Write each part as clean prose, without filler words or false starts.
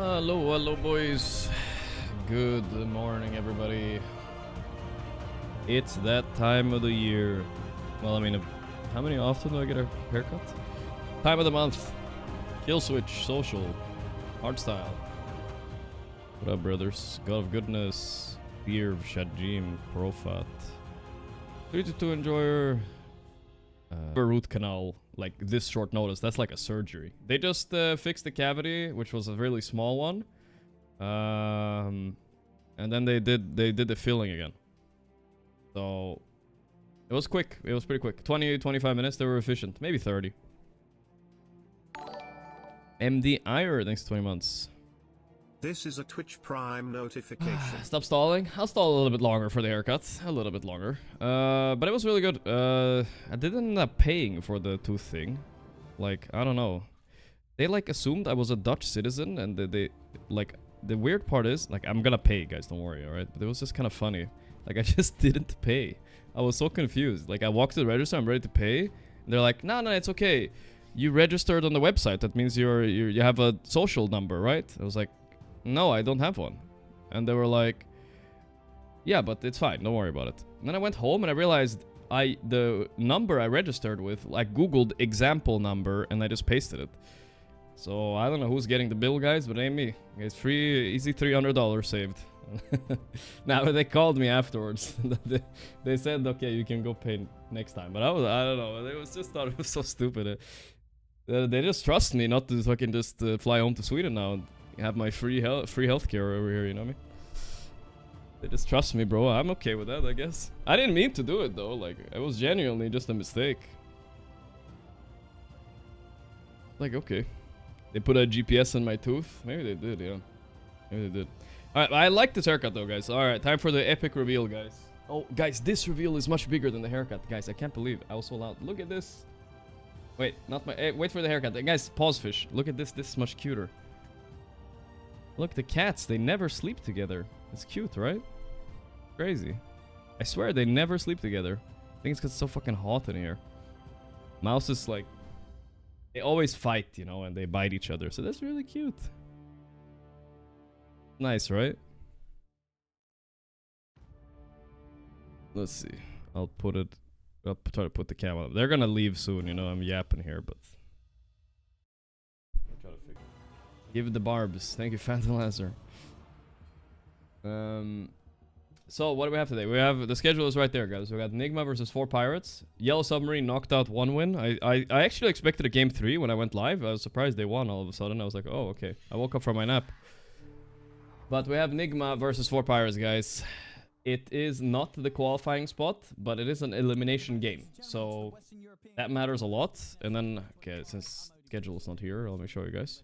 Hello, hello, boys. Good morning, everybody. It's that time of the year. Well, I mean, how many often do I get a haircut? Time of the month. Kill switch, social, hardstyle. What up, brothers? God of Goodness, Beer, Shadjim, Profat. 322 Enjoyer. Root canal, like this short notice. That's like a surgery. They just fixed the cavity, which was a really small one. And then they did the filling again. So it was quick. It was pretty quick. 20-25 minutes. They were efficient. Maybe 30. MD Ire, thanks to 20 months. This is a Twitch Prime notification. Stop stalling. I'll stall a little bit longer for the haircut. A little bit longer. But it was really good. I didn't end up paying for the tooth thing. Like, I don't know. They, like, assumed I was a Dutch citizen. And they like, the weird part is, like, I'm gonna pay, guys. Don't worry, alright? But it was just kind of funny. Like, I just didn't pay. I was so confused. Like, I walked to the register. I'm ready to pay. And they're like, no, it's okay. You registered on the website. That means you have a social number, right? I was like, no, I don't have one. And they were like, yeah, but it's fine. Don't worry about it. And then I went home and I realized the number I registered with, I Googled example number and I just pasted it. So I don't know who's getting the bill, guys, but it ain't me. It's free, easy $300 saved. Now they called me afterwards. They said, okay, you can go pay next time. But I don't know. They was just thought it was so stupid. They just trust me not to fucking just fly home to Sweden now and have my free healthcare over here, you know what I mean? They just trust me, bro. I'm okay with that, I guess. I didn't mean to do it, though. Like, it was genuinely just a mistake. Like, okay. They put a GPS in my tooth. Maybe they did, yeah. Maybe they did. Alright, I like this haircut, though, guys. Alright, time for the epic reveal, guys. Oh, guys, this reveal is much bigger than the haircut. Guys, I can't believe it. I was so loud. Look at this. Wait, not my... wait for the haircut. Guys, pause, fish. Look at this. This is much cuter. Look, the cats, they never sleep together. It's cute, right? Crazy. I swear they never sleep together. I think it's because it's so fucking hot in here. Mouses, like, they always fight, you know, and they bite each other. So that's really cute. Nice, right? Let's see. I'll put it... I'll try to put the camera up. They're gonna leave soon, you know, I'm yapping here, but... I'll try to figure it. Give it the barbs. Thank you, Phantom Lancer. So, what do we have today? We have... The schedule is right there, guys. We got Nigma versus 4 Pirates. Yellow Submarine knocked out 1 win. I actually expected a game 3 when I went live. I was surprised they won all of a sudden. I was like, oh, okay. I woke up from my nap. But we have Nigma versus 4 Pirates, guys. It is not the qualifying spot, but it is an elimination game. So, that matters a lot. And then... Okay, since schedule is not here, let me show you guys.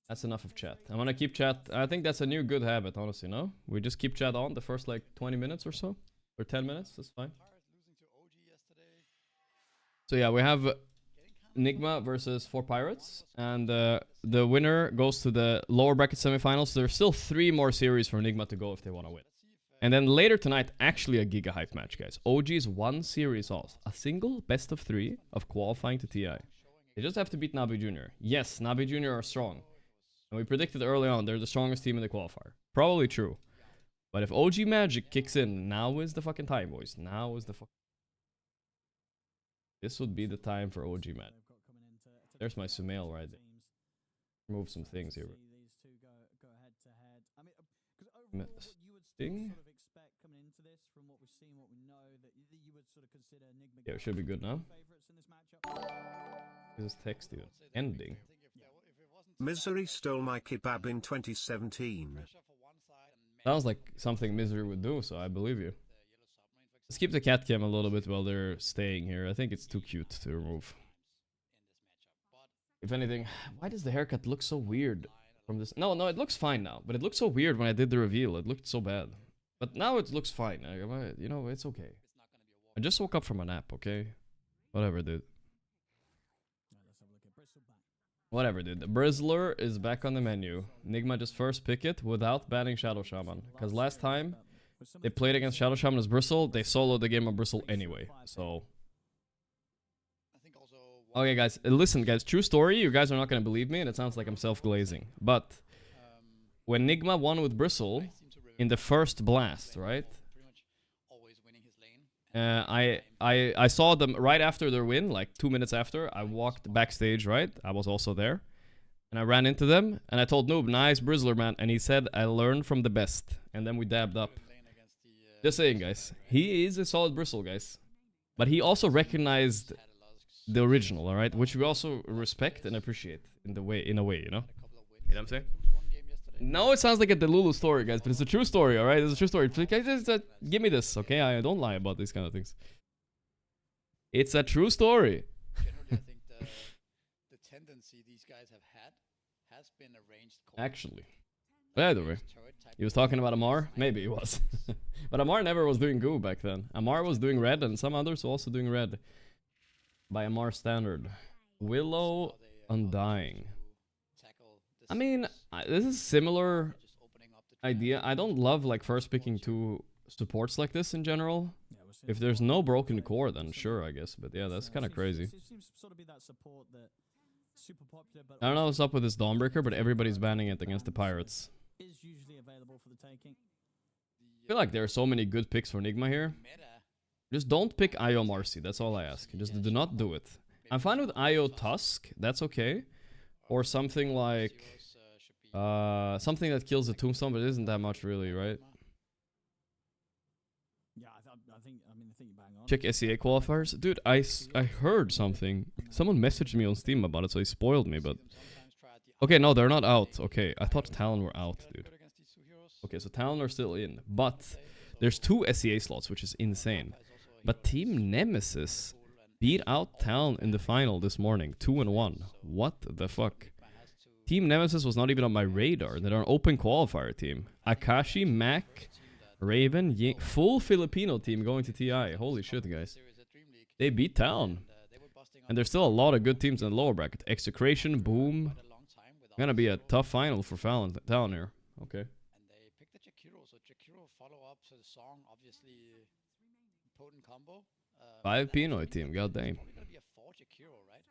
That's enough of chat. I'm gonna keep chat. I think that's a new good habit, honestly, no? We just keep chat on the first, like, 20 minutes or so. Or 10 minutes, that's fine. So yeah, we have Nigma versus 4 Pirates. And the winner goes to the lower bracket semifinals. There's still 3 more series for Nigma to go if they want to win. And then later tonight, actually a Giga Hype match, guys. OG's 1 series off. A single best of 3 of qualifying to TI. They just have to beat NAVI Jr. Yes, NAVI Jr are strong. And we predicted early on, they're the strongest team in the qualifier. Probably true. But if OG Magic kicks in, now is the fucking time, boys. Now is the fucking... This would be the time for OG Magic. There's my Sumail right there. Remove some things here. Sting? Yeah, it should be good now. This is text even. Ending. Misery stole my kebab in 2017. Sounds like something Misery would do, so I believe you. Let's keep the cat cam a little bit while they're staying here. I think it's too cute to remove. If anything, why does the haircut look so weird from this? No, it looks fine now. But it looked so weird when I did the reveal. It looked so bad. But now it looks fine. You know, it's okay. I just woke up from a nap, okay? Whatever, dude. Whatever, dude. The Brizzler is back on the menu. Nigma just first pick it without banning Shadow Shaman. Because last time they played against Shadow Shaman as Bristle, they soloed the game on Bristle anyway. So Okay, guys, listen, guys. True story. You guys are not gonna believe me, and it sounds like I'm self-glazing. But when Nigma won with Bristle in the first blast, right? I saw them right after their win, like 2 minutes after. I walked backstage, right? I was also there. And I ran into them, and I told Noob, nice Brizzler, man. And he said, I learned from the best. And then we dabbed up. Just saying, guys. He is a solid Bristle, guys. But he also recognized the original, alright? Which we also respect and appreciate in a way, you know? You know what I'm saying? No, it sounds like a Delulu story, guys, but it's a true story, alright? It's a true story. Just, give me this, okay? I don't lie about these kind of things. It's a true story. Generally, I think the tendency these guys have had has been arranged. Actually. By the way, he was talking about Amar? Maybe he was. But Amar never was doing goo back then. Amar was doing red, and some others were also doing red. By Amar standard. Willow Undying. I mean, this is similar idea. I don't love like first picking two supports like this in general. If there's no broken core, then sure, I guess. But yeah, that's kind of crazy. I don't know what's up with this Dawnbreaker, but everybody's banning it against the Pirates. I feel like there are so many good picks for Nigma here. Just don't pick IO Marcy, that's all I ask. Just do not do it. I'm fine with IO Tusk, that's okay. Or something like... something that kills the Tombstone, but it isn't that much really, right? Yeah, I think you bang on. Check SEA qualifiers. Dude, I heard something. Someone messaged me on Steam about it, so he spoiled me, but... Okay, no, they're not out. Okay, I thought Talon were out, dude. Okay, so Talon are still in. But there's 2 SEA slots, which is insane. But Team Nemesis beat out Talon in the final this morning. 2-1. What the fuck? Team Nemesis was not even on my radar. They're an open qualifier team. Akashi, Mac, Raven, full Filipino team going to TI. Holy shit, guys. They beat Talon. And there's still a lot of good teams in the lower bracket. Execration, Boom. Gonna be a tough final for Talon here. Okay. And they picked the Jakiro, so Jakiro follow up to the song, obviously potent combo. 5 Pinoy team, goddamn. Probably gonna be a 4 Jakiro, right?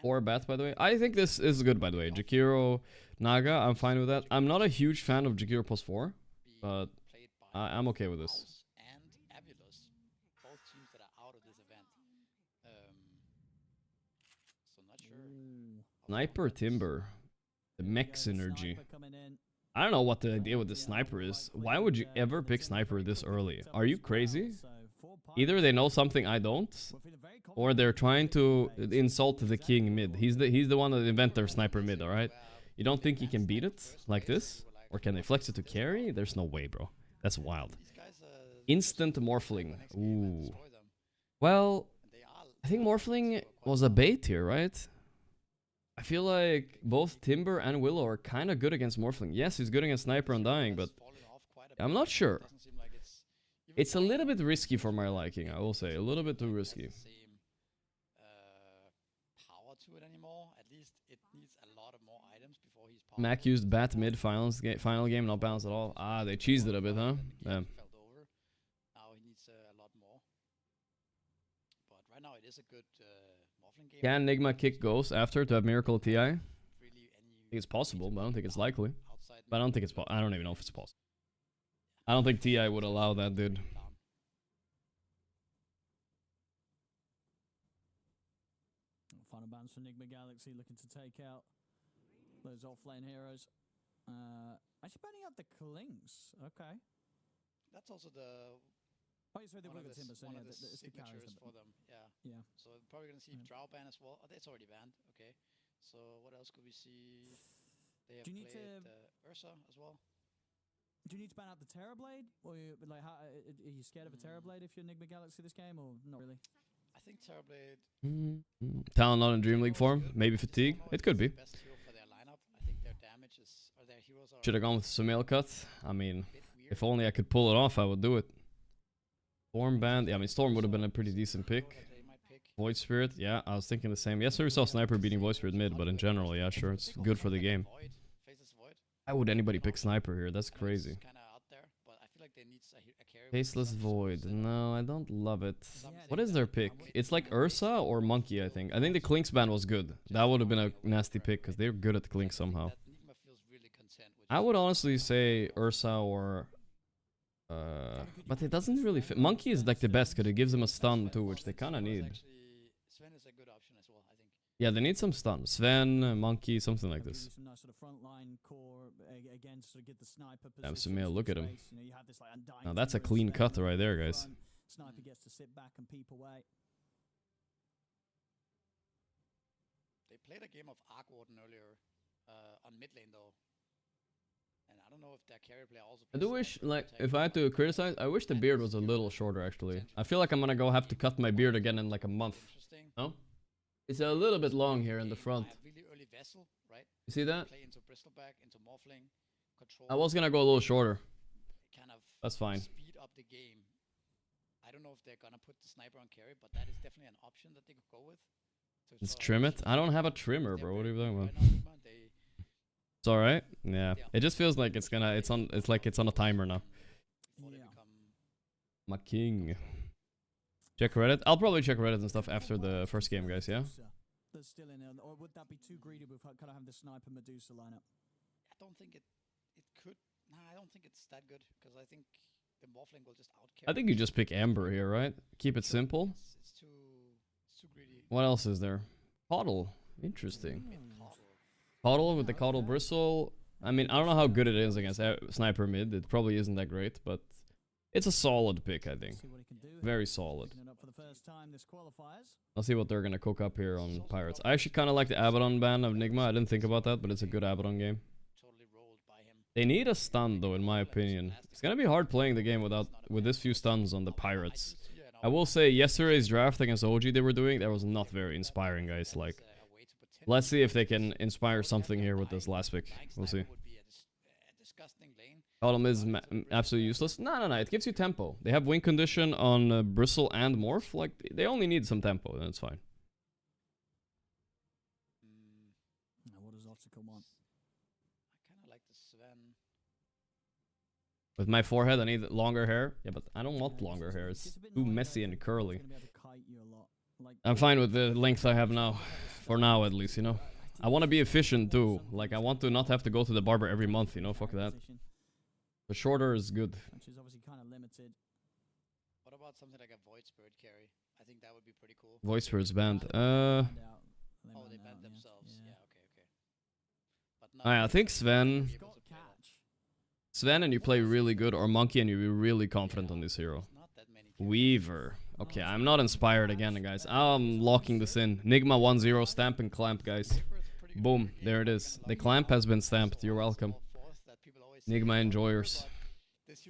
4 bats, by the way. I think this is good, by the way. Jakiro, Naga, I'm fine with that. I'm not a huge fan of Jakiro +4, but I'm okay with this. And Avulus, both teams that are out of this event. So not sure. Sniper Timber. The mech synergy. I don't know what the idea with the sniper is. Why would you ever pick sniper this early? Are you crazy? Either they know something I don't, or they're trying to insult the king mid. He's the one that invented sniper mid, alright? You don't think he can beat it like this? Or can they flex it to carry? There's no way, bro. That's wild. Instant Morphling. Ooh. Well, I think Morphling was a bait here, right? I feel like both Timber and Willow are kind of good against Morphling. Yes, he's good against Sniper Undying, but I'm not sure. It's a little bit risky for my liking, I will say. A little bit too risky. Mac used bat mid final game, not balanced at all. Ah, they cheesed it a bit, huh? Yeah. Can Nigma kick Ghost after to have Miracle TI? I think it's possible, but I don't think it's likely. But I don't think it's I don't even know if it's possible. I don't think TI would allow that, dude. Final bounce for Nigma Galaxy, looking to take out those offlane heroes. Actually banning out the Klings. Okay. That's also the... Oh, sorry, they've got the Timber, so yeah, the signatures for them. Yeah. Yeah. So we're probably gonna see Drow ban as well. Oh, it's already banned. Okay. So what else could we see? They have played Ursa as well. Do you need to ban out the Terrorblade, or like, how, are you scared of a Terrorblade if you're Nigma Galaxy this game, or not really? I think Terrorblade. Talon not in Dream League form. Maybe fatigue. It could be. Best hero for their lineup. I think their damage is, or their heroes are. Should have gone with Sumail cut. I mean, if only I could pull it off, I would do it. Storm band. Yeah, I mean, Storm would have been a pretty decent pick. Void Spirit. Yeah, I was thinking the same. Yes, we saw Sniper beating Void Spirit mid, but in general, yeah, sure, it's good for the game. Why would anybody pick Sniper here? That's crazy. they need a carry. with Faceless some Void. skills that No, I don't love it. something What is that their I'm pick? with It's you, like and they Ursa still or want Monkey, I to think. I think the Clinks ban was good. That would have been a nasty pick because they're good at Clink I think somehow. that Nigma feels really content with I just would playing honestly Nigma say and Ursa or but it doesn't really fit. Monkey is like the best because it gives them a stun too, which they kind of need. Sven is a good option as well, I think. Yeah, they need some stun. Sven, Monkey, something like Give this. you some nice sort of frontline core again to sort of get the sniper Damn, positions Sumail, in look at him. space. You know, you have this like undying Now that's a timber and clean Sven cut right in there, guys. front. Sniper gets to sit back and peep away. They played a game of Arc Warden earlier on mid lane though. And I don't know if their carry player also I plays do wish, sniper like, protect if I had to criticize, I wish the beard was a little shorter, actually. I feel like I'm gonna go have to cut my beard again in like a month. Interesting. No? It's a little bit long here in the front. Really early vessel, right? You see that? Play into Bristleback, into Morphling, control. I was gonna go a little shorter. Kind of That's fine. speed up the game. I don't know if they're gonna put the sniper on carry, but that is definitely an option that they could go with. To Let's sort of trim it. shoot I don't some have a down. trimmer, They're bro. What are you very talking good about? right now, Nigma. They It's alright. Yeah. It just feels like it's gonna. It's on. It's like it's on a timer now. before they Yeah. become My king. Check Reddit. I'll probably check Reddit and stuff after the first game, guys. Yeah. That's still in there, or would that be too greedy with kind of having the sniper Medusa lineup? I don't think it could. Nah, I don't think it's that good because I think the Morphling will just outcarry. I think you just pick Amber here, right? Keep it simple. It's too greedy. What else is there? Coddle. Interesting. Mid coddle. Coddle with the Coddle Bristle. I mean, I don't know how good it is against Sniper mid. It probably isn't that great, but it's a solid pick, I think. See what he can do. Very solid. Picking it up for the first time this qualifiers. I'll see what they're gonna cook up here on Pirates. I actually kind of like the Abaddon ban of Nigma. I didn't think about that, but it's a good Abaddon game. Totally rolled by him. They need a stun, though, in my opinion. It's gonna be hard playing the game with this few stuns on the Pirates. I will say, yesterday's draft against OG they were doing, that was not very inspiring, guys. Like, let's see if they can inspire something here with this last pick. We'll see. Autumn is absolutely useless. No. It gives you tempo. They have win condition on Bristle and Morph. Like, they only need some tempo, then it's fine. Now, what does Optical want? I kind of like the Sven. With my forehead, I need longer hair. Yeah, but I don't want Yeah, longer it's- hair. it's It's a bit too annoying, messy though, and because curly. it's gonna be able to kite you a lot. Like, I'm fine with the length I have now. For now, at least, you know. I want to be efficient, too. Like, I want to not have to go to the barber every month, you know? Fuck that. The shorter is good. Which is obviously kind of limited. What about something like a Void Spirit carry? I think that would be pretty cool. Voice Spirits banned. Oh, they banned themselves. Yeah, okay. But I think it's Sven- be able to play that. Sven and you play really good, or Monkey and you're really confident on this hero. There's not that many carries. Weaver. Okay, I'm not inspired again, guys. I'm locking this in. Nigma 1-0, stamp and clamp, guys. Reaper is a pretty good Boom, carry. there it is. The clamp has been stamped. You're welcome. Nigma enjoyers.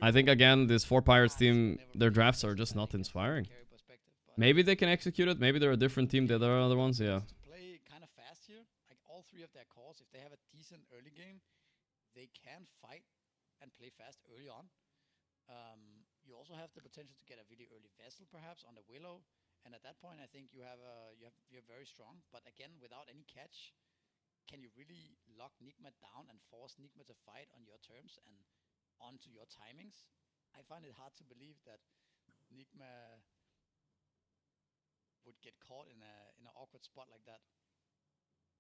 I think, again, this 4 Pirates team, their drafts are just not inspiring. Maybe they can execute it. Maybe they're a different team than the other ones. Yeah. To play kind of fast here, like all 3 of their cores, if they have a decent early game, they can fight and play fast early on. You also have the potential to get a really early vessel, perhaps on the Willow, and at that point, I think you're very strong. But again, without any catch, can you really lock Nigma down and force Nigma to fight on your terms and onto your timings? I find it hard to believe that Nigma would get caught in an awkward spot like that.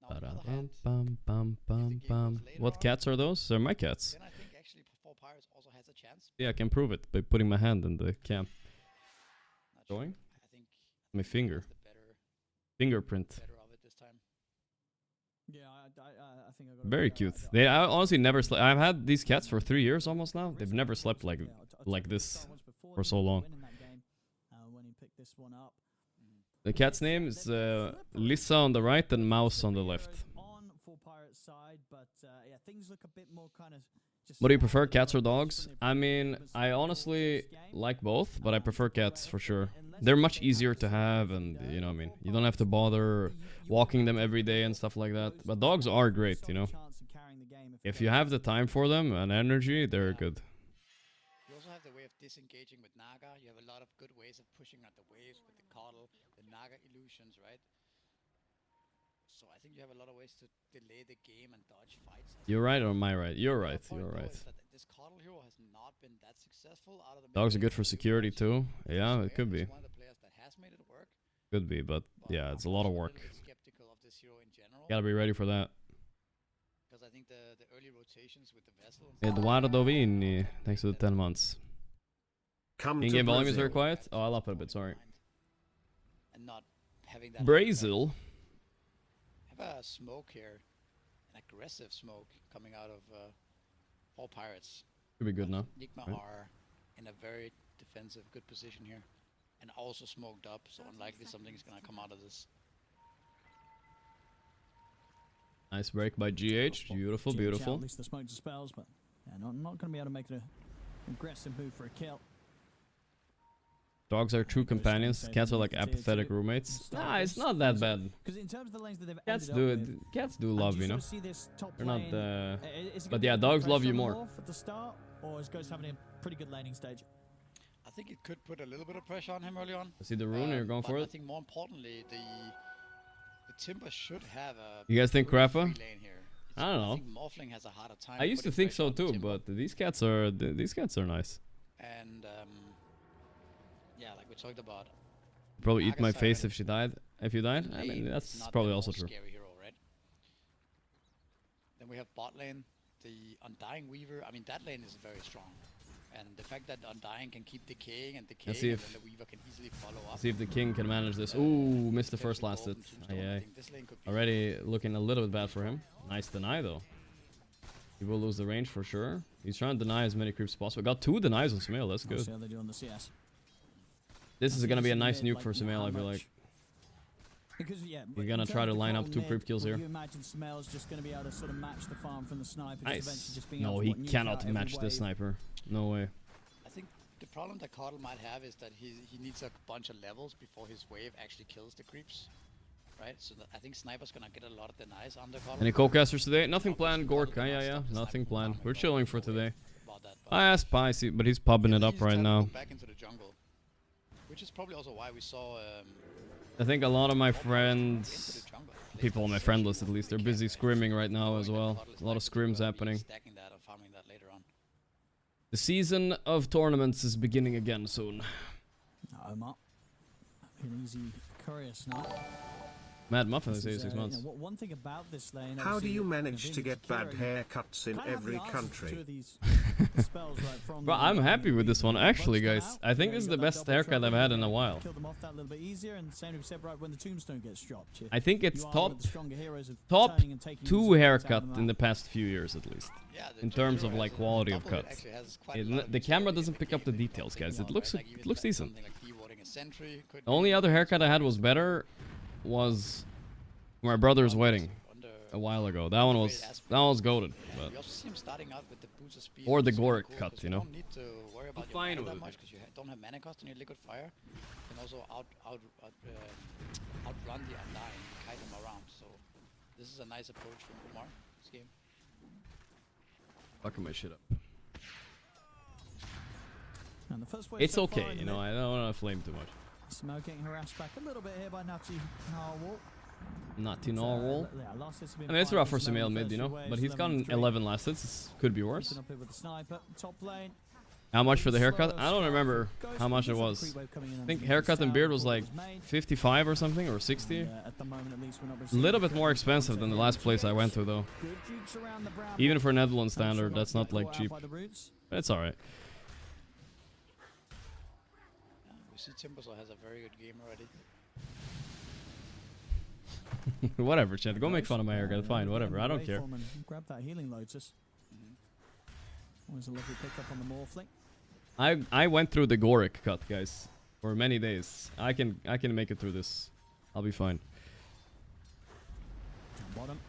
Now, on the other hand, What cats are those? They're my cats. then I think actually 4 Pirates also has a chance. Yeah, I can prove it by putting my hand in the camp. Not sure. Showing? I think My finger. that's the Fingerprint. better of it this time. Yeah, I think I got. Very cute. They I honestly never slept. I've had these cats for 3 years almost now. They've never slept like this for so long. When he picked this one up. The cat's name is Lissa on the right and Mouse on the left. On 4 Pirates side, but yeah, things look a bit more kind of. What do you prefer, cats or dogs? I mean, I honestly like both, but I prefer cats for sure. They're much easier to have, and you know what I mean. You don't have to bother walking them every day and stuff like that. But dogs are great, you know. If you have the time for them and energy, they're good. You also have the way of disengaging with Naga. You have a lot of good ways of pushing out the waves with the Coddle, the Naga illusions, right? So I think you have a lot of ways to delay the game and dodge fights. You're right or am I right? You're right. My point You're though right. is that this Coddle hero has not been that successful out of the Dogs are mid good for lane. security too. Yeah, So it could he's be. one of the players that has made it work, Could be, but but yeah, it's a I'm lot of also work. little bit skeptical of this hero in general, Gotta be ready for that. because I think the early rotations with the vessel and stuff Eduardo Vini, thanks for the 10 months. Come to In-game volume is Brazil. very quiet. Oh, I'll up it a bit, sorry. and not having that Brazil. have a smoke here, an aggressive smoke coming out of all pirates. Could be good now. Nigma right? are in a very defensive, good position here, and also smoked up, so unlikely something is gonna come out of this. Nice break by GH. Beautiful, GH beautiful. At least the smoke dispels, but yeah, not going to be able to make an aggressive move for a kill. Dogs are true companions. Cats are like apathetic roommates. Nah, it's not that bad. Because in terms of the lanes that they've Cats ended do up it. with, Cats do and love, do you know. sort of see this top They're not. lane, is it But gonna yeah, be dogs pressure love you on the more. Morph at the start, or is Ghost having a pretty good laning stage? I think it could put a little bit of pressure on him early on. See the rune? You're going but for I it. think more importantly, the Timber should have a. You guys think pretty Krappa? free lane here. I don't know. think Morphling has a harder time. I used to putting think so pressure on too, Timber. but these cats are nice. And yeah, like we talked about. Probably eat my Naga face side if she died. If you died, I mean lane, that's not probably the also most true. Scary hero, right? Then we have bot lane, the Undying Weaver. I mean, that lane is very strong, and the fact that Undying can keep decaying and decaying, see and if- then the Weaver can easily follow up. See if the king can manage this. Ooh, missed the first last hit. Aye, I aye. think this lane could be Already looking a little bit bad for him. Nice deny though. He will lose the range for sure. He's trying to deny as many creeps as possible. Got 2 denies on Sumail. That's We'll good. see how they do on the CS. This is I gonna think be a it's nice mid, nuke for like, Sumail, how I feel much- like. Because yeah, You're in gonna terms try of to the line cold up 2 mid, creep kills would here. You imagine Sumail's just going to be able to sort of match the farm from the sniper? Nice. Eventually just being No, able to, he what, nuke cannot out every match the wave. sniper. No way. I think the problem that Coddle might have is that he needs a bunch of levels before his wave actually kills the creeps, right? So I think Sniper's gonna get a lot of denies under Coddle. Any co-casters today? Nothing planned, Obviously, Gork. Coddle Yeah, cannot yeah. stop the Nothing Sniper from planned. farming, We're but chilling for no way today. about that, but I asked Spicy, but he's pubbing it it's up easy right to have to now. go back into the jungle, which is probably also why we saw I think a lot of my more players going into friends, the jungle and play people on my such friend a list at least, they're good busy camp, right? scrimming right now Knowing as that well. Coddle is A lot of likely to scrims be happening. Stacking that and farming that later on. The season of tournaments is beginning again soon. Omar, an easy courier snipe. Mad Muffin, they This say is, 6 you know, months. one thing about this lane. How do obviously, you know, manage being to get bad Kira, haircuts in kinda have every the answers to two country? of these spells right from Bro, the- I'm from happy the with this one, Weaver. actually, Once guys. come I think you know, this is you the got that best double haircut I've trouble, had in a you while. Kill them off that little bit easier, and same to be said right when the tombstone gets dropped. I think it's you are one top of the stronger heroes of top turning and taking 2 these hits out haircut of in the map. past few years at least. Yeah, the In Jungle terms Hero of like has a quality of double hit cuts. actually has quite a lot of The camera utility doesn't in the pick up the game, details, thinking guys. It about, looks right? Like even looks decent. something like dewatering a sentry could The only be other haircut I had was better was for my brother's wedding under a while ago. That one was goated. But we also see him starting out with the boots of speed. Or which the is really Gorgc cool, cut, 'cause you know? don't need to worry about your fine mana with that it. much because you don't have mana cost on your liquid fire. You can also outrun the Undying, kite him around. So this is a nice approach from Umar this game. fucking my shit up. And the first wave It's so far okay, in you the know. mid. I don't want to flame too much. Smoke getting harassed back a little bit here by Nutty Narwhal. Not to normal. Yeah, last hits have been I mean, it's fine rough for Smoke in Sumail the mid, first you few know. waves, But he's gotten 11-3. 11 last hits. This could be worse. Keeping up here with the sniper, top lane. How much for the haircut? Slower I don't start remember for Ghost, how much it but was. there's a pre-wave coming in I think underneath haircut the and tower beard was before it like made. 55 or something, or 60. And, at the moment, at least, we're not A receiving little bit more further expensive than the content last here. place I went to, though. Good jukes around the brown Even ball. for Netherlands Thanks standard, for that's not not like caught out cheap. by the roots. But it's alright. We see Timbersaw has a very good game already. Whatever, Chad. Go make fun of my haircut. Fine, whatever. I don't care. Grab that healing lotus. Always a lovely pickup on the morphling. I went through the Gorgc cut, guys, for many days. I can make it through this. I'll be fine. Down bottom.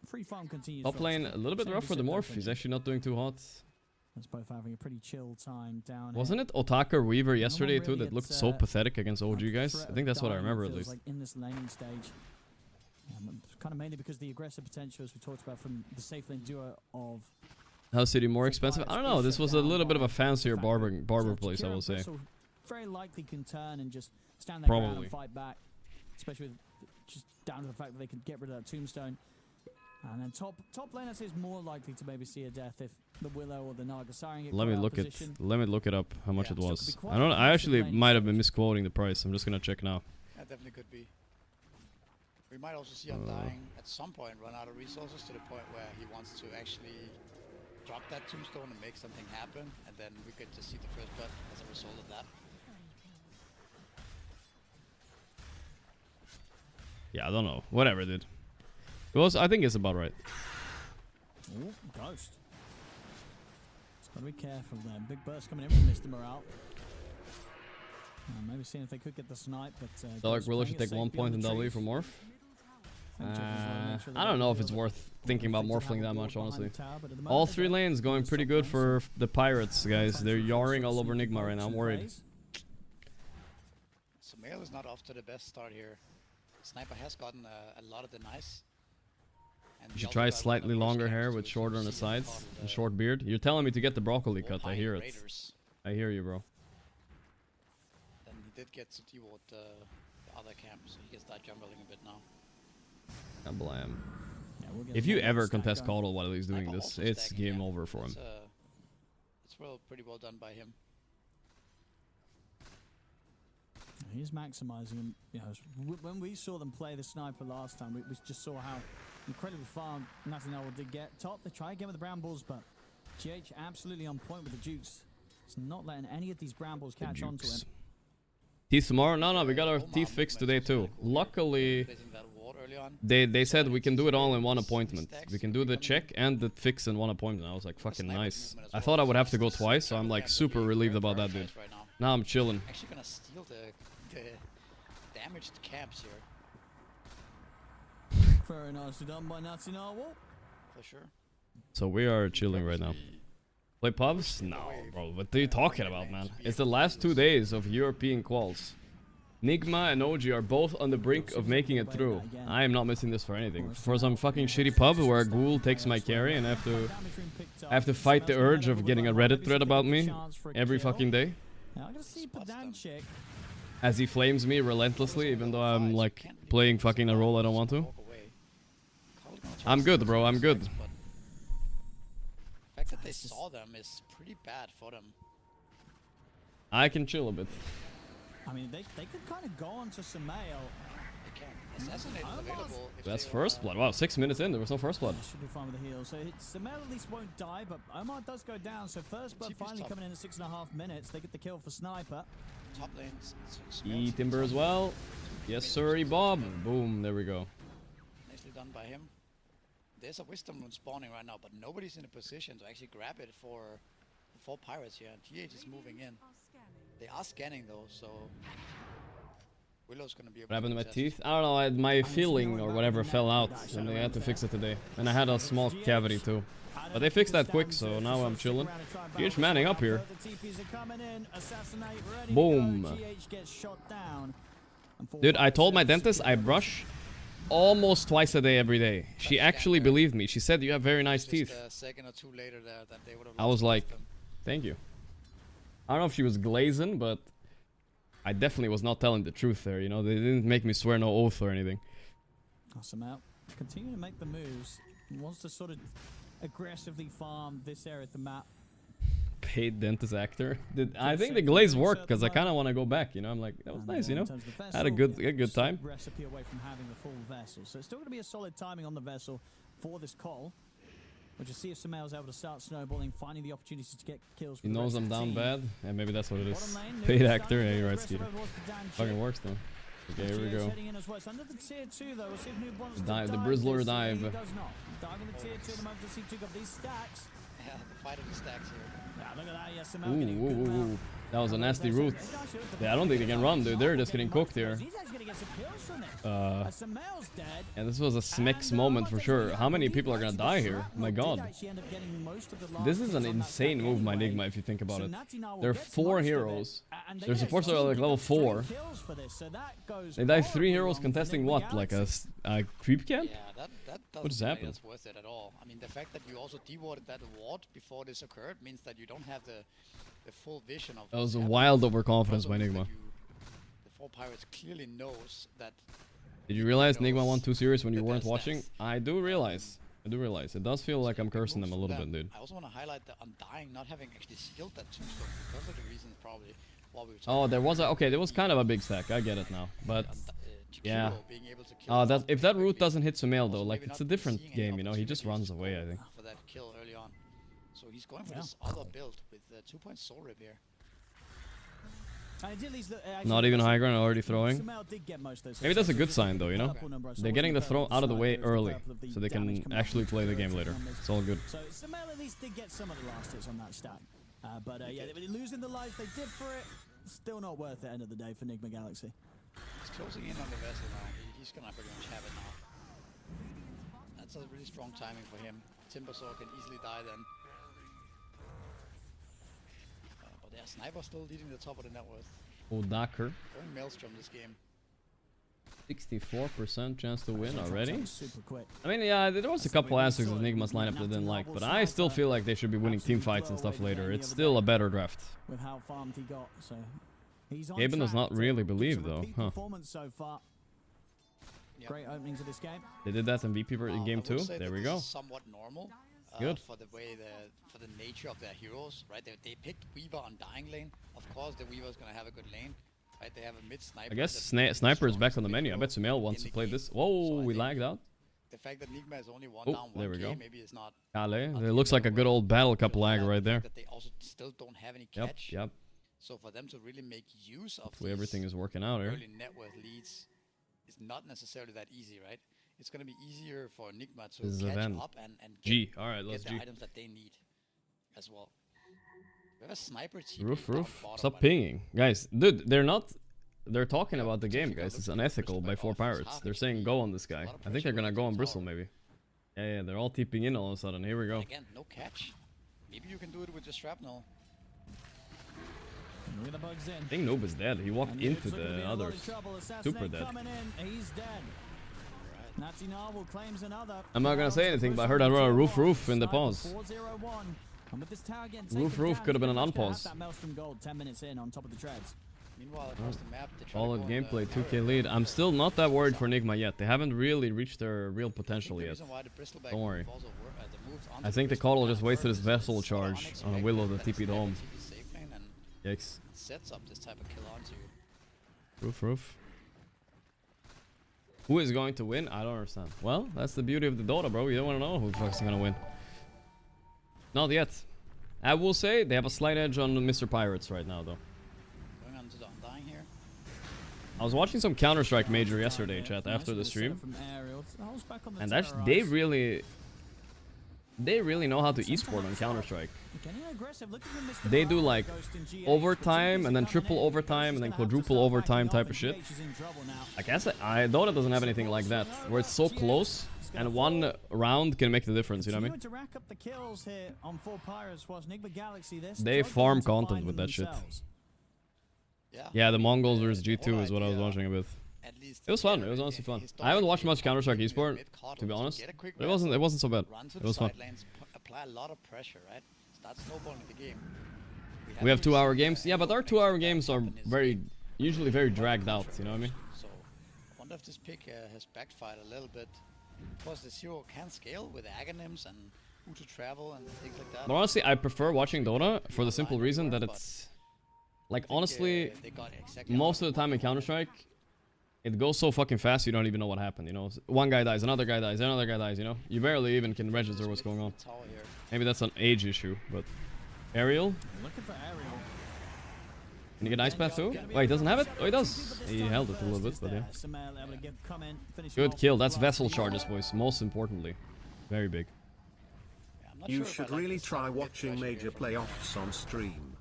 Free farm continues. Top for lane us. a little bit Same rough as for the it morph. does He's when actually not doing too hot. That's both having a pretty chill time down Wasn't here. it Otaka Weaver yesterday too really that looked gets, so pathetic against OG Like, guys? threat I think of that's what I dying, it remember at feels least. like in this laning stage. Kind of mainly because the aggressive potential, as we talked about, from the safe lane duo of House City more for expensive? I pirates don't know. is This shut was a down little bit of by a fancier the fact barber that place, I Kira will say. Bristle very likely can turn and just stand their ground Probably. and fight back, especially with just down to the fact that they could get rid of that tombstone. And then top lane, I say, is more likely to maybe see a death if the Willow or the Nagasaring get Let me caught out look of it. position. Let me look it up. How much Yeah, it so it was. could be quite I don't. I aggressive actually laning might have been stage. misquoting the price. I'm just gonna check now. That definitely could be. We might also see Undying at some point run out of resources to the point where he wants to actually drop that tombstone and make something happen, and then we get to see the first blood as a result of that. Yeah, I don't know. Whatever, dude. It was. I think it's about right. Ooh, Ghost. Just gotta be careful there. Big burst coming in from Mr. Morale. Maybe seeing if they could get the snipe, but Dark Ghost Willow playing should it take safe 1 beyond point the in W trees. for Morph. And Jeff as well, make sure they I don't don't know if feel it's that worth thinking about conflicted morphling that have a much, ward behind honestly. the tower, but at the All moment, 3 they lanes going pretty good for the Pirates, guys. Sometimes They're we feel yarring sort of all over sneaky Nigma right now. I'm pokes and worried. plays. Sumail is not off to the best start here. Sniper has gotten a lot of the nice. And You the should other try guy, one of the slightly worst longer camps hair to with shorter on the see him sides called, and short beard. You're telling me to get the broccoli cut. I Warpine hear it. Raiders. I hear you, bro. Then he did get to devote the other camp, so he gets that jumbling a bit now. God blam. Yeah, we'll get If a you little ever stack contest going. Caudle while he's doing Sniper this, also it's stacking, game yeah. over for him. It's pretty well done by him. He's maximizing him. You know, when we saw them play the sniper last time, we just saw how incredibly far Natinello did get. Top, they try again with the Brambles, but GH absolutely on point with the Jukes. It's not letting any of these Brambles catch on to him. Teeth tomorrow? No, we got our Omar teeth fixed movement today was too. kinda cool. Luckily, Placing that ward early on. they So said that we it's can do it all in one these appointment. stacks We can do the coming check in. and the fix in one appointment. I was like, fucking Sniper nice. movement as I well, thought I would have to go it's twice, so I'm jungle like camp super being relieved very about that, dude. prioritized right now. Now I'm chilling. Actually gonna steal the damaged camps here. Very nicely done by Natinello. For sure. So we are chilling right now. Purposely Play pubs? No, bro. What are you talking about, man? It's the last 2 days of European quals. Nigma and OG are both on the brink of making it through. I am not missing this for anything. For some fucking shitty pub where a ghoul takes my carry and I have to fight the urge of getting a Reddit thread about me every fucking day. Now I'm gonna see Pedantic. As he flames me relentlessly, even though I'm like playing fucking a role I don't want to. walk away. Cowl's gonna try I'm to good, steal bro. those I'm good. stacks, but the fact that they saw them is pretty bad for them. I can chill a bit. I mean, they could kind of go on to Sumail. They can. Assassinate is available. If That's they first wanna- blood. Wow, 6 minutes in, there was no first blood. Should be fine with the heal. So Sumail at least won't die, but Omar does go down. So first blood TP's finally top. coming in at 6.5 minutes. They get the kill for Sniper. Top lanes. E Timber as well. Yes, sir, Bob. Boom, there we go. Nicely done by him. There's a wisdom rune spawning right now, but nobody's in a position to actually grab it for pirates here. And GH is moving in. They are scanning though, so Willow's gonna be able What happened to my contest. teeth? I don't know, my feeling or whatever fell out, and they had to fix it today. And I had a small cavity too. But they fixed that quick, so now I'm chilling. GH manning up here. Boom. Dude, I told my dentist I brush almost twice a day every day. She actually believed me. She said you have very nice Just teeth. a second or two later there, that they would have I was lost like, them. thank you. I don't know if she was glazing, but I definitely was not telling the truth there, you know? They didn't make me swear no oath or anything. Awesome out. Continue to make the moves. He wants to sort of aggressively farm this area of the map. Paid dentist actor. I think the glaze worked because I kind of want to go back, you know? I'm like, that was And, nice, you in know? terms of the Had a vessel, good time. Recipe away from having the full vessel. So it's still going to be a solid timing on the vessel for this call. We'll just see if Sumail's able to start snowballing, finding the opportunities to get kills. He knows I'm down bad, and maybe that's what it is. Bottom lane, Paid Nuke actor, starting yeah, to you're right, progress Skeeter. over towards Pedantic. Fucking works though. Okay, here we GH go. heading in as well. It's under the tier 2 though. We'll see if Nuke wants to The dive Brizzler this. dive. He does not. Diving the tier 2 at the moment to see two of these stacks. Yeah, the fight of the stacks here. Yeah, look at that. Yeah, Ooh, Sumail getting a good amount. That was a nasty route. Yeah, I don't think they can run, dude. They're just getting cooked here. He's actually gonna get some kills from it. Sumail's dead. And this was a Smix moment for sure. How many people are gonna die here? My god. This is an insane move, my Nigma, if you think about it. There are 4 heroes. Their supports are like level 4. They die 3 heroes contesting what? Like a creep camp? Yeah, that doesn't What just seem like happened? that's worth it at all. I mean, the fact that you also dewarded that ward before this occurred means that you don't have the full vision of That was what's a happening. wild overconfidence by Also means Nigma. that the 4 pirates clearly knows that Did you realize knows Nigma won 2 series when you that weren't there's watching? stats. I do realize. I do realize it does feel like I'm cursing them a little bit, dude. I also want to highlight the Undying not having actually sealed that tombstone because of the reasons probably while we were talking. Oh, there was a okay. There was kind of a big stack. I get it now, but yeah. Being able to kill Oh, that something if that root quickly. doesn't hit Sumail though, Also like maybe it's a not different seeing any game, you know. He just runs away, I think. For that kill early on. So he's going for this other build with 2-point soul rip here. Not even high ground, already throwing. Maybe that's a good sign though, you know. They're getting the throw out of the way early, so they can actually play the game later. It's all good. So Sumail at least did get some of the last hits on that stack. But yeah, losing the lives they did for it, still not worth the end of the day for Nigma Galaxy. He's closing in on the vessel now. He's gonna pretty much have it now. That's a really strong timing for him. Timbersaw can easily die then. But yeah, Sniper still leading the top of the net worth. Odakar. Going Maelstrom this game. 64% chance to win already. Super quick. I mean, yeah, there was a couple aspects of Nigma's lineup that I didn't like, but I still feel like they should be winning team fights and stuff later. It's still a better draft. With how farmed he got, so he's on Gaben does not track really to believe give some though, repeat huh? Performance so far. Yep. Great openings of this game. They did that in VP in game I will 2. say There that we this go. is somewhat normal. Good. For the way for the nature of their heroes, right? They picked Weaver on Dying lane. Of course, the Weaver's gonna have a good lane. Right, they have a mid sniper. I guess Sniper is back on the menu. I bet Sumail wants to play this. Whoa, we lagged out. The fact that Nigma is only one Oh, down, there we 1K, go. maybe it's not. Kale. It looks like a good old battle cup lag right there. That they also still don't have any Yep, catch. yep. So for them to really make use of Hopefully everything is working out here. early net worth leads is not necessarily that easy, right? It's gonna be easier for Nigma to This is a catch van. up and G. Alright, let's get the G. items that they need as well. We have a sniper team. Roof. Stop pinging. Guys, dude, they're talking about the game, guys. It's unethical by 4 pirates. They're saying go on this guy. I think they're gonna go on Bristle maybe. Yeah, they're all TPing in all of a sudden. Here we go. Again, no catch. Maybe you can do it with the shrapnel. Look at the bugs in. I think Noob is dead. He walked And into it's looking to be the in a lot of others. trouble. Assassinate Super dead. coming in. He's dead. Nazi Narwhal claims another. I'm not gonna say anything, but I heard I wrote a roof in the Sniper pause. 401. And with this tower getting Roof taken down, could have been an he's gonna have unpause. that Maelstrom gold 10 minutes in on top of the treads. Meanwhile, across the map, they try to Solid go on the gameplay, barrier. 2k lead. I'm still not that worried for Nigma yet. They haven't really reached their real I think potential the yet. reason why the Bristleback Don't worry. move also the moves onto I think the Bristleback Coddle just wasted his is vessel so charge on a unexpected Willow that that it's TP'd never home. TP safe lane and Yikes. sets up this type of kill onto you. Roof. Who is going to win? I don't understand. Well, that's the beauty of the Dota, bro. You don't want to know who the fuck's gonna win. Not yet. I will say they have a slight edge on Mr. Pirates right now, though. Going on to the Undying here. I was watching some Counter-Strike Major yesterday, chat, after the stream. And actually, they really know how to esport on Counter-Strike. They do like overtime and then triple overtime and then quadruple overtime type of shit. I guess Dota doesn't have anything like that, where it's so close and one round can make the difference, you know what I mean? They farm content with that shit. Yeah, the Mongols versus G2 is what I was watching a bit. It was fun. It was honestly fun. I haven't watched much Counter-Strike esport, to be honest. But it wasn't so bad. It was fun. Apply a lot of pressure, right? Start snowballing the game. We have 2-hour games. Yeah, but our 2-hour games are usually very dragged out, you know what I mean? So, I wonder if this pick has backfired a little bit. Of course, the Zero can scale with Aghanims and who to travel and things like that. But honestly, I prefer watching Dota for the simple reason that it's... Like, honestly, most of the time in Counter-Strike, it goes so fucking fast you don't even know what happened, you know? One guy dies, another guy dies, another guy dies, you know? You barely even can register what's going on. Maybe that's an age issue, but... Ariel? Looking for Ariel. Can you get Ice Path too? Wait, he doesn't have it? Oh, he does. He held it a little bit, but yeah. Good kill. That's vessel charges, boys. Most importantly. Very big. You should really try watching major playoffs on stream.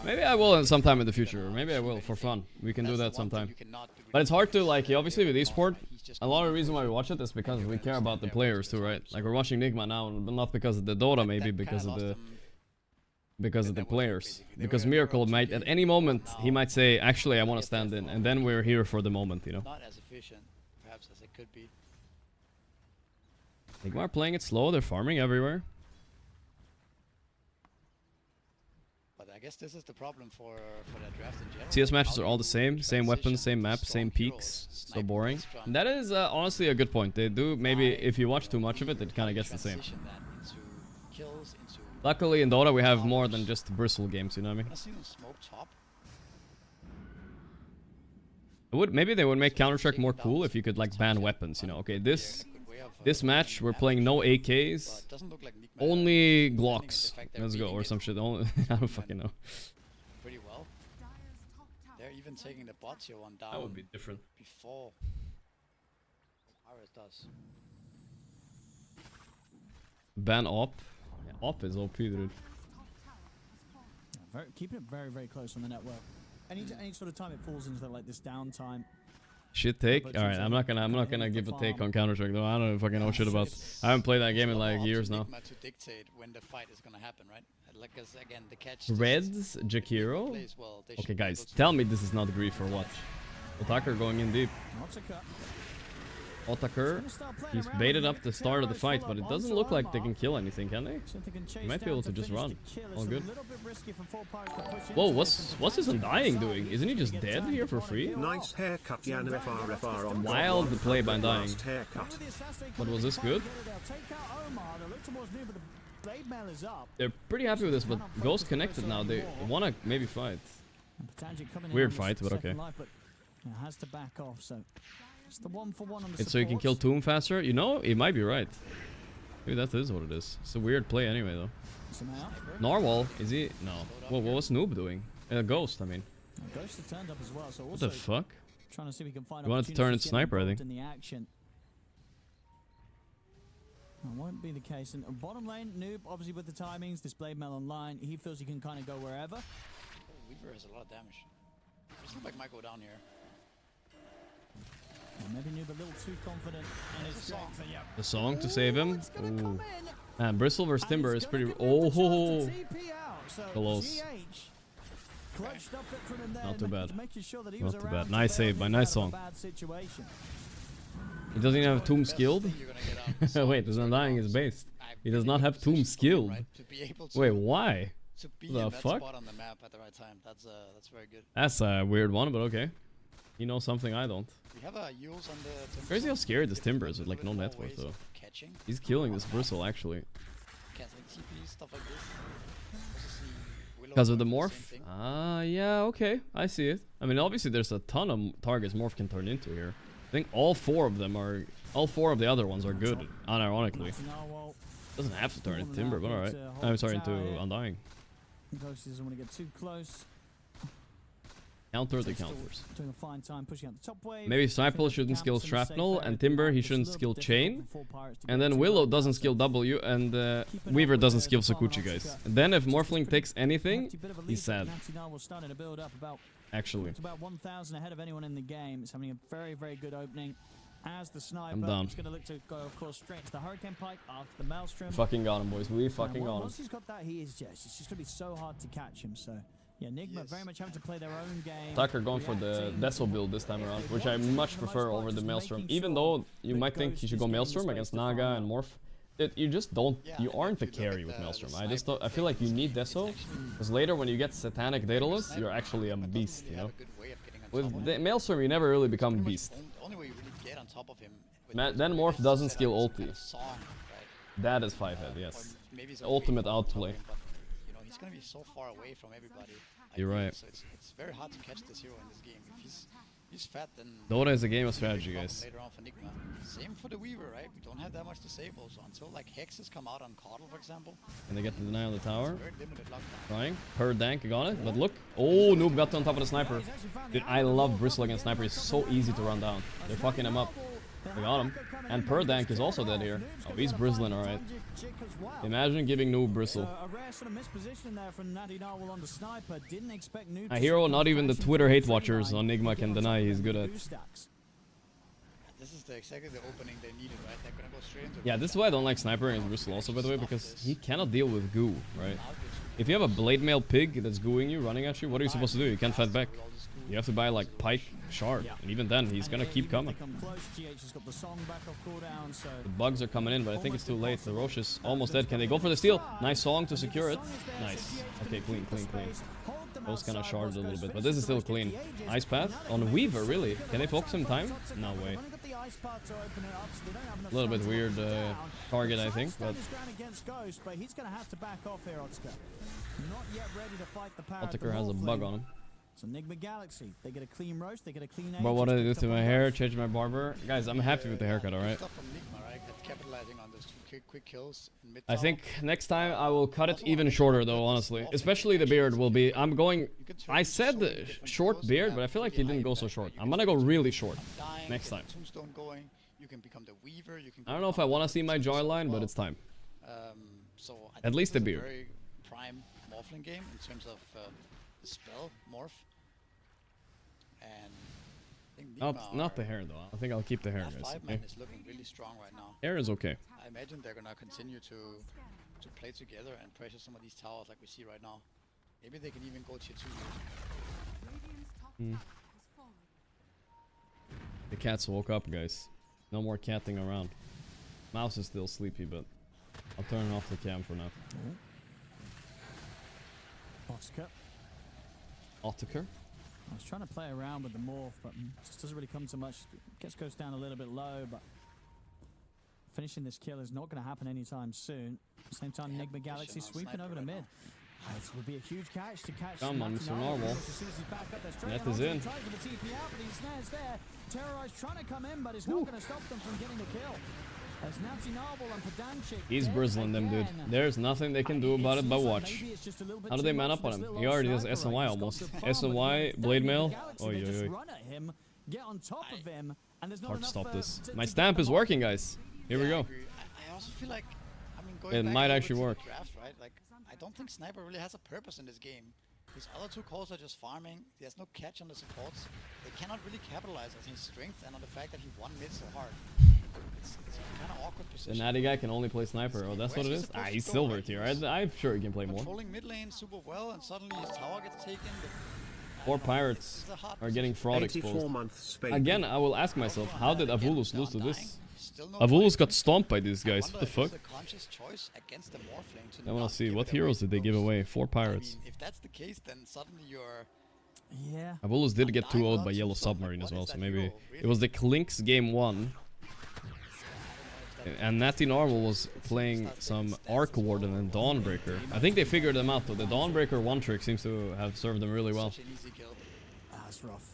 Maybe I will sometime in the future. Maybe I will for fun. We can do that sometime. But it's hard to, like, obviously with esport, a lot of the reason why we watch it is because we care about the players too, right? Like, we're watching Nigma now, but not because of the Dota, maybe because of the players. Because Miracle might, at any moment, he might say, actually, I want to stand in. And then we're here for the moment, you know? Not as efficient, perhaps, as it could be. Nigma are playing it slow. They're farming everywhere. guess this is the problem for the draft in general. CS matches How are all the you same weapons, transition same map, strong same heroes, peaks. So sniper, boring. Maelstrom, That is honestly a good point. They do maybe Fly, if you watch too much of it, it kind of gets the same. transition that into kills, into Luckily in Dota we have more than just bristle games, you know what I mean? I see them smoke top. Maybe they would make Counter-Strike more cool if you could like ban weapons, you know. Okay, this match we're playing no AKs, only Glocks. Let's go or some shit. I don't fucking know. Pretty well. They're even taking the bot tier one down. That would be different. Before Iris does. Ban op. Yeah, op is OP, dude. Keeping it very, very close on the network. Any sort of time it falls into like this downtime. Shit take. All right, I'm not gonna give a take on Counter-Strike though. I don't fucking know shit about. I haven't played that game in like years now. To dictate when the fight is gonna happen, right? Like, 'cause again, the catch. Reds, Jakiro. Okay, guys, tell me this is not grief or what? Otaker going in deep. Otaker, he's baited up the start of the fight, but it doesn't look like they can kill anything, can they? They might be able to just run. All good. Whoa, what's his Undying doing? Isn't he just dead here for free? Nice haircut, Jan FR on Wild play by Undying. Last haircut. But was this good? They're pretty happy with this, but Ghost connected now. They wanna maybe fight. Weird fight, but okay. Has to back off, so it's the 1-for-1 on the It's so you can kill Tomb faster? You know, it might be right. Maybe that is what it is. It's a weird play anyway, though. Narwhal, is he? No. Well, what was Noob doing? Ghost, I mean. Ghost has turned up as well, so what the fuck? Trying to see if we can find he wanted to turn it sniper, I think. In the action. That won't be the case. And bottom lane, Noob, obviously with the timings, this Blade Mail online, he feels he can kind of go wherever. Oh, Weaver has a lot of damage. This looks like might go down here. Maybe Noob a little too confident in his strength. Yeah. The song to save him. Ooh. Man, Bristle versus Timber is pretty. Oh, close. Not too bad. Not too bad. Nice save by Nice Song. He doesn't even have Tomb skilled. Wait, this Undying is based. He does not have Tomb skilled. Wait, why? The fuck? That's very good. That's a weird one, but okay. He knows something I don't. We have a Yules on the Crazy how scared this Timber is with like no net worth though. He's killing this Bristle actually. Because of the morph? Ah, yeah, okay. I see it. I mean, obviously there's a ton of targets morph can turn into here. I think all four of the other ones are good, unironically. Doesn't have to turn into Timber, but alright. I'm sorry, into Undying. Ghost doesn't want to get too close. Counter the counters. Doing a fine time pushing out the top wave. Maybe Sniper shouldn't skill Shrapnel, and Timber he shouldn't skill Chain. And then Willow doesn't skill W, and Weaver doesn't skill Sakuchi, guys. And then if Morphling takes anything, he's sad. Actually. It's about 1,000 ahead of anyone in the game. It's having a very, very good opening. As the Sniper, I'm done. He's going to look to go, of course, straight to the Hurricane Pike after the Maelstrom. Fucking got him, boys. We fucking got him. Once he's got that, it's just going to be so hard to catch him, so... Yeah, Nigma very much having to play their own game. Tucker going for the Deso build this time around, which I much prefer over the Maelstrom. Even though you might think he should go Maelstrom against Naga and Morph, you just don't. You aren't the carry with Maelstrom. I feel like you need Deso, because later when you get Satanic Daedalus, you're actually a beast, you know. With the Maelstrom, you never really become a beast. Then Morph doesn't skill ulti. That is 5-head, yes. Ultimate outplay. He's gonna be so far away from everybody. You're right. So it's very hard to catch this hero in this game. If he's fat, then Dota is a game of strategy, guys. Later on for Nigma. Same for the Weaver, right? We don't have that much disable, so until like hexes come out on Coddle, for example. And they get the deny on the tower. Very limited lockdown. Trying. Per Dank got it, but look. Oh, Noob got on top of the Sniper. Dude, I love Bristle against Sniper. It's so easy to run down. They're fucking him up. They got him. And Per Dank is also dead here. Oh, he's bristling, alright. Imagine giving Noob Bristle. A hero not even the Twitter hate watchers on Nigma can deny he's good at. This is exactly the opening they needed, right? They're gonna go straight into yeah, this is why I don't like Sniper against Bristle also, by the way, because he cannot deal with goo, right? If you have a Blade Mail pig that's gooing you, running at you, what are you supposed to do? You can't fight back. You have to buy like Pike Shard, and even then, he's gonna keep coming. The bugs are coming in, but I think it's too late. The Roche is almost dead. Can they go for the steal? Nice song to secure it. Nice. Okay, clean. Those kind of shards a little bit, but this is still clean. Ice Path on Weaver, really? Can they focus him time? No way. A little bit weird target, I think, but Ottaker has a bug on him. So Nigma Galaxy, they get a clean roast, they get a clean. But what did I do to my hair? Change my barber? Guys, I'm happy with the haircut, alright? Stuff from Nigma, right? That's capitalizing on those quick kills in mid I think next time I will cut it even shorter though, honestly. Especially the beard will be... I said short beard, but I feel like he didn't go so short. I'm gonna go really short next time. I don't know if I want to see my jawline, but it's time. At least the beard. Very prime morphling game in terms of the spell morph. And I think Not the hair though. I think I'll keep the hair, guys. Five man is looking really strong right now. Hair is okay. I imagine they're gonna continue to play together and pressure some of these towers like we see right now. Maybe they can even go tier 2. The cats woke up, guys. No more catting around. Mouse is still sleepy, but I'll turn off the cam for now. Ottaker. I was trying to play around with the morph, but just doesn't really come to much. Guess goes down a little bit low, but finishing this kill is not going to happen anytime soon. At the same time, Nigma Galaxy sweeping over to mid. This would be a huge catch to catch. Come on, Mr. Normal. Net is in. Terrorize trying to come in, but it's not going to stop them from getting the kill. As Nazi Noble and Pedantic, he's bristling them, dude. There's nothing they can do about it but watch. How do they man up on him? He already has SNY almost. SNY, Blade Mail. Oi. Hard to stop this. My stamp is working, guys. Here we go. I also feel like, I mean, going it back might a actually little work. bit to the draft, right? Like, I don't think Sniper really has a purpose in this game. His other two calls are just farming. There's no catch on the supports. They cannot really capitalize on his strength and on the fact that he won mid so hard. It's a kind of awkward position. The natty guy can only play sniper. Oh, that's what it is? Ah, he's silver tier. I'm sure he can play more. Controlling mid lane super well, and suddenly his tower gets taken. Or pirates are getting fraud exposed. Months, Again, I will ask myself, how did Avulus lose to this? Avulus got stomped by these guys. What the fuck? I want to see, what heroes did they give away? 4 pirates. If that's the case, then suddenly you're... Yeah. Avulus did get 2-0'd by Yellow Submarine as well, so maybe it was the Clinks game 1. And Natty Normal was playing some Arc Warden and Dawnbreaker. I think they figured them out though. The Dawnbreaker one trick seems to have served them really well. That's rough.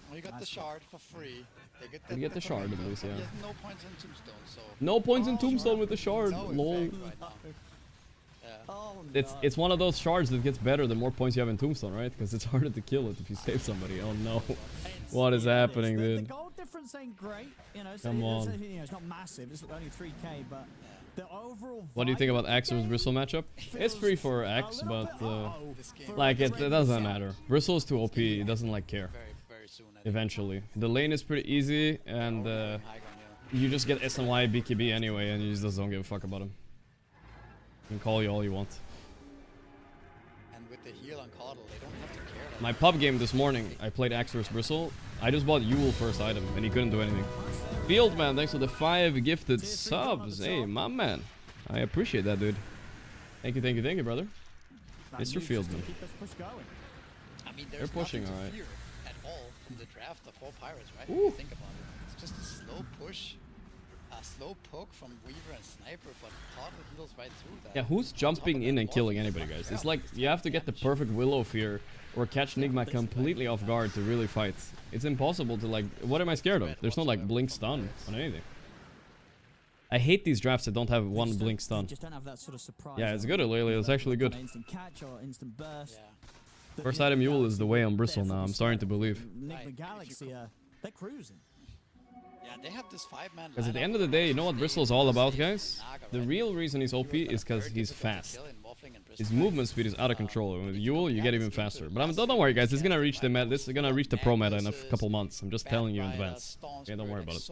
Well, you got the shard for free. You get the shard at least, yeah. No points in Tombstone, so... No points in Tombstone with the shard, lol. It's one of those shards that gets better the more points you have in Tombstone, right? Because it's harder to kill it if you save somebody. Oh no. What is happening, dude? The gold difference ain't great, you know. Come on. It's not massive. It's only 3k, but the overall. What do you think about Axe versus Bristle matchup? It's free for Axe, but like it doesn't matter. Bristle is too OP. He doesn't like care. Eventually, the lane is pretty easy, and you just get SNY BKB anyway, and you just don't give a fuck about him. You can call you all you want. And with the heal on Coddle, they don't have to care. My pub game this morning, I played Axe vs Bristle. I just bought Yule first item, and he couldn't do anything. Fieldman, thanks for the 5 gifted subs. Hey, my man. I appreciate that, dude. Thank you, brother. Mr. Fieldman. I mean, they're pushing, alright. At all from the draft of 4 pirates, right? Ooh. Think about it. It's just a slow push. A slow poke from Weaver and Sniper, but Coddle heals right through that. Yeah, who's jumping in and killing anybody, guys? It's like you have to get the perfect Willow Fear or catch Nigma completely off guard to really fight. It's impossible to like... What am I scared of? There's no like blink stun on anything. I hate these drafts that don't have one blink stun. Yeah, it's good, Aurelia. It's actually good. First item Yule is the way on Bristle now. I'm starting to believe. Nigma Galaxy, they're cruising. Yeah, they have this 5-man. Because at the end of the day, you know what Bristle is all about, guys? The real reason he's OP is because he's fast. His movement speed is out of control. With Yule, you get even faster. But don't worry, guys. It's gonna reach the meta. This is gonna reach the pro meta in a couple months. I'm just telling you in advance. Yeah, don't worry about it.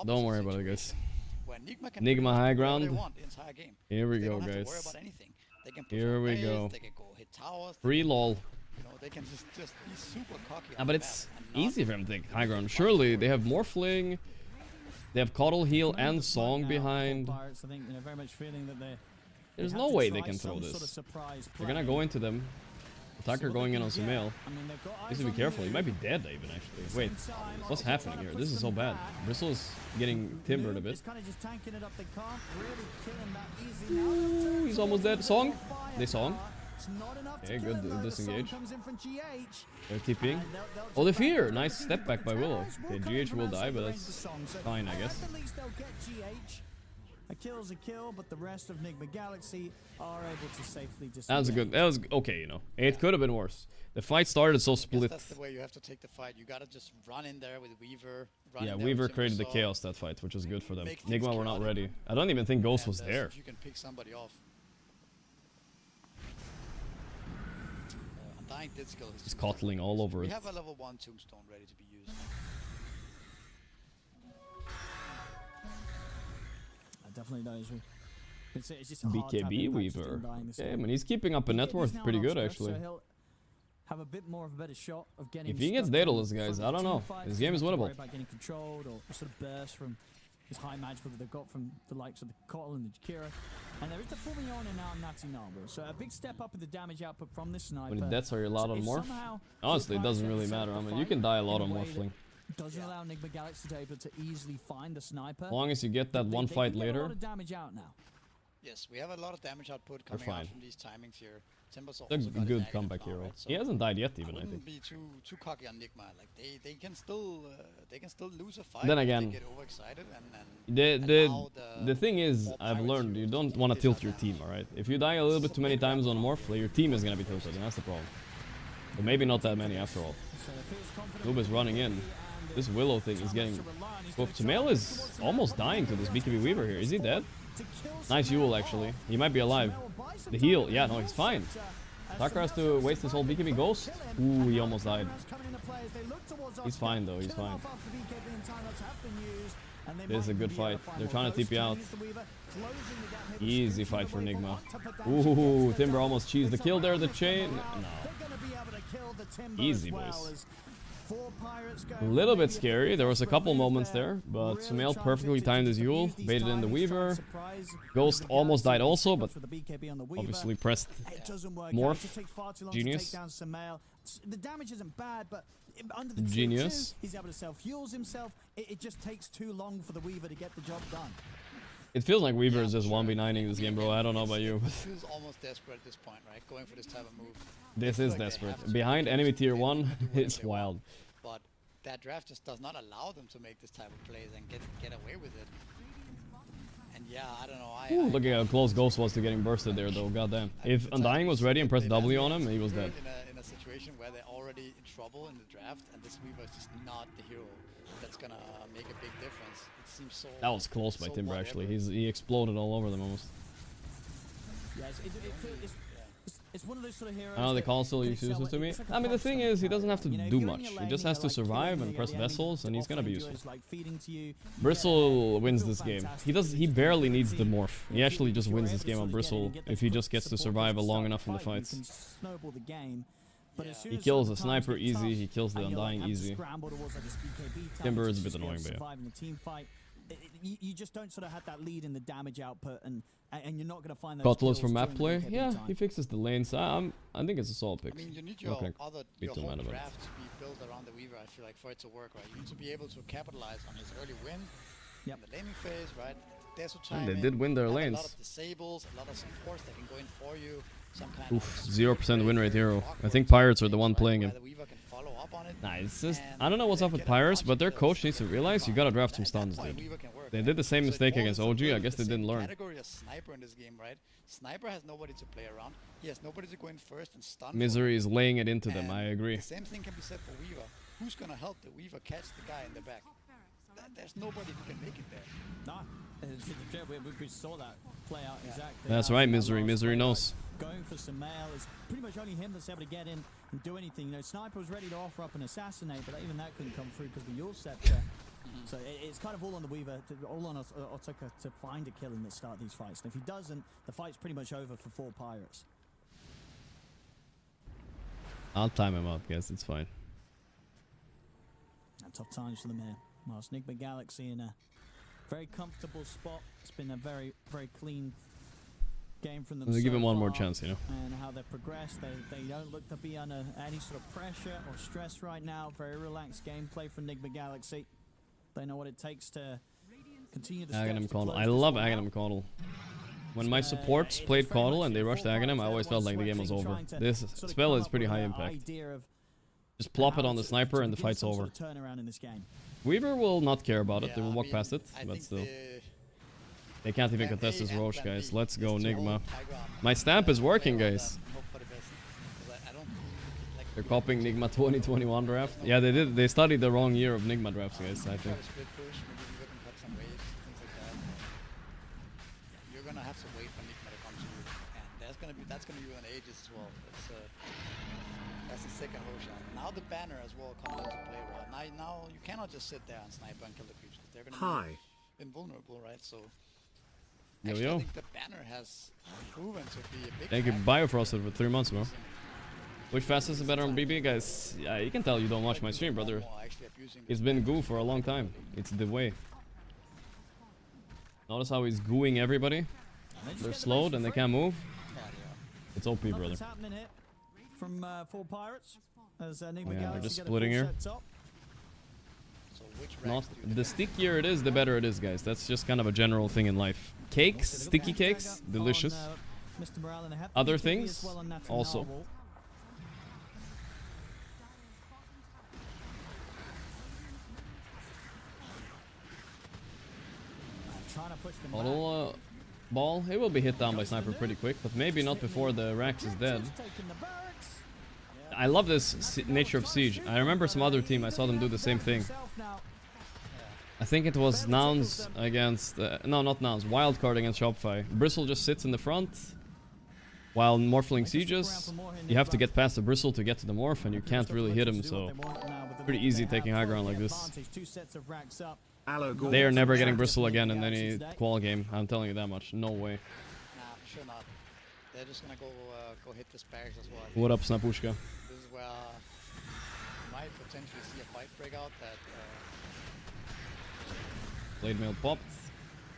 Don't worry about it, guys. Nigma high ground. Here we go, guys. Here we go. hit towers. Free lol. You know, they can just be super cocky. Ah, but it's easy for them to take high ground. Surely they have Morphling, they have Coddle, Heal, and Song behind. Pirates, I think, you know, very much feeling that There's have no to way try they can some throw sort of this. surprise They're gonna play. go into them. Attacker going in on Sumail. I mean, they've got Needs eyes to be on careful. He you. might be dead even actually. Wait, Same time, what's they're happening trying here? to This push is so them bad. back. Bristle's getting timbered a bit. It's kind of just tanking it up. They can't really kill him that easy now. Ooh, he's almost dead. Song? They song. It's not enough to Okay, kill good him, though. The song disengage. comes in from GH. They're TPing. And they'll Oh, they just fear. back Nice up. step back by Willow. Okay, Come GH from will outside die, the but range that's of the song, so fine, I guess. At the least they'll get GH. A kill's a kill, but the rest of Nigma Galaxy are able to safely disengage. That was a good. That was okay, you know. It could have been worse. The fight started so I guess split. that's the way you have to take the fight. You gotta just run in there with Weaver. Yeah, Weaver created the chaos that fight, which was good for them. Make things Nigma were not chaotic. ready. I don't even think Ghost was there. You can pick somebody off. Undying did skill his He's tombstone. cottling all over We it. have a level 1 tombstone ready to be used. Definitely knows. It's just a hard BKB tapping Weaver. practice in Undying this Yeah, I game. mean, he's keeping up a net BKB's worth now pretty on good, Oscar, actually. So he'll have a bit more of a better shot of getting. If he gets stuck in Daedalus, front guys, of I don't the know. teamfight, This doesn't game is have to worry winnable. about getting controlled or sort of burst from this high magical that they've got from the likes of the Kotl and the Jakira. And there is the Fulmiona now on Natty Narble. So a big step up in the damage output from this sniper. When deaths are allowed on If Morph. somehow Honestly, it Pirates doesn't get really to set matter. up I the mean, you fight can die a in lot on way Morphling. that doesn't allow Nigma Galaxy to be able to easily find the sniper. As long as you get that They one can fight get a later. lot of damage out now. Yes, we have a lot of damage output They're coming out fine. from these timings here. Timber's They're also a got his good negative comeback now, hero. right? So He hasn't died yet, I even, I wouldn't think. be too cocky on Nigma. Like they can still lose a fight. Then if again, they get overexcited and The thing is, more I've Pirates learned you heroes don't to want to dish tilt out your damage. team, alright? If you die a little bit too many times on Morphle, your team is gonna be tilted, and that's the problem. But maybe not that many after all. So if he's confident Noob is running in. This Willow thing is getting... Well, Sumail is almost dying to this BKB Weaver here. Is he dead? Nice Yule, actually. He might be alive. The heal. Yeah, no, he's fine. Tucker has to waste his whole BKB Ghost. Ooh, he almost died. He's fine, though. He's fine. This is a good fight. They're trying to TP out. Easy fight for Nigma. Ooh, Timber almost cheesed the kill there. The chain. No. Easy, boys. A little bit scary. There was a couple moments there, but Sumail perfectly timed his Yule, baited in the Weaver. Ghost almost died also, but obviously pressed Morph. Genius. The damage isn't bad, but under the Genius. tier 2, he's able to self-heals himself. It just takes too long for the Weaver to get the job done. It feels like Weaver is just 1v9ing this game, bro. I don't know about you. It feels almost desperate at this point, right? Going for this type of move. This They feel is like they desperate. have to Behind because enemy they tier can 1, do whatever it's they want. wild. But that draft just does not allow them to make this type of plays and get away with it. And yeah, I don't know. Ooh, look at how close Ghost was to getting bursted there, though. Goddamn. If Undying was ready and pressed W on him, he was dead. In a situation where they're already in trouble in the draft, and this Weaver is just not the hero that's gonna make a big difference. It seems so. That was close by so Timber, actually. whatever. He exploded all over them almost. Yeah, it's one of those sort of heroes. I know the that console can uses excel it to me. it's like a I mean, the punch thing style is, he doesn't have to character. You know, do if you're in much. your He lane just and has you're, to like, survive killing and the press enemy vessels, and he's gonna be offering useful. yours, like, feeding to you, Bristle wins feel this game. fantastic. He barely needs the If morph. He you- actually if just you're wins able this to game sort on of get in Bristle and get the if he just gets to support survive to long start enough in the fight, you fights. can snowball the game. But as soon He as kills sort the of times sniper get easy, tough he kills the and you're, like, Undying have to easy. scramble towards, like, this BKB time Timber to is a just bit be able annoying, to but yeah. survive in the team fight. You just don't sort of have that lead in the damage output, and you're not going to find those Cutlass kills for map during play? the BKB Yeah, time. he fixes the lanes. I think it's a solid pick. I mean, you need I'm not your gonna other be your too whole mad about it. draft to be built around the Weaver. I feel like for it to work, right? You need to be able to capitalize on his early win Yep. in the laning phase, right? There's a And they timing, did win their have a lanes. lot of disables, a lot of supports that can go in for you. Some kind Oof, of 0% win rate hero. I awkward think Pirates are the things, one right, playing where him. the Weaver can follow up on it, Nah, it's just... and I don't know what's up get with a Pirates, bunch but of their kills. coach needs to realize you gotta draft some At that stuns, point, dude. Weaver can work. They did the same So it mistake falls against a OG. little I bit guess the they same didn't learn. Category as Sniper in this game, right? Sniper has nobody to play around. He has nobody to go in first and stun. for Misery him. is laying it into them, And I agree. The same thing can be said for Weaver. Who's gonna help the Weaver catch the guy in the back? There's nobody who can make it there. No, we saw that play out exactly. That's how right, in that Misery. last Misery play, knows. like, going for Sumail is pretty much only him that's able to get in and do anything. You know, Sniper was ready to offer up an assassinate, but even that couldn't come through because the Yule scepter. So it's kind of all on the Weaver, all on Otaka to find a kill and start these fights. And if he doesn't, the fight's pretty much over for 4 Pirates. I'll time him out, guys. It's fine. Tough times for them here. Well, it's Nigma Galaxy in a very comfortable spot. It's been a very, very clean game from them. We'll give so him one more far, chance, you know. And how they've progressed. They don't look to be under any sort of pressure or stress right now. Very relaxed gameplay from Nigma Galaxy. They know what it takes to continue the Aghanim steps to Caudal. close I this love one out. Aghanim Caudal. When my supports played Caudal and they rushed Aghanim, I always felt like the game was over. This spell is pretty high impact. Just plop it on the sniper and the fight's over. Weaver will not care about it. They will walk past it, but still. They can't even contest this Roche, guys. Let's go, Nigma. My stamp is working, guys. They're copying Nigma 2021 draft. Yeah, they did. They studied the wrong year of Nigma drafts, guys, I think. You're gonna have to wait for Nigma to come to you, and that's gonna be an ages as well. That's the second whole shot. Now the banner as well comes into play. Right now you cannot just sit there and snipe and kill the creeps because they're gonna be invulnerable, right? So actually, I think the banner has proven to be a big. Thank you, Biofrosted, for 3 months, bro. Which fastest is better on BB, guys? Yeah, you can tell you don't watch my stream, brother. It's been goo for a long time. It's the way. Notice how he's gooing everybody. They're slowed and they can't move. It's OP, brother. From 4 Pirates, as Yeah, they're just splitting here. So Not the stickier it is, the better it is, guys. That's just kind of a general thing in life. Cakes, sticky cakes, delicious. Other things, also. Little ball, it will be hit down by sniper pretty quick, but maybe not before the Rax is dead. I love this nature of Siege. I remember some other team, I saw them do the same thing. I think it was Nouns against... no, not Nouns. Wildcard against Shopify. Bristle just sits in the front while Morphling sieges. You have to get past the Bristle to get to the Morph, and you can't really hit him, so... Pretty easy taking high ground like this. They are never getting Bristle again in any qual game. I'm telling you that much. No way. Nah, for sure not. They're just gonna go hit this barracks as well. What up, Snapushka? This is where you might potentially see a fight break out that Blade Mail popped.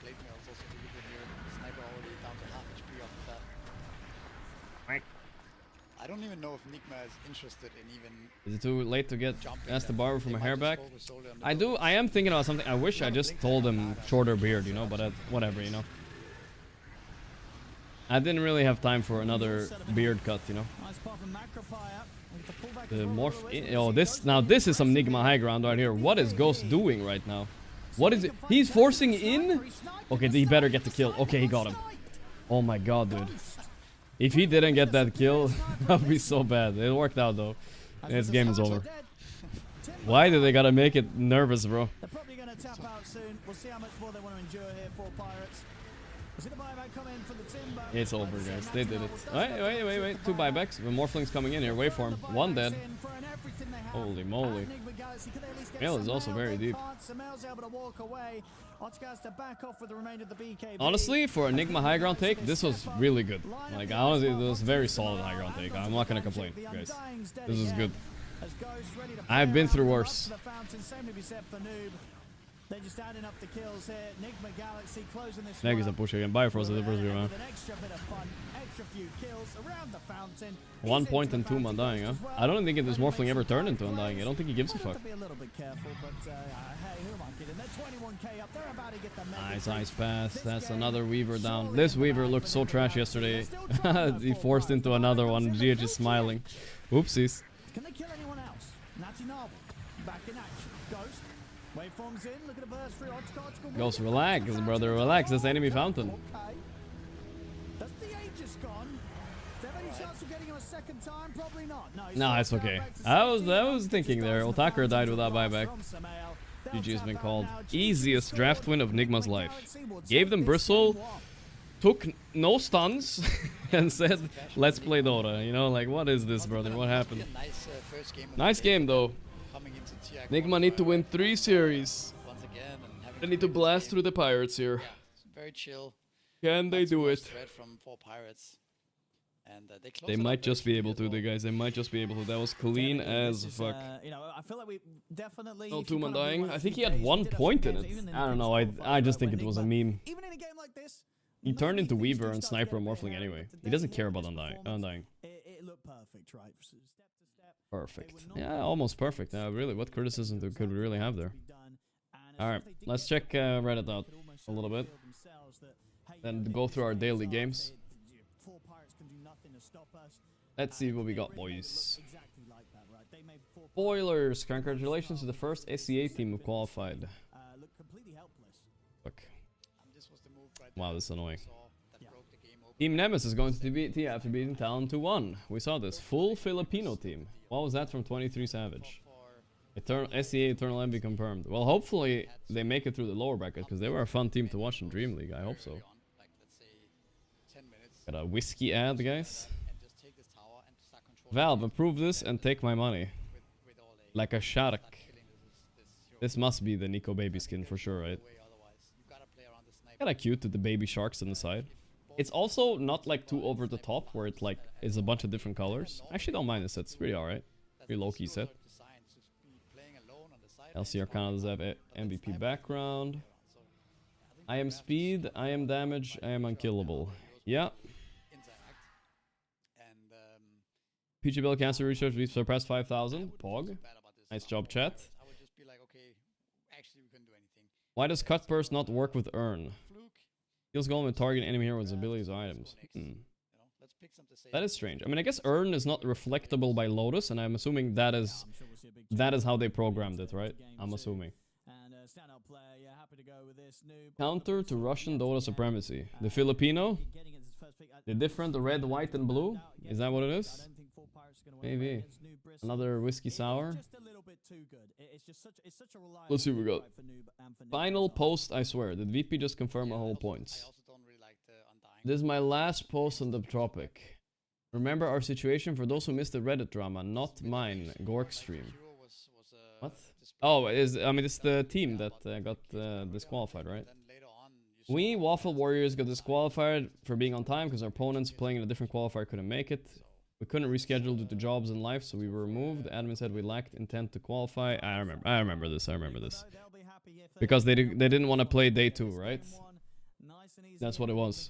Blade Mail is also really good here. Sniper already down to half HP off of that. I don't even know if Nigma is interested in even... Is it too late to get ask the barber from a hair back? I I am thinking about something. I wish I just told him shorter beard, you know, but whatever, you know. I didn't really have time for another beard cut, you know. The morph. Oh, this is some Nigma high ground right here. What is Ghost doing right now? What is it? He's forcing in? Okay, he better get the kill. Okay, he got him. Oh my god, dude. If he didn't get that kill, that would be so bad. It worked out though. And this game is over. Why do they gotta make it nervous, bro? They're probably gonna tap out soon. We'll see how much more they want to endure here for Pirates. We'll see the buyback come in for the Timber. It's over, guys. They did it. Wait. 2 buybacks. The Morphlings coming in here. Waveform. 1 dead. Holy moly. Mail is also very deep. Honestly, for a Nigma high ground take, this was really good. Like, honestly, it was very solid high ground take. I'm not gonna complain, guys. This is good. I've been through worse. They're just adding up the kills here. Nigma Galaxy closing this Meg is a push again. Biofrost the first man. An extra bit of fun, extra few kills around the fountain. 1 point and 2 Undying, huh? I don't think this Morphling ever turned into Undying. I don't think he gives a fuck. Be a little bit careful, but hey, who am I kidding? They're 21k up. They're about to get the nice ice pass. That's another Weaver down. This Weaver looked so trash yesterday. He forced into another one. GH is smiling. Oopsies. Can they kill anyone else? Natty Novel back in action. Ghost. Waveforms in. Look at the burst through. Ghost, relax, brother. Relax. That's enemy fountain. Okay. That's the Aegis gone. Is there any chance of getting him a second time? Probably not. No, it's okay. I was thinking there. Otaker died without buyback. GG has been called. Easiest draft win of Nigma's life. Gave them Bristle. Took no stuns. And said, let's play Dota. You know, like, what is this, brother? What happened? Nice game, though. Nigma need to win 3 series. They need to blast through the Pirates here. Very chill. Can they do it? From 4 Pirates. And they closed They it up might very just be cleanly able as to, well. the guys. They might just be able to. That was clean Definitely, as this is, fuck. you know, I feel like we definitely. No if you Tuman kind of dying. rewind a I think few he had days, we 1 did have some point in games, it. even in I don't previous know. I qualifiers just where think it was a Nigma, meme. even in a game like this, He turned into maybe things Weaver do and start to get Sniper a bit Morphling hairy, anyway. but He doesn't today, care with about this Undying. performance, it looked perfect, right? Step to step. Perfect. Yeah, almost perfect. Really, what criticism could we really have there? Alright, let's check Reddit out a little bit. Then go through our daily games. Let's see what we got, boys. Spoilers! Congratulations to the first SEA team who qualified. Fuck. This was the move right Wow, there this is annoying. we saw that broke the game open. Team Nemesis is going to TBT after beating Talon 2-1. We saw this. Full Filipino team. What was that from 23 Savage? SEA Eternal Envy confirmed. Well, hopefully they make it through the lower bracket because they were a fun team to watch in Dream League. I hope so. Like, let's say 10 minutes. Got a whiskey ad, guys. And just take this tower and start controlling Valve, approve this and take my money. with all a Like a shark. start killing this hero This must be the Nico baby skin for sure, right? way otherwise. You gotta play around the sniper. Kinda cute with the baby sharks on the side. It's also not like too over the top where it like is a bunch of different colors. I actually don't mind this set. It's pretty alright. Pretty low-key set. LC Arcana does have MVP background. I am speed, I am damage, I am unkillable. Yeah. PG Bill Cancer Research, we've surpassed 5,000. Pog. Nice job, chat. Why does Cut Burst not work with Earn? Heals golem with target enemy heroes, abilities, or items. That is strange. I mean, I guess Earn is not reflectable by Lotus, and I'm assuming that is how they programmed it, right? I'm assuming. Counter to Russian Dota supremacy. The Filipino? The different, the red, white, and blue? Is that what it is? Maybe. Another whiskey sour? Let's see what we got. Final post, I swear. Did VP just confirm my whole points? This is my last post on the topic. Remember our situation for those who missed the Reddit drama, not mine. Gorgc stream. What? Oh, I mean, it's the team that got disqualified, right? We, Waffle Warriors, got disqualified for being on time because our opponents playing in a different qualifier couldn't make it. We couldn't reschedule due to jobs and life, so we were removed. The admin said we lacked intent to qualify. I remember this. Because they didn't want to play day 2, right? That's what it was.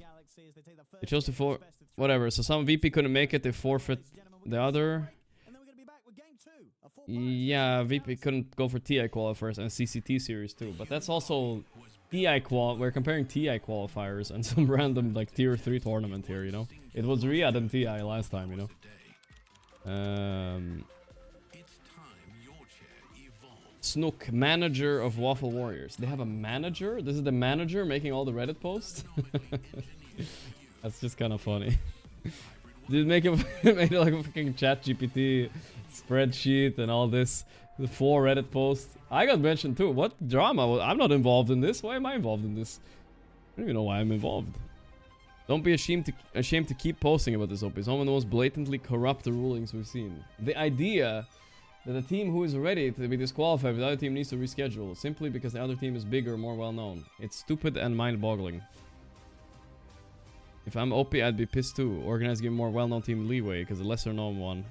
They chose to whatever. So some VP couldn't make it. They forfeit the other. Yeah, VP couldn't go for TI qualifiers and CCT series too. But that's also TI we're comparing TI qualifiers and some random like tier 3 tournament here, you know. It was Riyadh and TI last time, you know. Snook, manager of Waffle Warriors. They have a manager? This is the manager making all the Reddit posts? That's just kind of funny. Did make it made it like a fucking chat GPT spreadsheet and all this. The 4 Reddit posts. I got mentioned too. What drama? I'm not involved in this. Why am I involved in this? I don't even know why I'm involved. Don't be ashamed to keep posting about this, OP. It's one of the most blatantly corrupt rulings we've seen. The idea that a team who is ready to be disqualified with the other team needs to reschedule simply because the other team is bigger, more well known. It's stupid and mind-boggling. If I'm OP, I'd be pissed too. Organize, give more well-known team leeway because the lesser-known one.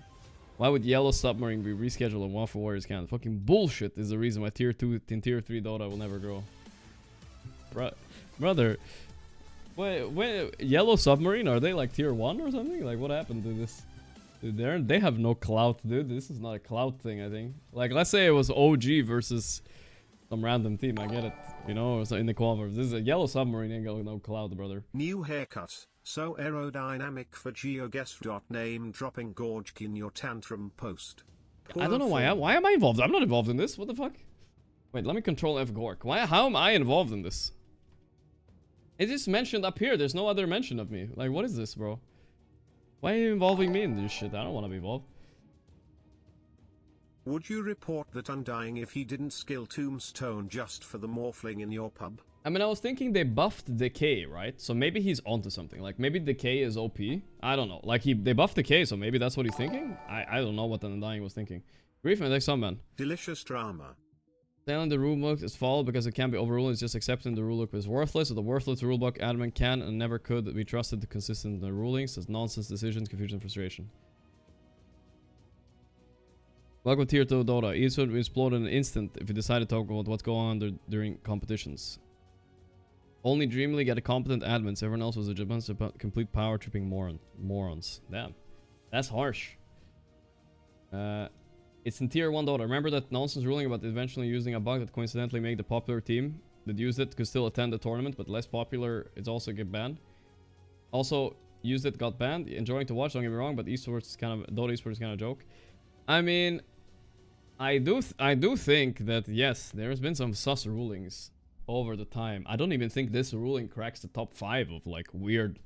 Why would Yellow Submarine be rescheduled and Waffle Warriors can't? Fucking bullshit is the reason why Tier 2 and Tier 3 Dota will never grow. Brother. Wait, Yellow Submarine? Are they like Tier 1 or something? Like, what happened to this? Dude, they have no clout, dude. This is not a clout thing, I think. Like, let's say it was OG versus some random team. I get it. You know, in the qualifiers. This is a Yellow Submarine, ain't got no clout, brother. New haircut. So aerodynamic for GeoGuess. Name dropping Gorgc in your tantrum post. I don't know why. Why am I involved? I'm not involved in this. What the fuck? Wait, let me control F Gorgc. How am I involved in this? It is mentioned up here. There's no other mention of me. Like, what is this, bro? Why are you involving me in this shit? I don't want to be involved. Would you report that Undying if he didn't skill Tombstone just for the morphling in your pub? I mean, I was thinking they buffed Decay, right? So maybe he's onto something. Like, maybe Decay is OP. I don't know. Like, they buffed Decay, so maybe that's what he's thinking? I don't know what the Undying was thinking. Grief and next man. Delicious drama. Telling the rulebook is followed because it can't be overruled. It's just accepting the rulebook is worthless. So the worthless rulebook admin can and never could be trusted to consistent in the rulings. It's nonsense decisions, confusion, frustration. Welcome tier 2 Dota. Eastwood will explode in an instant if you decide to talk about what's going on during competitions. Only Dreamily get a competent admins. Everyone else was a bunch of complete power tripping morons. Damn. That's harsh. It's in tier 1 Dota. Remember that nonsense ruling about eventually using a bug that coincidentally made the popular team that used it could still attend the tournament, but less popular, it's also get banned. Also, used it, got banned. Enjoying to watch, don't get me wrong, but esports is kind of Dota esports is kind of a joke. I mean, I do think that yes, there's been some sus rulings over the time. I don't even think this ruling cracks the top 5 of like weird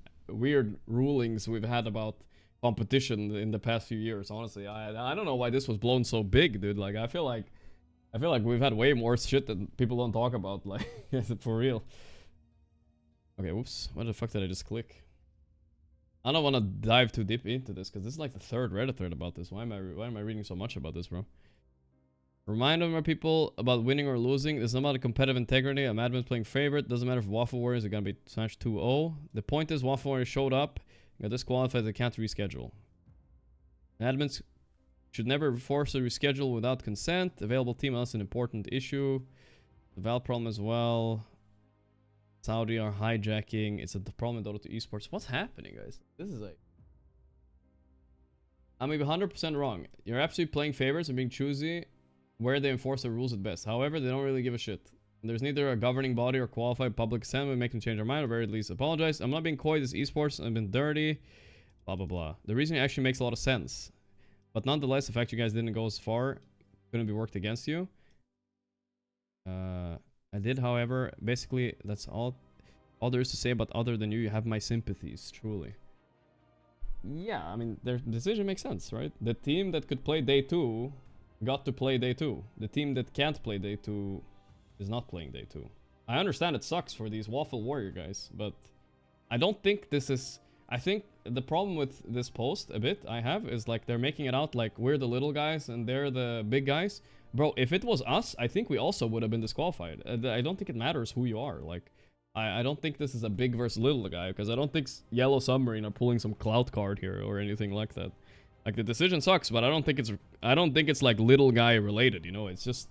rulings we've had about competition in the past few years. Honestly, I don't know why this was blown so big, dude. Like I feel like we've had way more shit that people don't talk about, like for real. Okay, whoops. What the fuck did I just click? I don't want to dive too deep into this because this is like the 3rd Reddit thread about this. Why am I reading so much about this, bro? Remind more people about winning or losing. This is not about competitive integrity. A madman's playing favorite. Doesn't matter if Waffle Warriors are gonna be smashed 2-0. The point is Waffle Warriors showed up, got disqualified, they can't reschedule. Admins should never force a reschedule without consent. Available team is an important issue. The Valve problem as well. Saudi are hijacking. It's a problem in Dota 2 esports. What's happening, guys? This is like... I may be 100% wrong. You're absolutely playing favorites and being choosy where they enforce the rules at best. However, they don't really give a shit. There's neither a governing body or qualified public assembly make them change their mind, or very least apologize. I'm not being coy, this esports, I've been dirty, blah blah blah. The reasoning actually makes a lot of sense. But nonetheless, the fact you guys didn't go as far couldn't be worked against you. I did, however, basically, that's all there is to say about other than you have my sympathies, truly. Yeah, I mean, their decision makes sense, right? The team that could play day 2 got to play day 2. The team that can't play day 2 is not playing day 2. I understand it sucks for these Waffle Warrior guys, but I don't think this is... I think the problem with this post a bit I have is like they're making it out like we're the little guys and they're the big guys. Bro, if it was us, I think we also would have been disqualified. I don't think it matters who you are. Like, I don't think this is a big versus little guy, because I don't think Yellow Submarine are pulling some clout card here or anything like that. Like, the decision sucks, but I don't think it's like little guy related, you know? It's just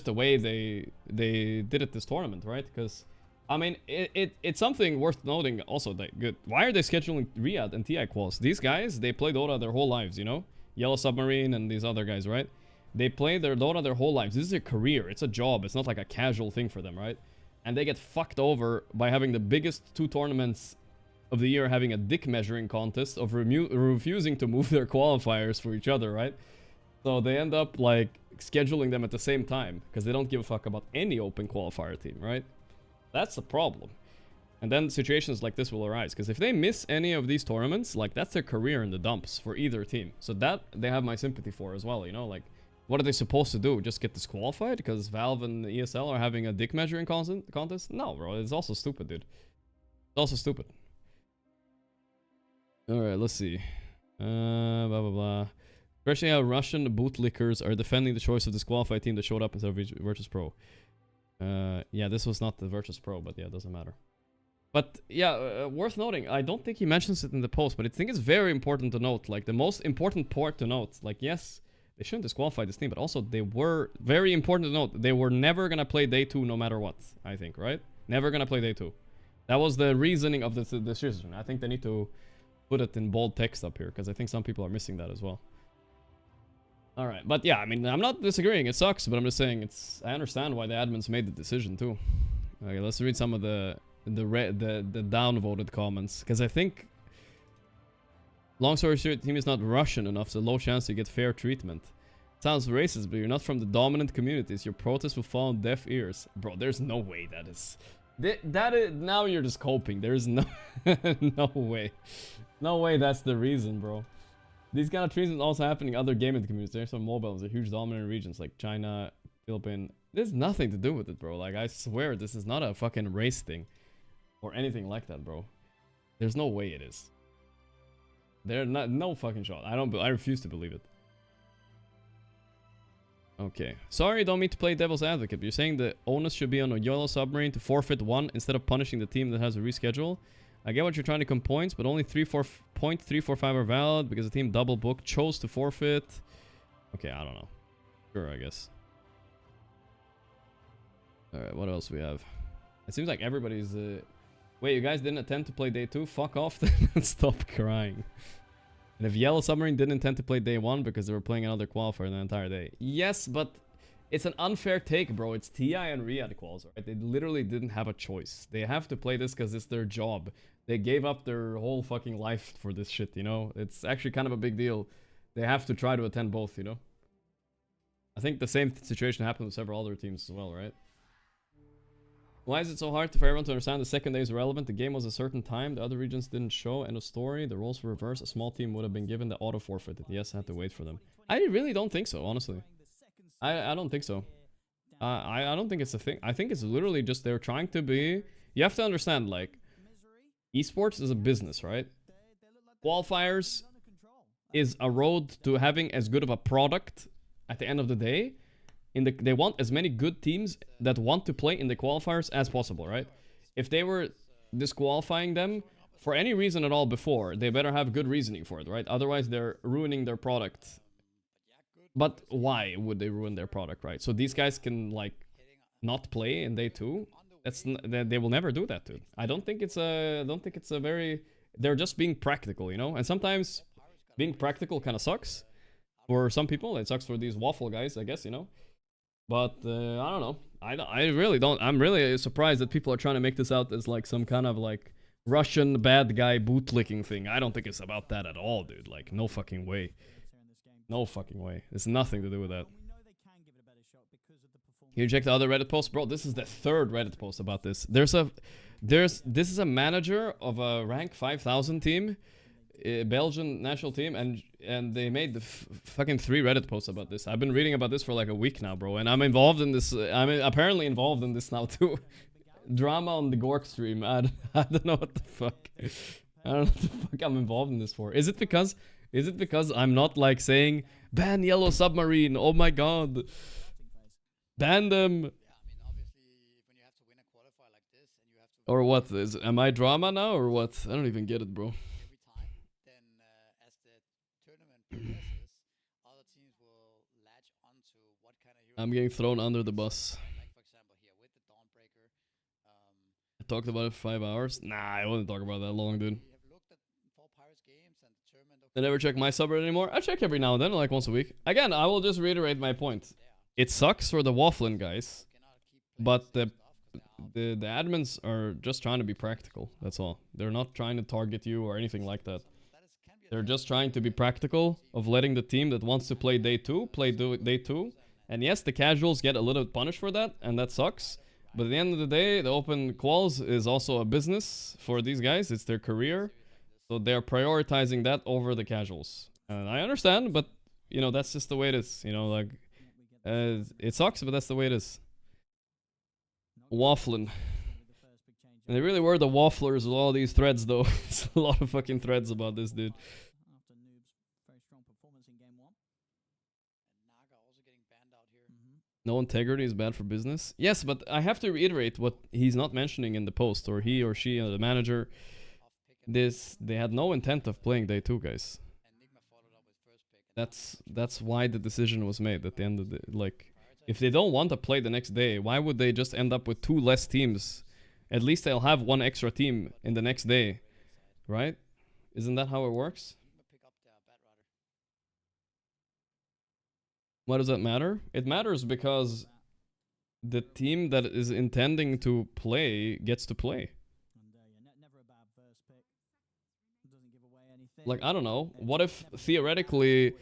the way they did it this tournament, right? Because I mean, it's something worth noting also that good. Why are they scheduling Riyadh and TI quals? These guys, they play Dota their whole lives, you know? Yellow Submarine and these other guys, right? They play their Dota their whole lives. This is a career. It's a job. It's not like a casual thing for them, right? And they get fucked over by having the biggest 2 tournaments of the year having a dick measuring contest of refusing to move their qualifiers for each other, right? So they end up like scheduling them at the same time because they don't give a fuck about any open qualifier team, right? That's the problem. And then situations like this will arise because if they miss any of these tournaments, like that's their career in the dumps for either team. So that they have my sympathy for as well, you know? Like, what are they supposed to do? Just get disqualified because Valve and ESL are having a dick measuring contest? No, bro. It's also stupid, dude. It's also stupid. Alright, let's see. Blah, blah, blah. Especially how Russian bootlickers are defending the choice of disqualified team that showed up instead of Virtus Pro. Yeah, this was not the Virtus Pro, but yeah, it doesn't matter. But yeah, worth noting, I don't think he mentions it in the post, but I think it's very important to note, like the most important part to note, like yes, they shouldn't disqualify this team, but also they were, very important to note, they were never gonna play day 2 no matter what, I think, right? Never gonna play day 2. That was the reasoning of this decision. I think they need to put it in bold text up here, because I think some people are missing that as well. Alright, but yeah, I mean, I'm not disagreeing, it sucks, but I'm just saying, I understand why the admins made the decision too. Okay, let's read some of the downvoted comments, because I think, long story short, team is not Russian enough, so low chance you get fair treatment. Sounds racist, but you're not from the dominant communities. Your protest will fall on deaf ears. Bro, there's no way that is... That is... Now you're just coping. There's no... no way. No way that's the reason, bro. These kind of treatments also happen in other gaming communities. There's some mobiles, are huge dominant regions like China, Philippines. There's nothing to do with it, bro. Like, I swear, this is not a fucking race thing. Or anything like that, bro. There's no way it is. There's no fucking shot. I refuse to believe it. Okay. Sorry, don't mean to play devil's advocate. But you're saying the onus should be on a yellow submarine to forfeit 1 instead of punishing the team that has a reschedule. I get what you're trying to come points, but only 3.345 are valid because the team double book chose to forfeit. Okay, I don't know. Sure, I guess. Alright, what else we have? It seems like everybody's... Wait, you guys didn't intend to play day 2? Fuck off then and stop crying. And if Yellow Submarine didn't intend to play day 1 because they were playing another qualifier the entire day. Yes, but it's an unfair take, bro. It's TI and Riyadh quals, right? They literally didn't have a choice. They have to play this because it's their job. They gave up their whole fucking life for this shit, you know? It's actually kind of a big deal. They have to try to attend both, you know? I think the same situation happened with several other teams as well, right? Why is it so hard for everyone to understand the second day is irrelevant? The game was a certain time. The other regions didn't show. End of story. The roles were reversed. A small team would have been given the auto forfeited. Yes, I had to wait for them. I really don't think so, honestly. I don't think so. I don't think it's a thing. I think it's literally just they're trying to be... You have to understand, like, esports is a business, right? Qualifiers is a road to having as good of a product at the end of the day. They want as many good teams that want to play in the qualifiers as possible, right? If they were disqualifying them for any reason at all before, they better have good reasoning for it, right? Otherwise, they're ruining their product. But why would they ruin their product, right? So these guys can, like, not play in day 2? They will never do that, dude. I don't think it's a very... They're just being practical, you know? And sometimes being practical kind of sucks. For some people, it sucks for these waffle guys, I guess, you know? But, I don't know. I really don't. I'm really surprised that people are trying to make this out as, like, some kind of, like, Russian bad guy bootlicking thing. I don't think it's about that at all, dude. Like, no fucking way. No fucking way. It's nothing to do with that. Can you check the other Reddit posts? Bro, this is the 3rd Reddit post about this. This is a manager of a rank 5000 team. Belgian national team, and they made the fucking 3 Reddit posts about this. I've been reading about this for like a week now, bro, and I'm involved in this. I'm apparently involved in this now too. Drama on the Gorgc stream. I don't know what the fuck. I don't know what the fuck I'm involved in this for. Is it because I'm not like saying ban Yellow Submarine? Oh my god, ban them. Or what? Am I drama now or what? I don't even get it, bro. I'm getting thrown under the bus. I talked about it for 5 hours. Nah, I wouldn't talk about that long, dude. I never check my subreddit anymore. I check every now and then, like once a week. Again, I will just reiterate my point. It sucks for the waffling guys, but the admins are just trying to be practical. That's all. They're not trying to target you or anything like that. They're just trying to be practical of letting the team that wants to play day 2 play day 2. And yes, the casuals get a little bit punished for that, and that sucks. But at the end of the day, the open quals is also a business for these guys. It's their career. So they're prioritizing that over the casuals. And I understand, but, you know, that's just the way it is. You know, like, it sucks, but that's the way it is. Waffling. And they really were the wafflers with all these threads, though. It's a lot of fucking threads about this, dude. No integrity is bad for business. Yes, but I have to reiterate what he's not mentioning in the post, or he or she, the manager. They had no intent of playing day 2, guys. That's why the decision was made at the end of the... Like, if they don't want to play the next day, why would they just end up with 2 less teams? At least they'll have 1 extra team in the next day, right? Isn't that how it works? Why does that matter? It matters because the team that is intending to play gets to play. Like, I don't know. What if theoretically,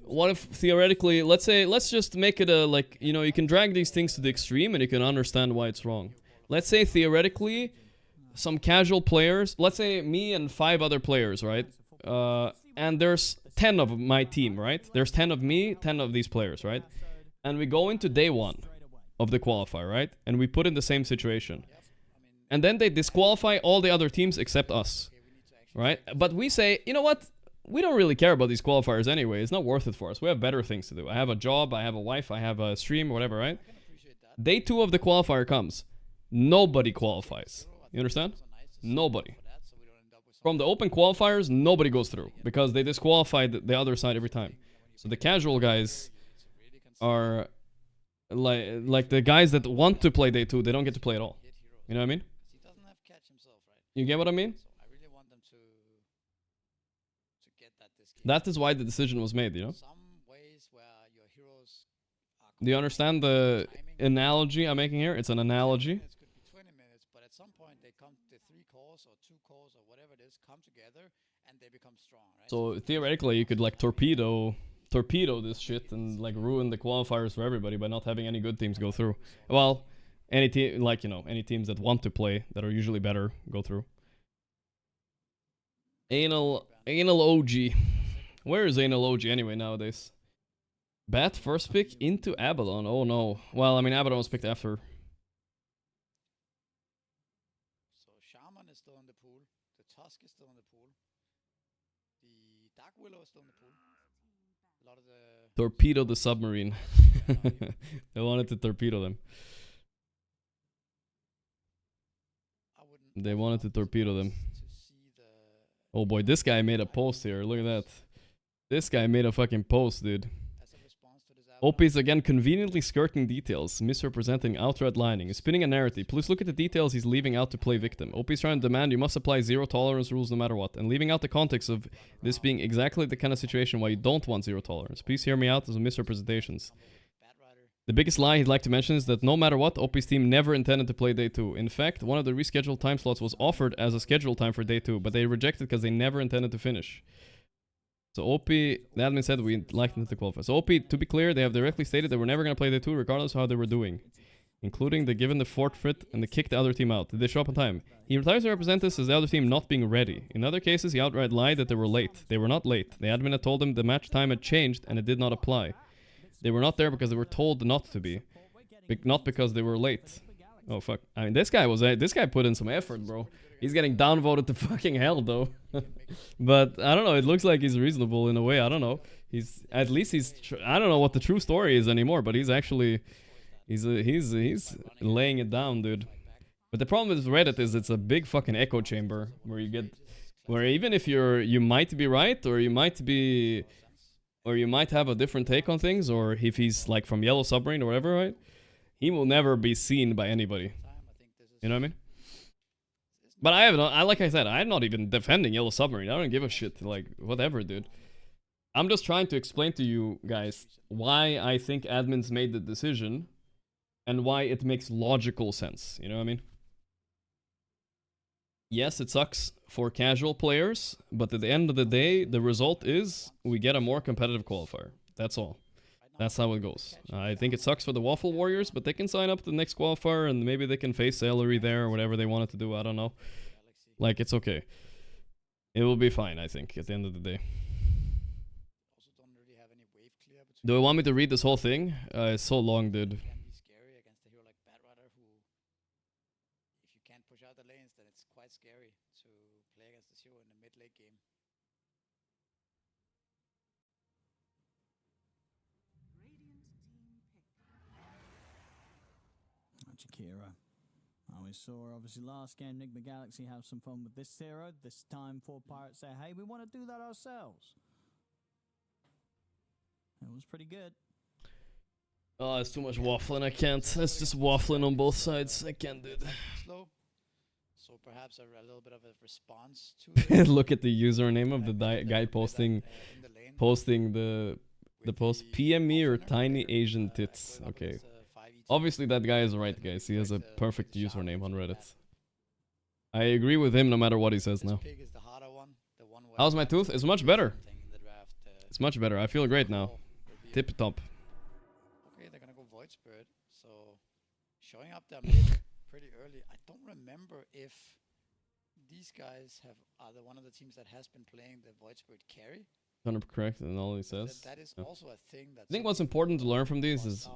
let's just make it a, like, you know, you can drag these things to the extreme and you can understand why it's wrong. Let's say theoretically, some casual players, let's say me and 5 other players, right? And there's 10 of my team, right? There's 10 of me, 10 of these players, right? And we go into day 1 of the qualifier, right? And we put in the same situation. And then they disqualify all the other teams except us, right? But we say, you know what? we don't really care about these qualifiers anyway. It's not worth it for us. We have better things to do. I have a job, I have a wife, I have a stream, whatever, right? Day 2 of the qualifier comes. Nobody qualifies. You understand? Nobody. From the open qualifiers, nobody goes through because they disqualified the other side every time. So the casual guys are like the guys that want to play day 2, they don't get to play at all. You know what I mean? You get what I mean? That is why the decision was made, you know? Do you understand the analogy I'm making here? It's an analogy. So theoretically, you could like torpedo this shit and like ruin the qualifiers for everybody by not having any good teams go through. Well, any team, like, you know, any teams that want to play that are usually better go through. Anal OG. Where is Anal OG anyway nowadays? Bat first pick into Abaddon. Oh no. Well, I mean, Abaddon was picked after. So Shaman is still in the pool. The Tusk is still in the pool. The Dark Willow is still in the pool. A lot of the Torpedo the submarine. They wanted to torpedo them. They wanted to torpedo them. Oh boy, this guy made a post here. Look at that. This guy made a fucking post, dude. OP is again conveniently skirting details, misrepresenting, outright lying, spinning a narrative. Please look at the details he's leaving out to play victim. OP is trying to demand you must apply zero tolerance rules no matter what, and leaving out the context of this being exactly the kind of situation why you don't want zero tolerance. Please hear me out as misrepresentations. The biggest lie he'd like to mention is that no matter what, OP's team never intended to play day 2. In fact, one of the rescheduled time slots was offered as a scheduled time for day 2, but they rejected because they never intended to finish. So OP, the admin said we'd like them to qualify. So OP, to be clear, they have directly stated they were never going to play day 2 regardless of how they were doing. Including the given the forfeit and the kick the other team out. Did they show up on time? He retires to represent this as the other team not being ready. In other cases, he outright lied that they were late. They were not late. The admin had told them the match time had changed and it did not apply. They were not there because they were told not to be. Not because they were late. Oh fuck. I mean, this guy put in some effort, bro. He's getting downvoted to fucking hell, though. But I don't know. It looks like he's reasonable in a way. I don't know. I don't know what the true story is anymore. But he's actually, he's laying it down, dude. But the problem with Reddit is it's a big fucking echo chamber where even if you might be right or you might have a different take on things, or if he's like from Yellow Submarine or whatever, right? He will never be seen by anybody. You know what I mean? But like I said, I'm not even defending Yellow Submarine. I don't give a shit. Like, whatever, dude. I'm just trying to explain to you guys why I think admins made the decision and why it makes logical sense. You know what I mean? Yes, it sucks for casual players, but at the end of the day, the result is we get a more competitive qualifier. That's all. That's how it goes. I think it sucks for the Waffle Warriors, but they can sign up to the next qualifier and maybe they can face Celery there or whatever they wanted to do. I don't know. Like, it's okay. It will be fine, I think, at the end of the day. Do I want me to read this whole thing? It's so long, dude. Akira. We saw obviously last game Nigma Galaxy have some fun with this hero. This time 4 Pirates say, hey, we want to do that ourselves. It was pretty good. Oh, it's too much waffling. I can't. It's just waffling on both sides. I can't do that. Slow. So perhaps a little bit of a response to Look at the username of the guy posting the post. PM me or tiny Asian tits. Okay. Obviously that guy is right, guys. He has a perfect username on Reddit. I agree with him no matter what he says now. How's my tooth? It's much better. It's much better. I feel great now. Tip top. Okay, they're gonna go Void Spirit. So showing up there pretty early. I don't remember if these guys are one of the teams that has been playing the Void Spirit carry. 100% correct in all he says. That is also a thing that I think what's important to learn from these is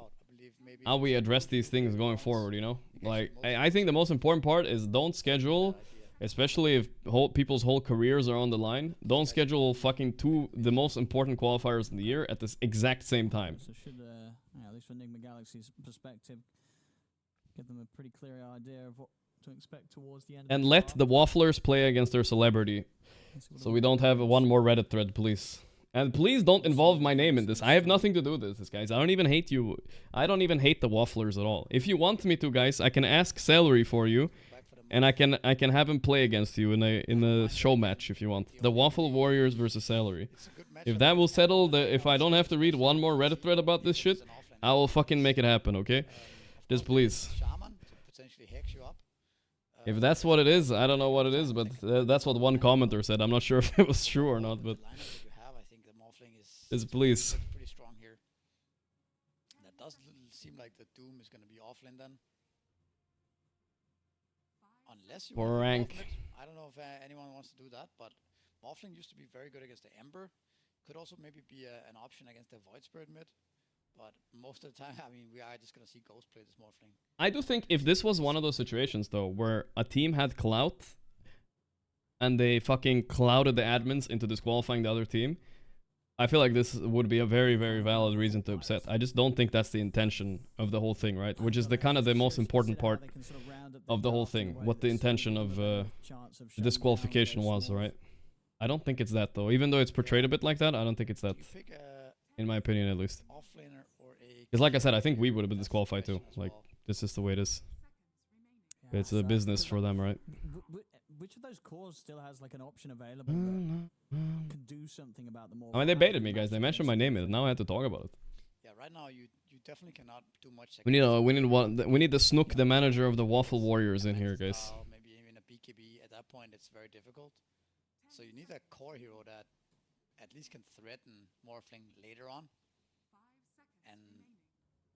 how we address these things going forward, you know? Like, I think the most important part is don't schedule Especially if people's whole careers are on the line. Don't schedule fucking the most important qualifiers in the year at this exact same time. So should, at least from Nigma Galaxy's perspective, give them a pretty clear idea of what to expect towards the end. And let the wafflers play against their celebrity. So we don't have one more Reddit thread, please. And please don't involve my name in this. I have nothing to do with this, guys. I don't even hate you. I don't even hate the wafflers at all. If you want me to, guys, I can ask Celery for you. And I can have him play against you in a show match if you want. The Waffle Warriors versus Celery. If that will settle if I don't have to read one more Reddit thread about this shit, I will fucking make it happen, okay? Just please. If that's what it is, I don't know what it is, but that's what one commenter said. I'm not sure if it was true or not, but just please. Pretty strong here. That does seem like the Doom is going to be offlane then. Unless you For rank. I don't know if anyone wants to do that, but Morphling used to be very good against the Ember. Could also maybe be an option against the Void Spirit mid. But most of the time, I mean, we are just going to see Ghost play this Morphling. I do think if this was one of those situations, though, where a team had clout and they fucking clouded the admins into disqualifying the other team, I feel like this would be a very, very valid reason to upset. I just don't think that's the intention of the whole thing, right? Which is the kind of the most important part of the whole thing. What the intention of the disqualification was, right? I don't think it's that, though. Even though it's portrayed a bit like that, I don't think it's that. In my opinion, at least. Because like I said, I think we would have been disqualified too. Like, this is the way it is. It's a business for them, right? Which of those cores still has like an option available that can do something about the more? I mean, they baited me, guys. They mentioned my name in it. Now I have to talk about it. Yeah, right now you definitely cannot do much. We need the Snook, the manager of the Waffle Warriors, in here, guys. Maybe even a BKB. At that point, it's very difficult. So you need a core hero that at least can threaten Morphling later on.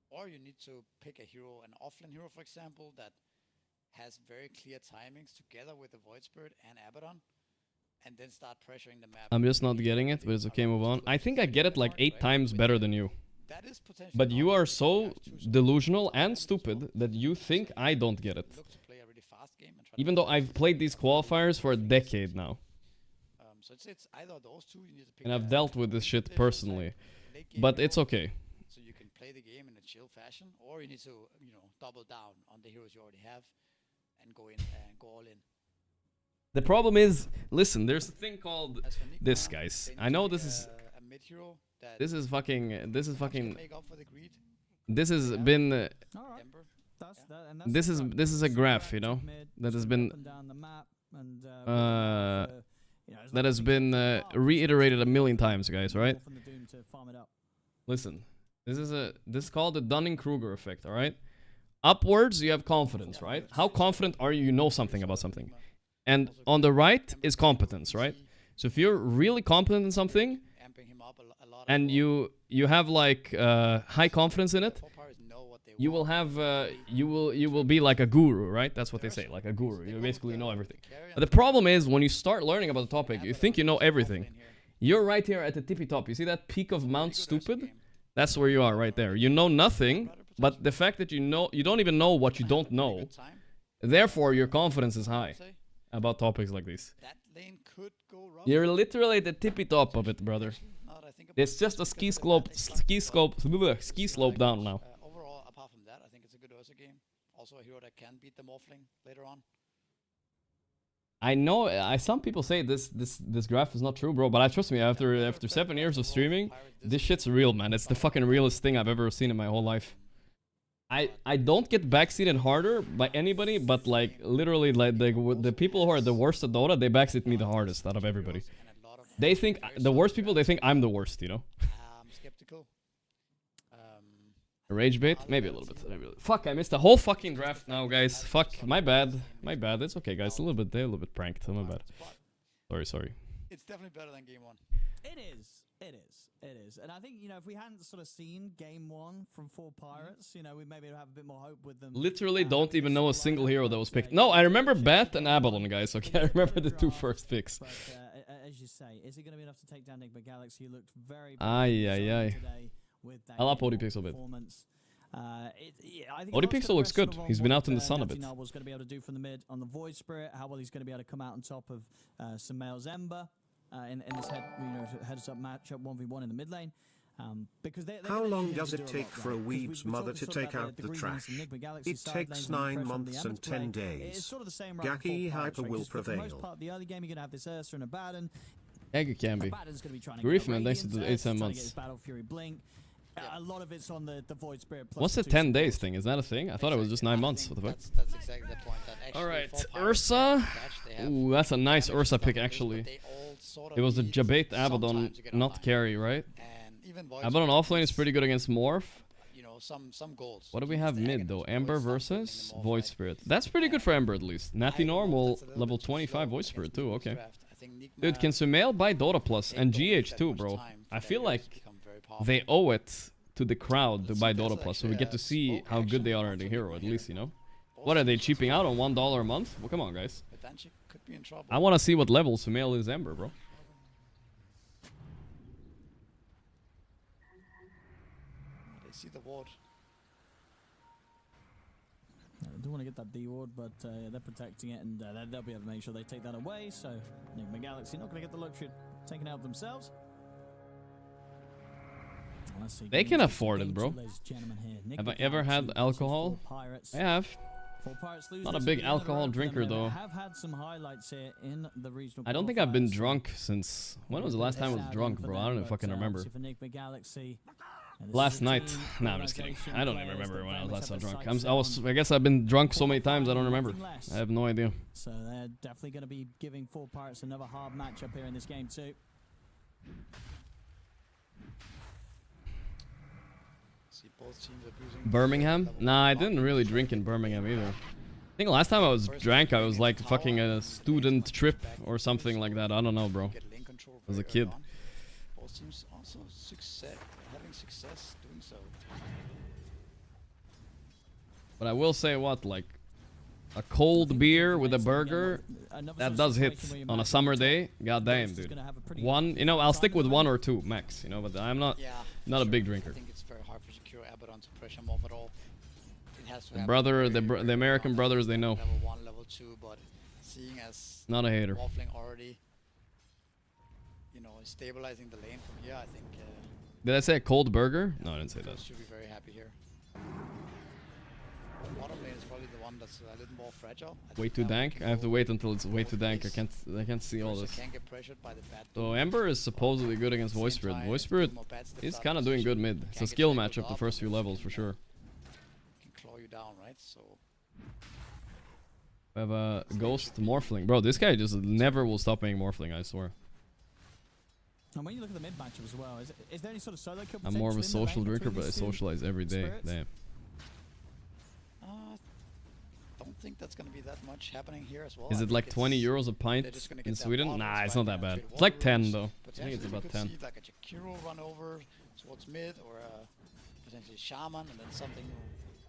Or you need to pick a hero, an offlane hero, for example, that has very clear timings together with the Void Spirit and Abaddon, and then start pressuring the map. I'm just not getting it, but it's okay, move on. I think I get it like 8 times better than you. But you are so delusional and stupid that you think I don't get it. Even though I've played these qualifiers for a decade now. So it's either those two you need to pick. And I've dealt with this shit personally. But it's okay. So you can play the game in a chill fashion, or you need to, you know, double down on the heroes you already have and go in and go all in. The problem is, listen, there's a thing called this, guys. I know this is a mid hero that this is fucking make up for the greed. this has been Ember. this is a graph, you know, that has been that has been reiterated a million times, guys, right? Listen, this is called the Dunning-Kruger effect, all right? Upwards, you have confidence, right? How confident are you? You know something about something. And on the right is competence, right? So if you're really competent in something, and you have like high confidence in it, you will have you will be like a guru, right? That's what they say, like a guru. You basically know everything. But the problem is when you start learning about the topic, you think you know everything. You're right here at the tippy top. You see that peak of Mount Stupid? That's where you are right there. You know nothing, but the fact that you don't even know what you don't know, therefore your confidence is high about topics like these. You're literally at the tippy top of it, brother. It's just a ski slope down now. Overall, apart from that, I think it's a good Ursa game. Also a hero that can beat the Morphling later on. I know some people say this graph is not true, bro, but I trust me, after 7 years of streaming, this shit's real, man. It's the fucking realest thing I've ever seen in my whole life. I don't get backseated harder by anybody, but like literally like the people who are the worst at Dota, they backseat me the hardest out of everybody. They think the worst people, they think I'm the worst, you know. I'm skeptical. Rage bait? Maybe a little bit. Fuck, I missed the whole fucking draft now, guys. Fuck, my bad. My bad. It's okay, guys. They're a little bit pranked. My bad. Sorry. It's definitely better than game 1. It is. And I think, you know, if we hadn't sort of seen game 1 from 4 Pirates, you know, we maybe have a bit more hope with them. Literally don't even know a single hero that was picked. No, I remember Bat and Abaddon, guys. Okay, I remember the 2 first picks. But, as you say, is it going to be enough to take down Nigma Galaxy? He looked very today with that I'll upload you pixel bit. performance. I think OD Pixel looks good. He's been out in the sun a bit. Was going to be able to do from the mid on the Void Spirit. How well he's going to be able to come out on top of some males Ember in this heads-up matchup 1v1 in the mid lane. Because how long does it take for a weeb's mother to take out the trash? It takes 9 months and 10 days. Gaki Hyper will prevail. For the most part of the early game, you're going to have this Ursa and a Baden. Egg can be. Baden's going to be trying to Grief, man, thanks to the 8-10 months. Trying to get his Battle Fury blink. A lot of it's on the Void Spirit. What's the 10 days thing? Is that a thing? I thought it was just 9 months. What the fuck? That's exactly the point. Alright, Ursa. Ooh, that's a nice Ursa pick, actually. It was the Jabate Abaddon, not carry, right? Abaddon offlane is pretty good against Morph. Some goals. What do we have mid, though? Ember versus Void Spirit. That's pretty good for Ember, at least. Natty Normal, level 25 Void Spirit, too. Okay. Dude, can Sumail buy Dota Plus and GH, too, bro? I feel like they owe it to the crowd to buy Dota Plus, so we get to see how good they are in the hero, at least, you know? What are they cheaping out on $1 a month? Well, come on, guys. I want to see what level Sumail is Ember, bro. They see the ward. I do want to get that D ward, but they're protecting it, and they'll be able to make sure they take that away. So Nigma Galaxy not going to get the luxury of taking out themselves. They can afford it, bro. Have I ever had alcohol? I have. Not a big alcohol drinker, though. I don't think I've been drunk since... When was the last time I was drunk, bro? I don't even fucking remember. Last night. Nah, I'm just kidding. I don't even remember when I was last time drunk. I guess I've been drunk so many times I don't remember. I have no idea. So they're definitely going to be giving Four Pirates another hard matchup here in this game, too. Birmingham? Nah, I didn't really drink in Birmingham either. I think last time I was drank, I was like fucking a student trip or something like that. I don't know, bro. As a kid. Both teams also having success doing so. But I will say what, like a cold beer with a burger, that does hit on a summer day. God damn, dude. One, you know, I'll stick with 1 or 2 max, you know, but I'm not a big drinker. To pressure him off at all. It has to The American brothers, they know. Level 1, level 2, but seeing as not a hater. Waffling already, you know, stabilizing the lane from here, I think. Did I say a cold burger? No, I didn't say that. Should be very happy here. The bottom lane is probably the one that's a little more fragile. Way too dank. I have to wait until it's way too dank. I can't see all this. Can't get pressured by the bad. So Ember is supposedly good against Void Spirit. Void Spirit is kind of doing good mid. It's a skill matchup the first few levels for sure. Can claw you down, right? So we have a Ghost Morphling. Bro, this guy just never will stop being Morphling, I swear. And when you look at the mid matchup as well, is there any sort of solo kill? I'm more of a social drinker, but I socialize every day. Damn. Don't think that's gonna be that much happening here as well. Is it like 20 euros a pint in Sweden? Nah, it's not that bad. It's like 10 though. I think it's about 10. See like a Jakiro run over towards mid, or potentially Shaman, and then something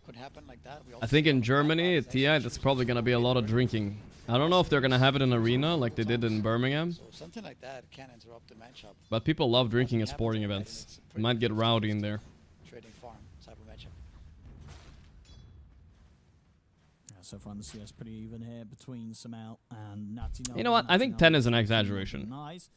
could happen like that. I think in Germany, at TI, that's probably gonna be a lot of drinking. I don't know if they're gonna have it in arena like they did in Birmingham. So something like that can interrupt the matchup. But people love drinking at sporting events. It might get rowdy in there. Trading farm type of matchup. So far on the CS, pretty even here between Sumail and Natty. You know what? I think 10 is an exaggeration.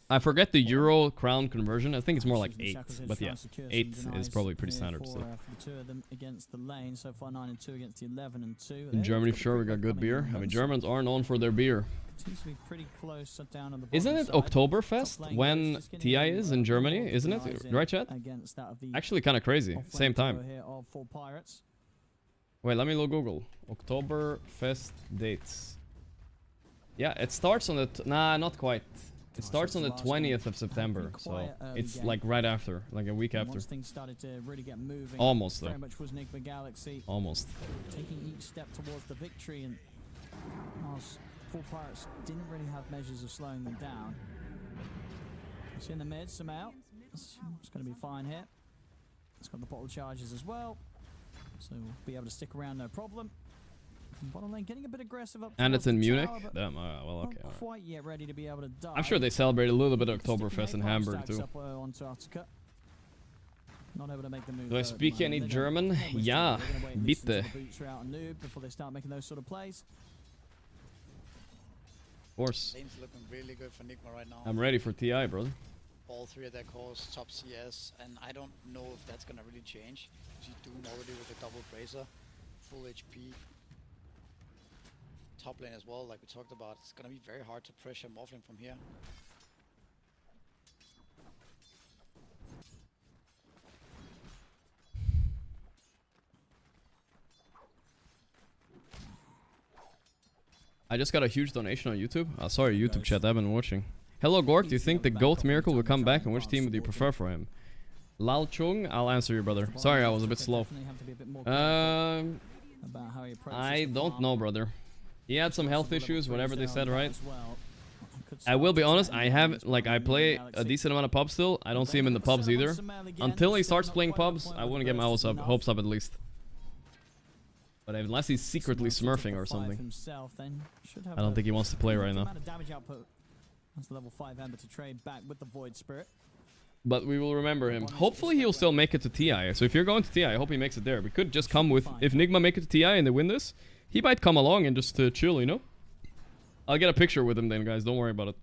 I forget the Euro crown conversion. I think it's more like 8. But yeah, 8 is probably pretty standard. So. For the 2 of them against the lane. So far 9 and 2 against the 11 and 2. In Germany, for sure, we got good beer. I mean, Germans are known for their beer. Seems to be pretty close down on the Isn't it Oktoberfest when TI is in Germany? Isn't it? Right, chat? Actually, kind of crazy. Same time. Wait, let me look Google. Oktoberfest dates. Yeah, it starts on the... nah, not quite. It starts on the 20th of September, so it's like right after, like a week after. Things started to really get moving. Almost, though. Very much was Nigma Galaxy. Almost. Taking each step towards the victory, and Four Pirates didn't really have measures of slowing them down. It's in the mid, Sumail. It's going to be fine here. It's got the bottle charges as well. So we'll be able to stick around, no problem. Bottom lane getting a bit aggressive up. And it's in Munich. Damn, well, okay. Not quite yet ready to be able to dive. I'm sure they celebrate a little bit of Oktoberfest in Hamburg too. Not able to make the move. Do I speak any German? Ja, bitte. Before they start making those sort of plays. Of course. Lane's looking really good for Nigma right now. I'm ready for TI, brother. All three of their cores, top CS, and I don't know if that's gonna really change. See Doom already with a double bracer, full HP. Top lane as well, like we talked about. It's gonna be very hard to pressure Morphling from here. I just got a huge donation on YouTube. Sorry, YouTube chat, I've been watching. Hello, Gorgc. Do you think the GOAT Miracle will come back, and which team would you prefer for him? Lal Chung, I'll answer you, brother. Sorry, I was a bit slow. I don't know, brother. He had some health issues, whatever they said, right? I will be honest, I have, like, I play a decent amount of pubs still. I don't see him in the pubs either. Until he starts playing pubs, I wouldn't get my hopes up at least. But unless he's secretly smurfing or something, I don't think he wants to play right now. That's level 5 Ember to trade back with the Void Spirit. But we will remember him. Hopefully he'll still make it to TI. So if you're going to TI, I hope he makes it there. We could just come with... If Nigma make it to TI and they win this, he might come along and just chill, you know? I'll get a picture with him then, guys. Don't worry about it.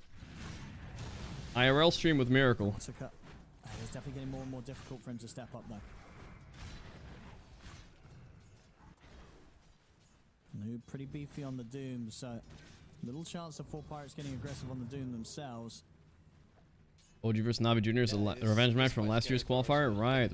IRL stream with Miracle. It's definitely getting more and more difficult for him to step up, though. Pretty beefy on the Doom, so little chance of 4 Pirates getting aggressive on the Doom themselves. OG vs NAVI Jr is a revenge match from last year's qualifier? Right.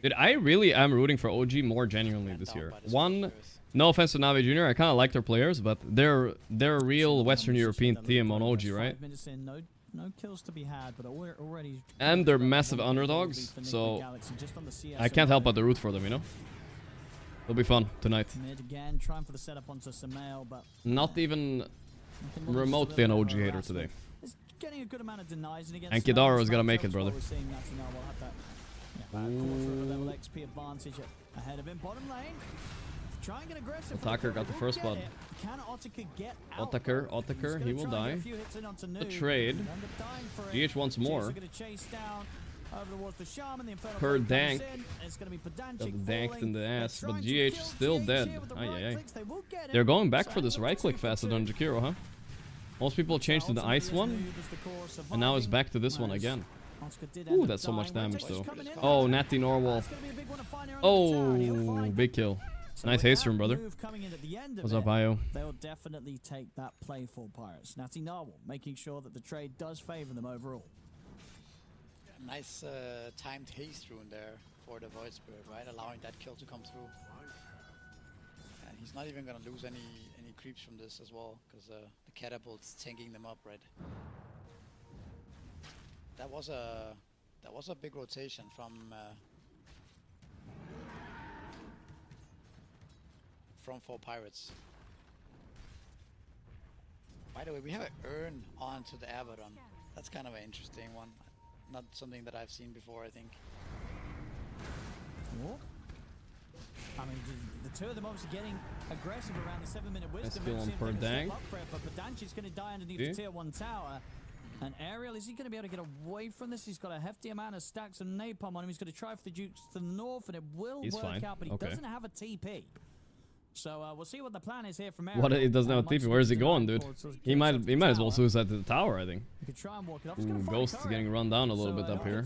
Dude, I really am rooting for OG more genuinely this year. One, no offense to NAVI Jr, I kind of like their players, but they're a real Western European team on OG, right? No kills to be had, but already... And they're massive underdogs, so I can't help but to root for them, you know? It'll be fun tonight. Mid again, trying for the setup onto Samael, but not even remotely an OG hater today. Getting a good amount of denies against and Kidaro is gonna make it, brother. Level XP advantage ahead of him. Bottom lane. Try and get aggressive. Attacker got the first blood. Can Otaka get out? Otaka, he will die. The trade. GH wants more. Per dank. Got danked in the ass, but GH still dead. They're going back for this right click faster than Jakiro, huh? Most people changed to the ice one, and now it's back to this one again. Ooh, that's so much damage though. Oh, Natty Norwal. Oh, big kill. Nice haste room, brother. What's up, Io? They'll definitely take that play for Pirates. Natty Norwal making sure that the trade does favor them overall. Nice timed haste rune there for the Void Spirit, right? Allowing that kill to come through. And he's not even gonna lose any creeps from this as well, because the catapult's tanking them up, right? That was a big rotation from 4 Pirates. By the way, we have an urn onto the Abaddon. That's kind of an interesting one. Not something that I've seen before, I think. What? I mean, the two of them obviously getting aggressive around the 7-minute wisdom. Still on per dank. But Padanchi's going to die underneath the tier 1 tower. And Ariel, is he going to be able to get away from this? He's got a hefty amount of stacks of napalm on him. He's going to try for the Dukes to the north, and it will work out, but he doesn't have a TP. So we'll see what the plan is here from Ariel. What? He doesn't have a TP. Where is he going, dude? He might as well suicide to the tower, I think. Ooh, Ghost is getting run down a little bit up here.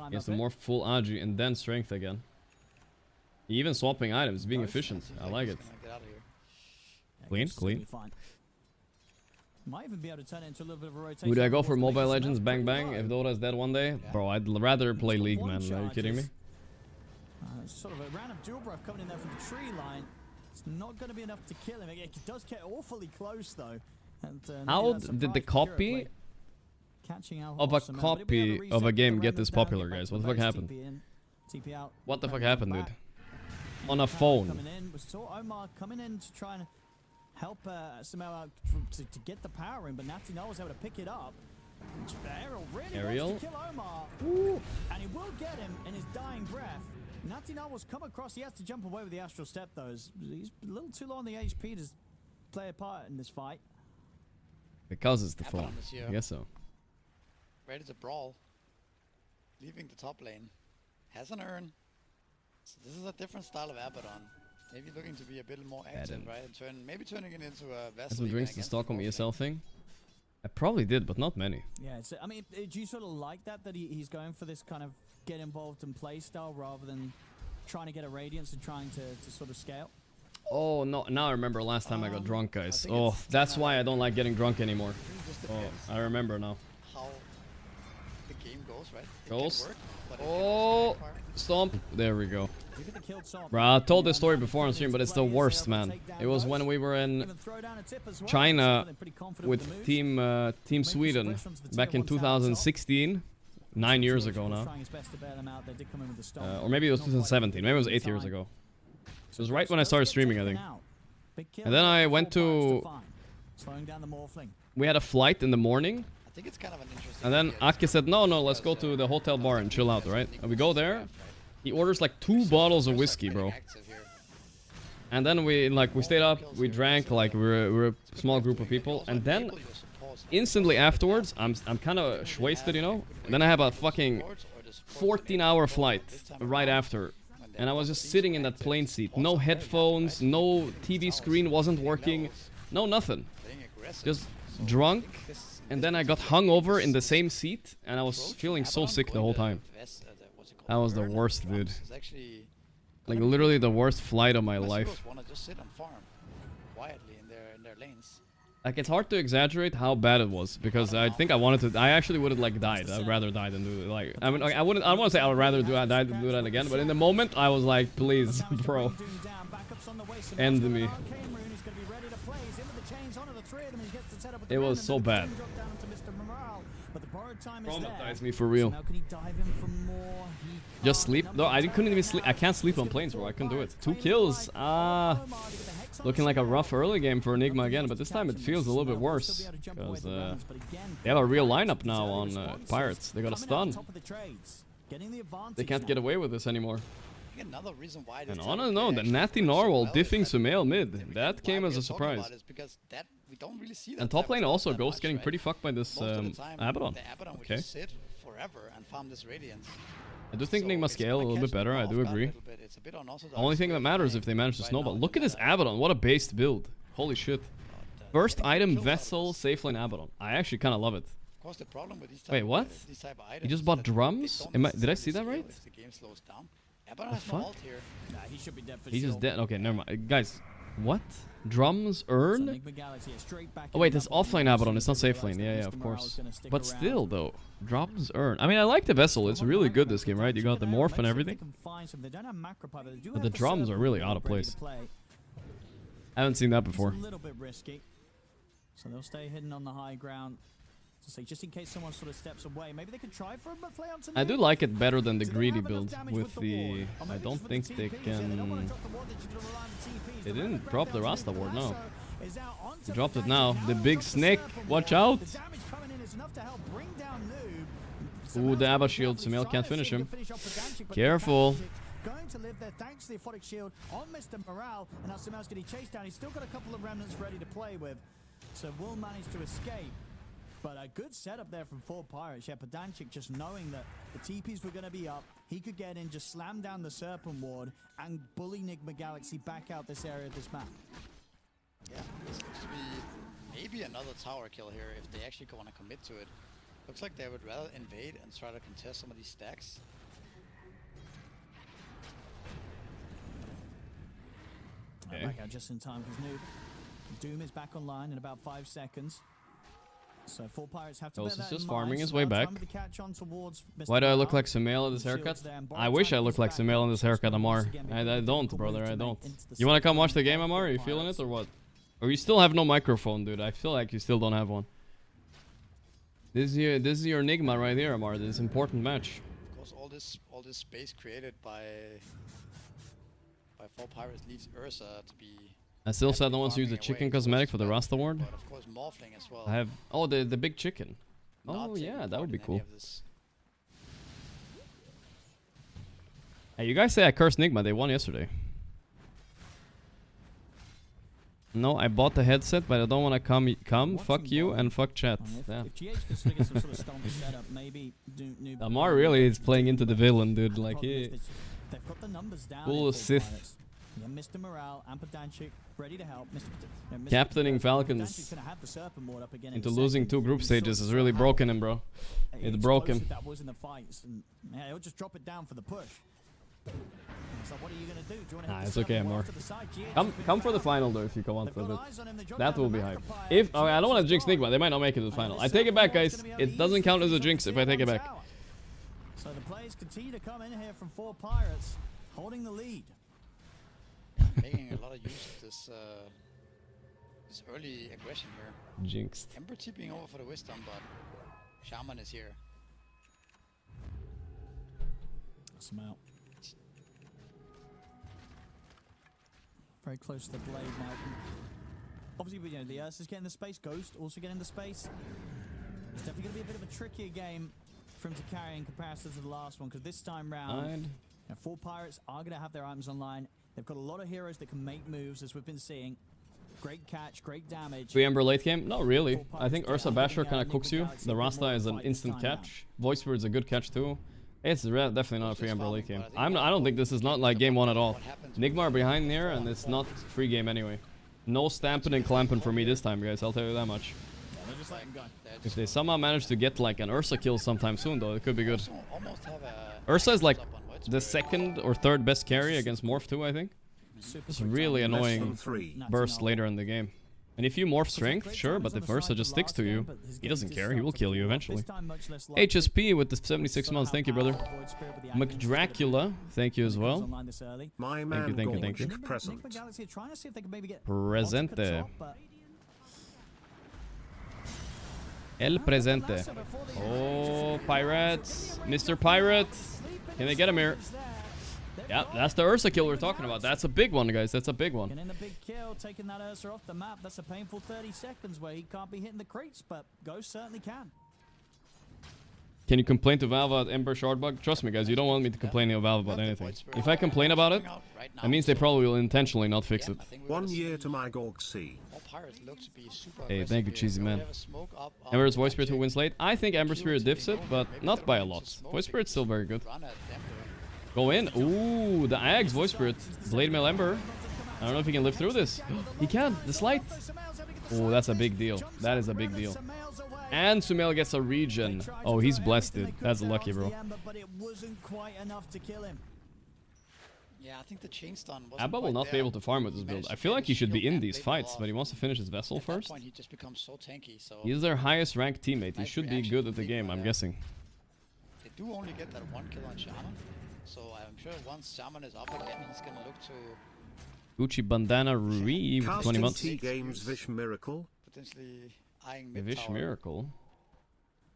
He has some more full Agi and then strength again. Even swapping items, being efficient. I like it. Clean. Might even be able to turn it into a little bit of a rotation. Would I go for Mobile Legends bang bang if Dota's dead one day? Bro, I'd rather play League, man. Are you kidding me? Sort of a random dual breath coming in there from the tree line. It's not going to be enough to kill him. It does get awfully close though. And, how did the copy of a copy of a game get this popular, guys? What the fuck happened? What the fuck happened, dude? On a phone. We saw Omar coming in to try and help Samael out to get the power in, but Natty Noah was able to pick it up. Ariel wants to kill Omar. Ooh. And he will get him in his dying breath. Natty Noah was come across. He has to jump away with the Astral Step, though. He's a little too low on the HP to play a part in this fight. Because it's the phone. I guess so. Ready to brawl. leaving the top lane. Has an urn. So this is a different style of Abaddon. Maybe looking to be a bit more active, right? And maybe turning it into a vessel. Had some drinks to Stockholm ESL thing. I probably did, but not many. Yeah, it's, I mean, do you sort of like that he's going for this kind of get involved and play style rather than trying to get a Radiance and trying to sort of scale? Oh, no, now I remember last time I got drunk, guys. Oh, that's why I don't like getting drunk anymore. Oh, I remember now. How the game goes, right? Goes. Work, oh, stomp. There we go. Bro, I told this story before on stream, but it's the worst, man. It was when we were in China with Team Sweden back in 2016. 9 years ago now. Or maybe it was 2017. Maybe it was 8 years ago. It was right when I started streaming, I think. And then I went to... We had a flight in the morning. I think it's kind of an interesting and then Aki said, no, let's go to the hotel bar and chill out, right? And we go there. He orders like 2 bottles of whiskey, bro. And then we stayed up, we drank, like we were a small group of people. And then instantly afterwards, I'm kind of wasted, you know? And then I have a fucking 14-hour flight right after. And I was just sitting in that plane seat. No headphones, no TV screen wasn't working. No nothing. Just drunk. And then I got hungover in the same seat. And I was feeling so sick the whole time. That was the worst, dude. Like literally the worst flight of my life. Like it's hard to exaggerate how bad it was because I think I actually would have like died. I'd rather die than do it. Like I mean, I want to say I would rather die than do that again. But in the moment, I was like, please, bro, end me. It was so bad. Traumatized me for real. Just sleep? No, I couldn't even sleep. I can't sleep on planes, bro. I couldn't do it. 2 kills. Looking like a rough early game for Nigma again, but this time it feels a little bit worse. Because they have a real lineup now on Pirates. They got a stun. They can't get away with this anymore. And on and on, the Natty Narwhal diffing Sumail mid. That came as a surprise. And top lane also, Ghost getting pretty fucked by this Abaddon. Okay. I do think Nigma scale a little bit better, I do agree. The only thing that matters is if they manage to snowball. Look at this Abaddon, what a based build. Holy shit. First item, Vessel, safe lane Abaddon. I actually kind of love it. Wait, what? He just bought drums? Did I see that right? What the fuck? He's just dead. Okay, never mind. Guys, what? Drums, urn? Oh wait, it's offlane Abaddon, it's not safe lane. Yeah, of course. But still, though. Drums, urn. I mean, I like the Vessel. It's really good this game, right? You got the morph and everything. But the drums are really out of place. I haven't seen that before. So they'll stay hidden on the high ground. So just in case someone sort of steps away, maybe they could try for a play onto. I do like it better than the greedy build with the. I don't think they can. They didn't drop the Rasta ward, no. They dropped it now. The big snake. Watch out! Ooh, the Abba shield. Sumail can't finish him. Careful. Going to live there thanks to the Aphotic shield on Mr. Morale, and now Sumail's getting chased down. He's still got a couple of remnants ready to play with, so will manage to escape. But a good setup there from 4 Pirates. Yeah, Pedantic just knowing that the TPs were going to be up. He could get in, just slam down the Serpent Ward, and bully Nigma Galaxy back out this area of this map. Yeah, this looks to be maybe another tower kill here if they actually want to commit to it. Looks like they would rather invade and try to contest some of these stacks. Okay. Back out just in time because Doom is back online in about 5 seconds. So 4 Pirates have to Ghost is just farming his way back. Why do I look like Sumail in this haircut? I wish I looked like Sumail in this haircut, Amar. I don't, brother, I don't. You wanna come watch the game, Amar? Are you feeling it or what? Or you still have no microphone, dude. I feel like you still don't have one. This is your Nigma right here, Amar. This important match. Of course, all this space created by 4 Pirates leads Ursa to be. I still said no one wants to use the chicken cosmetic for the Rasta ward. But of course, morphling as well. I have the big chicken. Oh yeah, that would be cool. Hey, you guys say I cursed Nigma. They won yesterday. No, I bought the headset, but I don't want to come. Fuck you and fuck chat. Yeah. If GH could sort of get some sort of stomp setup, maybe Amar really is playing into the villain, dude. Like, he... They've got the numbers down. Full Sith. Yeah, Mr. Morale and Podanchik ready to help. Captaining Falcons into losing 2 group stages has really broken him, bro. It broke him. That was in the fights, and yeah, he'll just drop it down for the push. So what are you gonna do? Do you want to Nah, it's okay, Amar. Come for the final though if you come on for a bit. That will be hype. If I don't want to jinx Nigma, they might not make it to the final. I take it back, guys. It doesn't count as a jinx if I take it back. So the players continue to come in here from 4 pirates, holding the lead. Making a lot of use of this this early aggression here. Jinxed. Ember tipping over for the wisdom, but Shaman is here. Some out. Very close to the blade now. Obviously, you know, the Ursa's getting the space. Ghost also getting the space. It's definitely going to be a bit of a trickier game for him to carry in comparison to the last one, because this time round, you know, 4 pirates are going to have their items online. They've got a lot of heroes that can make moves, as we've been seeing. Great catch, great damage. 3 Ember late game? Not really. I think Ursa Basher kind of cooks you. The Rasta is an instant catch. Voice Spirit's a good catch too. It's definitely not a 3 Ember late game. I don't think this is not like game 1 at all. Nigma are behind here, and it's not free game anyway. No stamping and clamping for me this time, guys. I'll tell you that much. If they somehow manage to get like an Ursa kill sometime soon, though, it could be good. Ursa is like the 2nd or 3rd best carry against Morph too, I think. It's really annoying burst later in the game. And if you morph strength, sure, but if Ursa just sticks to you, he doesn't care, he will kill you eventually. HSP with the 76 months, thank you, brother. McDracula, thank you as well. Thank you. Presente. El Presente. Oh, Pirates. Mr. Pirate. Can they get him here? Yeah, that's the Ursa kill we're talking about. That's a big one, guys. That's a big one. Getting the big kill, taking that Ursa off the map. That's a painful 30 seconds where he can't be hitting the crates, but Ghost certainly can. Can you complain to Valve about Ember shard bug? Trust me, guys, you don't want me to complain to Valve about anything. If I complain about it, that means they probably will intentionally not fix it. 1 year to my Gorgc. Hey, thank you, cheesy man. Ember's Voice Spirit who wins late? I think Ember Spirit diffs it, but not by a lot. Voice Spirit's still very good. Go in. Ooh, the Ags Voice Spirit. Blade Mail Ember. I don't know if he can live through this. He can. The slight. Oh, that's a big deal. That is a big deal. And Sumail gets a regen. Oh, he's blessed, dude. That's lucky, bro. Yeah, I think the chain stun was Abba will not be able to farm with this build. I feel like he should be in these fights, but he wants to finish his vessel first. He just becomes so tanky, so He's their highest ranked teammate. He should be good at the game, I'm guessing. They do only get that 1 kill on Shaman, so I'm sure once Shaman is up again, he's gonna look to Gucci Bandana Rui with 20 months. Games Vish Miracle. potentially eyeing The mid Vish tower. Miracle.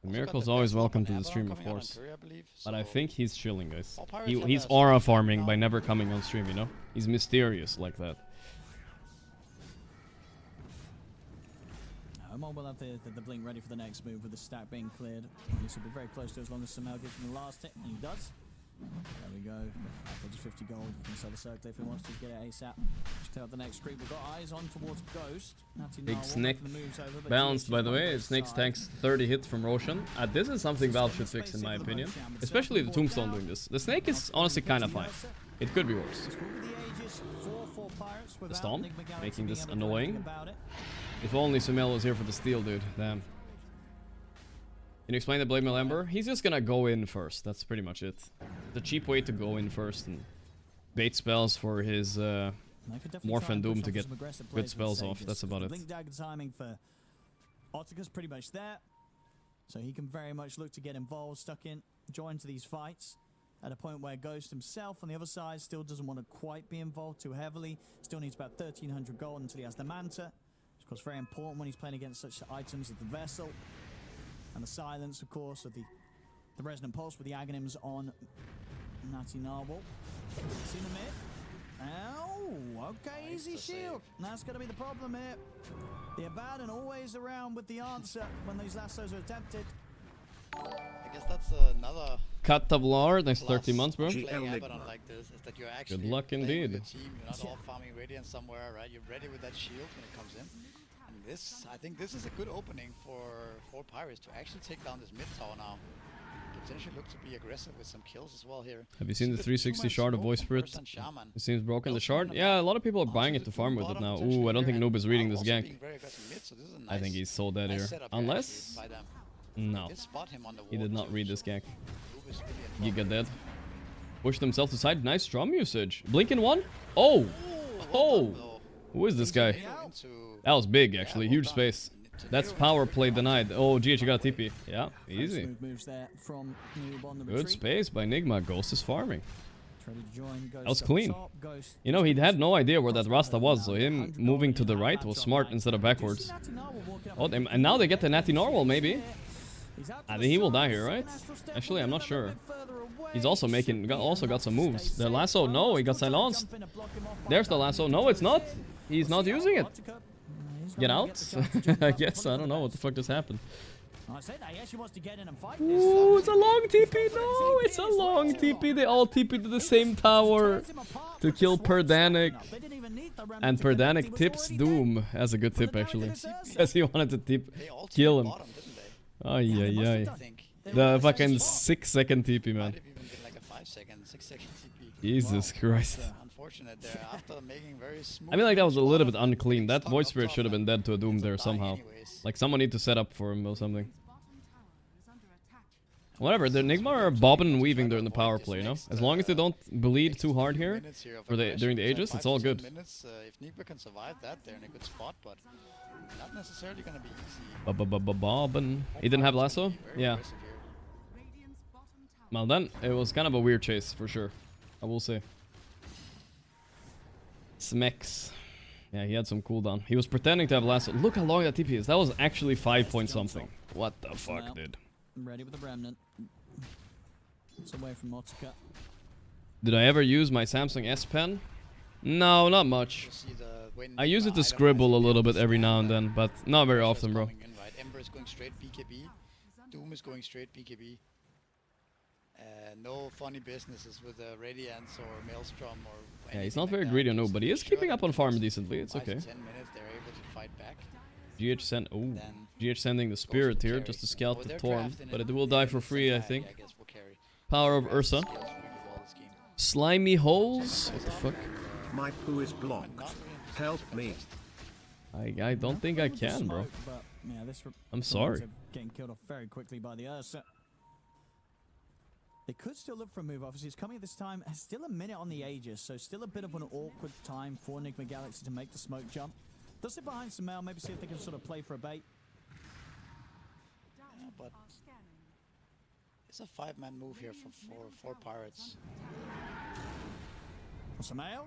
The Also got Miracle's the always best welcome one to the Avalon stream, of coming out on course. Korea, I believe, But I so think he's chilling, guys. all pirates have He's a aura special farming now. by never coming on stream, you know? He's mysterious like that. Omar will have the blink ready for the next move with the stack being cleared. This will be very close to as long as Sumail gives him the last hit, and he does. There we go. Apple just 50 gold. He can sell the circle if he wants to get it ASAP. Just clear out the next creep. We've got eyes on towards Ghost. Big Snake balanced, by the way. Snake's tanks 30 hits from Roshan. This is something Valve should fix, in my opinion. Especially the Tombstone doing this. The Snake is honestly kind of fine. It could be worse. The Stomp, making this annoying. If only Sumail was here for the steal, dude. Damn. Can you explain the Blade Mail Ember? He's just gonna go in first. That's pretty much it. The cheap way to go in first and bait spells for his Morph and Doom to get good spells off. That's about it. Blink dagger timing for Otika's pretty much there. So he can very much look to get involved, stuck in, join to these fights. At a point where Ghost himself on the other side still doesn't want to quite be involved too heavily. Still needs about 1,300 gold until he has the Manta. Of course, very important when he's playing against such items as the Vessel. And the silence, of course, of the Resonant Pulse with the Aghanims on Natty Narwhal. See the mid. Ow! Okay, easy shield. That's going to be the problem here. The Abaddon always around with the answer when these lassos are attempted. I guess that's that's another Cut tablar, next plus 30 months, bro. of playing GL Abaddon Nigma. like this is that you're actually luck playing indeed. with your team. You're not all farming Radiant somewhere, right? You're ready with that shield when it comes in. And this, I think this is a good opening for Pirates to actually take down this mid tower now. Potentially look to be aggressive with some kills as well here. Have you seen the 360 shard of Voice Spirit? Shaman. It seems broken, the shard. Yeah, a lot of people are buying it to farm with it now. Ooh, I don't think Noob is reading this gank. I think he's so dead here. Unless... No. He did not read this gank. Giga dead. Pushed himself to side. Nice drum usage. Blinking one. Oh! Oh! Who is this guy? That was big, actually. Huge space. That's power play denied. Oh, GH, you got a TP. Yeah, easy. Good space by Nigma. Ghost is farming. That was clean. You know, he had no idea where that Rasta was, so him moving to the right was smart instead of backwards. Oh, and now they get the Natty Normal, maybe. I think he will die here, right? Actually, I'm not sure. He's also got some moves. The lasso, no, he got silenced. There's the lasso. No, it's not. He's not using it. Get out? I guess. I don't know what the fuck just happened. Ooh, it's a long TP. No, it's a long TP. They all TP to the same tower to kill Perdanic. And Perdanic tips Doom as a good tip, actually. Because he wanted to kill him. Ay, ay, ay. The fucking 6-second TP, man. Jesus Christ. I mean, like, that was a little bit unclean. That Voice Spirit should have been dead to a Doom there somehow. Like, someone need to set up for him or something. Whatever, the Nigma are bobbing and weaving during the power play, you know? As long as they don't bleed too hard here during the Aegis, it's all good. If Nigma can survive that, they're in a good spot, but not necessarily gonna be easy. Bobbin. He didn't have lasso? Yeah. Well then, it was kind of a weird chase, for sure. I will say. Smex. Yeah, he had some cooldown. He was pretending to have lasso. Look how long that TP is. That was actually 5 point something. What the fuck, dude? Ready with the remnant. It's away from Otsuka. Did I ever use my Samsung S Pen? No, not much. I use it to scribble a little bit every now and then, but not very often, bro. Ember is going straight BKB. Doom is going straight BKB. No funny businesses with Radiance or Maelstrom or yeah, he's not very greedy or no, but he is keeping up on farm decently. It's okay. 10 minutes, they're able to fight back. GH sending the Spirit here just to scout the Torm, but it will die for free, I think. Power of Ursa. Slimy holes? What the fuck? My poo is blocked. Help me. I don't think I can, bro. I'm sorry. Getting killed off very quickly by the Ursa. They could still look for a move. Obviously, it's coming at this time. Still a minute on the Aegis, so still a bit of an awkward time for Nigma Galaxy to make the smoke jump. They'll sit behind some mail, maybe see if they can sort of play for a bait. Yeah, but it's a 5-man move here for Pirates. Some mail.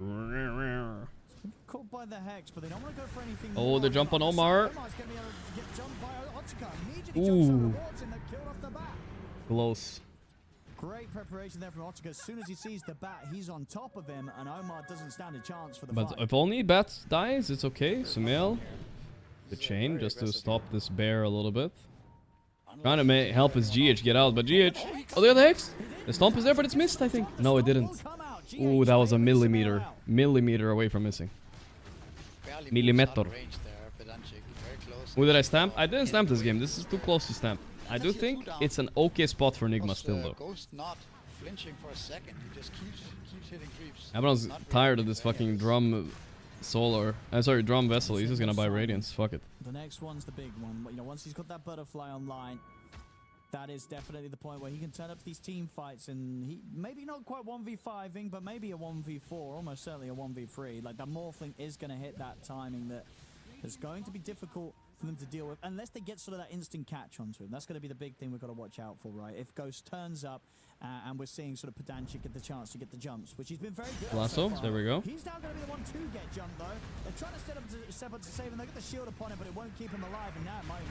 Caught by the Hex, but they don't want to go for anything. Oh, they're jumping Omar. Ooh. Close. Great preparation there from Otsuka. As soon as he sees the bat, he's on top of him, and Omar doesn't stand a chance for the fight. But if only bat dies, it's okay. Sumail, the chain, just to stop this bear a little bit. Trying to help his GH get out, but GH... Oh, the other Hex! The stomp is there, but it's missed, I think. No, it didn't. Ooh, that was a millimeter. Millimeter away from missing. Millimeter. Who did I stamp? I didn't stamp this game. This is too close to stamp. I do think it's an okay spot for Nigma still, though. Ghost not flinching for a second. He just keeps hitting creeps. Everyone's tired of this fucking drum solar. Sorry, drum vessel. He's just gonna buy Radiance. Fuck it. The next one's the big one. You know, once he's got that butterfly online, that is definitely the point where he can turn up these team fights, and he maybe not quite 1v5ing, but maybe a 1v4, almost certainly a 1v3. Like, that morphling is going to hit that timing that is going to be difficult for them to deal with, unless they get sort of that instant catch onto him. That's going to be the big thing we've got to watch out for, right? If Ghost turns up and we're seeing sort of Pedantic get the chance to get the jumps, which he's been very good at. Lasso, there we go. He's now going to be the one to get jumped, though. They're trying to step up to save him. They get the shield upon him, but it won't keep him alive, and now it might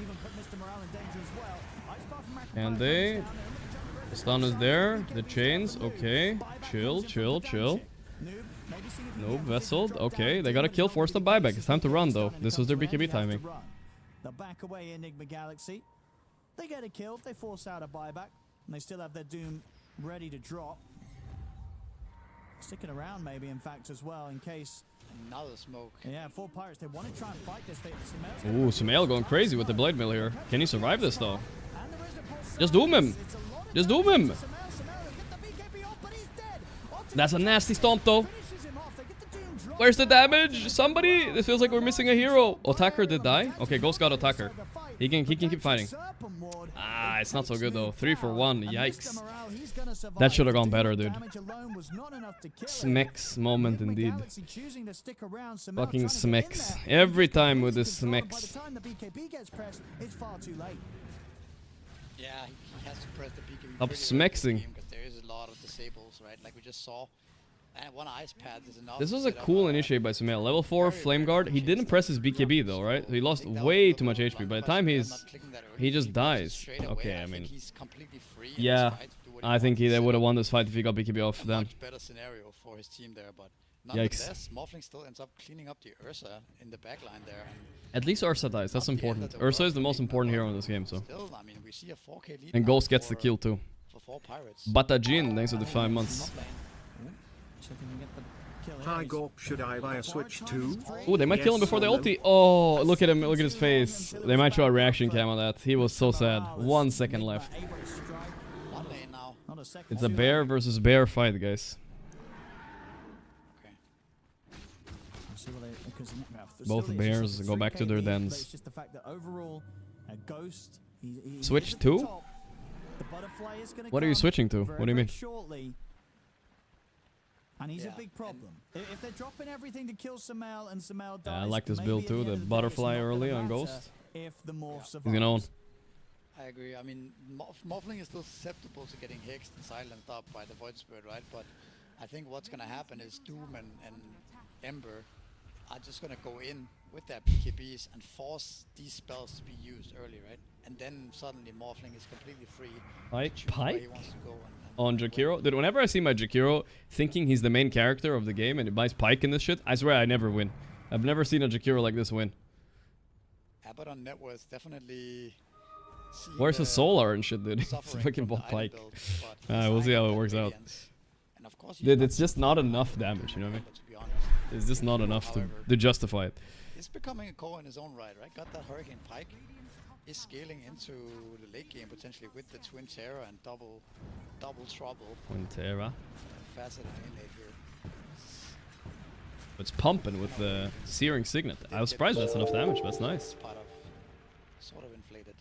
even put Mr. Morale in danger as well. And they... The stun is there. The chains, okay. Chill, chill, chill. Nope, vesseled. Okay, they got a kill, forced a buyback. It's time to run, though. This was their BKB timing. They'll back away, Nigma Galaxy. They get a kill. They force out a buyback. And they still have their Doom ready to drop. Sticking around maybe, in fact, as well, in case. Another smoke. Yeah, 4 Pirates, they want to try and fight this. Ooh, Sumail going crazy with the Blade Mill here. Can he survive this, though? Just doom him. Just doom him. That's a nasty stomp, though. Where's the damage? Somebody? This feels like we're missing a hero. Otaker did die? Okay, Ghost got Otaker. He can keep fighting. Ah, it's not so good though. 3 for 1. Yikes. That should have gone better, dude. Smex moment indeed. Fucking Smex. Every time with this Smex. Yeah, he has to press the BKB. Up smexing. Because there is a lot of disables, right? Like we just saw. And one ice pad is enough. This was a cool initiate by Sumail. Level 4 Flame Guard. He didn't press his BKB though, right? He lost way too much HP. By the time he just dies. Okay, I mean, yeah, I think they would have won this fight if he got BKB off them. Much better scenario for his team there, but yikes. nonetheless, Morphling still ends up cleaning up the Ursa in the backline there. At least Ursa dies. That's important. Ursa is the most important hero in this game, so. Still, I mean, we see a 4K lead. And Ghost gets the kill too. For 4 Pirates. Batajin, thanks for the 5 months. Hi Gorgc, should I buy a Switch too? Oh, they might kill him before they ulti. Oh, look at him. Look at his face. They might show a reaction cam on that. He was so sad. 1 second left. It's a bear versus bear fight, guys. Both bears go back to their dens. Switch to? What are you switching to? What do you mean? And he's a big problem. If they're dropping everything to kill Sumail and Sumail dies, I like this build too, the butterfly early on Ghost. If the morph survives. He's gonna own. I agree. I mean, Morphling is still susceptible to getting hexed and silenced up by the Void Spirit, right? But I think what's gonna happen is Doom and Ember are just gonna go in with their BKBs and force these spells to be used early, right? And then suddenly Morphling is completely free. Pike? On Jakiro? Dude, whenever I see my Jakiro thinking he's the main character of the game and he buys Pike in this shit, I swear I never win. I've never seen a Jakiro like this win. Abaddon Net Worth definitely... Where's his Solar and shit, dude? He's fucking bought Pike. We'll see how it works out. Dude, it's just not enough damage, you know what I mean? It's just not enough to justify it. He's becoming a core in his own right? Got that Hurricane Pike. Is scaling into the late game potentially with the Twin Terror and double trouble. Twin Terror. Faceted inlay here. It's pumping with the Searing Signet. I was surprised that's enough damage, but that's nice. Part of sort of inflated.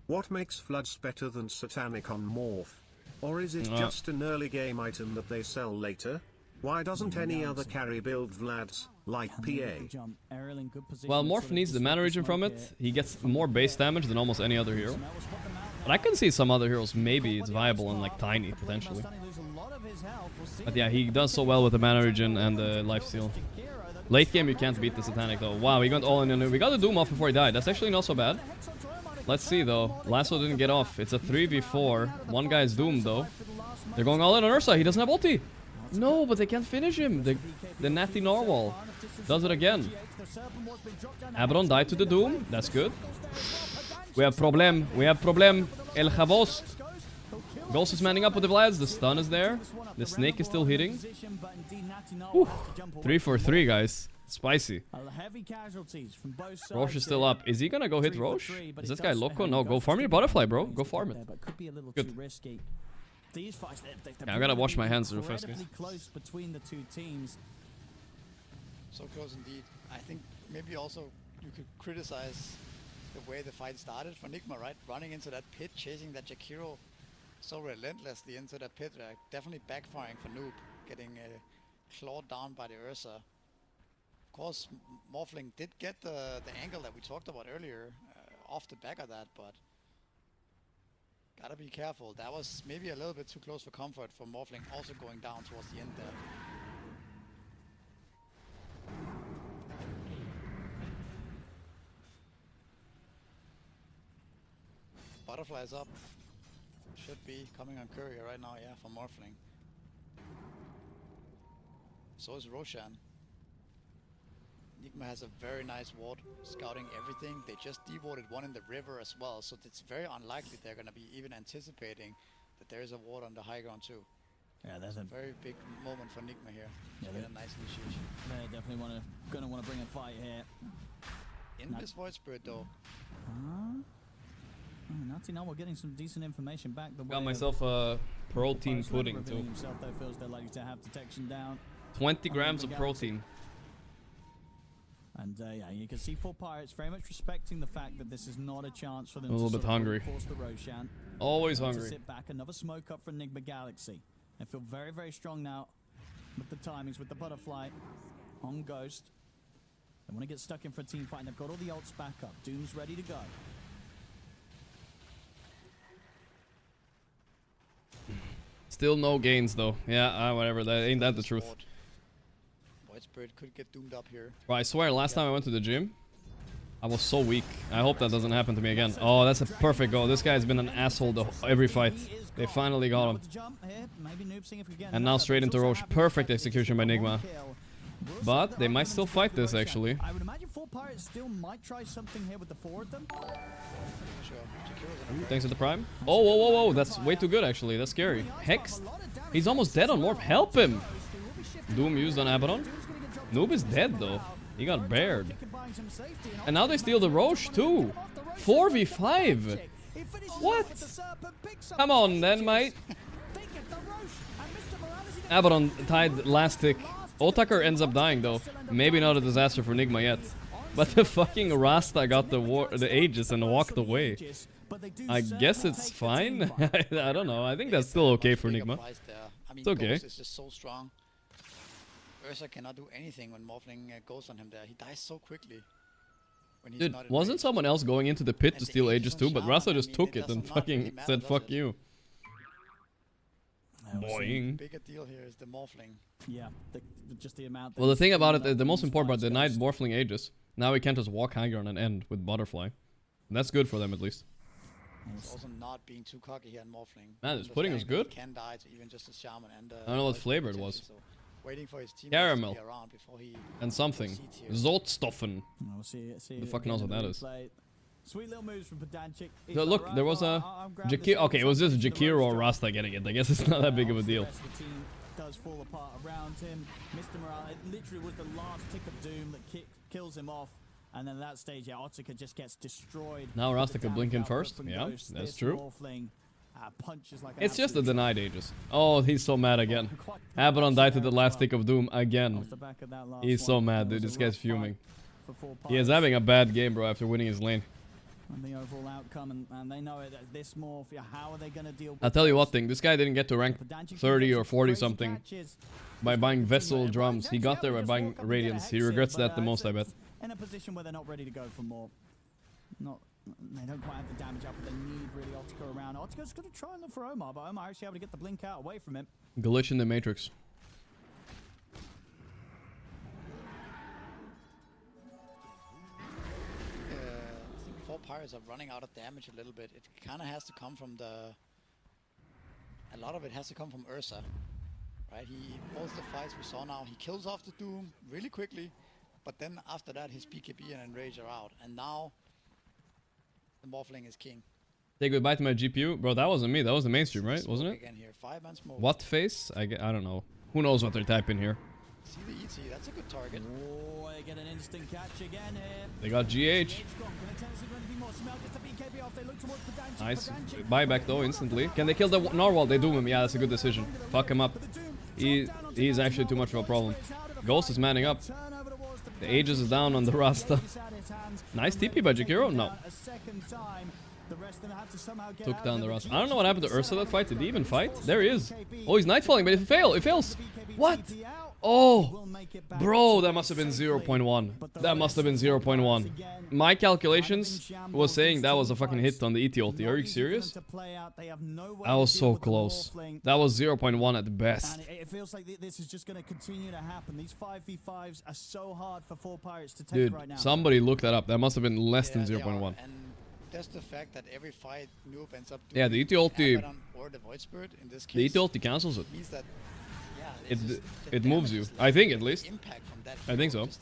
What makes Floods better than Satanic on Morph? Or is it just an early game item that they sell later? Why doesn't any other carry build Vlads, like PA? Well, Morph needs the mana regen from it. He gets more base damage than almost any other hero. But I can see some other heroes, maybe it's viable and like Tiny, potentially. But yeah, he does so well with the mana regen and the lifesteal. Late game, you can't beat the Satanic though. Wow, he went all in. We got the Doom off before he died. That's actually not so bad. Let's see though. Lasso didn't get off. It's a 3v4. One guy's doomed though. They're going all in on Ursa. He doesn't have ulti. No, but they can't finish him. The Natty Narwhal does it again. Abaddon died to the Doom. That's good. We have problem. We have problem. El Javos. Ghost is manning up with the Vlads. The stun is there. The snake is still hitting. Whew. 3 for 3, guys. Spicy. Roche is still up. Is he gonna go hit Roche? Is this guy loco? No, go farm your butterfly, bro. Go farm it. Good. Yeah, I gotta wash my hands real fast, guys. Close between the two teams. So close indeed. I think maybe also you could criticize the way the fight started for Nigma, right? Running into that pit, chasing that Jakiro so relentlessly into that pit, definitely backfiring for Noob, getting clawed down by the Ursa. Of course, Morphling did get the angle that we talked about earlier off the back of that, but gotta be careful. That was maybe a little bit too close for comfort for Morphling, also going down towards the end there. Butterfly's up. Should be coming on Courier right now, yeah, for Morphling. So is Roshan. Nigma has a very nice ward, scouting everything. They just dewarded one in the river as well, so it's very unlikely they're going to be even anticipating that there is a ward on the high ground too. Yeah, that's a very big moment for Nigma here. Yeah, Get a nice initiation. They definitely gonna want to bring a fight here. In this Void Spirit though. Natty now we're getting some decent information back. The Got myself a protein pudding too. Himself, though, feels they're likely to have detection down. 20 grams of protein. And yeah, you can see 4 Pirates very much respecting the fact that this is not a chance for them a little to bit hungry. force the Roshan. Always hungry. To sit back, another smoke up from Nigma Galaxy. They feel very, very strong now with the timings, with the butterfly on Ghost. They want to get stuck in for a team fight, and they've got all the ults back up. Doom's ready to go. Still no gains though. Yeah, whatever. That ain't that the truth. Void Spirit could get doomed up here. Bro, I swear, last time I went to the gym, I was so weak. I hope that doesn't happen to me again. Oh, that's a perfect goal. This guy's been an asshole every fight. They finally got him. And now straight into Roche. Perfect execution by Nigma. But they might still fight this, actually. I would imagine 4 Pirates still might try something here with the 4 of them. Thanks to the Prime. Oh, whoa, whoa, whoa. That's way too good, actually. That's scary. Hex. He's almost dead on Morph. Help him. Doom used on Abaddon. Noob is dead, though. He got bared. And now they steal the Roche, too. 4v5. What? Come on, then, mate. Abaddon tied last tick. Otakar ends up dying, though. Maybe not a disaster for Nigma yet. But the fucking Rasta got the Aegis and walked away. I guess it's fine. I don't know. I think that's still okay for Nigma. It's okay. Ghost is just so strong. Ursa cannot do anything when Morphling goes on him there. He dies so quickly. Dude, wasn't someone else going into the pit to steal Aegis too? But Rasta just took it and fucking said fuck you. Boing. Bigger deal here is the Morphling. Yeah, just the amount. Well, the thing about it, the most important part, they denied Morphling Aegis. Now we can't just walk high ground and end with Butterfly. And that's good for them at least. It's also not being too cocky here in Morphling. Man, this pudding is good. Can die to even just a shaman and I don't know what flavor it was. So waiting for his team Caramel. to be around before he and something. Zoltstoffen. We'll see The fuck knows what that is. Sweet little moves from Pedantic. Look, there was a Jakir. Okay, it was just Jakir or Rasta getting it. I guess it's not that big of a deal. The team does fall apart around him. Mr. Morale, it literally was the last tick of doom that kills him off. And then at that stage, yeah, Otika just gets destroyed. Now Rasta could blink in first. Yeah, that's true. It's just a denied Aegis. Oh, he's so mad again. Abaddon died to the last tick of doom again. He's so mad, dude. This guy's fuming. He is having a bad game, bro, after winning his lane. And the overall outcome, and they know it. This Morph, how are they going to deal with I'll tell you what thing, this guy didn't get to rank 30 or 40 something by buying Vessel drums. He got there by buying Radiance. He regrets that the most, I bet. In a position where they're not ready to go for more. They don't quite have the damage up, but they need really Otika around. Otika's going to try and look for Omar, but Omar actually able to get the blink out away from him. Glitch in the Matrix. I think 4 Pirates are running out of damage a little bit. It kind of has to come from the... A lot of it has to come from Ursa. Right? He pulls the fights we saw now. He kills off the Doom really quickly. But then after that, his BKB and Enrage are out. And now, the Morphling is king. Say goodbye to my GPU. Bro, that wasn't me. That was the mainstream, right? Wasn't it? Again here. 5-man smoke. What face? I don't know. Who knows what they're typing here? See the ET. That's a good target. Oh, they get an instant catch again here. They got GH. Nice. Buyback though, instantly. Can they kill the Narwhal? They do him. Yeah, that's a good decision. Fuck him up. He's actually too much of a problem. Ghost is manning up. The Aegis is down on the Rasta. Nice TP by Jakiro? No. Took down the Rasta. I don't know what happened to Ursa that fight. Did he even fight? There he is. Oh, he's nightfalling, but it fails. What? Oh, bro, that must have been 0.1. That must have been 0.1. My calculations was saying that was a fucking hit on the ET ulti. Are you serious? That was so close. That was 0.1 at best. And it feels like this is just going to continue to happen. These 5v5s are so hard for 4 Pirates to take Dude, right now. Somebody look that up. That must have been less than 0.1. And just the fact that every fight Noob ends up doing the ET ulti, or the Void Spirit in this the case, ET ulti cancels it. Means that, It moves you. I think at least. Impact from that I think so. Just,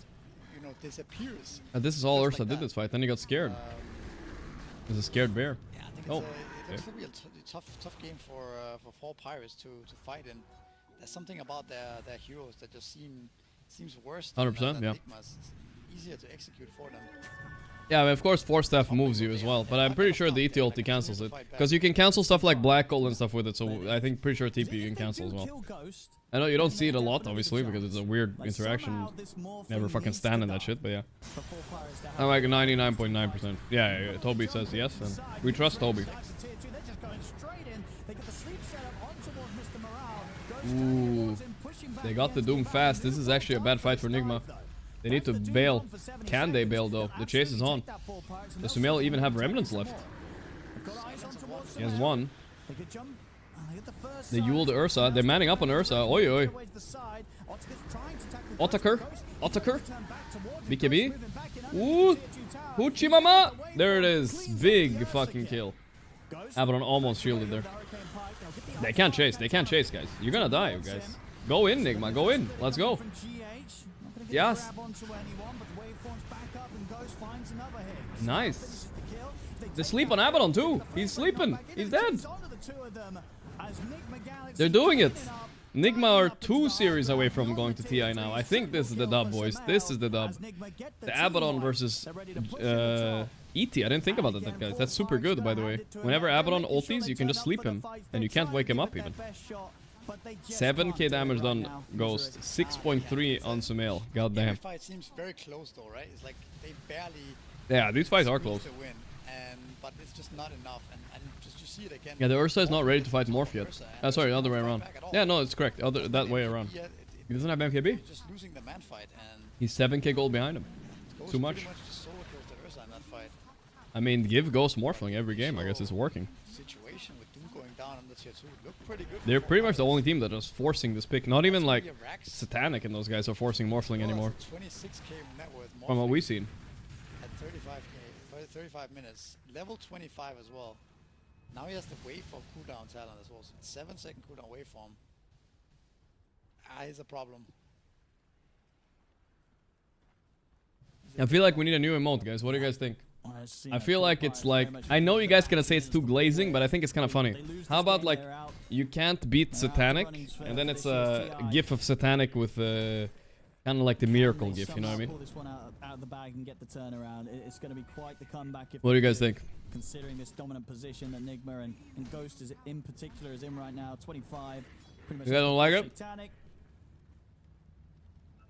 disappears. This is all Just Ursa like did that. this fight. Then he got scared. Um, He's a scared bear. Yeah, I think Oh, it looks to be a tough game for 4 pirates to fight in. There's something about their heroes that just seems worse than 100%, yeah. Nigma's. It's easier to execute for them. Yeah, I mean, of course, Force Staff moves you as well, but I'm pretty sure the ET ulti cancels it. Because you can cancel stuff like Black Hole and stuff with it, so I think pretty sure TP you can cancel as well. I know you don't see it a lot, obviously, because it's a weird interaction. Never fucking stand in that shit, but yeah. I'm like 99.9%. Yeah, Toby says yes, and we trust Toby. Ooh, they got the Doom fast. This is actually a bad fight for Nigma. They need to bail. Can they bail though? The chase is on. Does Sumail even have remnants left? He has one. They Yule the Ursa. They're manning up on Ursa. Oi oi. Otakar. Otakar. BKB. Ooh. Hoochie mama. There it is. Big fucking kill. Abaddon almost shielded there. They can't chase. They can't chase, guys. You're gonna die, you guys. Go in, Nigma. Go in. Let's go. Yes. Nice. They sleep on Abaddon too. He's sleeping. He's dead. They're doing it. Nigma are 2 series away from going to TI now. I think this is the dub, boys. This is the dub. The Abaddon versus ET. I didn't think about that, guys. That's super good, by the way. Whenever Abaddon ultis, you can just sleep him. And you can't wake him up even. 7k damage done, Ghost. 6.3 on Sumail. God damn. Every fight seems very close though, right? It's like they barely. Yeah, these fights are close. To win, but it's just not enough. And just you see it again. Yeah, the Ursa is not ready to fight Morph yet. Sorry, the other way around. Yeah, no, it's correct. That way around. He doesn't have MKB. Just losing the man fight and He's 7k gold behind him. Too much. I mean, give Ghost Morphling every game. I guess it's working. Situation with Doom going down on the tier 2 looked pretty good. They're pretty much the only team that is forcing this pick. Not even like Satanic and those guys are forcing Morphling anymore. 26k net worth From what we've seen. At 35 minutes. Level 25 as well. Now he has the waveform cooldown talent as well. So 7-second cooldown waveform. Is a problem. I feel like we need a new emote, guys. What do you guys think? I feel like it's like... I know you guys gonna say it's too glazing, but I think it's kind of funny. How about like... You can't beat Satanic, and then it's a gif of Satanic with kind of like the miracle gif, you know what I mean? What do you guys think? Considering this dominant position that Nigma and Ghost is in particular is in right now, 25. You guys don't like it?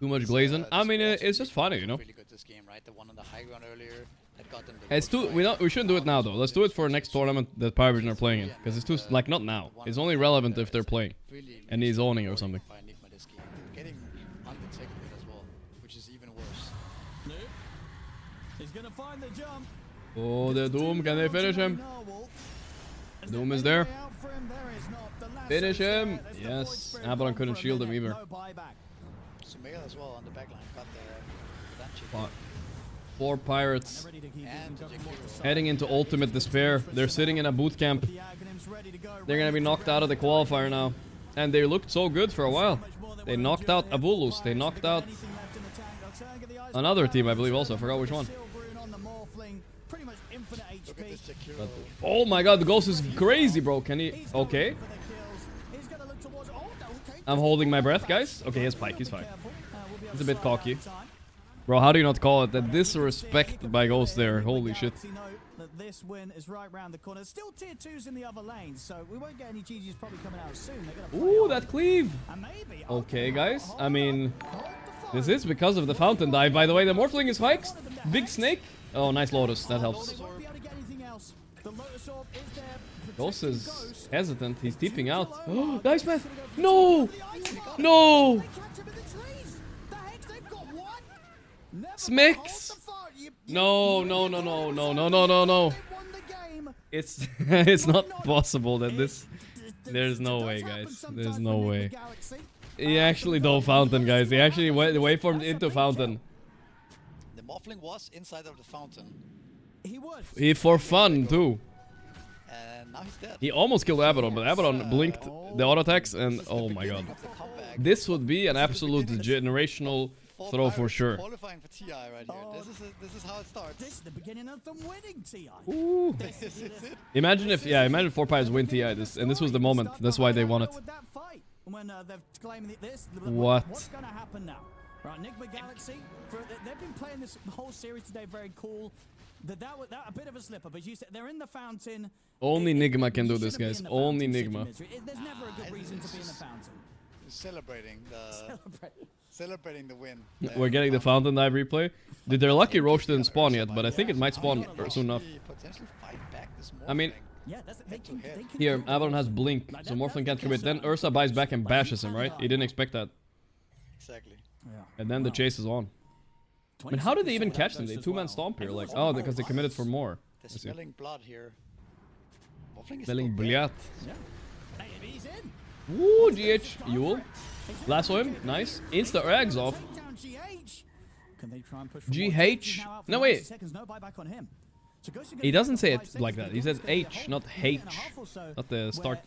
Too much glazing? I mean, it's just funny, you know? Really good this game, right? The one on the high ground earlier that got them. It's too. We shouldn't do it now though. Let's do it for next tournament that Pirate Vision are playing in, because it's too like not now. It's only relevant if they're playing, and he's owning or something. Getting undetected as well, which is even worse. He's gonna find the jump. Oh, the Doom! Can they finish him? Doom is there. Finish him! Yes. Abaddon couldn't shield him either. Sumail as well on the backline. Got the 4 pirates heading into ultimate despair. They're sitting in a boot camp. They're gonna be knocked out of the qualifier now. And they looked so good for a while. They knocked out Abulus. They knocked out another team, I believe also. I forgot which one. But, oh my god, the Ghost is crazy, bro. Can he... Okay. I'm holding my breath, guys. Okay, he has Pike. He's fine. He's a bit cocky. Bro, how do you not call it? That disrespect by Ghost there. Holy shit. This win is right round the corner. Still tier 2s in the other lanes, so we won't get any GGs probably coming out soon. Ooh, that cleave. Okay, guys. I mean, this is because of the fountain dive. By the way, the Morphling is Pikes. Big snake. Oh, nice Lotus. That helps. Ghost is hesitant. He's deeping out. Oh, nice man. No. No. Smix. No, no, no, no, no, no, no, no, no. It's it's not possible that this... There's no way, guys. There's no way. He actually dove fountain, guys. He actually waveformed into fountain. The Morphling was inside of the fountain. He for fun, too. And now he's dead. He almost killed Abaddon, but Abaddon blinked the auto attacks and... Oh my god. This would be an absolute generational throw for sure. Qualifying for TI right here. This is how it starts. This is the beginning of them winning TI. Ooh. This is it. Imagine if, yeah, imagine 4 Pirates win TI, and this was the moment. That's why they won it. When they're claiming this, What? What's going to happen now? Right, Nigma Galaxy, they've been playing this whole series today very cool. That a bit of a slipper, but you said they're in the fountain. Only Nigma can do this, guys. Only Nigma. There's never a good reason to be in the fountain. Celebrating the win. We're getting the fountain dive replay. Dude, they're lucky Roche didn't spawn yet, but I think it might spawn soon enough. Potentially fight back this I mean, yeah, they can here, Avalon has Blink, so Morphling can't commit. Then Ursa buys back and bashes him, right? He didn't expect that. Exactly. Yeah. And then the chase is on. I mean, how did they even catch them? They 2-man stomp here. Like, oh, because they committed for more. They're smelling blood here. Smelling blood. Hey, he's in. Woo, GH. Yule. Lasso him. Nice. Insta eggs off. Can they try and push GH. No, wait. No buyback on him. He doesn't say it like that. He says H, not H. Not the start.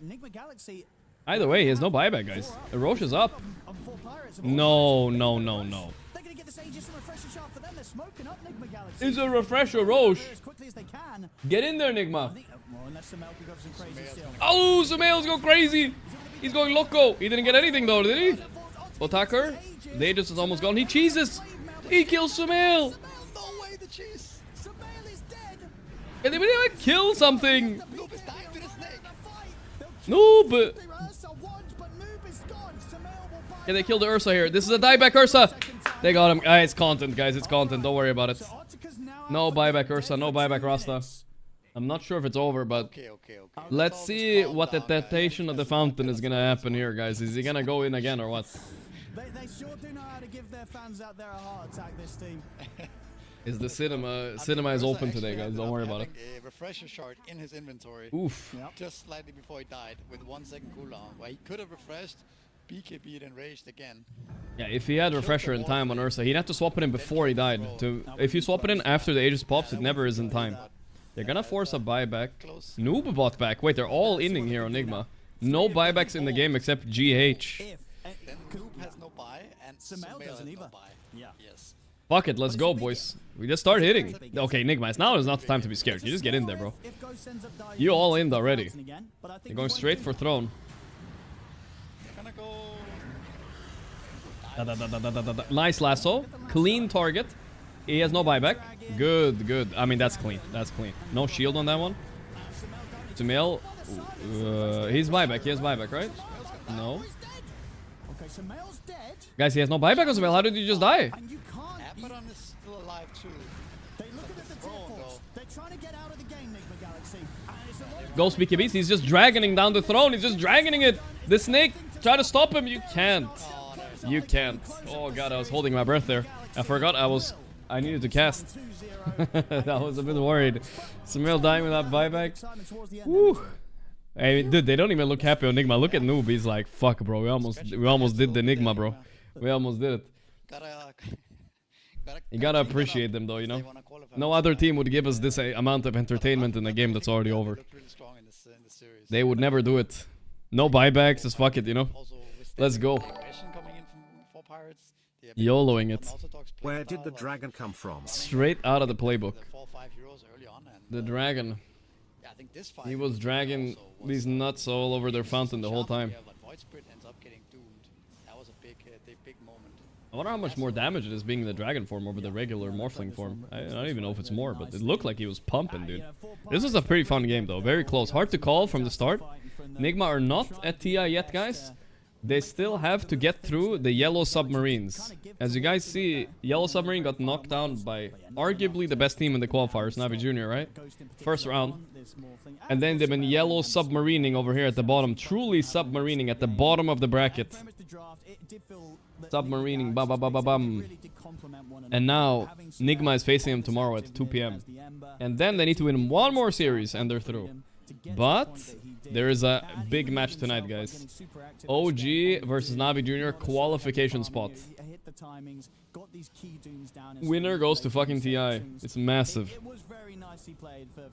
Either way, he has no buyback, guys. Roche is up. No, no, no, no. It's a refresher, Roche. Get in there, Nigma. Oh, Sumail's going crazy. He's going loco. He didn't get anything, though, did he? Attacker. The Aegis is almost gone. He cheeses. He kills Sumail. No way, the cheese. And they didn't even kill something. Noob is dying to the snake. Noob. Yeah, they killed the Ursa here. This is a dieback Ursa. They got him. It's content, guys. It's content. Don't worry about it. No buyback Ursa. No buyback Rasta. I'm not sure if it's over, but Okay. let's see what the temptation of the fountain is gonna happen here, guys. Is he gonna go in again or what? They sure do know how to give their fans out there a heart attack, this team. Is the cinema is open today, guys. Don't worry about it. A refresher shard in his inventory. Oof. Just slightly before he died with 1 second cooldown, where he could have refreshed, BKB'd and raged again. Yeah, if he had refresher in time on Ursa, he'd have to swap it in before he died. If you swap it in after the Aegis pops, it never is in time. They're gonna force a buyback. Noob bought back. Wait, they're all inning here on Nigma. No buybacks in the game except GH. Then Noob has no buy and Sumail doesn't either. Buy. Yeah. Yes. Fuck it, let's go, boys. We just start hitting. Okay, Nigma, now is not the time to be scared. You just get in there, bro. You all in already. You're going straight for throne. They're gonna go. Nice lasso. Clean target. He has no buyback. Good. I mean, that's clean. That's clean. No shield on that one. Sumail. He's buyback. He has buyback, right? No. Guys, he has no buyback on Sumail. How did you just die? Abaddon is still alive too. They're trying to get out of the game, Nigma Galaxy. Ghost BKBs. He's just dragoning down the throne. He's just dragoning it. The snake. Try to stop him. You can't. You can't. Oh god, I was holding my breath there. I forgot I needed to cast. I was a bit worried. Sumail dying without buyback. Woo. Hey, dude, they don't even look happy on Nigma. Look at Noob. He's like, fuck, bro. We almost did the Nigma, bro. We almost did it. You gotta appreciate them, though, you know? No other team would give us this amount of entertainment in a game that's already over. They would never do it. No buybacks, just fuck it, you know? Let's go. YOLOing it. Where did the dragon come from? Straight out of the playbook. The dragon. He was dragging these nuts all over their fountain the whole time. I wonder how much more damage it is being the dragon form over the regular morphling form. I don't even know if it's more, but it looked like he was pumping, dude. This is a pretty fun game, though. Very close. Hard to call from the start. Nigma are not at TI yet, guys. They still have to get through the yellow submarines. As you guys see, yellow submarine got knocked down by arguably the best team in the qualifiers, NAVI Jr, right? First round. And then they've been yellow submarining over here at the bottom. Truly submarining at the bottom of the bracket. Submarining, ba ba ba ba bum. And now, Nigma is facing him tomorrow at 2 PM. And then they need to win one more series and they're through. But there is a big match tonight, guys. OG versus NAVI Jr. qualification spot. Winner goes to fucking TI. It's massive.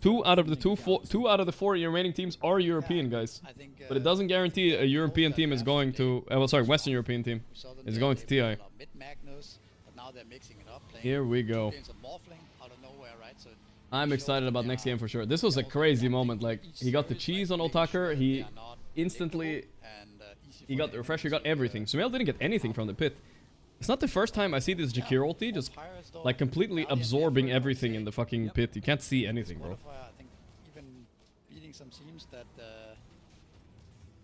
Two out of the four remaining teams are European, guys. But it doesn't guarantee a European team is going to. Well, sorry, Western European team is going to TI. they're mixing it up. Here we go. Games of morphling out of nowhere, right? So I'm excited about next game for sure. This was a crazy moment. Like, he got the cheese on Otaker. He instantly... He got the refresher, he got everything. Sumail didn't get anything from the pit. It's not the first time I see this Jakir ulti just, like, completely absorbing everything in the fucking pit. You can't see anything, bro. I think even beating some teams that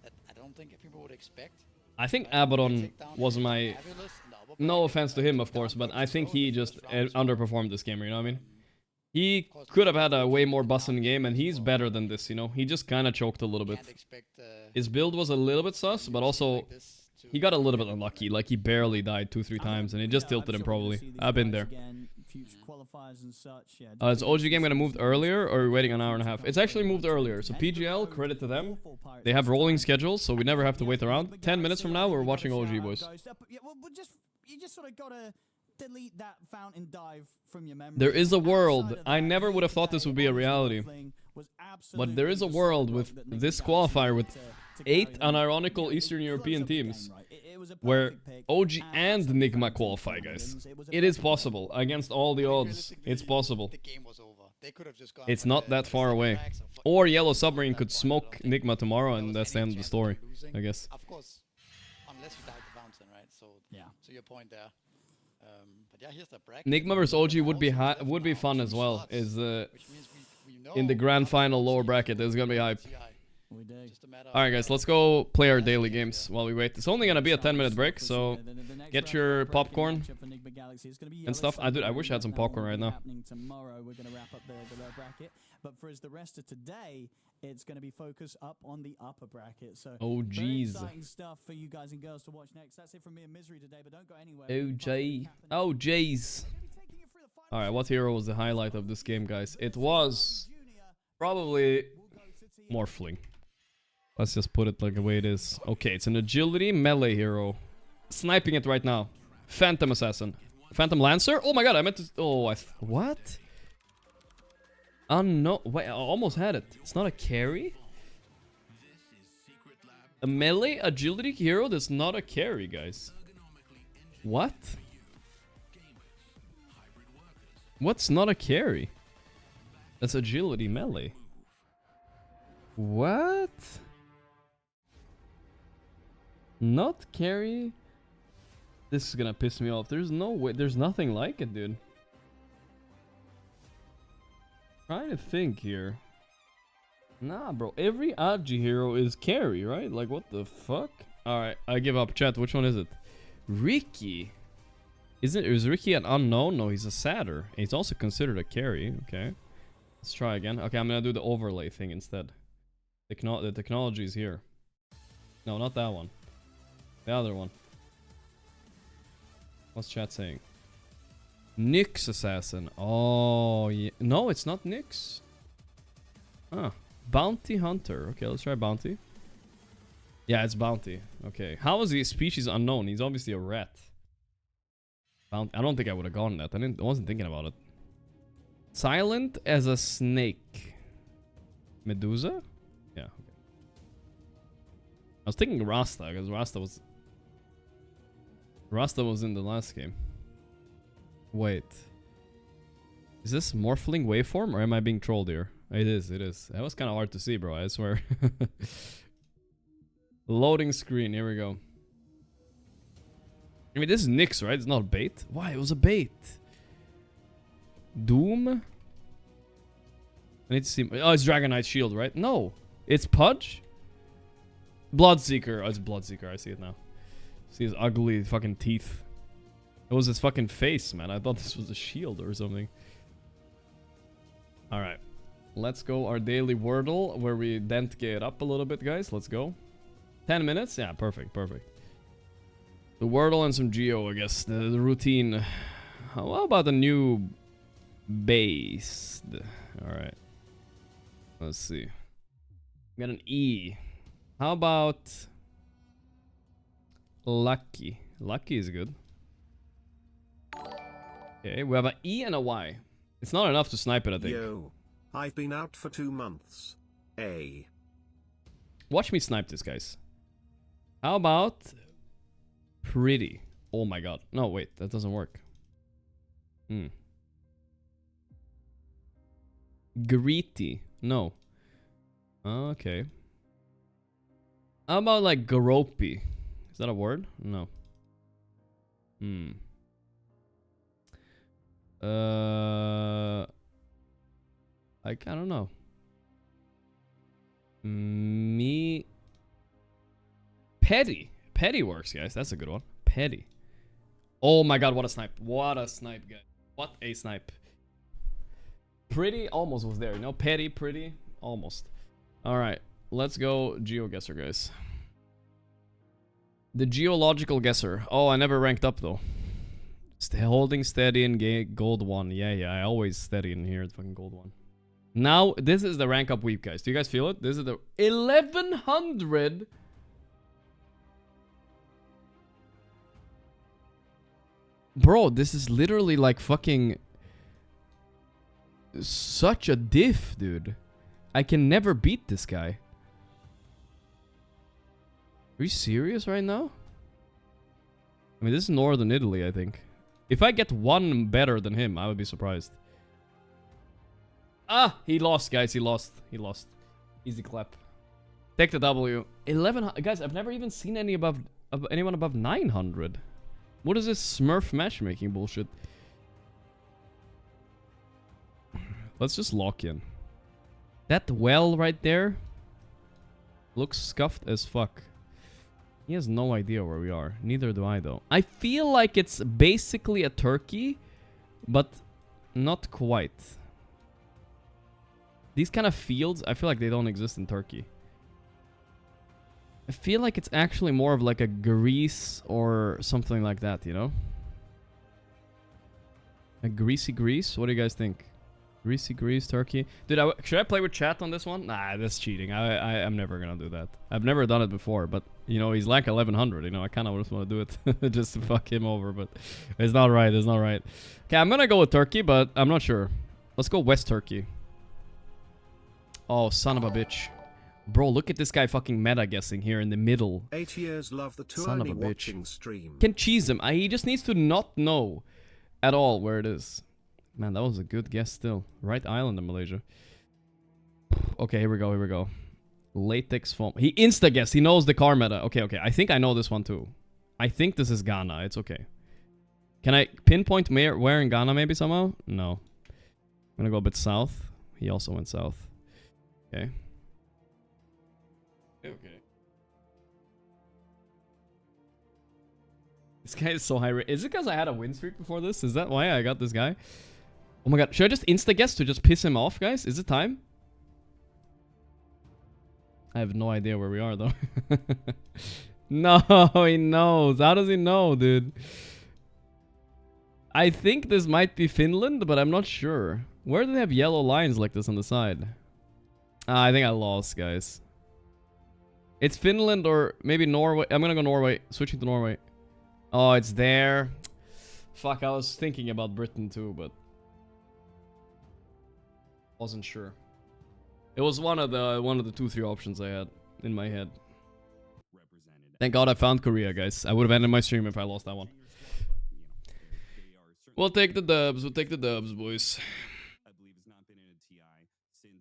I don't think people would expect. I think Abaddon was my... No offense to him, of course, but I think he just underperformed this game, you know what I mean? He could have had a way more bussin' game, and he's better than this, you know? He just kind of choked a little bit. His build was a little bit sus, but also... He got a little bit unlucky, like he barely died 2-3 times, and it just tilted him probably. I've been there. Is OG game gonna move earlier, or are we waiting an hour and a half? It's actually moved earlier, so PGL, credit to them. They have rolling schedules, so we never have to wait around. 10 minutes from now, we're watching OG, boys. You just sort of gotta delete that fountain dive from your memory. There is a world. I never would have thought this would be a reality. But there is a world with this qualifier with 8 unironical Eastern European teams where OG and Nigma qualify, guys. It is possible. Against all the odds, it's possible. It's not that far away. Or Yellow Submarine could smoke Nigma tomorrow, and that's the end of the story, I guess. Of course, unless you die to fountain, right? So yeah, to your point there. But yeah, here's the bracket. Nigma vs OG would be fun as well. Is in the grand final lower bracket. There's gonna be hype. Alright guys, let's go play our daily games while we wait. It's only gonna be a 10-minute break, so get your popcorn and stuff. I wish I had some popcorn right now. Tomorrow we're gonna wrap up the lower bracket, but for the rest of today, it's gonna be focused up on the upper bracket. So oh jeez. Exciting stuff for you guys and girls to watch next. That's it from me and Misery today, but don't go anywhere. Oh jeez. Alright, what hero was the highlight of this game, guys? It was probably Morphling. Let's just put it like the way it is. Okay, it's an agility melee hero. Sniping it right now. Phantom Assassin. Phantom Lancer? Oh my god, I meant to... Oh, what? No. Wait, I almost had it. It's not a carry? A melee agility hero that's not a carry, guys. What? What's not a carry? That's agility melee. What? Not carry? This is gonna piss me off. There's no way. There's nothing like it, dude. Trying to think here. Nah, bro. Every Agi hero is carry, right? Like, what the fuck? Alright, I give up. Chat, which one is it? Ricky. Is Ricky an unknown? No, he's a satyr. He's also considered a carry. Okay. Let's try again. Okay, I'm gonna do the overlay thing instead. The technology is here. No, not that one. The other one. What's chat saying? Nyx Assassin. Oh, yeah. No, it's not Nyx. Huh. Bounty Hunter. Okay, let's try Bounty. Yeah, it's Bounty. Okay. How is he species unknown? He's obviously a rat. Bounty. I don't think I would have gone that. I wasn't thinking about it. Silent as a snake. Medusa? Yeah, okay. I was thinking Rasta, because Rasta was in the last game. Wait. Is this Morphling waveform, or am I being trolled here? It is. That was kind of hard to see, bro, I swear. Loading screen, here we go. I mean, this is Nyx, right? It's not a bait. Why? It was a bait. Doom? I need to see. Oh, it's Dragon Knight Shield, right? No. It's Pudge? Bloodseeker. Oh, it's Bloodseeker. I see it now. See his ugly fucking teeth. It was his fucking face, man. I thought this was a shield or something. Alright. Let's go our daily Wordle, where we dent get up a little bit, guys. Let's go. 10 minutes? Yeah, perfect, perfect. The Wordle and some Geo, I guess. The routine. How about a new base? Alright. Let's see. Got an E. How about Lucky? Lucky is good. Okay, we have an E and a Y. It's not enough to snipe it, I think. Yo, I've been out for 2 months. A. Watch me snipe this, guys. How about Pretty? Oh my god. No, wait, that doesn't work. Hmm. Greety. No. Okay. How about like Garopi? Is that a word? No. Hmm. I don't know. Me. Petty. Petty works, guys. That's a good one. Petty. Oh my god, what a snipe. What a snipe, guys. What a snipe. Pretty almost was there, you know? Petty, pretty, almost. Alright, let's go GeoGuessr, guys. The geological guesser. Oh, I never ranked up though. Holding steady in gold 1. Yeah, I always steady in here at fucking gold 1. Now, this is the rank up week, guys. Do you guys feel it? This is the 1100. Bro, this is literally like fucking such a diff, dude. I can never beat this guy. Are you serious right now? I mean, this is Northern Italy, I think. If I get one better than him, I would be surprised. Ah, he lost, guys. He lost. He lost. Easy clap. Take the W. 11. Guys, I've never even seen anyone above 900. What is this Smurf matchmaking bullshit? Let's just lock in. That well right there looks scuffed as fuck. He has no idea where we are. Neither do I, though. I feel like it's basically a turkey, but not quite. These kind of fields, I feel like they don't exist in Turkey. I feel like it's actually more of like a Greece or something like that, you know? A greasy Greece? What do you guys think? Greasy Greece, Turkey? Dude, should I play with chat on this one? Nah, that's cheating. I'm never gonna do that. I've never done it before, but, you know, he's like 1100, you know? I kind of just want to do it just to fuck him over, but it's not right. It's not right. Okay, I'm gonna go with Turkey, but I'm not sure. Let's go West Turkey. Oh, son of a bitch. Bro, look at this guy fucking meta guessing here in the middle. 8 years love the Son of a watching bitch. stream. Can cheese him. He just needs to not know at all where it is. Man, that was a good guess still. Right island in Malaysia. Okay, here we go, here we go. Latex foam. He insta-guessed. He knows the car meta. Okay, okay. I think I know this one too. I think this is Ghana. It's okay. Can I pinpoint where in Ghana maybe somehow? No. I'm gonna go a bit south. He also went south. Okay. Okay. This guy is so high. Is it because I had a win streak before this? Is that why I got this guy? Oh my god. Should I just insta-guess to just piss him off, guys? Is it time? I have no idea where we are, though. No, he knows. How does he know, dude? I think this might be Finland, but I'm not sure. Where do they have yellow lines like this on the side? I think I lost, guys. It's Finland or maybe Norway. I'm gonna go Norway. Switching to Norway. Oh, it's there. Fuck, I was thinking about Britain too, but wasn't sure. It was one of the 2-3 options I had in my head. Thank God I found Korea, guys. I would have ended my stream if I lost that one. We'll take the dubs. We'll take the dubs, boys.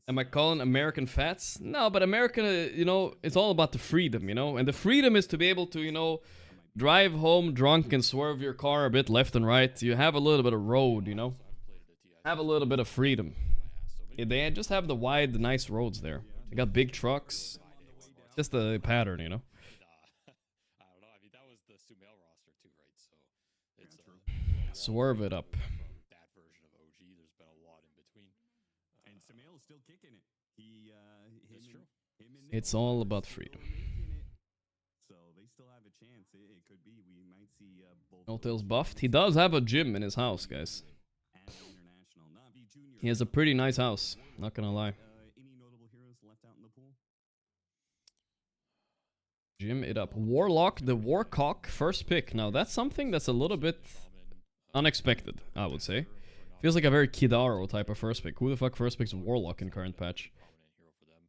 Am I calling American fats? No, but America, you know, it's all about the freedom, you know? And the freedom is to be able to, you know, drive home drunk and swerve your car a bit left and right. You have a little bit of road, you know? Have a little bit of freedom. They just have the wide, nice roads there. They got big trucks. It's just a pattern, you know? I don't know. I mean, that was the Sumail roster too, right? So it's Swerve it up. that version of OG. There's been a lot in between. And Sumail is still kicking it. That's true. It's all about freedom. So they still have a chance. It could be. We might see both. No Tails buffed. He does have a gym in his house, guys. International NAVI Jr. He has a pretty nice house. Not gonna lie. Any notable heroes left out in the pool? Gym it up. Warlock, the Warcock, first pick. Now, that's something that's a little bit unexpected, I would say. Feels like a very Kidaro type of first pick. Who the fuck first picks Warlock in current patch?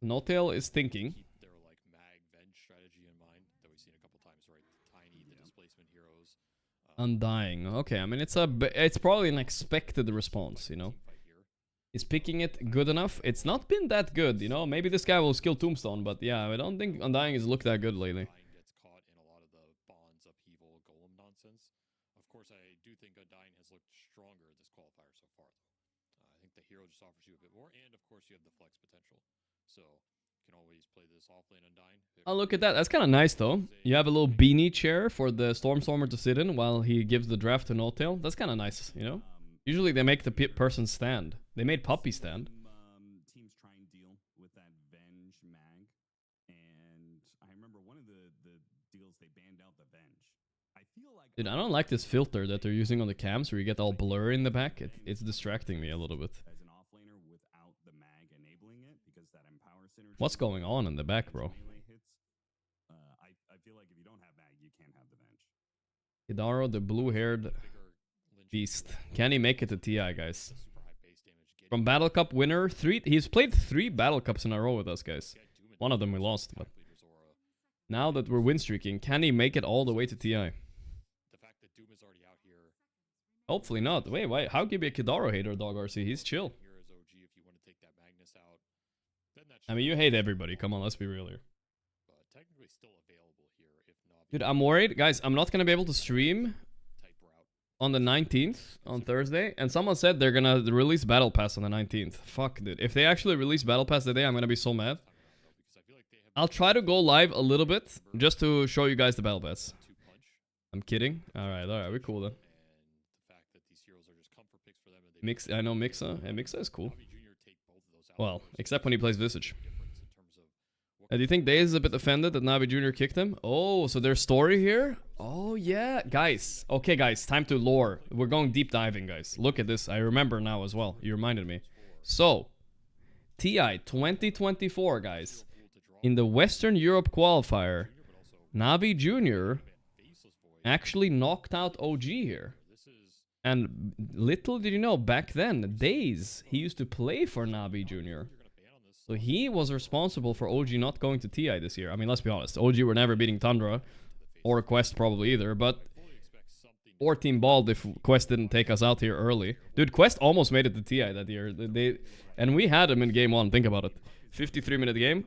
Notail is thinking. Keep their like mag venge strategy in mind that we've seen a couple times, right? Tiny, the displacement heroes. Undying. Okay, I mean it's probably an expected response, you know. Is picking it good enough? It's not been that good, you know. Maybe this guy will skill Tombstone, but yeah, I don't think Undying has looked that good lately. Gets caught in a lot of the bonds upheaval golem nonsense. Of course, I do think Undying has looked stronger this qualifier so far. I think the hero just offers you a bit more, and of course you have the flex potential. So you can always play this offlane Undying. Oh, look at that. That's kind of nice, though. You have a little beanie chair for the Stormstormer to sit in while he gives the draft to No Tail. That's kind of nice, you know. Usually they make the person stand. They made Puppy stand. Teams try and deal with that Venge mag, and I remember one of the deals they banned out the Venge. I feel like Dude, I don't like this filter that they're using on the cams where you get all blurry in the back. It's distracting me a little bit. as an offlaner without the mag enabling it because that empower synergy. What's going on in the back, bro? Melee hits. I feel like if you don't have mag, you can't have the Venge. Hidaro, the blue-haired beast. Can he make it to TI, guys? From Battle Cup winner, he's played 3 Battle Cups in a row with us, guys. One of them we lost, but now that we're win streaking, can he make it all the way to TI? Hopefully not. Wait, how can you be a Kidaro hater, Dog RC? He's chill. I mean, you hate everybody. Come on, let's be real here. Dude, I'm worried. Guys, I'm not going to be able to stream on the 19th, on Thursday, and someone said they're gonna release Battle Pass on the 19th. Fuck, dude. If they actually release Battle Pass today, I'm gonna be so mad. I'll try to go live a little bit, just to show you guys the Battle Pass. I'm kidding. Alright, we're cool then. I know Mixa, and Mixa is cool. Well, except when he plays Visage. Do you think Daze is a bit offended that NAVI Jr. kicked him? Oh, so there's story here? Oh, yeah. Guys. Okay, guys. Time to lore. We're going deep diving, guys. Look at this. I remember now as well. You reminded me. So, TI 2024, guys. In the Western Europe qualifier, NAVI Jr. actually knocked out OG here. And little did you know, back then, Daze, he used to play for NAVI Jr. So he was responsible for OG not going to TI this year. I mean, let's be honest. OG were never beating Tundra. Or Quest probably either. But... Or Team Bald if Quest didn't take us out here early. Dude, Quest almost made it to TI that year. And we had him in game 1. Think about it. 53-minute game.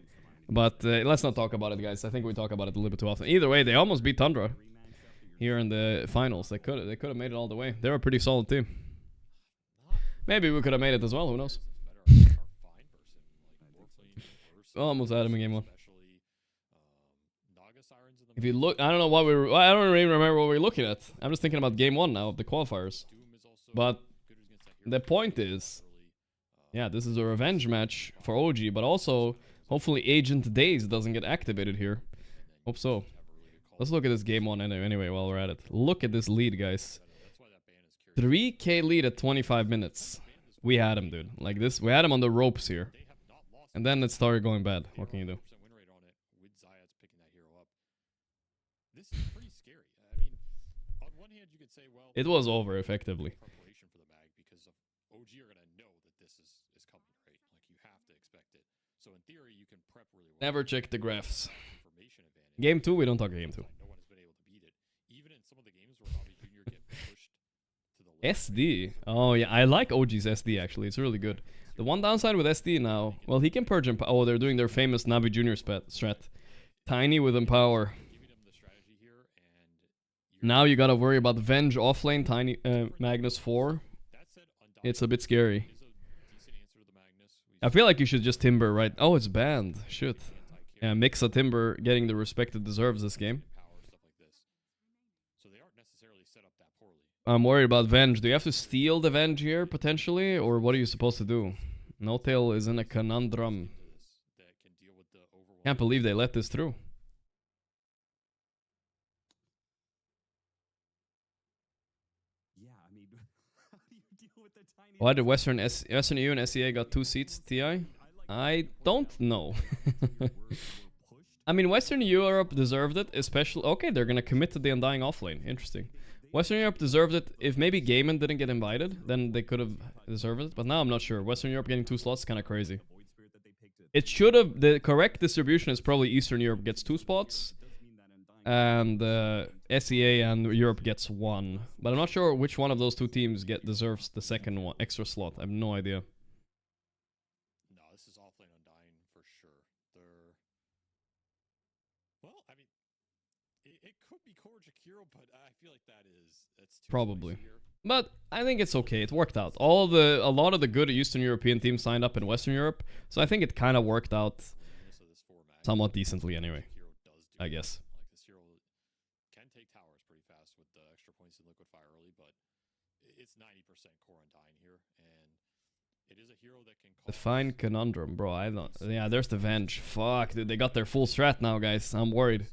But let's not talk about it, guys. I think we talk about it a little bit too often. Either way, they almost beat Tundra. Here in the finals. They could have made it all the way. They're a pretty solid team. Maybe we could have made it as well. Who knows? Almost had him in game 1. If you look, I don't know what I don't even remember what we were looking at. I'm just thinking about game 1 now of the qualifiers. But the point is, yeah, this is a revenge match for OG, but also hopefully Agent Daze doesn't get activated here. Hope so. Let's look at this game 1 anyway while we're at it. Look at this lead, guys. 3k lead at 25 minutes. We had him, dude. Like this, we had him on the ropes here. And then it started going bad. What can you do? It was over, effectively. Never check the graphs. Game 2, we don't talk game 2. SD? Oh yeah, I like OG's SD actually, it's really good. The one downside with SD now, well, he can purge Empower. Oh, they're doing their famous NAVI Jr. strat. Tiny with Empower. Now you gotta worry about Venge offlane, Tiny Magnus 4. It's a bit scary. I feel like you should just Timber, right? Oh, it's banned. Shit. Yeah, Mixa Timber getting the respect it deserves this game. I'm worried about Venge. Do you have to steal the Venge here, potentially? Or what are you supposed to do? No Tail is in a conundrum. Can't believe they let this through. Why did Western EU and SEA got 2 seats, TI? I don't know. I mean, Western Europe deserved it, especially... Okay, they're gonna commit to the Undying offlane. Interesting. Western Europe deserved it. If maybe Gaiman didn't get invited, then they could have deserved it. But now I'm not sure. Western Europe getting 2 slots is kind of crazy. It should have... The correct distribution is probably Eastern Europe gets 2 spots. And SEA and Europe gets one. But I'm not sure which one of those two teams deserves the second one extra slot. I have no idea. No, this is offlane Undying for sure. They're... Well, I mean, it could be Gorgc Hero, but I feel like that's too Probably. spicy here. But I think it's okay. It worked out. A lot of the good Eastern European teams signed up in Western Europe, so I think it kind of worked out So this format, somewhat decently anyway. Hero does do I well. guess. Like this hero can take towers pretty fast with the extra points in liquid fire early, but it's 90% core Undying here, and it is a hero that can cause... Define conundrum, bro. I don't. Yeah, there's the Venge. Fuck, dude, they got their full strat now, guys. I'm worried.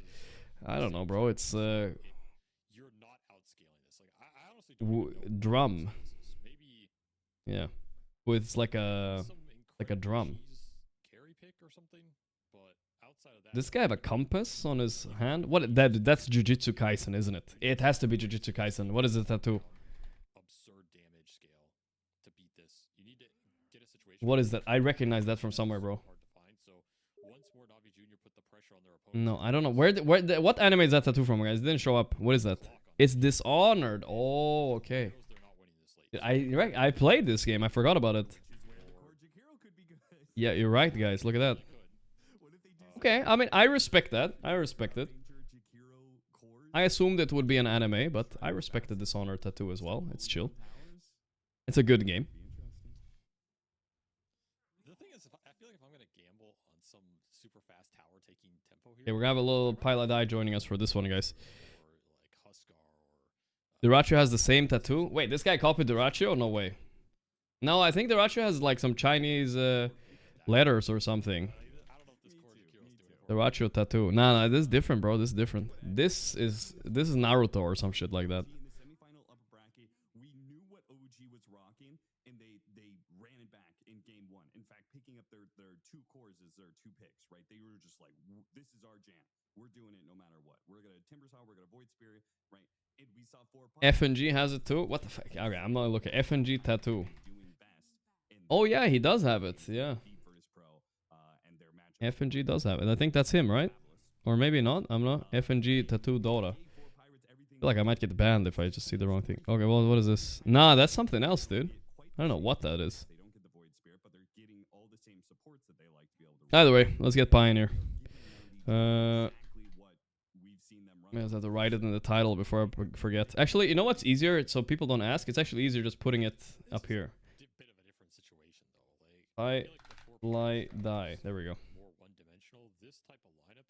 I don't know, bro. It's You're not outscaling this. Like I honestly don't drum. Maybe Yeah, with like a drum. carry pick or something, but outside of that, This guy have a compass on his hand? What? That's Jujutsu Kaisen, isn't it? It has to be Jujutsu Kaisen. What is the tattoo? absurd damage scale to beat this. You need to get a situation. What is that? I recognize that from somewhere, bro. Hard to find. So once more NAVI Jr. put the pressure on their opponent. No, I don't know. What anime is that tattoo from, guys? It didn't show up. What is that? It's Dishonored. Oh, okay. They're not winning this late. I played this game. I forgot about it. Gorgc Hero could be good. Yeah, you're right, guys. Look at that. What if they do Okay, I mean, I respect that. I respect it. Gorgc Hero cores? I assumed it would be an anime, but I respect the Dishonored tattoo as well. It's chill. It's a good game. The thing is, I feel like if I'm gonna gamble on some super fast tower taking tempo here, Okay, we're gonna have a little pilot eye joining us for this one, guys. or like Huskar or Duracho has the same tattoo. Wait, this guy copied Duracho? No way. No, I think Duracho has like some Chinese letters or something. I don't know if this Gorgc Hero is doing it for me. Duracho tattoo. Nah, this is different, bro. This is different. This is Naruto or some shit like that. In the semifinal upper bracket, we knew what OG was rocking, and they ran it back in game one. In fact, picking up their two cores as their two picks, right? They were just like, this is our jam. We're doing it no matter what. We're gonna Timber Saw, we're gonna Void Spirit, right? And we saw 4 FNG has it too? What the fuck? Okay, I'm not looking. FNG tattoo. doing best. And Oh yeah, he does have it. Yeah. compete for his pro, and their matchup. FNG does have it. I think that's him, right? Or maybe not. I'm not. FNG tattoo Dota. I feel like I might get banned if I just see the wrong thing. Okay, well, what is this? Nah, that's something else, dude. I don't know what that is. They don't get the Void Spirit, but they're getting all the same supports that they like to be able to. Either way, let's get Pioneer. Exactly what we've seen them run. I just have to write it in the title before I forget. Actually, you know what's easier? So people don't ask. It's actually easier just putting it up here. Bit of a different situation though. Like I I feel like the 4 lie, die. There we go. more one-dimensional. This type of lineup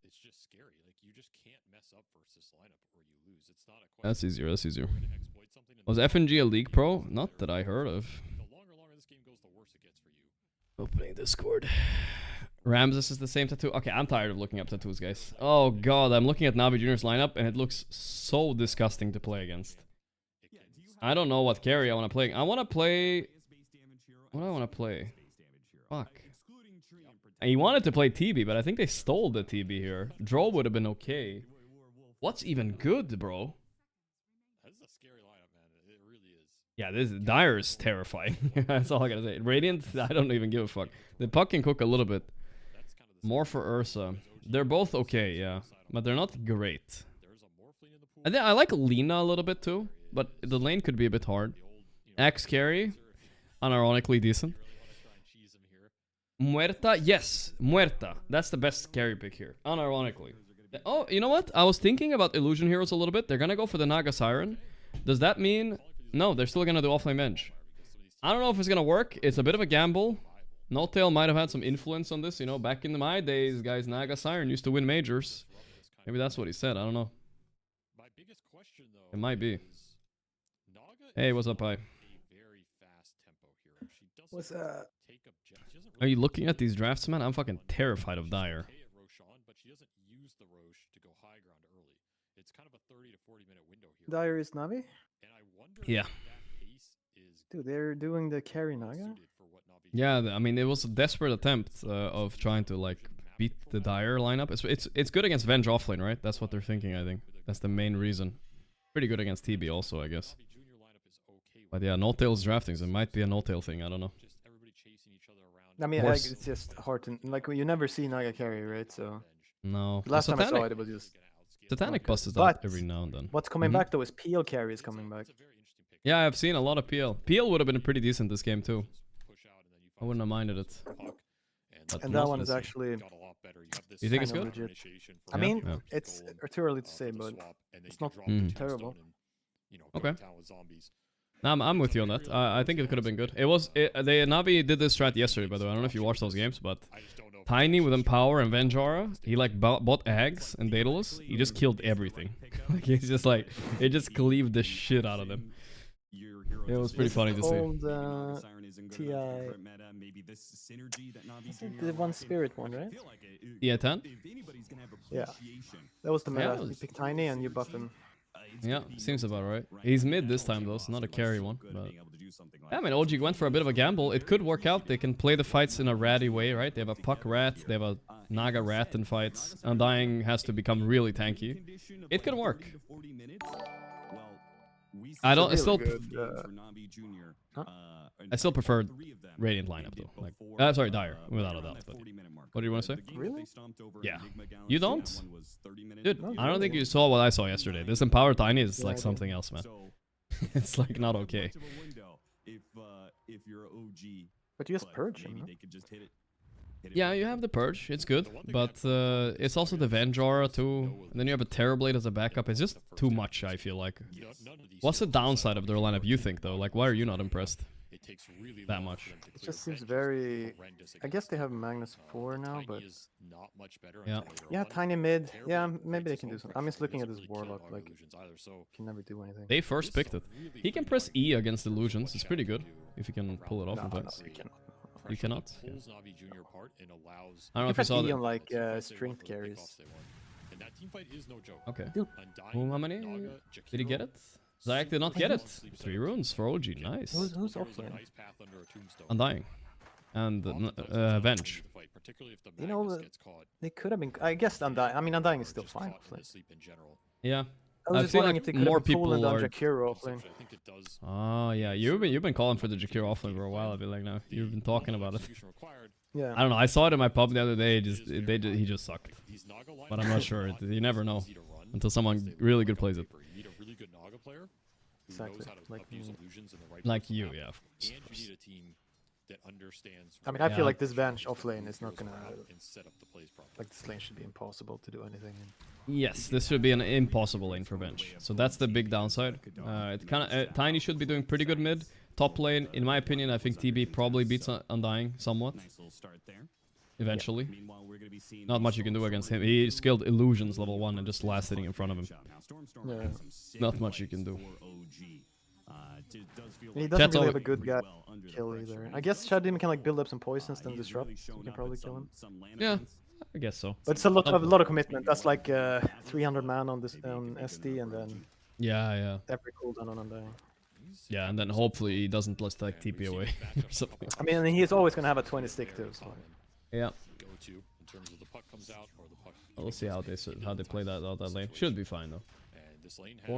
it's just scary. Like you just can't mess up versus this lineup or you lose. It's not a question. That's easier. That's easier. You're gonna exploit something and Was FNG a League Pro? Not that I heard of. the longer this game goes, the worse it gets for you. Opening Discord. Ramses is the same tattoo. Okay, I'm tired of looking up tattoos, guys. Oh god, I'm looking at NAVI Jr.'s lineup and it looks so disgusting to play against. Yeah, do you I don't know what carry I want to play. I want to play... highest base damage hero What do I want to play? base damage hero? Fuck. Excluding tree and protect. He wanted to play TB, but I think they stole the TB here. Droll would have been okay. What's even good, bro? This is a scary lineup, man. It really is. Yeah, this Dire is terrifying. That's all I gotta say. Radiant, I don't even give a fuck. The puck can cook a little bit. That's kind of the More for Ursa. They're both okay, yeah. But they're not great. there's a Morphling in the pool. I think I like Lina a little bit too. But the lane could be a bit hard. The old, X carry. Unironically decent. really want to try and cheese him here. Muerta, yes. Muerta. That's the best carry pick here. Unironically. Oh, you know what? I was thinking about Illusion Heroes a little bit. They're gonna go for the Naga Siren. Does that mean... No, they're still gonna do offlane bench. I don't know if it's gonna work. It's a bit of a gamble. No-Tail might have had some influence on this. You know, back in my days, guys, Naga Siren used to win majors. Maybe that's what he said. I don't know. My biggest question, though, It might be. is Naga Hey, is what's up, Pi? a very fast tempo hero. She doesn't What's take object. She doesn't Are you really looking at these drafts, man? I'm fucking terrified of Dire. okay at Roshan, but she doesn't use the Roche to go high ground early. It's kind of a 30 to 40 minute window here. Dire is Navi? And I wonder Yeah. if that pace is Dude, they're doing the carry Naga? suited for what Navi Yeah, I mean, it was a desperate attempt of trying to, like, beat the Dire lineup. It's good against Venge offlane, right? That's what they're thinking, I think. That's the main reason. Pretty good against TB also, I guess. Navi Jr. lineup is okay with. But yeah, No-Tail's drafting, so it might be a No-Tail thing, I don't know. Just everybody chasing each other around. I mean, course. it's just hard to... Like, you never see Naga carry, right? So... No. Last time I saw Satanic- it, it was just... Satanic Okay. busts out But every now and then. what's coming Mhm. back though is PL carry is coming back. Yeah, I've seen a lot of PL. PL would have been pretty decent this game too. I wouldn't have minded it. But And not that one is this. actually You think it's kind of good? legit. I Yeah? mean, Yeah. it's too early to say, but it's not terrible. Okay. I'm with you on that. I think it could have been good. The Navi did this strat yesterday, by the way. I don't know if you watched those games, but Tiny with Empower and Venjara, he like bought Eggs and Daedalus. He just killed everything. Like he's just like, he just cleaved the shit out of them. It was pretty funny to see. Old TI. The one spirit one, right? Yeah, 10? Yeah. That was the meta. Yeah, You pick Tiny and you buff him. Yeah, seems about right. He's mid this time though, so not a carry one. But yeah, I mean, OG went for a bit of a gamble. It could work out. They can play the fights in a ratty way, right? They have a Puck Rat, they have a Naga Rat in fights. Undying has to become really tanky. It could work. I don't. It's a I really still. Huh? I still prefer Radiant lineup though. Like, sorry, Dire, without a doubt. But what do you want to say? Really? Yeah. You don't? Dude, No, I don't think you saw what I saw yesterday. This Empower Tiny is Yeah, like I something else, man. It's like not okay. But you just purge him, no? Yeah, you have the Purge, it's good, but it's also the Venjara too, and then you have a Terrorblade as a backup. It's just too much, I feel like. What's the downside of their lineup, you think, though? Like, why are you not impressed that much? It just seems very... I guess they have Magnus 4 now, but... Yeah. Yeah, Tiny mid. Yeah, maybe they can do something. I'm just looking at this Warlock, like... Can never do anything. They first picked it. He can press E against illusions, it's pretty good, if he can pull it off in No, place. you cannot. You cannot? Yeah. I don't know You if you press saw E that. on like strength carries. Okay. Dude. How many? Did he get it? Zayak did not get it. 3 runes for OG, nice. Who's offlane? Undying. And Venge. You know, they could have been... I guess Undying... I mean, Undying is still fine offlane. Yeah. I was I just feel wondering like if they could more have been people Poland on are... Jakiro offlane. Oh, yeah. You've been calling for the Jakir offlane for a while, I feel like now. You've been talking about it. Yeah. I don't know. I saw it in my pub the other day. He just sucked. But I'm not sure. You never know until someone really good plays it. Exactly. Like me. Like you, yeah. Of course. I mean, I Yeah. feel like this bench offlane is not gonna... Like, this lane should be impossible to do anything in. Yes, this should be an impossible lane for bench. So that's the big downside. It kind of Tiny should be doing pretty good mid. Top lane, in my opinion, I think TB probably beats Undying somewhat. Eventually. Not much you can do against him. He skilled Illusions level 1 and just last hitting in front of him. Yeah. Not much you can do. He doesn't Chat's really always- have a good guy kill either. I guess Shadim can like build up some poisons, then disrupt. So you can probably kill him. Yeah, I guess so. But it's a lot of commitment. That's like 300 man on this on SD, and then Yeah. every cooldown on Undying. Yeah, and then hopefully he doesn't let like TP away or something. I mean, he's always gonna have a 20 stick too. So. Yeah. We'll see how they play that out that lane. Should be fine though.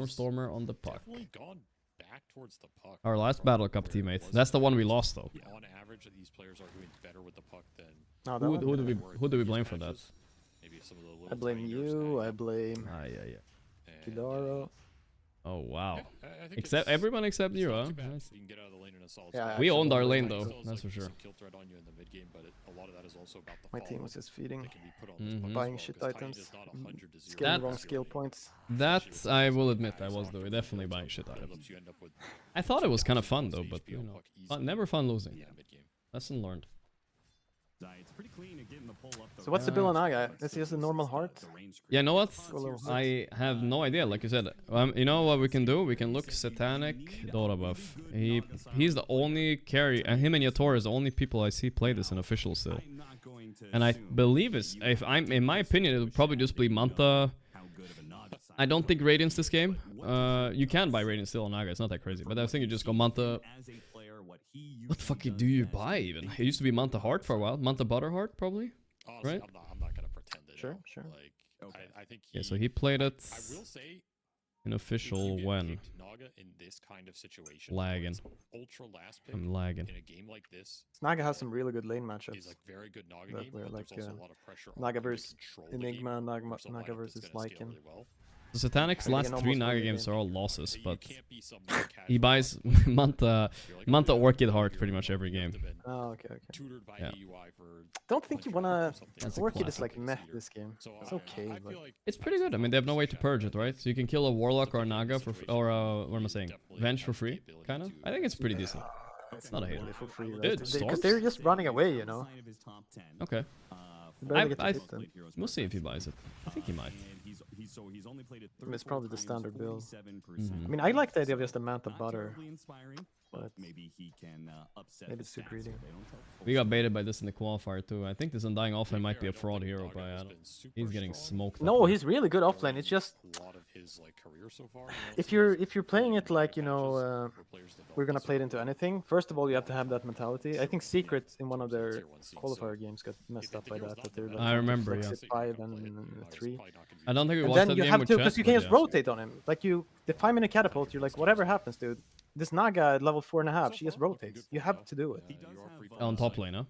Stormer on the puck. Our last Battle Cup teammate. That's the one we lost though. On average, these players are doing better with the puck than No, that Who do we blame for that? maybe some of the little I blame you. I blame Yeah. Kidaro. Oh wow. I think Except it's- everyone except you, huh? too bad Nice. you can get out of the lane in assault. Yeah, We owned our absolutely. lane though, Still, it's that's for like sure. some kill threat on you in the mid game, but a lot of that is also about the My team follow was just feeding, that can be put on this puck as buying well, shit 'cause Tiny items, does not 100 to 0 scaling That- wrong skill points. That I will admit I was though. Definitely buying shit out of it. buildups, you end up with I thought it was kind of fun though, but you know, never fun losing. yeah, mid game. Lesson learned. So what's the bill on Naga? Is he just a normal heart? Yeah, you know what? Go a little hard. I have no idea. Like you said, you know what we can do? We can look Satanic Dota buff. He's the only carry, and him and Yator is the only people I see play this in official still. And I believe in my opinion, it would probably just be Manta. I don't think Radiance this game. You can buy Radiance still on Naga. It's not that crazy. But I think you just go Manta. What the fuck do you buy even? It used to be Manta Heart for a while. Manta Butterheart probably. Honestly, Right? I'm not gonna pretend it. Sure, out. sure. Like, I think Yeah, so he played it I will say, An official when? Naga in this kind of situation. Lagging. Ultra last pick I'm lagging. in a game like this. Naga has some really good lane matchups. Is like very good Naga That game, were but like, there's also a lot of pressure on Naga him to versus control the game Enigma, versus a Naga lineup versus that's gonna scale Lycan. really well. The Satanic's They last can 3 almost Naga win the games game. are all losses, You but can't be some more he casual buys player. Manta You're like, Manta okay, Orchid maybe Heart you're pretty much gonna every game. have been Oh, okay. tutored by Yeah. AUI for Don't think you wanna. That's a Orchid is like classic. meh this game. So It's I okay, feel but like It's pretty good. I mean, they have no way to purge it, right? So you can kill a Warlock or a Naga for, or what am I saying? Venge for free, kind of. I think it's pretty decent. it's not a not hate. really for free, right? Dude, Because Storms? they're just running away, you know. Okay. You barely get to I hit them. We'll see if he buys it. I think he might. It's probably the standard build. Mhm. I mean, I like the idea of just a Manta butter. But but maybe he can upset. maybe the it's too stats greedy. so they don't tell full We got story. baited by this in the qualifier too. I think this Undying offlane might be a fraud hero, but he's getting smoked. No, up he's really good offlane. It's just a lot of his like career so far. if you're playing it like, you know, we're gonna play it into anything. First of all, you have to have that mentality. I think Secret in one of their qualifier games got messed up by that. That they're like I trying to remember, flex yeah. it 5 and 3. I don't think we And watched then that you game have with to, chat, because you but can just yeah. rotate on him. Like the 5-minute catapult, you're like, whatever happens, dude. This Naga at level 4.5, she just rotates. You have to do it. He does have, On top lane, huh?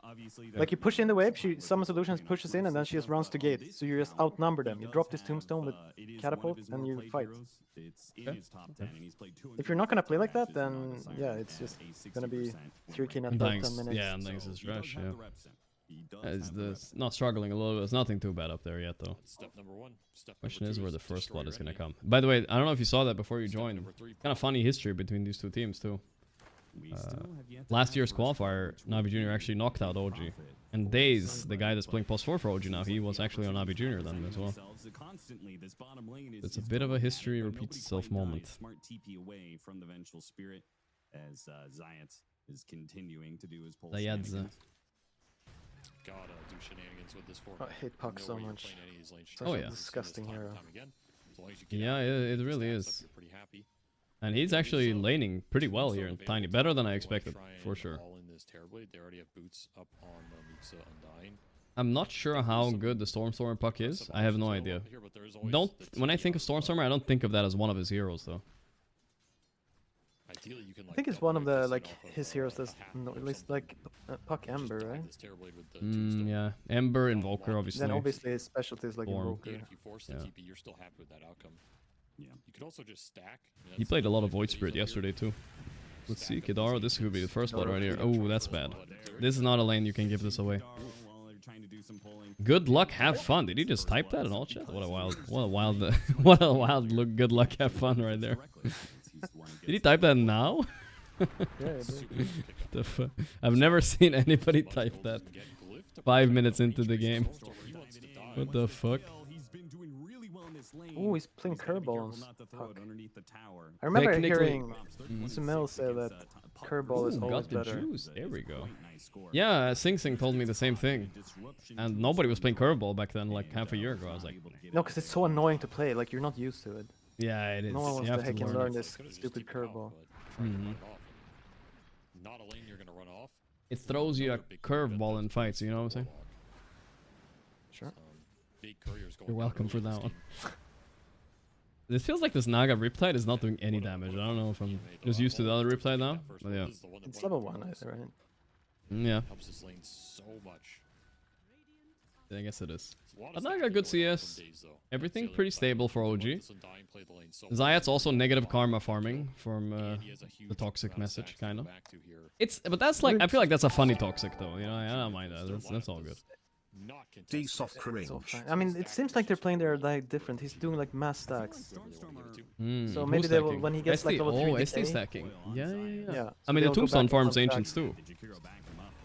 obviously, Like you push in the wave, she summons solutions, pushes in, and then she just runs to gate. So you just outnumber them. You drop this tombstone with catapult, and you fight. If you're not gonna play like that, then yeah, it's just gonna be 3k net per 10 Undying's, minutes. yeah, Undying's his rush, yeah. It's not struggling a little bit. It's nothing too bad up there yet, though. Step number 1. Step Question number is 2 where the first blood is gonna destroy your come. By the way, I don't know if you saw that before you Step joined. number 3, Kind of funny history between these two teams too. Last year's qualifier, NAVI Jr actually knocked out OG. And Daze, the guy that's playing post 4 for OG now, he was actually on NAVI Jr then as well. It's a bit of a history repeats itself moment. Smart TP away from the vengeful spirit as Zayat is continuing to do his pulse. Zayadza. Gotta do shenanigans with this I format. hate Puck No so way you're much. playing any of these lane Such Oh, a yeah. disgusting time and hero. time again. As long as you get Yeah, out it and really stats up, is. you're pretty happy. And he's actually laning pretty well here in Tiny. Better than I expected, for sure. All in this Terrorblade. They already have boots up on Muxa Undying. I'm not sure how good the Stormstormer Puck is. I have no idea. When I think of Stormstormer, I don't think of that as one of his heroes, though. Ideally, you can, I think it's one of the like his heroes that's at least like Puck Ember, right? Yeah. Ember, Invoker, obviously. Then obviously his specialty is like Form. Invoker. If you force the Yeah. TP, you're still happy with that outcome. Yeah. You could also just stack. I mean, He that's played a lot of the Void thing Spirit that yesterday, too. Let's see, Stack up Kidaro, these this could be the TPs. first blood right here. Kidaro. Oh, that's bad. This is not a lane you can give this away. While they're trying to do some pulling. Good luck, have fun. Did he just type that in all chat? What a wild, what a wild look. Good luck, have fun right there. Did he type that now? Yeah, it is. The fu- I've never seen anybody type that 5 minutes into the game. What the fuck? Oh, he's playing Curveball on Puck. Underneath the tower. I remember Technically- hearing Sumel say that Curveball is Ooh, always got the better. juice. There we go. Yeah, Sing Sing told me the same thing. And nobody was playing Curveball back then, like half a year ago. I was like, No, because it's so annoying to play. Like you're not used to it. yeah, it is. No one wants You have to heck to and learn learn it. this stupid curveball. Not a lane you're gonna run off. It throws you a curveball in fights, you know what I'm saying? Sure. Big couriers going You're down welcome early for in this that one. game. It feels like this Naga Riptide is not doing any damage. I don't know if I'm just used to the other Riptide now. But yeah. This is the one that It's won level the 1, I finals. think, right? Yeah, Helps his lane so much. I guess it is. There's a lot But of Naga stuff good going on CS. from Daze, though. That's Everything the other pretty side. stable for Like, OG. this Undying played the lane so Zayat's well. also negative karma farming from And he has a huge the toxic amount of message, stacks to kind go of. back to here. But that's like, I feel like that's a funny toxic though. You know, I don't mind that. That's all good. Not contested. D-soft It's cringe. all fine. I mean, it seems like they're playing their like different. He's doing like mass stacks. So Who's maybe they will, stacking? when he gets like SD level 3 Oh, SD decay. stacking. Yeah, yeah, yeah. Yeah. I mean, the they'll go Tombstone back farms and Ancients too.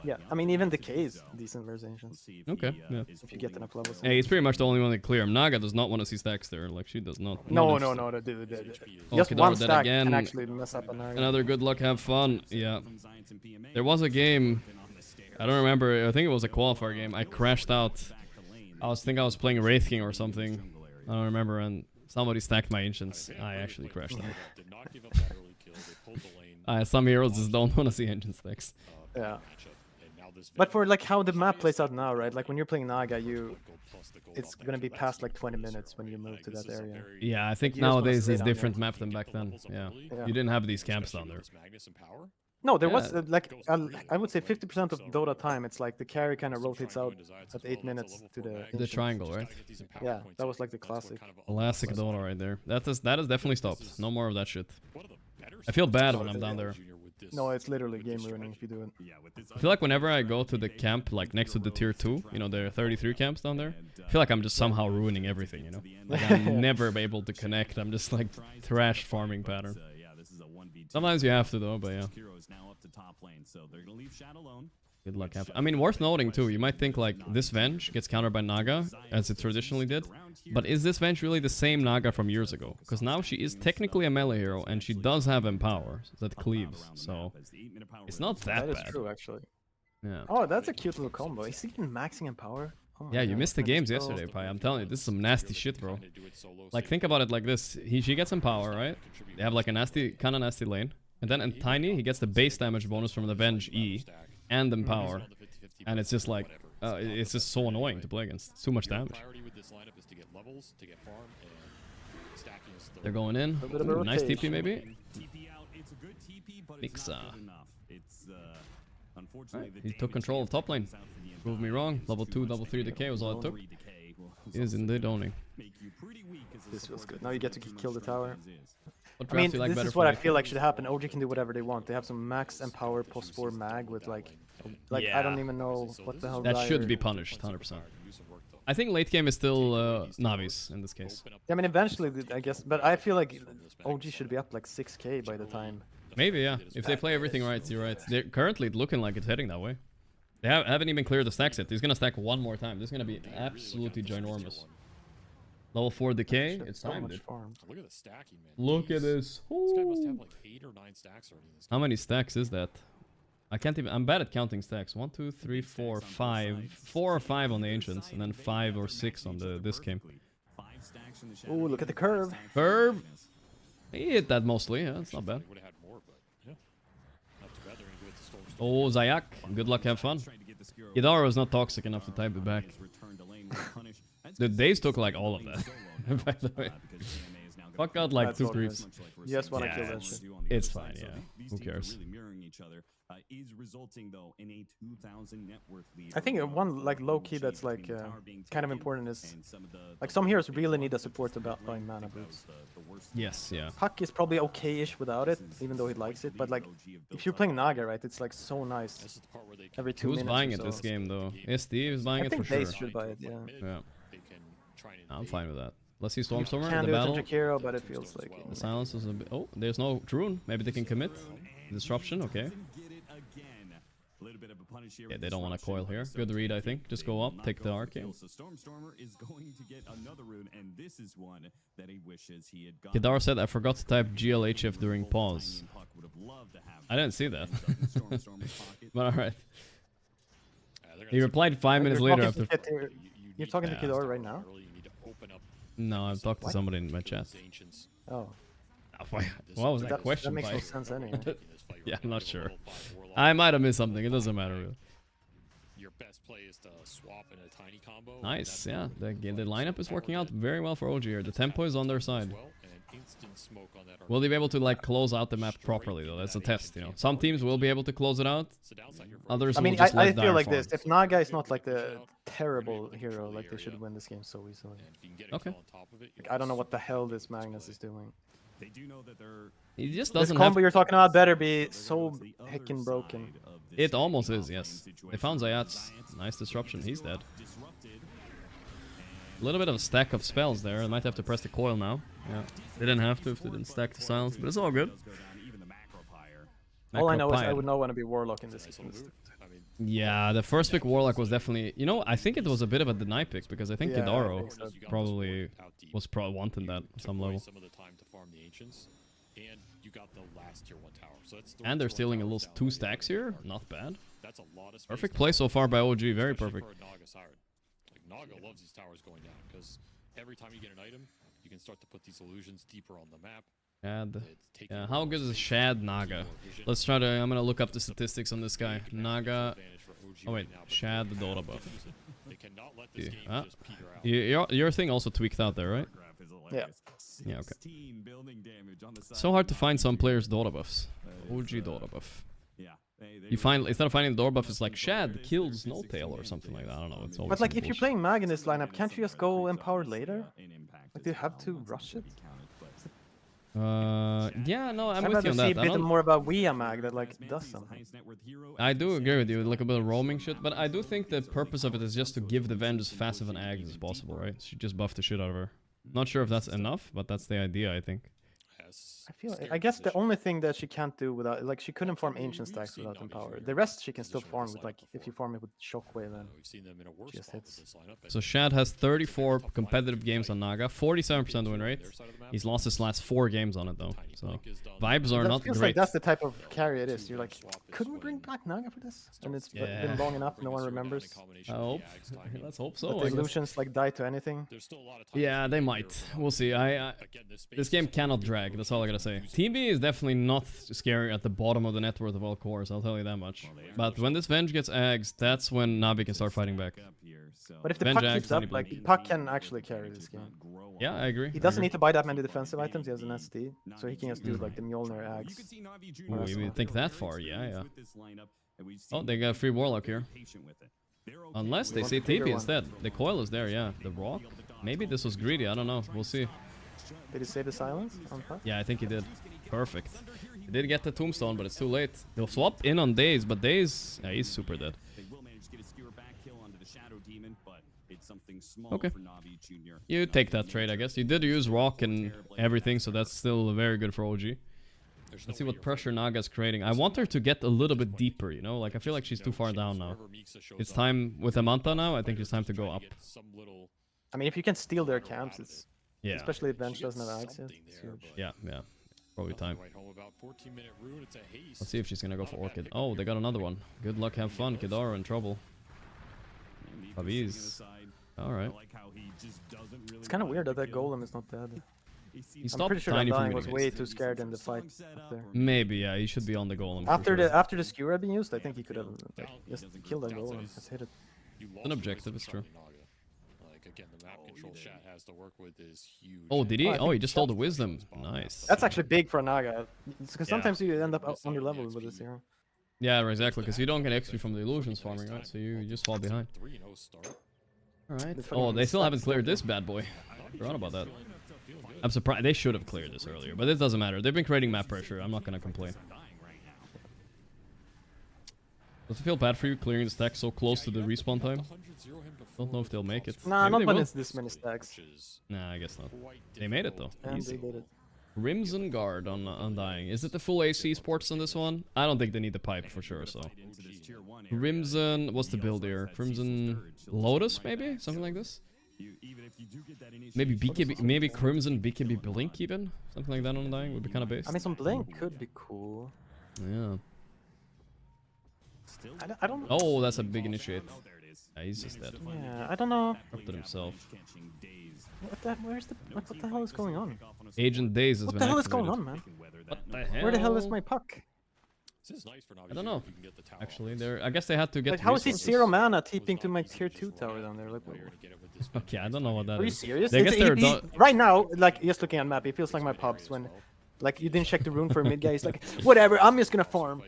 Yeah, I mean even decay is decent versus ancients. Okay, yeah. If you get enough levels. Hey, he's pretty much the only one that clear him. Naga does not want to see stacks there. Like, she does not. No, Not no, interested. no, dude. Oh, Just Kidaro one dead stack again. can actually mess up a Naga. Another good luck, have fun. Yeah. There was a game. I don't remember. I think it was a qualifier game. I crashed out. I was playing Wraith King or something. I don't remember. And somebody stacked my ancients. I actually crashed out. Did not give up that early kill. They pulled the lane. Some heroes just don't want to see ancient stacks. Yeah. Matchup. And now But for like how the map plays out now, right? Like when you're playing Naga, it's gonna be past like 20 minutes when you move to that area. Yeah, I think you just wanna nowadays stay it's down there. different map than back then. Yeah. Yeah. You didn't have these camps down there. No, there was Yeah. like I would say 50% of Dota time. It's like the carry kind of rotates out at 8 minutes to the The ancient. triangle, right? Yeah, that was like the classic. Classic Dota right there. That is definitely stopped. No more of that shit. I feel bad when I'm down there. No, it's literally game ruining if you do it. I feel like whenever I go to the camp, like next to the tier 2, you know, there are 33 camps down there. I feel like I'm just somehow ruining everything, you know? Like I'm never able to connect. I'm just like trash farming pattern. Sometimes you have to though, but yeah. Good luck. I mean, worth noting too, you might think like this Venge gets countered by Naga, as it traditionally did. But is this Venge really the same Naga from years ago? Because now she is technically a melee hero, and she does have Empower that cleaves, so it's not that That bad. is true, actually. Yeah. Oh, that's a cute little combo. Is he even maxing Empower? Oh my Yeah, you God, missed the that is games so- yesterday, Pi. I'm telling you, this is some nasty shit, bro. Like, think about it like this. She gets Empower, right? They have like a kind of nasty lane. And then in Tiny, he gets the base damage bonus from the Venge E and Empower. And it's just like, it's just so annoying to play against. It's too much damage. They're going in. A bit of a Ooh, nice rotation. TP maybe. Mixa. Right, he took control of top lane. Prove me wrong. Level 2, level 3 decay was all it took. He is indeed owning. This feels good. Now you get to kill the tower. What I mean, draft do you like this better is for what I Nick? feel like should happen. OG can do whatever they want. They have some max Empower post 4 mag with like I don't Yeah. even know what the hell. That should Dire- be punished, 100%. I think late game is still Navi's in this case. Yeah, I mean, eventually, I guess, but I feel like OG should be up like 6k by the time. Maybe, yeah. If they play everything right, you're right. They're currently looking like it's heading that way. They haven't even cleared the stacks yet. He's gonna stack one more time. This is gonna be absolutely ginormous. Level 4 decay. It's so time, much dude. farm. Look at the stacking, man. Look at Jeez. this. This guy must Ooh. have like 8 or 9 stacks already in this How many stacks is that? I can't even. I'm bad at counting stacks. 1, 2, 3, 4, 5. 4 or 5 on the ancients, and then 5 or 6 on this game. Ooh, look at the curve. Curve. He hit that mostly. Yeah, it's not bad. Would have had more, but yeah. Not too bad. They're gonna give it to Storm. Oh, Zayak. Good luck. Have fun. Hidaro is not toxic enough to type it back. The days took like all of that. By the way. Fuck out like That's 2 all creeps. good. You just wanna Yeah, kill that it's- shit. It's fine, yeah. Who cares? Is resulting though in a 2,000 net worth lead. I think one like low key that's like kind of important is like some heroes really need a support about buying mana boots. Yes, yeah. Puck is probably okay-ish without it, even though he likes it. But like, if you're playing Naga, right, it's like so nice every 2 Who's minutes. buying or it this so. game though? SD is buying I it for think sure. Base should buy it. Yeah. Yeah. They can try and I'm invade. fine with that. Let's see Stormstormer Can in the do it battle. in Jakiro, but it feels like. The silence is a bit. Oh, there's no Druin. Maybe they can commit. Disruption, okay. Yeah, they don't want to coil here. Good read, I think. Just go up, take the arcane. So Stormstormer is going to get another rune, and this is one that he wishes he had got. Kedar said, I forgot to type GLHF during pause. I didn't see that. But alright. He replied 5 minutes later after. You're talking to Yeah. Kedar right now? No, I've talked to somebody in my chat. Oh, What was that that question? makes no Mike? sense anyway. Yeah, I'm not sure. I might have missed something. It doesn't matter really. Your best play is to swap in a tiny combo. and Nice, that's yeah. what The lineup is power working out did. very well for OG here. The tempo is on their side. Well, and an instant smoke on that Will they be able to like close out the map properly though? That's a test, you know. Some teams will be able to close it out. It's the downside here for Others I will mean, just I let feel Dire like farm. this. If Naga is not like the terrible hero, like they should win this game so easily. and if you can get a Okay. kill on top of it, Like, I don't know what the hell this Magnus is doing. They do know that they're He just This doesn't combo have. you're talking about better be so heckin' broken. It almost is, yes. They found Zayat's nice disruption. He's dead. A little bit of a stack of spells there. I might have to press the coil now. Yeah, they didn't have to if they didn't stack the silence, but it's all good. All I know is I Macropyre. would not want to be Warlock in this game. I mean, Yeah, the first pick Warlock was definitely. You know, I think it was a bit of a deny pick because I think Yeah, I Hidaro think so. you got probably this work out deep. was wanting that at Took some away level. some of the time to farm the ancients, and you got the last tier 1 tower. So that's And they're tier 1 stealing a towers little down 2 by stacks the here. card. Not bad. That's a lot of space Perfect to play farm, so far by OG. Very especially perfect. for a Naga siren. Like Naga loves these towers going down because every time you get an item, you can start to put these illusions deeper on the map. Shad. Yeah, how good is Shad Naga? Let's try to. I'm gonna look up the statistics on this guy. Naga. Oh wait, Shad the Dota buff. Yeah. Your thing also tweaked out there, right? Yeah. Yeah, okay. So hard to find some players' Dota buffs. OG Dota buff. You find, instead of finding the Dota buff, it's like Shad kills Snowtail or something like that. I don't know. It's always But like, some if you're bullshit. playing Mag in this lineup, can't you just go empowered later? Like, do you have to rush it? Yeah, no, I'm I'd with you rather on see a that. I bit don't- more about Wea Mag that like does something. I do agree with you, like a bit of roaming shit, but I do think the purpose of it is just to give the Venge as fast of an ag as possible, right? So you just buff the shit out of her. Not sure if that's enough, but that's the idea, I think. I guess the only thing that she can't do without, like, she couldn't farm ancient stacks without empower. The rest she can still farm with, like, if you farm it with shockwave, then she just hits. So Shad has 34 competitive games on Naga, 47% win rate. He's lost his last 4 games on it though, so vibes are That not feels great. like that's the type of carry it is. You're like, couldn't we bring back Naga for this? And it's Yeah. been long enough, no one remembers. I hope. Let's hope so. But I the guess. illusions like die to anything. Yeah, they might. We'll see. This game cannot drag. That's all I gotta say. Team B is definitely not scary at the bottom of the net worth of all cores. I'll tell you that much. But when this Venge gets eggs, that's when Navi can start fighting back. But if the Venge puck Axe, keeps up, Money like, Blink. puck can actually carry this game. Yeah, I agree. He doesn't need to buy that many defensive items. He has an SD, so he can just do like the Mjolnir Axe. Oh, you think that far? Yeah. Oh, they got a free Warlock here. Unless they say TP instead. The coil is there, yeah. The rock? Maybe this was greedy, I don't know. We'll see. Did he save the silence on puck? Yeah, I think he did. Perfect. He did get the tombstone, but it's too late. They'll swap in on Daze, but Daze... Yeah, he's super dead. Okay. You take that trade, I guess. You did use rock and everything, so that's still very good for OG. Let's see what pressure Naga's creating. I want her to get a little bit deeper, you know? Like, I feel like she's too far down now. It's time, with Amanta now, I think it's time to go up. I mean, if you can steal their camps, it's... Yeah. Especially if Venge doesn't have Axe yet. It's huge. Yeah. Probably time. Let's see if she's gonna go for Orchid. Oh, they got another one. Good luck, have fun. Kidara in trouble. Aviz. Alright. It's kind of weird that golem is not dead. He I'm stopped pretty sure Tiny from Undying was getting way hit. too scared in the fight up there. Maybe, yeah, he should be on the golem. for After sure. the skewer had been used, I think he could have like, just killed that golem and just hit it. An objective, it's true. Again, the map control Shat has to work with is huge. Oh, did he? Oh, I Oh, he think just stole the wisdom. Nice. That's actually big for a Naga. Because sometimes you end up under level with this hero. Yeah, exactly, because you don't get XP from the illusions farming, right? So you just fall behind. Alright. Oh, they still haven't cleared this bad boy. Forgot about that. I'm surprised. They should have cleared this earlier, but it doesn't matter. They've been creating map pressure. I'm not gonna complain. Does it feel bad for you clearing the stack so close to the respawn time? Don't know if they'll make it. Nah, Maybe not they when will. it's this many stacks. Nah, I guess not. They made it though. And Easy. they did it. Crimson Guard on Undying. Is it the full AC sports on this one? I don't think they need the pipe for sure, so. Crimson, what's the build here? Crimson Lotus, maybe? Something like this? Maybe BKB, maybe Crimson BKB Blink even? Something like that on Undying would be kind of base. I mean, some Blink could be cool. Yeah. I don't know. Oh, that's a big initiate. Yeah, he's just dead. Yeah, I don't know. Corrupted himself. What the hell is going on? Agent Daze has What been the hell is going activated. on, man? What the hell? Where the hell is my puck? I don't know. Actually, I guess they had to get Like, how is he resources. 0 mana TPing to my tier 2 tower down there? Like, Okay, I don't know what that are you is. serious? They guess they're Right now, like, just looking at map, it feels like my pubs when, like, you didn't check the rune for a mid guy. He's like, whatever, I'm just gonna farm.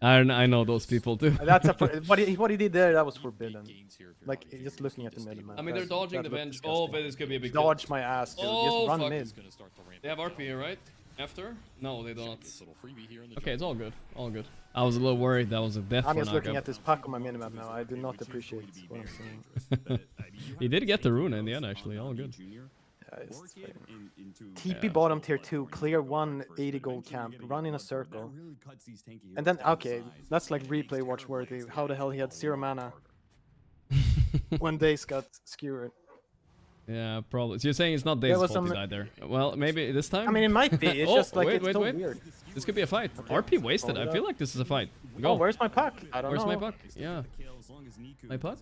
I know those people too. That's what he did there. That was forbidden. Like, just looking at the mid map. I mean, they're dodging the Venge. Oh, but this could be a big Dodge my ass, dude. Oh, Just run fuck. mid. They have RP here, right? After? No, they don't. Okay, it's all good. All good. I was a little worried that was a death I'm for just looking Naka. at this puck on my minimap now. I do not appreciate what I'm seeing. He did get the rune in the end, actually. All good. Yeah, it's TP bottom tier 2, clear 180 gold camp, run in a circle. And then, okay, that's like replay watch worthy. How the hell he had 0 mana when Daze got skewered. Yeah, probably. So you're saying it's not Dave's was fault he some- died there. Well, maybe this time? I mean, it might be. It's Oh, just like wait, it's wait, so wait. weird. This could be a fight. RP wasted. I feel like this is a fight. Go. Oh, where's my puck? I don't Where's know. my puck? Yeah. My puck?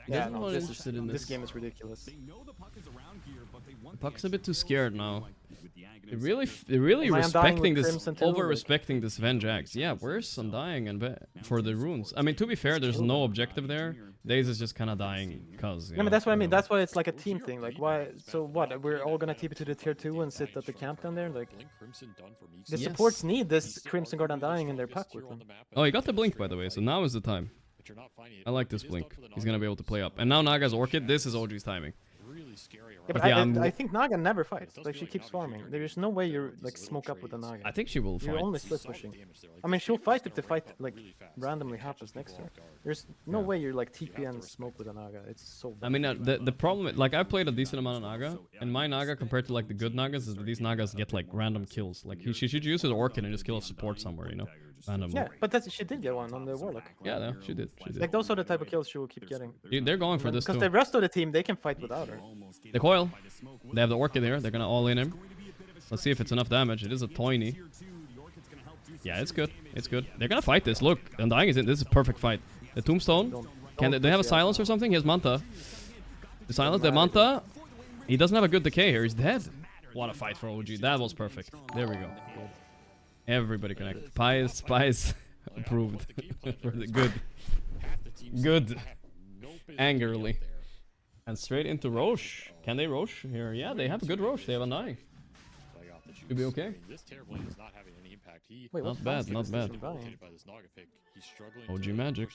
Yeah, I'm no, not this interested in this this. game is ridiculous. The puck's a bit too scared now. They're really Am I undying respecting with this, Crimson too, over like- respecting this Vengeax. Yeah, where's Undying and for the runes? I mean, to be fair, there's no objective there. Daze is just kind of dying because. I mean, that's what I mean. That's why it's like a team thing. Like, why? So what? We're all gonna TP to the tier 2 and sit at the camp down there. Like, the supports need this Crimson Guard Undying in their pack with them. Oh, he got the blink by the way, so now is the time. I like this blink. He's gonna be able to play up. And now Naga's Orchid. This is OG's timing. Yeah, but yeah, I think Naga never fights. Like, she keeps farming. There's no way you're like smoke up with a Naga. I think she will You're fight. only split pushing. I mean, she'll fight if the fight like randomly happens next to her. There's no way you're like TP and smoke with a Naga. It's so bad. I mean, the problem, like I played a decent amount of Naga, and my Naga compared to like the good Nagas is that these Nagas get like random kills. Like she should use his Orchid and just kill a support somewhere, you know, randomly. Yeah, but she did get one on the Warlock. Yeah, no, she did. Like, those are the type of kills she will keep getting. They're going for this Because too. the rest of the team, they can fight without her. The coil. They have the Orchid here. They're gonna all in him. Let's see if it's enough damage. It is a tiny. Yeah, it's good. It's good. They're gonna fight this. Look, Undying is in. This is a perfect fight. The Tombstone. Can they have a silence or something? He has Manta. The silence. The Manta. He doesn't have a good decay here. He's dead. What a fight for OG. That was perfect. There we go. Everybody connected. Pies approved. For the good. Good. Angrily. And straight into Roche. Can they Roche here? Yeah, they have a good Roche. They have Undying. Should be okay. Wait, Not bad, not bad. OG Magic.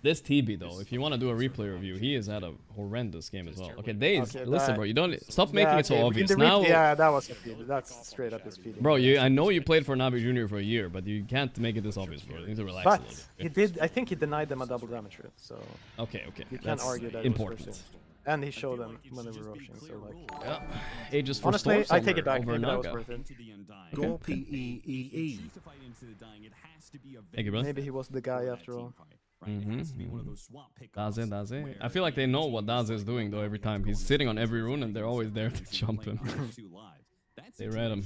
This TB though, if you want to do a replay review, he has had a horrendous game as well. Okay, Daze, Okay, listen, that- bro, you don't stop making it so okay, obvious. in the Now, yeah, that was a feed. That's straight up his feeding. bro, I know you played for NAVI Jr for a year, but you can't make it this obvious, bro. You need to relax a But little he bit. did. I think he denied them a double damage rate. So Okay, you can't that's argue that important. it was worth it. And he showed them when they were rushing. So like, Yeah, Aegis for honestly, Storm I take it back. over Maybe that was Naga. worth it. Gorgc PEEE. Thank you, bro. Maybe he was the guy after all. Daze. I feel like they know what Daze is doing though every time. He's sitting on every rune and they're always there to jump him. They read him.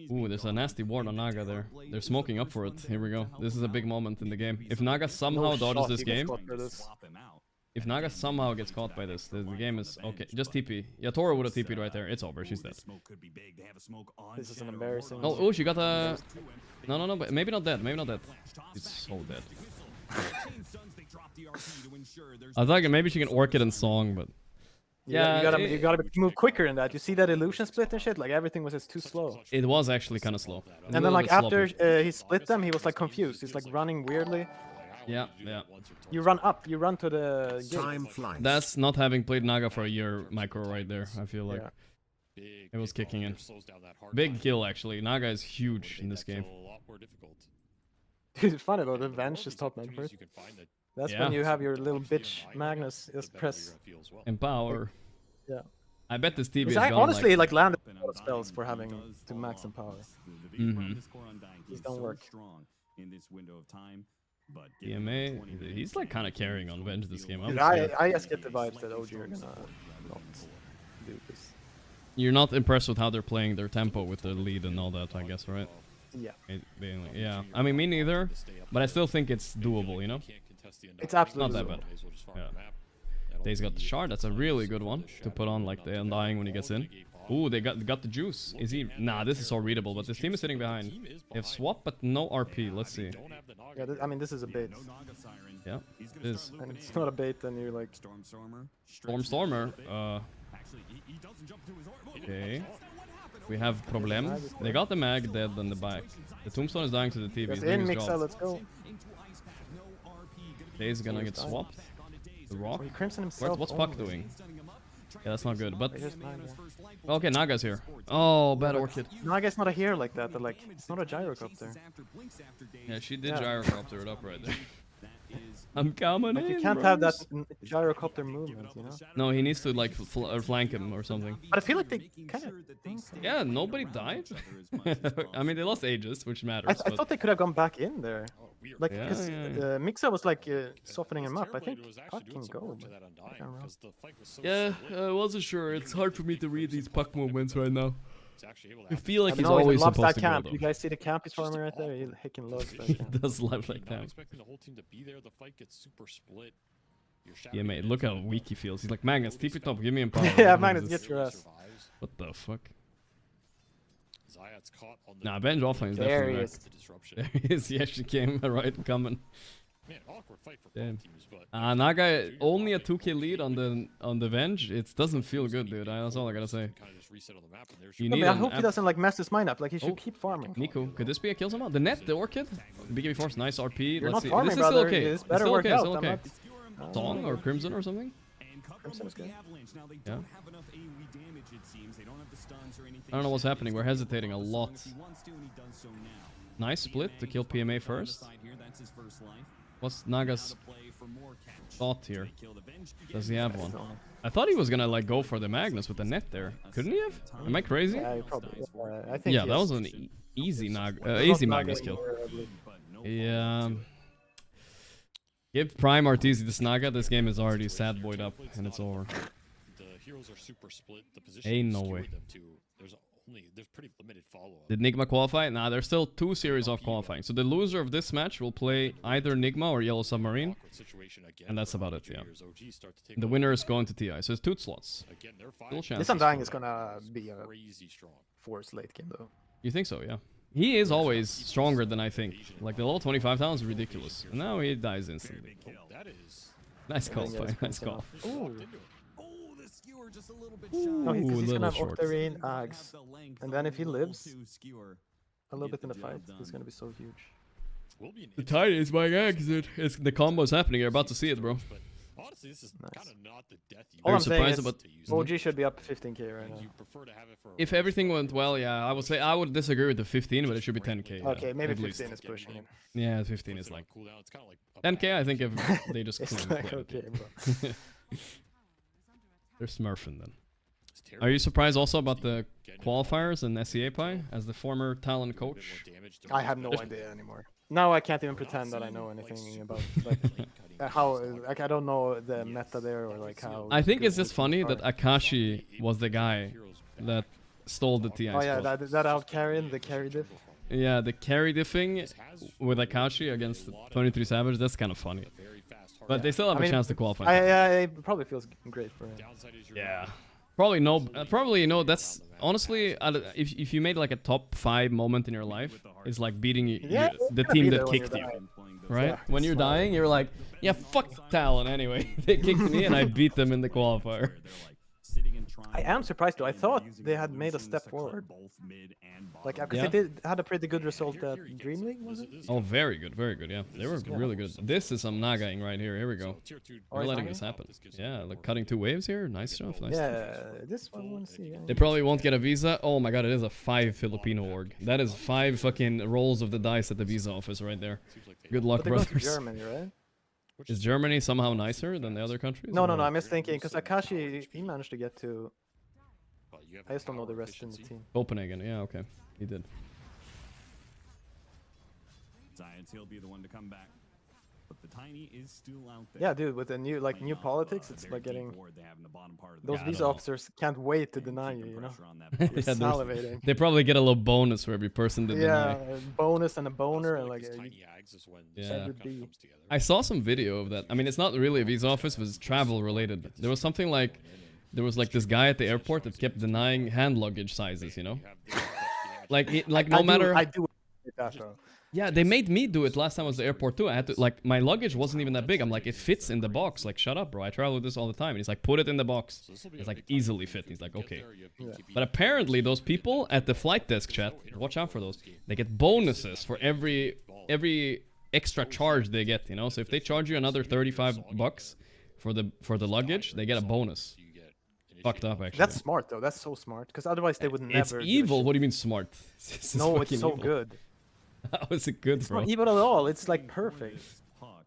Ooh, there's a nasty ward on Naga there. They're smoking up for it. Here we go. This is a big moment in the game. If Naga somehow No dodges shot this he gets game, caught for this. if Naga somehow gets caught by this, the game is okay. Just TP. Yeah, Tora would have TP'd right there. It's over. She's dead. This is an embarrassing. Oh, she got a... No, but maybe not dead. Maybe not dead. She's so dead. I was thinking maybe she can Orchid and Song, but... Yeah, Yeah, you gotta move quicker in that. You see that illusion split and shit? Like, everything was just too slow. It was actually kind of slow. A And little then like bit after sloppy. he split them, he was like confused. He's like running weirdly. Yeah. You run up. You run to the gate. Time flies. That's not having played Naga for a year micro right there, I feel like. Yeah. It was kicking in. Big kill, actually. Naga is huge in this game. Dude, it's funny though. The Venge is top 9 first. That's Yeah. when you have your little bitch Magnus just press. Empower. Yeah. I bet this TB is He's gone honestly like landed a lot of spells for having to max empower. These don't work. DMA, he's like kind of carrying on Venge this game. Dude, I'm scared. I just get the vibes that OG are gonna not do this. You're not impressed with how they're playing their tempo with the lead and all that, I guess, right? Yeah. Yeah. I mean, me neither, but I still think it's doable, you know? It's absolutely Not that bad. Yeah. Daze got the shard. That's a really good one to put on like the Undying when he gets in. Ooh, they got the juice. Is he? Nah, this is so readable, but this team is sitting behind. They have swap, but no RP. Let's see. Yeah, I mean, this is a bait. Yeah, it is. And if it's not a bait, then you're like... Stormer. Okay. We have problem. They got the mag dead on the back. The Tombstone is dying to the TV. Yes, He's doing in his Mixa, job. let's go. Daze gonna get swapped. The rock. He Crimson himself. What's Puck doing? Yeah, that's not good. But Here's mine, yeah. okay, Naga's here. Oh, bad Orchid. Naga's not a hero like that. Like, it's not a gyrocopter. Yeah, she did Yeah. gyrocopter it up right there. I'm coming Like, in. you can't have that bros. gyrocopter movement, you know? No, he needs to like flank him or something. But I feel like they kind of... Yeah, nobody died. I mean, they lost Aegis, which matters. I but thought they could have gone back in there. Like, Yeah, because yeah. Mixa was like softening him up. I think Puck can go, but I don't know. yeah, I wasn't sure. It's hard for me to read these puck movements right now. He's actually able to You feel like I he's know, he always loves supposed that to go camp. though. You guys see the camp he's farming right there? He hicking loves that He camp. does love like not that. expecting the whole team to be there. The fight gets super split. Yeah, mate, look how weak he feels. He's like, Magnus, TP top, give me empower. Yeah, What Magnus, is get this? your ass. What the fuck? Zayat's caught on the Nah, Benj offline is There definitely he back. is. the disruption. There he is, he actually came right coming. Man, awkward fight for Damn. both teams, but Naga only a 2k lead on the Venge. It doesn't feel good, dude. That's all I gotta say. kind of just reset on the map, and there's You No, need but I an hope he doesn't like mess his mind up. Like he should Oh, keep farming. Nico, could this be a kill somehow? The net, the orchid? BKB Force, nice RP. You're Let's not see. farming, This is brother. still okay. This It's better still work okay. Still out. okay. I'm Song or Crimson or something? Crimson is good. Yeah. I don't know what's happening. We're hesitating a lot. Nice split to kill PMA first. What's Naga's thought here? Does he have one? I thought he was gonna like go for the Magnus with the net there. Couldn't he have? Am I crazy? Yeah, he probably. I think. Yeah, he that is. was an easy Not easy Naga Magnus kill. anymore, I believe. Yeah. Give Prime Arteezy this Naga. This game is already sad boyed up and it's over. the heroes are super split. The position Ain't no skewered way. them too. There's pretty limited follow-up. Did Nigma qualify? Nah, there's still 2 series of qualifying. So the loser of this match will play either Nigma or Yellow Submarine. Awkward situation again And that's for about NAVI it, yeah. Juniors. OG start to take The over. winner is going to TI. So it's 2 slots. Again, they're Still five. chance. This Undying is gonna be a Crazy strong. force late game though. You think so, yeah. He is always stronger than I think. Like the level 25 talent is ridiculous. And now he dies instantly. Oh, that is. Nice call, Yeah, Spy. it's Nice call. Ooh. Locked into it. Oh, the skewer just a little bit No, Ooh, because he's little gonna have short. Octarine, Axe, and then if he lives a little bit in the fight, he's gonna be so huge. Will be an The tide is my exit. It's the combo's happening. You're about to see it, bro. but honestly, this is Nice. kind of not the death you All Very I'm saying surprised is about- to use. OG should be up 15k right And now. you prefer to have it for a If everything went well, yeah, I would say I would disagree with the 15, but it should be 10k. Yeah, Okay, maybe at least. 15 is pushing it. Yeah, 15 is like cooldown. It's kind of like a 10k. I think if they just It's clean like play okay, it. bro. They're smurfing then. It's terrible. Are you surprised also about the qualifiers and SEA Pie as the former talent A little bit coach? more damage to I have no idea anymore. Now I can't even pretend that I know anything about like how like I don't know the meta there or like how. I think good it's just the funny teams that are. Akashi was the guy that stole the TI Oh yeah, spot. that out carrying the carry diff. Yeah, the carry diffing with Akashi against 23 Savage, that's kind of funny. But they still have I mean, a chance to qualify. It probably feels great for him. Yeah. Probably no, that's honestly, if you made like a top 5 moment in your life, it's like beating Yeah, the it's team gonna be that there when kicked you're you. dying. Right? Yeah, When you're dying, you're like, yeah, fuck Talon anyway. They kicked me and I beat them in the qualifier. I am surprised though. I thought they had made a step forward. Like because Yeah. they had a pretty good result at Dream League, was it? Oh, very good, yeah. They were really good. This is some nagaing right here. Here we go. Oh, We're it's letting nagaing? this happen. Yeah, like cutting 2 waves here. Nice stuff. Nice stuff. Yeah, this one I want to see. Yeah. They probably won't get a visa. Oh my god, it is a 5 Filipino org. That is 5 fucking rolls of the dice at the visa office right there. Good luck, But they're going to brothers. Germany, right? Is Germany somehow nicer than the other countries? No, or- no, no. I'm just thinking because Akashi he managed to get to. I just don't know the rest in the team. Copenhagen, yeah, okay. He did. He'll be the one to come back. But the Tiny is still out there. Yeah, dude. With the new new politics, it's like getting those Yeah, I visa don't know. officers can't wait to deny you. You know, Yeah, you're there's- salivating. They probably get a little bonus for every person they Yeah, deny. a bonus and a boner and like. Yeah. would be- I saw some video of that. I mean, it's not really a visa office, it was travel related. There was something like, there was like this guy at the airport that kept denying hand luggage sizes, you know? Like, no matter... I do that though. Yeah, they made me do it last time I was at the airport too. I had to, like, my luggage wasn't even that big. I'm like, it fits in the box. Like, shut up, bro. I travel with this all the time. And he's like, put it in the box. It's like, easily fit. He's like, okay. But apparently, those people at the flight desk chat, watch out for those. They get bonuses for every extra charge they get, you know? So if they charge you another 35 bucks for the luggage, they get a bonus. Fucked up, actually. That's smart though. That's so smart. Because otherwise they would never. It's give a evil. shit. What do you mean smart? This is No, it's fucking so evil. good. How is it good, It's bro? not evil at all. It's like perfect.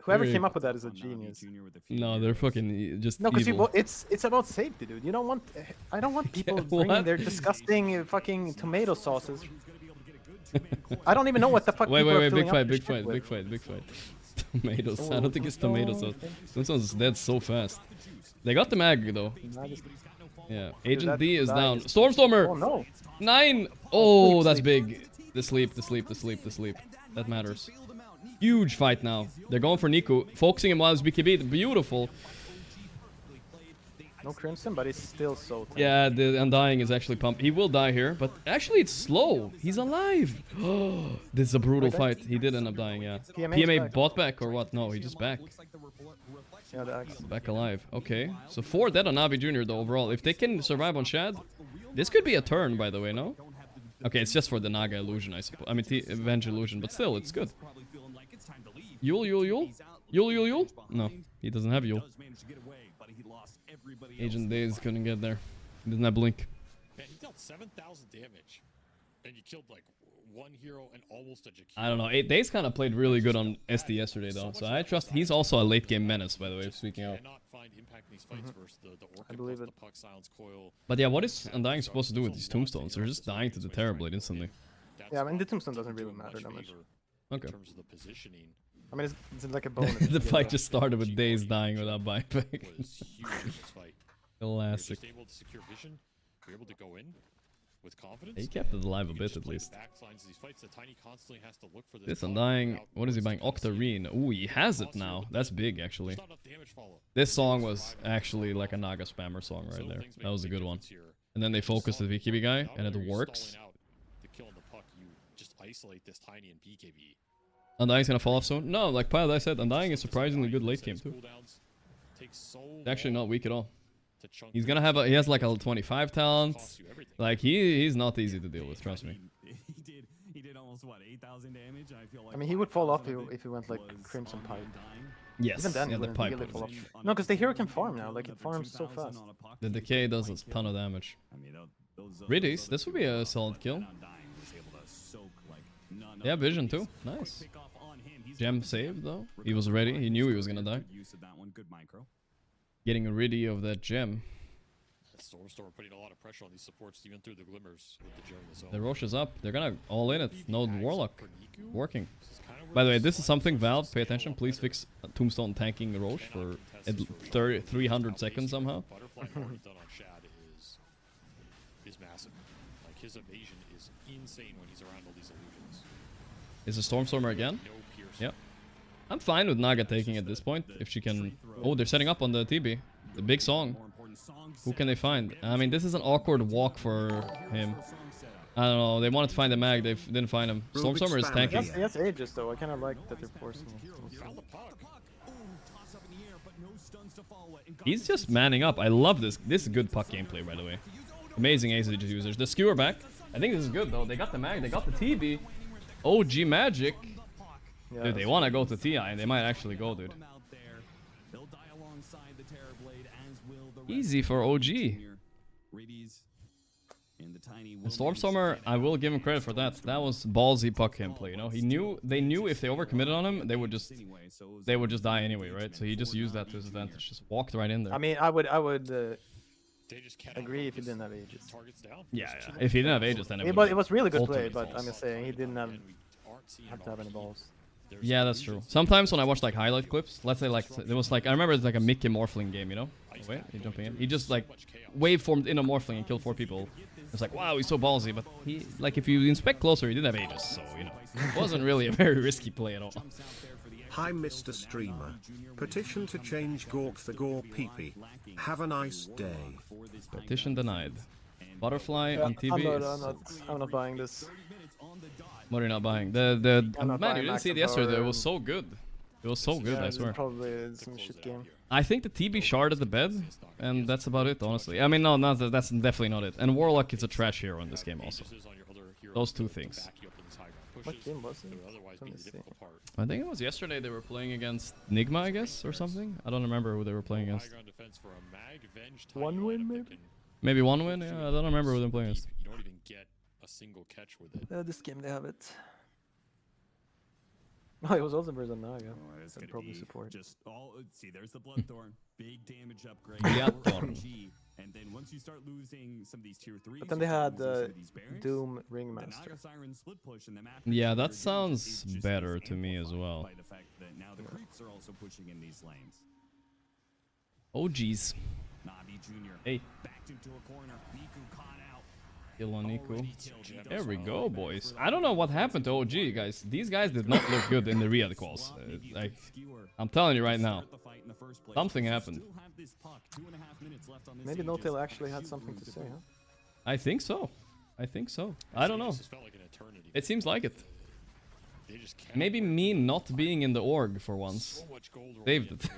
Whoever Very- came up with that is a genius. No, they're fucking just No, because evil. it's about safety, dude. You don't want. I don't want people bringing what? their disgusting fucking tomato sauces. I don't even know what the fuck. Wait, people are big filling up fight, their big shit fight, with. big fight, big fight. Tomatoes. I don't think it's tomatoes. Tombstone's dead so fast. They got the mag though. Yeah. Agent D is down. Stormstormer! Oh no! 9! Oh, that's big. The sleep. That matters. Huge fight now. They're going for Niku. Focusing him while he's BKB. Beautiful. No Crimson, but he's still so tanky. Yeah, the Undying is actually pumped. He will die here, but actually it's slow. He's alive. This is a brutal fight. He did end up dying, yeah. PMA back. bought back or what? No, he just back. Yeah, the axe. Back alive. Okay. So 4 dead on NAVI Jr. though overall. If they can survive on Shad, this could be a turn, by the way, no? Okay, it's just for the Naga illusion, I suppose. I mean, the Avenge illusion, but still, it's good. Yule? No, he doesn't have Yule. Agent Days couldn't get there. He doesn't have Blink. Man, he dealt 7,000 damage. And you killed like one hero and almost a Jakiro. I don't know. 8 Days kind of played really good on SD yesterday, though. So I trust. He's also a late game menace, by the way, speaking of. I believe it. But yeah, what is Undying supposed to do with these tombstones? They're just dying to the Terrorblade instantly. Yeah, I mean, the tombstone doesn't really matter that much. Okay. I mean, it's like a bonus. The fight just started with Days dying without buyback. Classic. He kept it alive a bit at least. This Undying, what is he buying? Octarine. Ooh, he has it now. That's big actually. This song was actually like a Naga spammer song right there. That was a good one. And then they focused the VKB guy and it works. Undying's gonna fall off soon? No, like Pilot said, Undying is surprisingly good late game too. It's actually not weak at all. He's gonna have he has like a 25 talent. Like he's not easy to deal with, trust me. He did almost what, 8,000 damage. I mean, he would fall off if he went like Crimson Pipe. Yes, Even then, yeah, he the wouldn't pipe. really fall off. No, because the hero can farm now. Like, it farms so fast. The decay does a ton of damage. Riddies, this would be a solid kill. Yeah, vision too. Nice. Gem saved though. He was ready. He knew he was gonna die. Getting riddy of that gem. Stormstorm putting a lot of pressure on these supports even through the glimmers with the gem. The Roche is up. They're gonna all in it. No Warlock. Working. By the way, this is something, Valve, pay attention. Please fix Tombstone tanking Roche for 300 seconds somehow. Butterfly work done on Shad is massive. Like his evasion is insane when he's around all these illusions. Is a Stormstormer again? Yep. I'm fine with Naga taking at this point. If she can... Oh, they're setting up on the TB. The big song. Who can they find? I mean, this is an awkward walk for him. I don't know. They wanted to find the mag. They didn't find him. Stormstormer is tanking. He has Aegis, though. I kind of like that they're forcing him. He's just manning up. I love this. This is good puck gameplay, by the way. Amazing Aegis users. The skewer back. I think this is good, though. They got the mag. They got the TB. OG Magic. Yeah, dude, they want to go to TI, and they might actually go, dude. Easy for OG. And Stormstormer, I will give him credit for that. That was ballsy puck gameplay, you know. They knew if they overcommitted on him, they would just die anyway, right? So he just used that to his advantage. Just walked right in there. I mean, I would agree if he didn't have Aegis. Yeah. If he didn't have Aegis, then it was really good play, but I'm just saying he didn't have to have any balls. Yeah, that's true. Sometimes when I watch like highlight clips, let's say like there was like I remember it's like a Mickey Morphling game, you know? Wait, he's jumping in. He just like waveformed in a Morphling and killed 4 people. It's like, wow, he's so ballsy, but he like if you inspect closer, he didn't have Aegis, so you know, it wasn't really a very risky play at all. Hi Mr. Streamer. Petition to change Gorgc the Gore PP. Have a nice day. Petition denied. Butterfly on TV. I'm not buying this. What are you not buying? Man, you didn't see it yesterday. It was so good. It was so good, I swear. Probably some shit game. I think the TB sharded the bed, and that's about it, honestly. I mean, no, that's definitely not it. And Warlock is a trash hero in this game also. Those 2 things. What game was it? Let me see. I think it was yesterday they were playing against Nigma, I guess, or something. I don't remember who they were playing against. 1 win, maybe? Maybe 1 win? Yeah, I don't remember who they're playing against. You don't even get a single catch with it. This game they have it. Oh, it was also versus Naga. Oh, it's I'd gonna probably be support. just all. See, there's the Bloodthorn, big damage upgrade. Bloodthorn. OG, and then once you start losing some of these tier 3s, But then they had Doom Ringmaster. Naga Siren split push and the map Yeah, controller that advantage sounds is just better to me as amplified well. By the fact that now the creeps are also pushing in these lanes. Oh jeez. NAVI Jr. Hey. backed into a corner. Niku caught out. Kill on Niku. Already killed. There we go, boys. I don't know what happened to OG, guys. These guys did not look good in the Riyadh calls. Like, I'm telling you right now. Something happened. Maybe No Tail actually had something to say, huh? I think so. I think so. I don't know. It seems like it. Maybe me not being in the org for once saved it.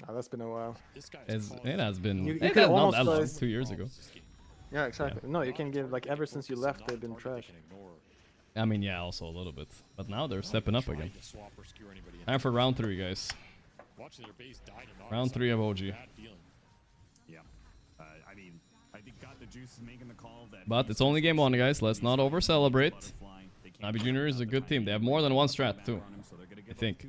Oh, that's been a while. It has been. You It could has not almost that long. guys- 2 years ago. Yeah, exactly. No, you can give, like, ever since you left, they've been trash. I mean, yeah, also a little bit. But now they're stepping up again. Time for round 3, guys. Round 3 of OG. Yeah. I mean, I think Got the Juice is making the call that. But it's only game 1, guys. Let's not over celebrate. NAVI Jr is a good team. They have more than one strat, too. I think.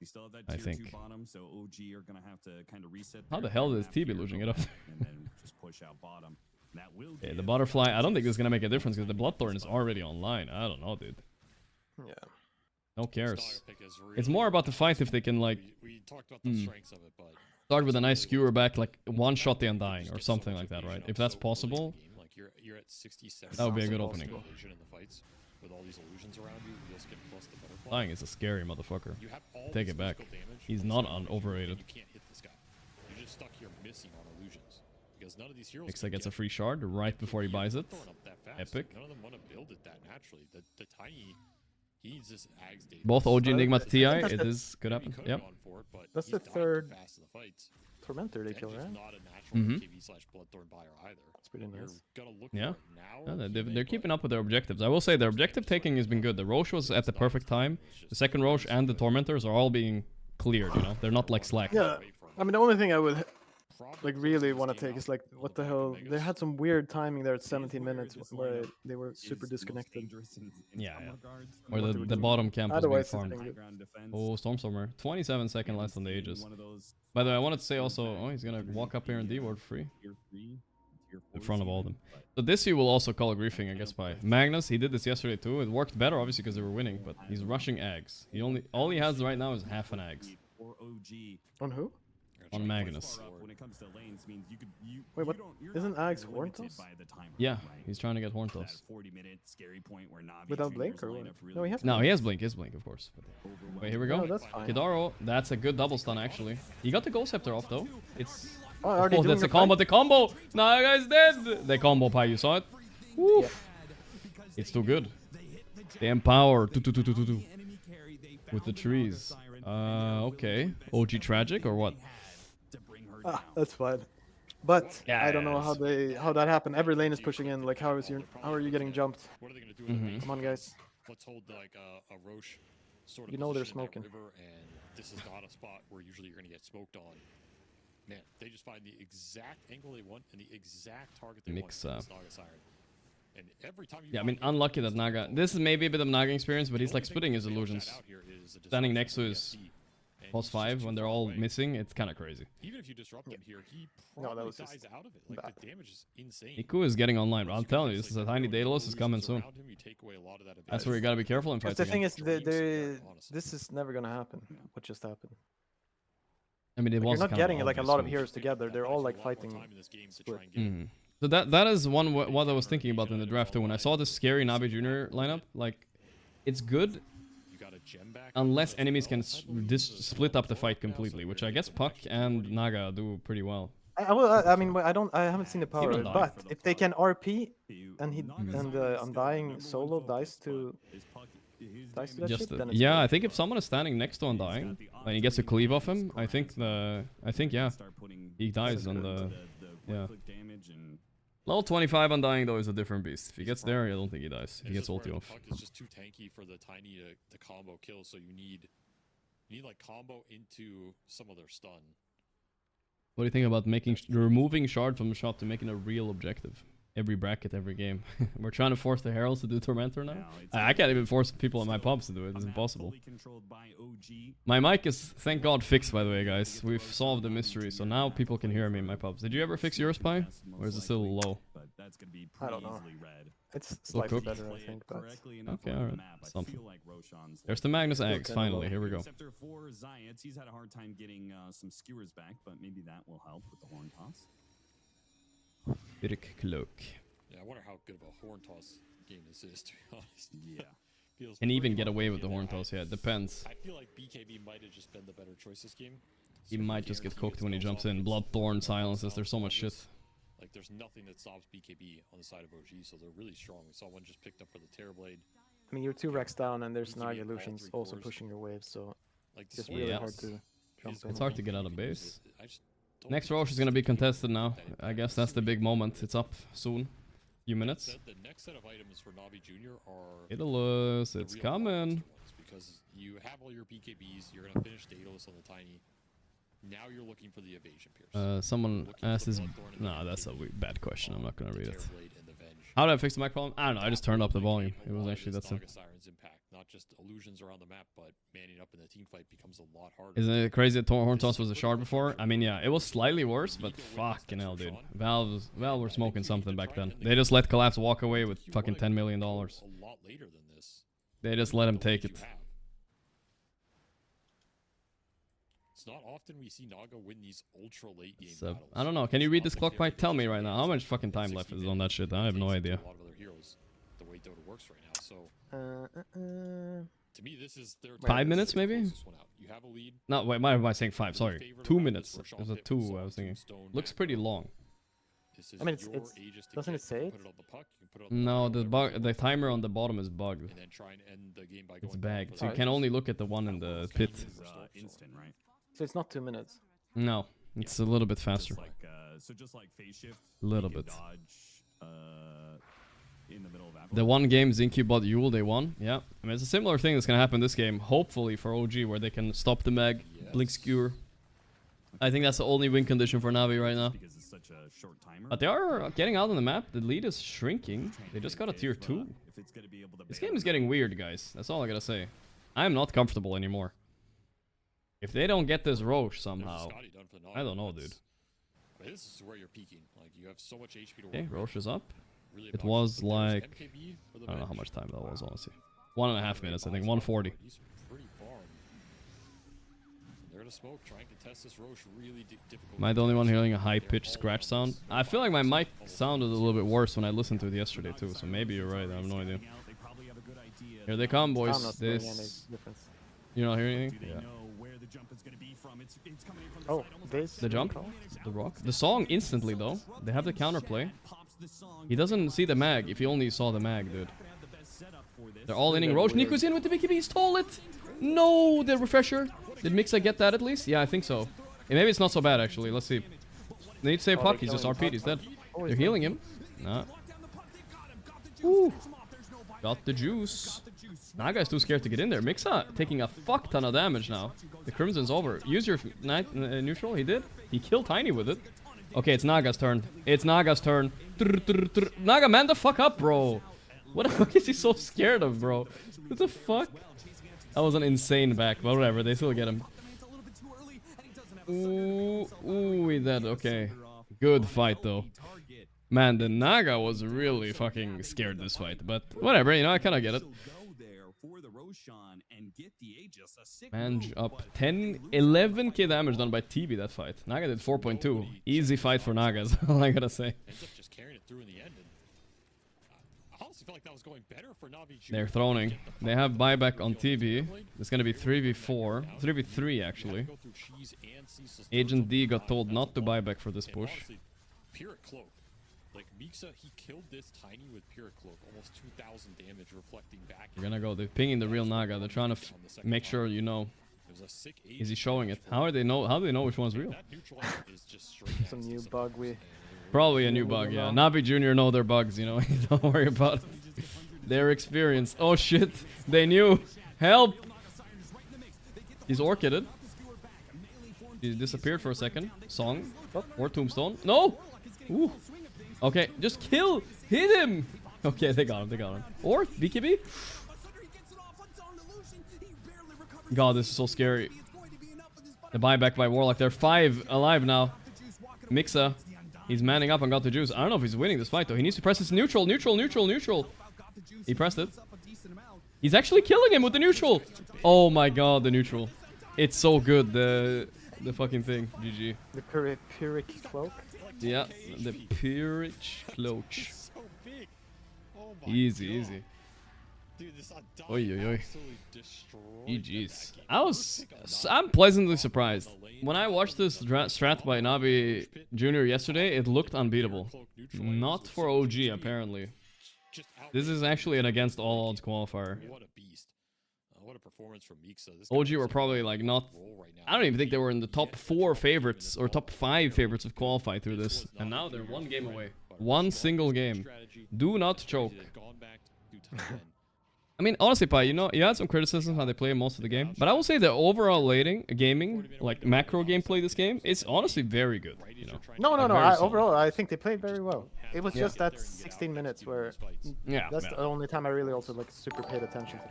You still have that I tier 2 think. bottom, so OG are gonna have to kind of reset. How the their hell is map TB here, losing it up? and then just push out bottom. That will Okay, give the butterfly. I don't think it's gonna make a difference because the Bloodthorn is already online. I don't know, dude. Yeah. No cares. It's more about the fight if they can, like, We talked about the strengths of it, but start with a nice skewer back, like one shot the Undying or something like that, right? If that's possible, like you're at 67. that would be a good opening. Illusion in the fights with all these illusions around you. You'll skip plus the butterfly. Undying is a scary motherfucker. You have all Take this it back. physical damage, He's but not it's overrated. You can't hit this guy. You're just stuck here missing on illusions because none of these heroes. Nixa gets a free shard right before he buys it. Epic. None of them want to build it that naturally. The tiny, he needs this Ags data. Both OG and Nigma to TI, that's it the- is could happen. Yep. That's the third Tormentor they kill, right? Not a natural Mhm. KB/Bloodthorn buyer either. That's pretty You're nice. gonna look Yeah. for it now. Yeah, or they're, Hime, they're but keeping up with their objectives. I will say their objective taking has been good. The Roche was at the perfect time. The second Roche and the Tormentors are all being cleared, you know? They're not like slack. Yeah. I mean, the only thing I would like really want to take is like, what the hell? They had some weird timing there at 17 minutes where they were super disconnected. Yeah, yeah. Or the bottom camp was being Otherwise, it's farmed. been good. Oh, Stormstormer. 27 seconds less than the Aegis. By the way, I wanted to say also, oh, he's gonna walk up here and D-ward free. In front of all of them. So this he will also call griefing, I guess, by Magnus. He did this yesterday too. It worked better, obviously, because they were winning, but he's rushing Ags. All he has right now is half an Ags. On who? On Magnus. Wait, what? Isn't Ags Horn Toss? Yeah, he's trying to get Horn Toss. Without Blink or what? No, he has. No, he has Blink, Blink, of course. Wait, here we go. No, that's fine. Kidaro, that's a good double stun, actually. He got the Ghost Scepter off, though. It's... Oh, are they Oh, doing that's the a combo, fight? the combo! Nah, guy's dead! The combo pie, you saw it? Woo! It's too good. The Empower, with the trees. Okay. OG Tragic, or what? Ah, that's fine. But I don't know how that happened. Every lane is pushing in. Like, how are you getting jumped? What are they gonna do? with the Come on, guys. Let's hold like a Roche sort of. You know they're position in that smoking. river, and this is not a spot where usually you're gonna get smoked on. Man, they just find the exact angle they want and the exact target they want. Nixa. This Naga Siren. And every time you Yeah, I find mean, unlucky that Naga... This is maybe a bit of Naga experience, but he's like the only splitting his thing that bails illusions. that out here is the Standing disruption next to from his ESC, and plus he's just 5 when too they're far all away. missing, it's kind of crazy. Even if you disrupt him here, he No, that probably was just dies out of it. Like bad. the damage is insane. Iku is getting online, bro. I'm telling you, this is a tiny Daedalus is coming soon. That's where you gotta be careful in Because fights the thing again. is, this is never gonna happen. What just happened? I mean, it Like, was you're not kind of getting like a obvious lot of move. heroes together. They're all like fighting. split. Mhm. So that is one what I was thinking about in the draft too. When I saw this scary NAVI Jr. lineup, like, it's good unless enemies can split up the fight completely, which I guess Puck and Naga do pretty well. I mean, I haven't seen the power, Undying. but if they can RP and Undying solo dies to that Just shit, then it's yeah, good. I think if someone is standing next to Undying and he gets a cleave off him, I think yeah, he dies on the yeah. Level 25 Undying though is a different beast. If he gets there, I don't think he dies. If he gets ulti off. Puck is just too tanky for the tiny to combo kill, so you need like combo into some of their stun. What do you think about removing shard from the shot to making a real objective? every bracket, every game. We're trying to force the heralds to do Tormentor now. I can't even force people in my pubs to do it. It's impossible. My mic is, thank God, fixed, by the way, guys. We've solved the mystery, so now people can hear me in my pubs. Did you ever fix yours, Pi? Or is it still low? I don't know. It's slightly better, I think, but... Okay, alright. Something. There's the Magnus eggs, finally. Here we go. Except for Zayats, he's had a hard time getting some skewers back, but maybe that will help with the horn toss. Birk Cloak. Yeah, I wonder how good of a horn toss game this is, to be honest. Yeah. Can even get away with the horn toss, yeah, it depends. I feel like BKB might have just been the better choice this game. He might just get cooked when he jumps in. Bloodthorn silences, there's so much shit. Like, there's nothing that stops BKB on the side of OG, so they're really strong. We saw one just picked up for the Terrorblade. I mean, you're 2 racks down, and there's BKB Naga at all Illusions 3 also cores. pushing your waves, so Like, it's just really Yeah. hard to jump in. It's hard to get out of base. I just don't Next think Roche is gonna be contested now. I guess that's the big moment. It's up soon. Few minutes. The next set of items for NAVI Jr. are Daedalus, the it's real coming. ones, because you have all your BKBs, you're gonna finish Daedalus on the Tiny. Now you're looking for the evasion pierce. Someone Looking for asked the this. Bloodthorn and No, the that's a BKB bad question. I'm not gonna on the read it. Terrorblade and the Venge. How did I fix the mic problem? I don't know. I just turned up the volume. It was A lot of actually this that simple. Naga Siren's impact, not just illusions around the map, but manning up in the team fight becomes a lot harder. Isn't it crazy that Horn Toss was a shard before? I mean, yeah, it was slightly worse, but fucking hell, dude. Valve were smoking something back then. They just let Collapse walk away with fucking $10 million. A lot later than this. They just let him the take lead it. you have. It's not often we see Naga win these ultra late game So, battles. I don't know. Can you read this clock pipe? Tell me right now. How much fucking time left is on that shit? I have no idea. A lot of other heroes, the way Dota works right now. So to me, this is their 5 minutes, maybe? You have a lead. No, wait, why am I saying 5? Sorry. 2 minutes. There's a 2, I was thinking. Looks pretty long. I mean, doesn't it say it? No, the timer on the bottom is bugged. And then try and end the game by It's going bagged. So you Alright. can only look at the one in the pit. Instant, right? So it's not 2 minutes. No, it's a little bit faster. Just like phase shift. A little you can bit. Dodge, in the middle of The one game Zinky bought Yule, they won. Yeah. I mean, it's a similar thing that's gonna happen this game. Hopefully for OG, where they can stop the mag, blink skewer. I think that's the only win condition for Navi right now. because it's such a short timer. But they are getting out on the map. The lead is shrinking. They just got a tier 2. If it's gonna be able to This bail game is getting weird, guys. That's all I gotta say. I'm not comfortable anymore. If they don't get this Roche somehow, I don't know, dude. This is where you're peaking. Like, you have so much HP to work Okay, with. Roche is up. Really It obnoxious, was but there's like, MKB for the I don't know how bench. much time that was, honestly. 1.5 minutes, I think. 140. He's pretty far. They're gonna smoke, try and contest this Roche. Really difficult. Am I the only one hearing a high-pitched scratch sound? I feel like my mic sounded a little bit worse when I listened to it yesterday, too. So maybe you're right. I have no idea. They probably have a good idea. Here they come, I'm boys. not seeing any This... difference. You're not hearing Do anything? they Yeah. know where the jump is gonna be from? It's coming in from the Oh, side, almost this? The jump? The rock? The song instantly, though. They have the counterplay. pops the song. He doesn't see the mag if he only saw the mag, dude. Have the best setup for this. They're all inning Roche. Nico's in with the BKB. He stole it. No, the refresher. Did Mixa get that at least? Yeah, I think so. And maybe it's not so bad, actually. Let's see. They need to save Oh, Puck. they're He's just killing RP'd. He's dead. Oh, They're he's healing him. Nah. Ooh. Got the juice. Naga's too scared to get in there. Mixa taking a fuck ton of damage now. The Crimson's over. Use your neutral. He did. He killed Tiny with it. Okay, it's Naga's turn. It's Naga's turn. Naga, man the fuck up, bro. What the fuck is he so scared of, bro? What the fuck? That was an insane back, but whatever. They still get him. Ooh, he dead. Okay. Good fight, though. Man, the Naga was really fucking scared this fight, but whatever, you know, I kind of get it. Man, up 11k damage done by TB that fight. Naga did 4.2. Easy fight for Nagas, all I gotta say. Ends up just carrying it through in the end. And I honestly feel like that was going better for NAVI Jr. They're throwing. They have buyback on TB. It's gonna be 3v4. 3v3, actually. Go through Cheese and Cecil's Agent D got told not to buy back for this and push. honestly, Pyrrhic Cloak. Like, Mixa, he killed this Tiny with Pyrrhic Cloak. Almost 2,000 damage reflecting back. They're gonna go. They're pinging the real Naga. They're trying to make sure you know. It was a sick Is he showing it? How do they know which one's real? That neutral is just straight Some new bug we... Probably a new bug, yeah. Navi Jr. know their bugs, you know. Don't worry about it. They're experienced. Oh shit. They knew. Help! He's orchided. He disappeared for a second. Song. Or Tombstone. No! Ooh. Okay, just kill! Hit him! Okay, they got him. Or BKB? God, this is so scary. The buyback by Warlock. They're 5 alive now. Mixa. He's manning up and got the juice. I don't know if he's winning this fight though. He needs to press his neutral. He pressed it. He's actually killing him with the neutral. Oh my god, the neutral. It's so good, the fucking thing. GG. The Pyrrhic cloak. Yeah, the Pyrrhic cloak. Easy. Oi. GG's. I'm pleasantly surprised. When I watched this strat by NAVI Jr. yesterday, it looked unbeatable. Not for OG, apparently. This is actually an against all odds qualifier. What a beast. What a performance from Mixa. OG were probably like not... I don't even think they were in the top 4 favorites or top 5 favorites of qualify through this. And now they're 1 game away. 1 single game. Do not choke. I mean, honestly, Pai, you know, you had some criticism how they play most of the game. But I will say the overall gaming, like macro gameplay this game, is honestly very good. You know? No. Overall, I think they played very well. It was just that 16 minutes where that's the only time I really also like super paid attention to.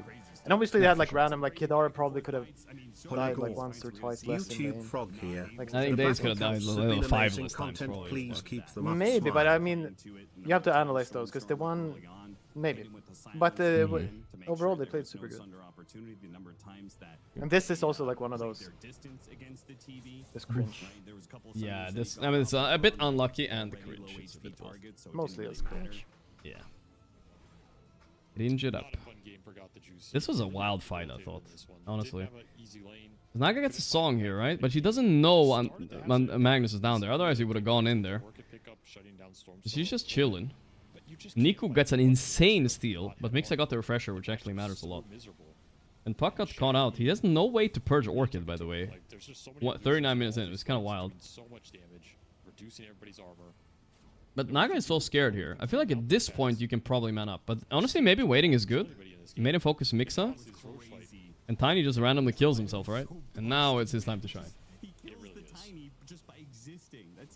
And obviously they had like random, like Kidara probably could have died like once or twice less in YouTube Frog here. Like, I think Days could have died a little 5 less times content, probably. please keep them up. maybe, but I mean, you have to analyze those because the one, maybe, but overall they played super good. And this is also like one of those. This cringe. Yeah, this. I mean, it's a bit unlucky and the cringe. It's a bit both. Mostly it's cringe. Yeah. Cringe it up. This was a wild fight, I thought. Honestly. Naga gets a song here, right? But she doesn't know Magnus is down there. Otherwise, he would have gone in there. She's just chilling. Niku gets an insane steal, but Mixa got the refresher, which actually matters a lot. And Puck got caught out. He has no way to purge Orchid, by the way. 39 minutes in, it's kind of wild. But Naga is so scared here. I feel like at this point you can probably man up. But honestly, maybe waiting is good. He made him focus Mixa. And Tiny just randomly kills himself, right? And now it's his time to shine.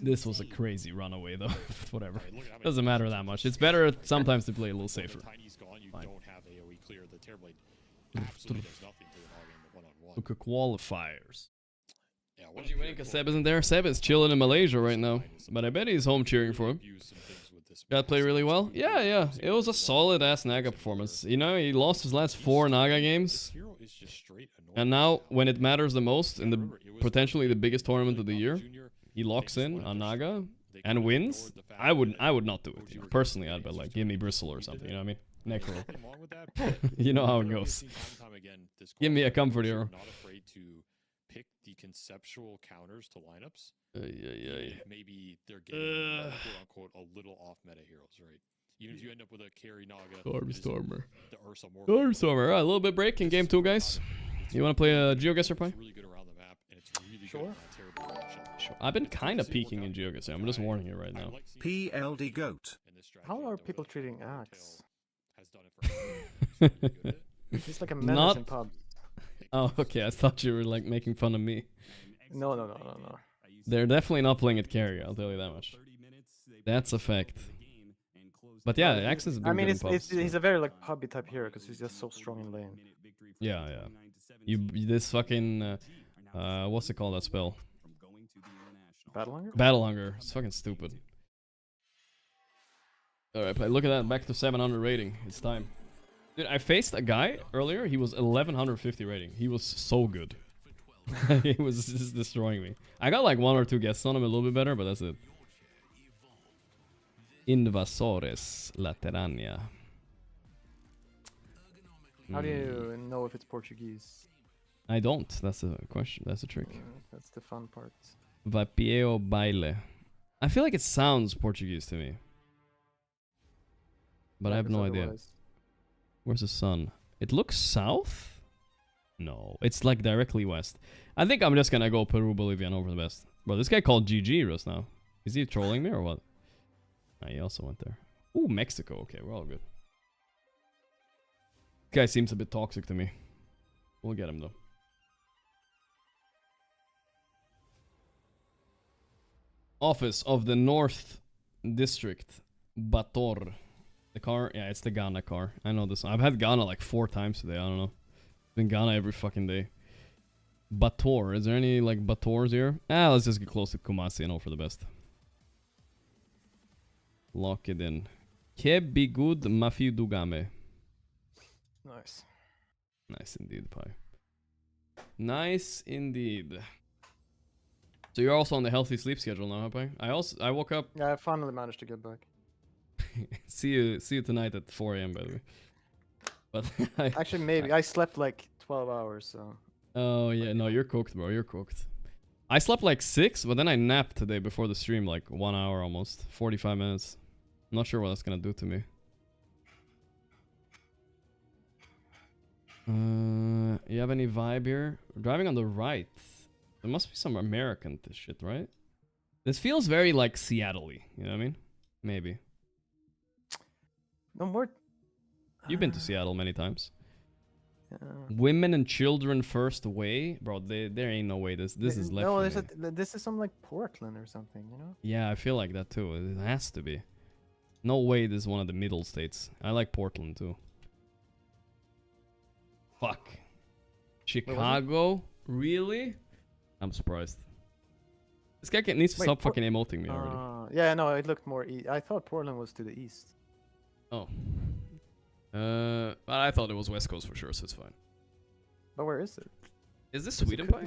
This was a crazy runaway though. Whatever. Doesn't matter that much. It's better sometimes to play a little safer. Look at qualifiers. What you winning because Seb isn't there? Seb is chilling in Malaysia right now. But I bet he's home cheering for him. Got play really well? Yeah. It was a solid ass Naga performance. You know, he lost his last 4 Naga games. And now, when it matters the most, in the potentially the biggest tournament of the year, he locks in on Naga and wins. I would not do it. You know? Personally, I'd be like, give me Bristle or something. You know what I mean? Necro. You know how it goes. Give me a comfort hero. Not afraid to pick the conceptual counters to lineups. Maybe they're getting quote unquote a little off meta heroes, right? Even if you end up with a carry Naga, Stormstormer. the Ursa more Stormstormer. Alright, a little bit break in game 2, guys. You want to play a GeoGuessr play? really good around the map, and it's really good in a terrible matchup. Sure. I've been kind of peeking in GeoGuessr. I'm just warning you right now. PLD Goat. How are people treating Axe? Has done it for He's like a menace in pub. Oh, okay. I thought you were like making fun of me. No. They're definitely not playing at carry. I'll tell you that much. That's a fact. But yeah, Axe is. I mean, he's a very like pubby type hero because he's just so strong in lane. Yeah. You this fucking what's it called that spell? Battle Hunger? Battle Hunger. It's fucking stupid. Alright, look at that. Back to 700 rating. It's time. Dude, I faced a guy earlier. He was 1150 rating. He was so good. He was just destroying me. I got like 1 or 2 guesses on him a little bit better, but that's it. Invasores Laterania. How do you know if it's Portuguese? I don't. That's a question. That's a trick. That's the fun part. Vapieo Baile. I feel like it sounds Portuguese to me. But I have no idea. Where's the sun? It looks south? No, it's like directly west. I think I'm just gonna go Peru, Bolivia, and over the best. Bro, this guy called GG just now. Is he trolling me or what? Nah, he also went there. Ooh, Mexico. Okay, we're all good. Guy seems a bit toxic to me. We'll get him though. Office of the North district. Bator. The car? Yeah, it's the Ghana car. I know this. I've had Ghana like 4 times today. I don't know. Been Ghana every fucking day. Bator. Is there any like Bators here? Let's just get close to Kumasi and hope for the best. Lock it in. Kebi good mafi dugame. Nice. Nice indeed, Pi. Nice indeed. So you're also on the healthy sleep schedule now, huh, Pi? I woke up. Yeah, I finally managed to get back. see you tonight at 4 a.m. by the way. But actually, maybe I slept like 12 hours. So. Oh yeah, no, you're cooked, bro. You're cooked. I slept like 6, but then I napped today before the stream, like 1 hour almost, 45 minutes. I'm not sure what that's gonna do to me. You have any vibe here? We're driving on the right. There must be some American shit, right? This feels very like Seattle-y, you know what I mean? Maybe. No more. You've been to Seattle many times. Yeah. Women and children first way, bro. There ain't no way this is left. No, for me. this is some like Portland or something, you know? Yeah, I feel like that too. It has to be. No way this is one of the middle states. I like Portland too. Fuck. Chicago? Really? I'm surprised. This guy needs to stop fucking emoting me already. Yeah, no, it looked more I thought Portland was to the east. Oh. But I thought it was West Coast for sure, so it's fine. But where is it? Is this Sweden, Pi?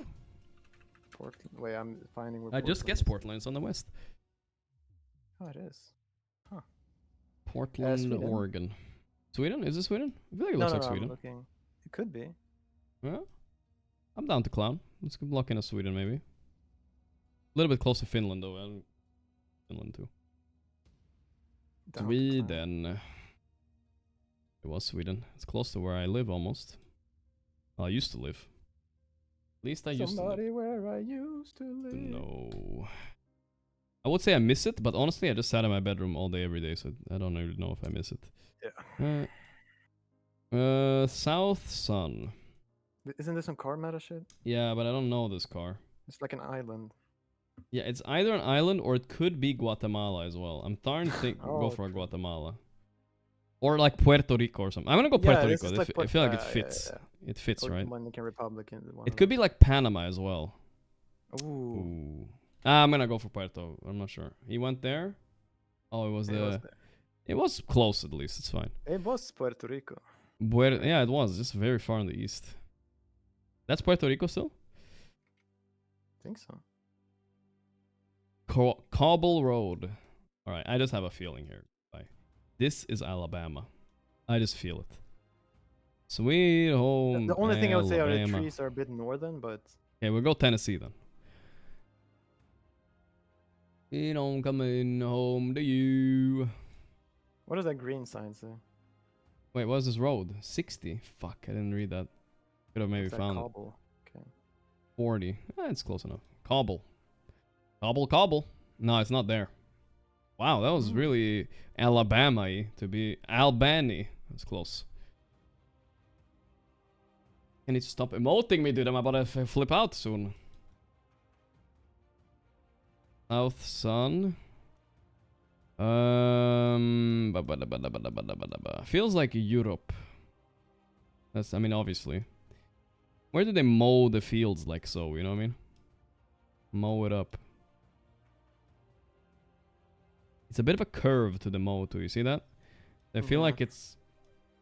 Portland. Wait, I'm finding where I just guessed Portland. It's on the west. Oh, it is. Huh. Portland, Sweden. Oregon. Sweden? Is this Sweden? I feel like it looks like Sweden. I'm looking. It could be. Yeah. I'm down to clown. Let's lock in a Sweden, maybe. A little bit close to Finland, though. And Finland, too. Sweden. It was Sweden. It's close to where I live, almost. Well, I used to live. At least I used to live. Somebody where I used to live. No. I would say I miss it, but honestly, I just sat in my bedroom all day, every day, so I don't really know if I miss it. Yeah. South Sun. Isn't this some car meta shit? Yeah, but I don't know this car. It's like an island. Yeah, it's either an island or it could be Guatemala as well. I'm starting to think go for Guatemala. Or like Puerto Rico or something. I'm gonna go Puerto Rico. I feel like it fits. Yeah. It fits, right? Dominican Republic. It could be like Panama as well. Ooh. I'm gonna go for Puerto. I'm not sure. He went there. Oh, it was It was close at least. It's fine. It was Puerto Rico. Yeah, it was. Just very far in the east. That's Puerto Rico still? I think so. Cobble Road. Alright, I just have a feeling here. This is Alabama. I just feel it. Sweet home. The only thing I would say are the trees are a bit northern, but... Okay, we'll go Tennessee then. Sweet home coming home to you. What does that green sign say? Wait, what is this road? 60? Fuck, I didn't read that. Could have maybe found it. Okay. 40. It's close enough. Cobble. Cobble. No, it's not there. Wow, that was really Alabama-y to be Albany. That's close. I need to stop emoting me, dude. I'm about to flip out soon. South Sun. Feels like Europe. That's, I mean, obviously. Where do they mow the fields like so? You know what I mean? Mow it up. It's a bit of a curve to the mow too. You see that? I feel like it's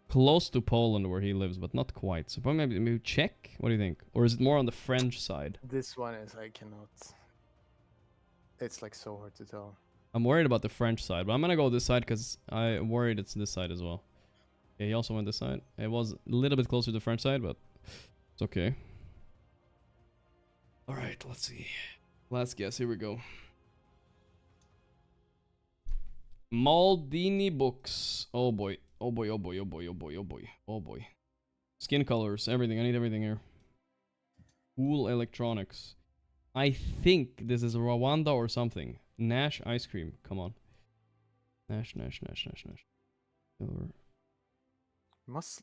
close to Poland where he lives, but not quite. So probably maybe Czech. What do you think? Or is it more on the French side? This one is I cannot. It's like so hard to tell. I'm worried about the French side, but I'm gonna go this side because I'm worried it's this side as well. Yeah, he also went this side. It was a little bit closer to the French side, but it's okay. All right, let's see. Last guess. Here we go. Maldini books. Oh boy. Oh boy. Oh boy. Oh boy. Oh boy. Oh boy. Oh boy. Skin colors. Everything. I need everything here. Cool electronics. I think this is Rwanda or something. Nash ice cream. Come on. Nash. Silver.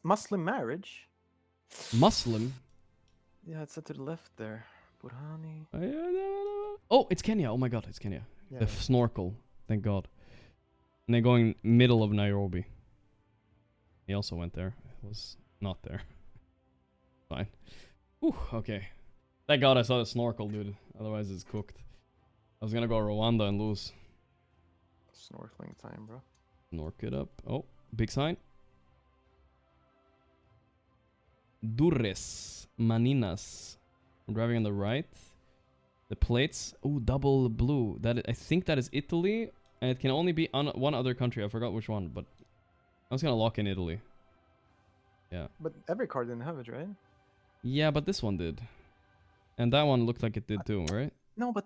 Muslim marriage? Muslim? Yeah, it's to the left there. Burhani. Oh, it's Kenya. Oh my god, it's Kenya. Yeah. The snorkel. Thank god. And they're going middle of Nairobi. He also went there. It was not there. Fine. Whew, okay. Thank God I saw the snorkel, dude. Otherwise it's cooked. I was gonna go Rwanda and lose. Snorkeling time, bro. Snork it up. Oh, big sign. Durres Maninas. I'm driving on the right. The plates. Oh, double blue. I think that is Italy. And it can only be on one other country. I forgot which one, but I was gonna lock in Italy. Yeah. But every car didn't have it, right? Yeah, but this one did. And that one looked like it did too, right? No, but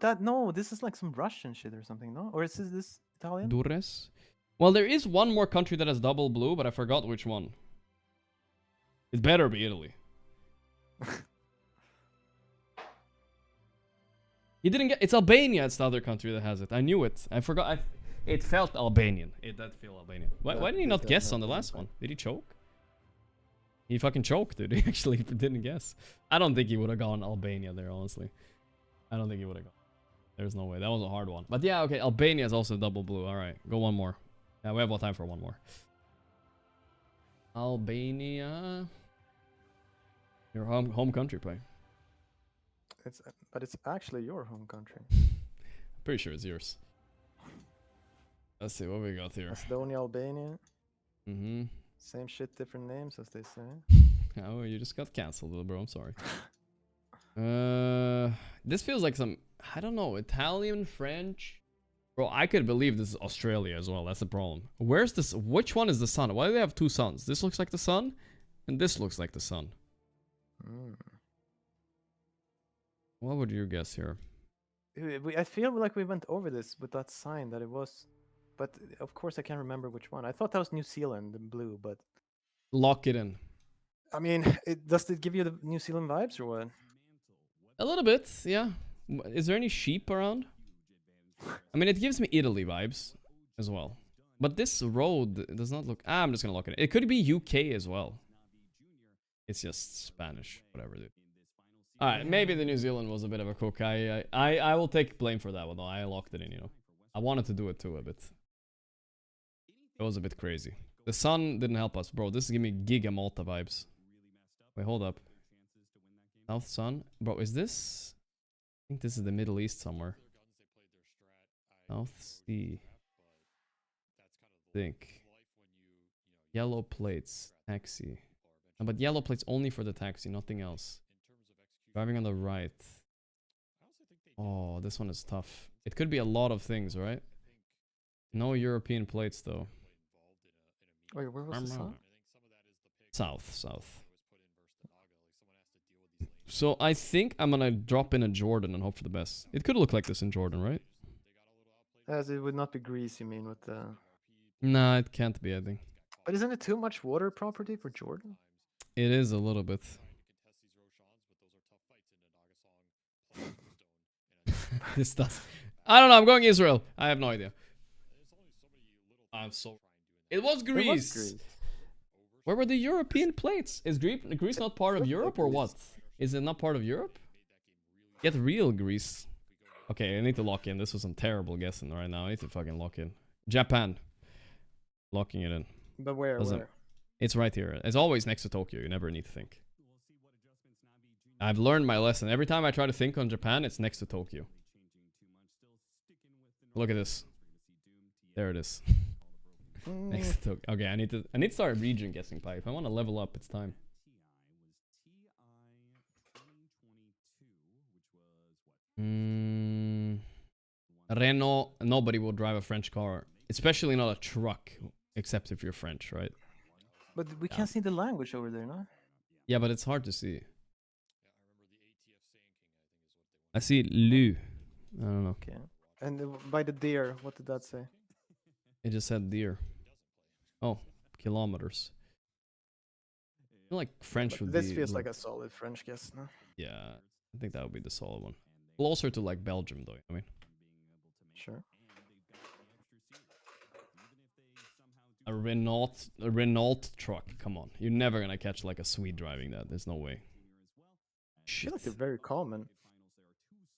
this is like some Russian shit or something, no? Or is this Italian? Durres. Well, there is one more country that has double blue, but I forgot which one. It better be Italy. You didn't get... It's Albania, it's the other country that has it. I knew it. I forgot. It felt Albanian. It did feel Albanian. Why did he not guess on the last one? Did he choke? He fucking choked, dude. He actually didn't guess. I don't think he would have gone Albania there, honestly. I don't think he would have gone. There's no way. That was a hard one. But yeah, okay. Albania is also double blue. All right. Go one more. Yeah, we have all time for one more. Albania. Your home country, play. But it's actually your home country. Pretty sure it's yours. Let's see what we got here. Estonia, Albania. Mm-hmm. Same shit, different names, as they say. Oh, you just got cancelled, little bro. I'm sorry. This feels like some, I don't know, Italian, French. Bro, I could believe this is Australia as well. That's the problem. Where's this? Which one is the sun? Why do they have two suns? This looks like the sun, and this looks like the sun. What would you guess here? I feel like we went over this with that sign that it was, but of course I can't remember which one. I thought that was New Zealand in blue, but lock it in. I mean, does it give you the New Zealand vibes or what? A little bit, yeah. Is there any sheep around? I mean, it gives me Italy vibes as well. But this road does not look... I'm just gonna lock it in. It could be UK as well. It's just Spanish, whatever, dude. Alright, maybe the New Zealand was a bit of a cook. I will take blame for that one, though. I locked it in, you know. I wanted to do it too a bit. It was a bit crazy. The sun didn't help us, bro. This is giving me Giga Malta vibes. Wait, hold up. South Sun? Bro, is this... I think this is the Middle East somewhere. South Sea. Think. Yellow plates. Taxi. No, but yellow plates only for the taxi, nothing else. Driving on the right. Oh, this one is tough. It could be a lot of things, right? No European plates, though. Wait, where was the sun? South. So I think I'm gonna drop in a Jordan and hope for the best. It could look like this in Jordan, right? As it would not be Greece, you mean, with the... Nah, it can't be, I think. But isn't it too much water property for Jordan? It is a little bit. This stuff. I don't know, I'm going Israel. I have no idea. I'm so... It was Greece! Where were the European plates? Is Greece not part of Europe or what? Is it not part of Europe? Get real, Greece. Okay, I need to lock in. This was some terrible guessing right now. I need to fucking lock in. Japan. Locking it in. But where? It's right here. It's always next to Tokyo. You never need to think. I've learned my lesson. Every time I try to think on Japan, it's next to Tokyo. Look at this. There it is. Next to Tokyo. Okay, I need to start a region guessing pipe. If I want to level up, it's time. Renault. Nobody will drive a French car, especially not a truck, except if you're French, right? But we can't see the language over there, no? Yeah, but it's hard to see. I see Lu. I don't know. Okay. And by the deer, what did that say? It just said deer. Oh, kilometers. I feel like French would be... This feels like a solid French guess, no? Yeah, I think that would be the solid one. Closer to like Belgium, though, I mean. Sure. A Renault truck. Come on. You're never gonna catch like a Swede driving that. There's no way. Shit. I feel like they're very common.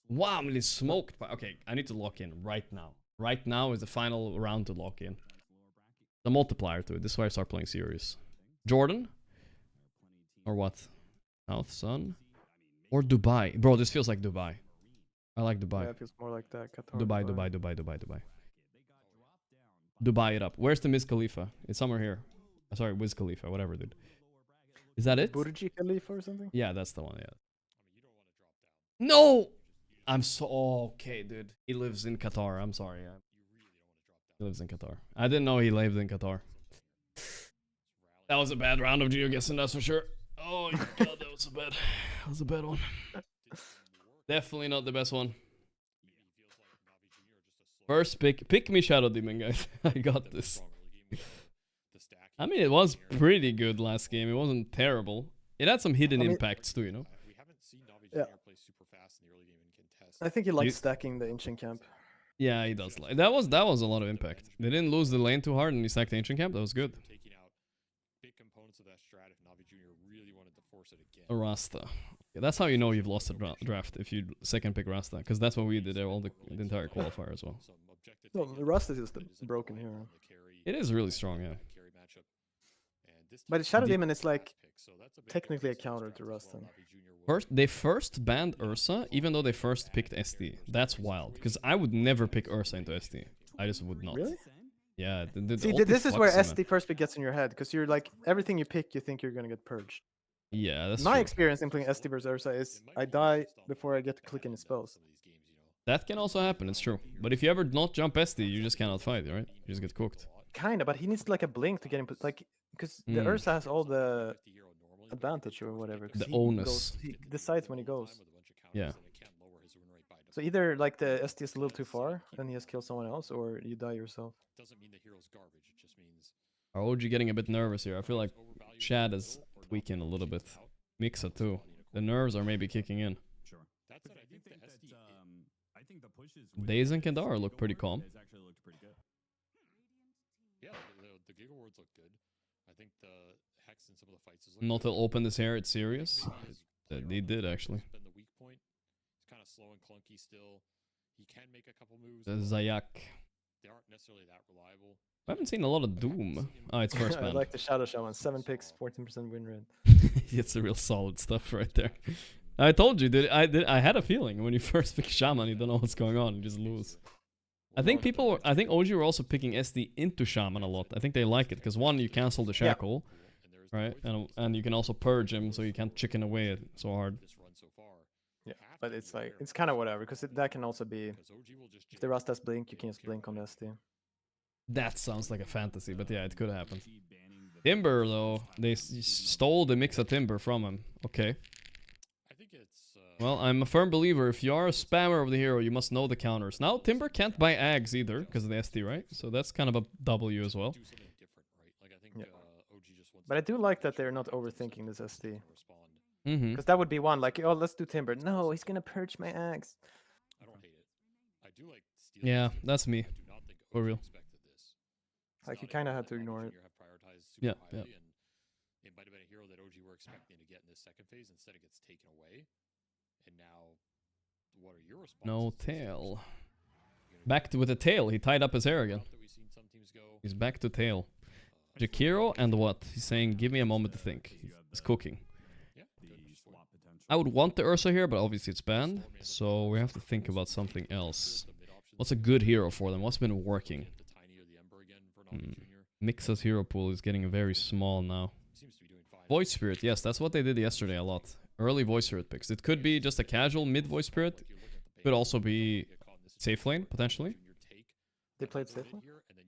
Wow, I'm really smoked. Okay, I need to lock in right now. Right now is the final round to lock in. The multiplier to it. This is why I start playing serious. Jordan? Or what? South Sun? Or Dubai? Bro, this feels like Dubai. I like Dubai. Yeah, it feels more like that. Qatar, Dubai. Dubai it up. Where's the Miz Khalifa? It's somewhere here. Sorry, Wiz Khalifa, whatever, dude. Is that it? Burj Khalifa or something? Yeah, that's the one, yeah. No! I'm so... okay, dude. He lives in Qatar. I'm sorry. He lives in Qatar. I didn't know he lived in Qatar. That was a bad round of geoguessing, that's for sure. Oh, God, that was a bad one. Definitely not the best one. First pick me Shadow Demon, guys. I got this. I mean, it was pretty good last game. It wasn't terrible. It had some hidden impacts too, you know? Yeah. I think he likes stacking the Ancient Camp. Yeah, he does. Like that was a lot of impact. They didn't lose the lane too hard and he stacked the Ancient Camp. That was good. A Rasta. Yeah, that's how you know you've lost a draft, if you second pick Rasta. Because that's what we did all the entire qualifier as well. No, the Rust is just a broken hero. It is really strong, yeah. But Shadow Demon is like technically a counter to Rust. They first banned Ursa, even though they first picked SD. That's wild, because I would never pick Ursa into SD. I just would not. Really? Yeah. See, this is where SD first pick gets in your head, because you're like, everything you pick, you think you're gonna get purged. Yeah, that's My true. experience in playing SD versus Ursa is I die before I get to click any spells. That can also happen, it's true. But if you ever not jump SD, you just cannot fight, right? You just get cooked. Kinda, but he needs like a blink to get him, like, because the Ursa has all the advantage or whatever. The onus. He decides when he goes. Yeah. So either like the SD is a little too far and he has killed someone else, or you die yourself. Are OG getting a bit nervous here? I feel like Shad is tweaking a little bit. Mixa too. The nerves are maybe kicking in. Daze and Kendar look pretty calm. Yeah, the Giga Wards look good. I think the Hex in some of the fights is Not to open this here, it's serious. They did actually. been the weak point. It's kind of slow and clunky still. He can make a couple moves. Zayak. They aren't necessarily that reliable. I haven't seen a lot of Doom. Oh, it's first I band. like the Shadow Shaman. 7 picks, 14% win rate. It's a real solid stuff right there. I told you, dude. I had a feeling when you first pick Shaman, you don't know what's going on, you just lose. I think OG were also picking SD into Shaman a lot. I think they like it because one, you cancel the shackle, right? And you can also purge him, so you can't chicken away it so hard. Yeah, but it's like it's kind of whatever because that can also be if the Rust has blink, you can just blink on the SD. That sounds like a fantasy, but yeah, it could happen. Timber though, they stole the Mixa Timber from him. Okay. Well, I'm a firm believer, if you are a spammer of the hero, you must know the counters. Now, Timber can't buy Ags either, because of the SD, right? So that's kind of a W as well. Yeah. But I do like that they're not overthinking this SD. Mm-hmm. Because that would be one, like, oh, let's do Timber. No, he's gonna purge my Ags. Yeah, that's me. For real. Like, you kind of had to ignore it. Yeah, yeah. It might have been a hero that OG were expecting to get in this second phase, instead it gets taken away. And now, what are your responses? No tail. Back with the tail. He tied up his hair again. He's back to tail. Jakiro and what? He's saying, give me a moment to think. He's cooking. I would want the Ursa here, but obviously it's banned. So we have to think about something else. What's a good hero for them? What's been working? Mixa's hero pool is getting very small now. Voice Spirit, yes, that's what they did yesterday a lot. Early Voice Spirit picks. It could be just a casual mid Voice Spirit. Could also be safe lane, potentially. They played safe lane?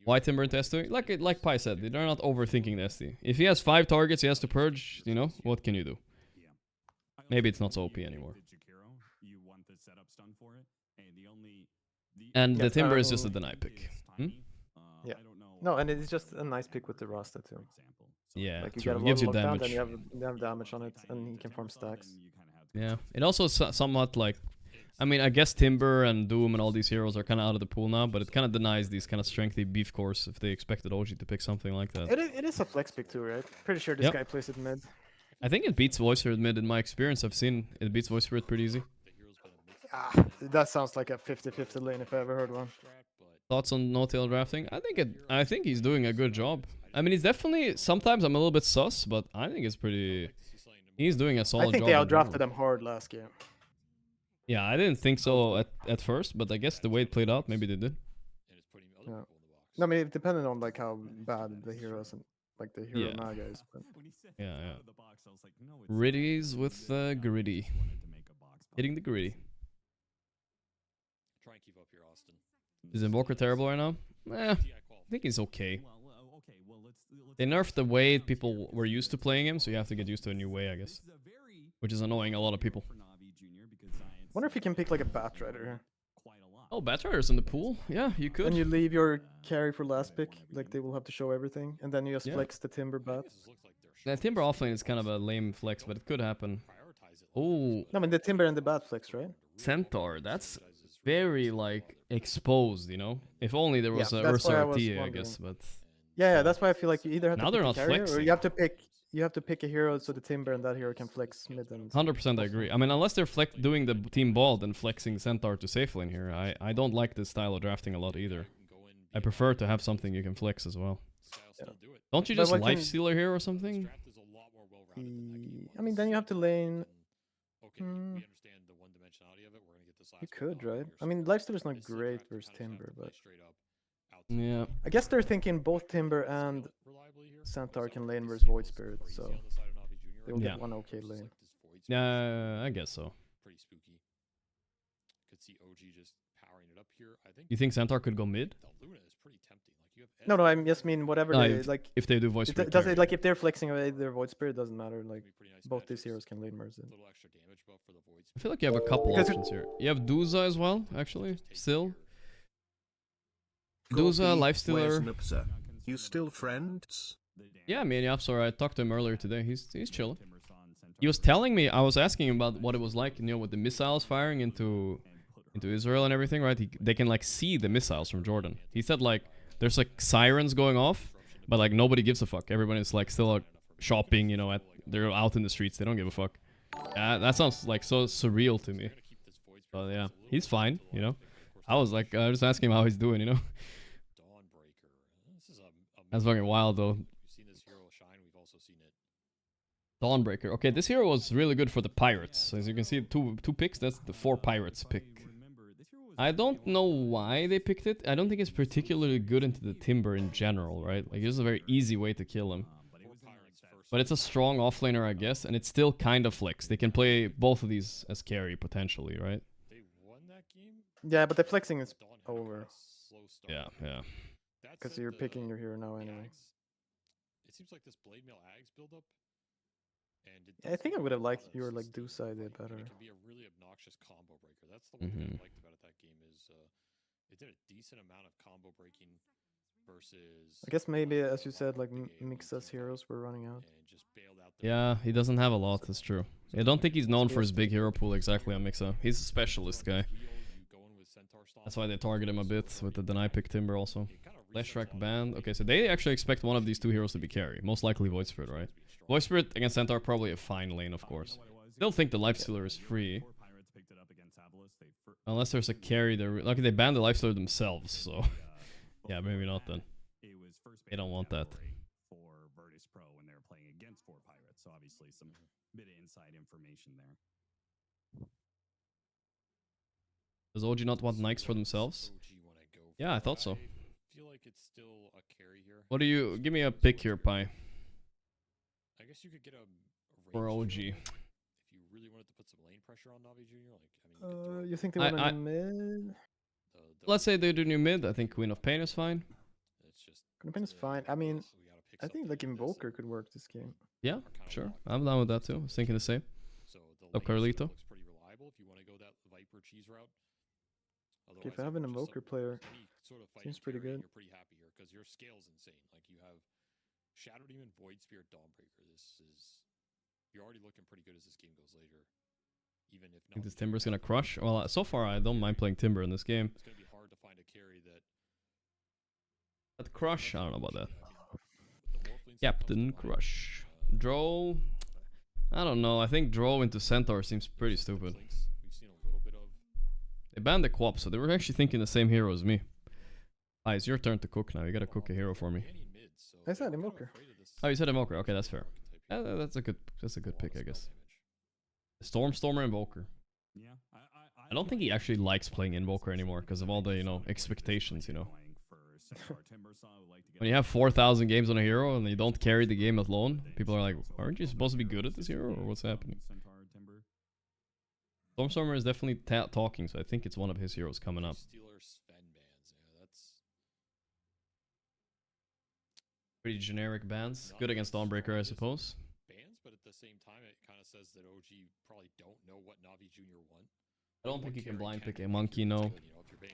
White Timber into SD? Like Pi said, they're not overthinking the SD. If he has 5 targets, he has to purge, you know, what can you do? Maybe it's not so OP anymore. And the Timber is just a deny pick. Yeah. No, and it's just a nice pick with the Rasta too. Yeah, like you true. get a It gives you lot of lockdown, damage. then you have damage on it, and he can farm stacks. Yeah, it also somewhat like, I mean, I guess Timber and Doom and all these heroes are kind of out of the pool now, but it kind of denies these kind of strengthy beef cores if they expected OG to pick something like that. It is a flex pick too, right? Pretty sure this guy plays it mid. I think it beats Voice Spirit mid in my experience. I've seen it beats Voice Spirit pretty easy. Ah, that sounds like a 50-50 lane if I ever heard one. Thoughts on no-tail drafting? I think he's doing a good job. I mean, he's definitely, sometimes I'm a little bit sus, but I think it's pretty, he's doing a solid job. I think they outdrafted them hard last game. Yeah, I didn't think so at first, but I guess the way it played out, maybe they did. Yeah. No, I mean, it depended on like how bad the heroes and like the hero Naga is. But... Yeah. Gritties with gritty. Hitting the gritty. Try and keep up here, Austin. Is Invoker terrible right now? I think he's okay. They nerfed the way people were used to playing him, so you have to get used to a new way, I guess. Which is annoying a lot of people. Wonder if you can pick like a Batrider here. Oh, Batrider's in the pool? Yeah, you could. And you leave your carry for last pick, like they will have to show everything, and then you just flex the Timber Bat. That Timber offlane is kind of a lame flex, but it could happen. Oh. No, I mean the Timber and the Bat flex, right? Centaur, that's very like exposed, you know? If only there was a Ursa RT, I guess, but... Yeah, that's why I feel like you either have now to pick they're a not carrier, flexing. or you have to pick a hero so the Timber and that hero can flex mid and... 100% I agree. I mean, unless they're doing the team ball and flexing Centaur to safe lane here, I don't like this style of drafting a lot either. I prefer to have something you can flex as well. Yeah. Don't you just Lifestealer here or something? I mean, then you have to lane... You could, right? I mean, Lifestealer's not great versus Timber, but... Yeah. I guess they're thinking both Timber and Centaur can lane versus Void Spirit, so... They will get one okay lane. Yeah, I guess so. Pretty spooky. Could see OG just powering it up here. I think you think Centaur could go mid? The Luna is pretty tempting. Like you have No, I just mean whatever they like. If they do Void Spirit, does it like if they're flexing away their Void Spirit, doesn't matter. Like both these heroes can lane merge it. I feel like you have a couple options here. You have Duza as well, actually. Still. Duza, Lifestealer. You still friends? Yeah, me and Yapsor, I talked to him earlier today. He's chilling. He was telling me, I was asking him about what it was like, you know, with the missiles firing into Israel and everything, right? They can like see the missiles from Jordan. He said like there's like sirens going off, but like nobody gives a fuck. Everyone is like still out shopping, you know, they're out in the streets. They don't give a fuck. That sounds like so surreal to me. But yeah, he's fine, you know. I was like, just asking him how he's doing, you know. That's fucking wild though. Dawnbreaker. Okay, this hero was really good for the pirates. As you can see, two picks. That's the 4 pirates pick. I don't know why they picked it. I don't think it's particularly good into the Timber in general, right? Like, it's a very easy way to kill him. But it's a strong offlaner, I guess, and it's still kind of flex. They can play both of these as carry, potentially, right? Yeah, but the flexing is over. Yeah. Because you're picking your hero now anyway. It seems like this Blade Mail Ags buildup. I think I would have liked your like do side better. It can be a really obnoxious combo breaker. That's the one thing I liked about it that game is it did a decent amount of combo breaking versus. I guess maybe as you said, like Mixa's heroes were running out. Yeah, he doesn't have a lot. That's true. I don't think he's known for his big hero pool exactly on Mixa. He's a specialist guy. That's why they target him a bit with the deny pick Timber also. Flash Track banned. Okay, so they actually expect one of these 2 heroes to be carry. Most likely Void Spirit, right? Void Spirit against Centaur, probably a fine lane, of course. They'll think the Lifestealer is free. Unless there's a carry there. Lucky they banned the Lifestealer themselves, so... yeah, maybe not then. They don't want that. Does OG not want Nikes for themselves? Yeah, I thought so. What do you... Give me a pick here, Pi. I guess you could get a for OG. If you really wanted to put some lane pressure on NAVI Jr. Like, I mean, you think they want a mid? Let's say they do new mid. I think Queen of Pain is fine. Queen of Pain is fine. I mean, I think like Invoker could work this game. Yeah, sure. I'm down with that too. I was thinking the same. Up Carlito. Looks pretty reliable if you want to go that Viper cheese route. Okay, if I have an Invoker player, seems pretty good. You're pretty happy here because your scale's insane. Like you have Shadow Demon, Void Spirit, Dawnbreaker. You're already looking pretty good as this game goes later. Even if think this Timber's gonna crush. Well, so far I don't mind playing Timber in this game. It's gonna be hard to find a carry that. But Crush, I don't know about that. Captain Crush, Drow. I don't know. I think Drow into Centaur seems pretty stupid. They banned the co-op, so they were actually thinking the same hero as me. Ah, it's your turn to cook now. You gotta cook a hero for me. I said Invoker. Oh, you said Invoker. Okay, that's fair. That's a good pick, I guess. Stormer Invoker. Yeah, I don't think he actually likes playing Invoker anymore because of all the, you know, expectations, you know. When you have 4,000 games on a hero and you don't carry the game alone, people are like, aren't you supposed to be good at this hero, or what's happening? Stormstormer is definitely talking, so I think it's one of his heroes coming up. Pretty generic bans. Good against Dawnbreaker, I suppose. Bans, but at the same time, it kind of says that OG probably don't know what NAVI Jr. want. I don't think you can blind pick a monkey, no.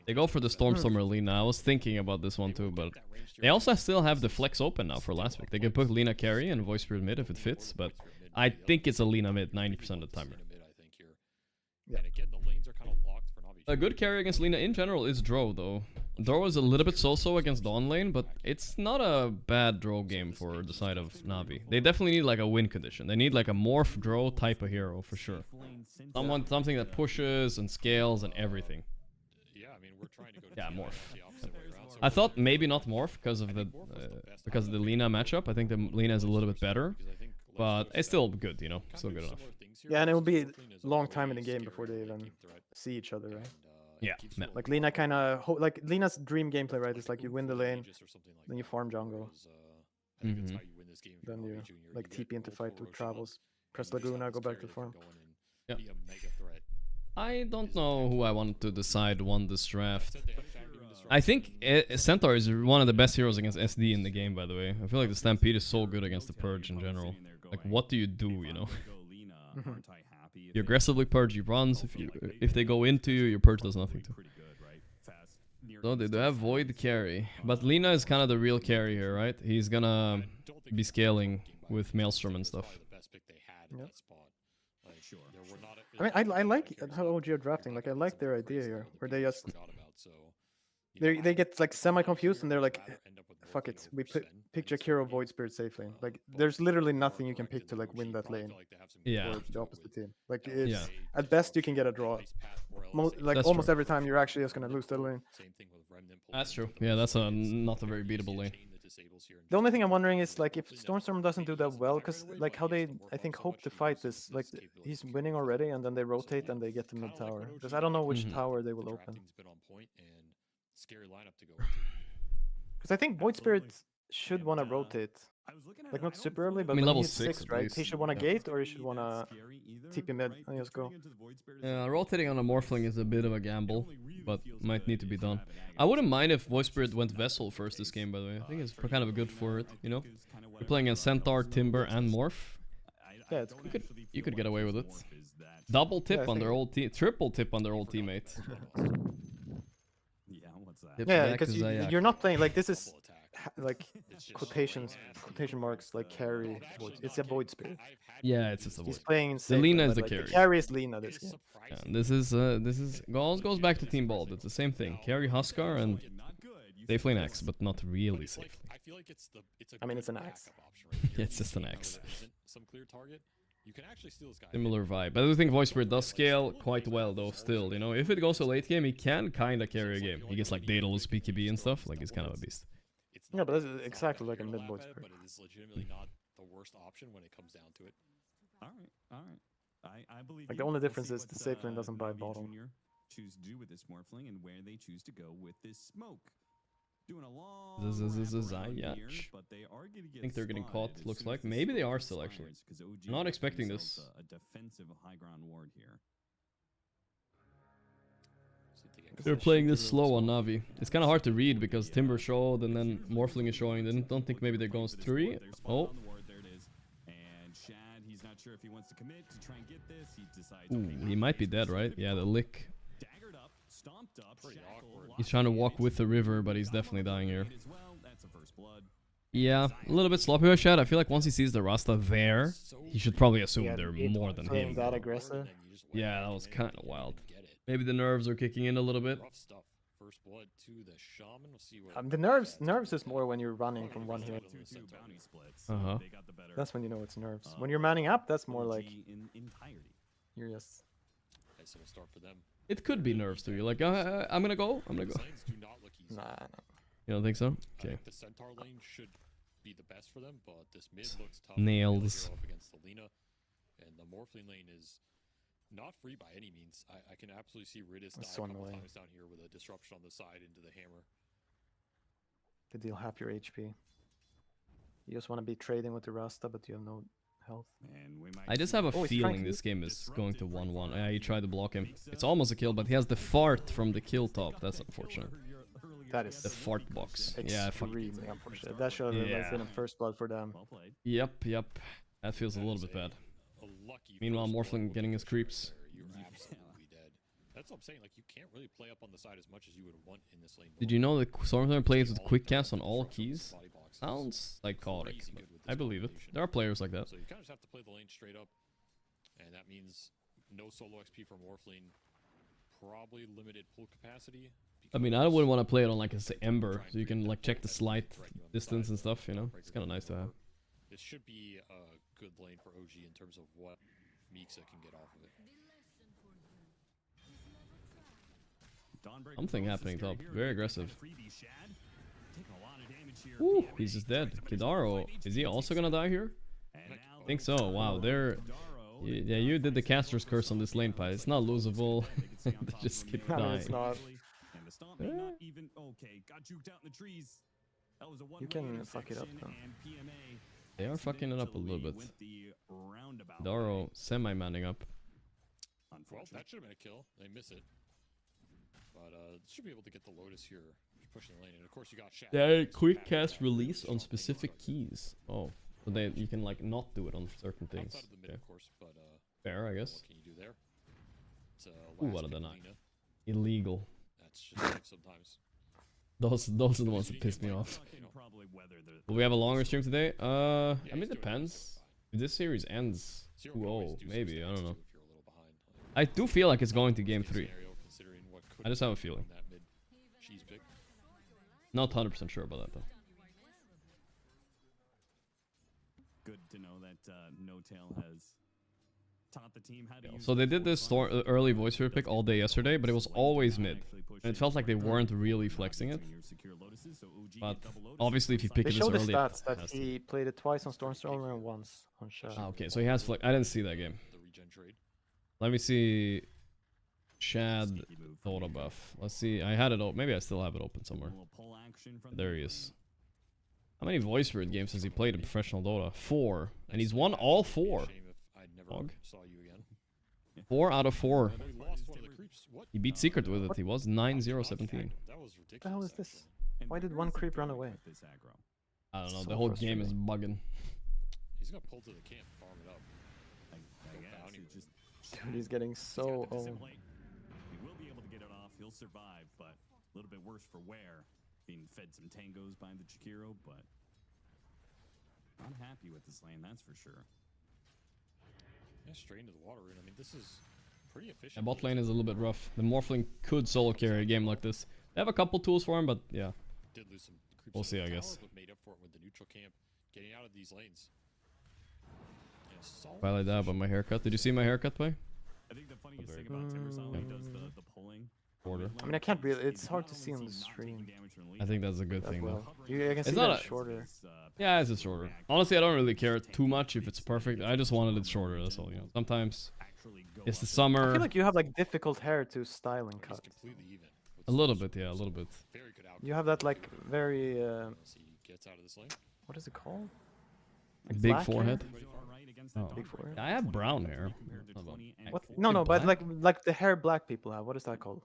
They go for the Stormstormer Lina. I was thinking about this one too, but they also still have the flex open now for last pick. They can put Lina carry and Voice Spirit mid if it fits, but I think it's a Lina mid 90% of the time. Yeah. And again, the lanes are kind of locked for NAVI. A good carry against Lina in general is Drow, though. Drow is a little bit so-so against Dawn lane, but it's not a bad Drow game for the side of Navi. They definitely need like a win condition. They need like a morph Drow type of hero for sure. Something that pushes and scales and everything. Yeah, I mean, we're trying to go to yeah, morph. the opposite way around. So I thought maybe not morph because of the Lina matchup. I think the Lina is a little bit better, but it's still good, you know, still good enough. Yeah, and it will be a long time in the game before they even see each other, right? Yeah, like Lina kind of like Lina's dream gameplay, right? It's like you win the lane, then you farm jungle, then you like TP into fight with travels, press Laguna, go back to farm. Yeah. I don't know who I want to decide won this draft. I think Centaur is one of the best heroes against SD in the game, by the way. I feel like the Stampede is so good against the Purge in general. Like, what do, you know? You aggressively Purge, you runs. If they go into you, your Purge does nothing to. So they do have Void carry. But Lina is kind of the real carry here, right? He's gonna be scaling with Maelstrom and stuff. Yep. I mean, I like how OG are drafting. Like, I like their idea here, where they just they get like semi-confused and they're like, fuck it, we pick Jakiro Void Spirit safe lane. Like, there's literally nothing you can pick to like win that lane. Yeah. For the opposite team. Like, it's at best you can get a draw. That's almost every time you're actually just gonna lose the lane. That's true. Yeah, that's not a very beatable lane. The only thing I'm wondering is like if Stormstorm doesn't do that well, because like how they I think hope to fight this, like he's winning already and then they rotate and they get to mid tower. Because I don't know which tower they will open. Because I think Void Spirit should want to rotate. Like not super early, but I mean, level he's 6, right? He should want to gate or he should want to TP mid and just go. Yeah, rotating on a Morphling is a bit of a gamble, but might need to be done. I wouldn't mind if Voice Spirit went Vessel first this game, by the way. I think it's kind of a good for it, you know? You're playing a Centaur, Timber, and Morph. Yeah, it's you could get away with it. Double tip on their old team, triple tip on their old teammate. Yeah, because you're not playing like this is like quotation marks like carry. It's a Void Spirit. Yeah, it's just a Void. He's playing the Lina is the like, carry. The carry is Lina this game. Yeah, this is goes back to Team Bald. It's the same thing. Carry Huskar and safe lane Axe, but not really safely. I mean, it's an Axe. Yeah, it's just an Axe. Similar vibe. But I do think Voice Spirit does scale quite well though still, you know. If it goes to late game, he can kinda carry a game. He gets like Daedalus, PKB and stuff, like he's kind of a beast. Yeah, but that's exactly like a mid Void Spirit. But it is legitimately not the worst option when it comes down to it. Alright. I believe like the only difference is the safe lane doesn't buy bottom. Choose to do with this Morphling and where they choose to go with this smoke. Doing a long but I think they're getting caught, looks like. Maybe they are still, actually. I'm not expecting this. A defensive high ground ward here. They're playing this slow on Navi. It's kind of hard to read because Timber showed and then Morphling is showing. Then don't think maybe they're going 3. Oh. Ooh, he might be dead, right? Yeah, the lick. He's trying to walk with the river, but he's definitely dying here. Yeah, a little bit sloppy with Shad. I feel like once he sees the Rasta there, he should probably assume they're more than him. That aggressive? Yeah, that was kind of wild. Maybe the nerves are kicking in a little bit. The nerves is more when you're running from one hero. That's when you know it's nerves. When you're manning up, that's more like you're just. So we'll start for them. It could be nerves to you. Like, I'm gonna go. Nah. You don't think so? I Okay. think the Centaur lane should be the best for them, but this mid looks tough. Nails. Up against the Lina, and the Morphling lane is not free by any means. I can absolutely see Ridis die That's so a couple annoying. times down here with a disruption on the side into the hammer. They deal half your HP. You just want to be trading with the Rasta, but you have no health. And we might I just see have a Oh, he's feeling trying to this game is going to 1-1. Yeah, he tried to block him. It's almost a kill, but he has the fart from the kill top. That's unfortunate. That is The fart box. Yeah, fuck. extremely unfortunate. That should have Yeah. been a first blood for them. well played. Yep. That feels a little bit bad. A lucky Meanwhile, first blood Morphling would getting be his creeps. there. You're absolutely dead. That's what I'm saying. Like, you can't really play up on the side as much as you would want in this lane. Did you know that Stormthorn plays with All quick of them cast on all disruption keys? body boxes. Sounds psychotic, Crazy but good with I this believe it. combination. There are players like that. So you kind of just have to play the lane straight up, and that means no solo XP for Morphling, probably limited pull capacity. I mean, I wouldn't want to play it on like a Ember, so you can like check the slide distance and stuff, you know? It's kind of nice to have. This should be a good lane for OG in terms of what Mixa can get off of it. Dawnbreaker Something goes happening to top. here. Very They aggressive. kinda freebie Shad. Taking a lot of damage here. Ooh, PMA he's just dead. but it's Kidaro, really is he also gonna die here? And now I think so. Wow, they're... Yeah, you did the caster's curse on this lane, pie. It's not losable. They just keep No, dying. it's not. And the stomp may not even okay. Got juked out in the trees. That was a one-way can fuck it up, intersection, though. and PMA They are exited fucking it to up a the little lead, bit. went the roundabout Daro way. semi-manning up. Well, Unfortunate. that should have been a kill. They miss it. But should be able to get the Lotus here, pushing the lane. And of course, you got Shad. Yeah, so quick Pat cast Pat release shot on lane specific outside. keys. Oh, so they you can like not do it on certain things. Outside of the mid, Okay. of course, but Fair, I guess. what can you do there? It's Ooh, last what a pick deny. Lina. Illegal. That's just life sometimes. Those are the ones that piss me off. Probably weather the Will we have a longer stream today? I mean, he's it doing depends. If this series ends Zero can always 2-0, do some maybe, I stats don't know. too if you're a little behind. I do feel like it's going to game Case 3. scenario, considering what could I just have a happen feeling. in that mid cheese pick. Not 100% sure about that though. good to know that No Tail has taught the team how to use So they did this early voice rear pick all day yesterday, but it was always mid. And it felt like they weren't really flexing it. But obviously if you pick They it this showed the early, stats it that has to. he played it twice on Stormstormer and once on Shad. Ah, okay, so he has flex. I didn't see that game. The regen trade. Let me see. Shad Dota buff. Let's see. I had it open. Maybe I still have it open somewhere. There he is. How many voice read games has he played in professional Dota? 4. And he's won all 4. Shame if I never Dog. saw you again. 4 out of 4. I know you lost one of the creeps. What? He beat Secret with it. He was 9-0-17. That was ridiculous. What the hell is this? And Why did where one is he creep run going away? with this aggro? I don't know. So The whole game is frustrating. bugging. He's gonna pull to the camp, farm it up. I Go guess bounty he route. just Dude, he's getting he's got so the old. dissimulate. He will be able to get it off. He'll survive, but a little bit worse for wear. Being fed some tangos by the Chikiro, but not happy with this lane, that's for sure. Yeah, straight into the water rune. I mean, this is pretty Yeah, efficient. bot lane is a little bit rough. The Morphling could solo carry a game like this. They have a couple tools for him, but yeah. Did lose some creeps We'll on the see, I tower, guess. but made up for it with the neutral camp, getting out of these lanes. Yeah, solid I like that, but position. my haircut. Did you see my haircut, play? I think the funniest Very thing about Timbersaw when he does the pulling. Shorter. I mean, I can't really. It's hard to see on the stream I think that's a good as thing, though. well. I can It's see not that a- shorter. Yeah, it's shorter. Honestly, I don't really care too much if it's perfect. I just wanted it shorter, that's all, you know. Sometimes it's the I summer. feel like you have like difficult hair to style and He's cut. completely even. with A little Soul's bit, yeah, a little bit. Very good outcome. You have that like very As he gets out of this lane. what is it called? Big black hair? forehead. Oh. Big forehead. I have brown hair. Not about- What? Is No, it no, but black? like the hair black people have. What is that called?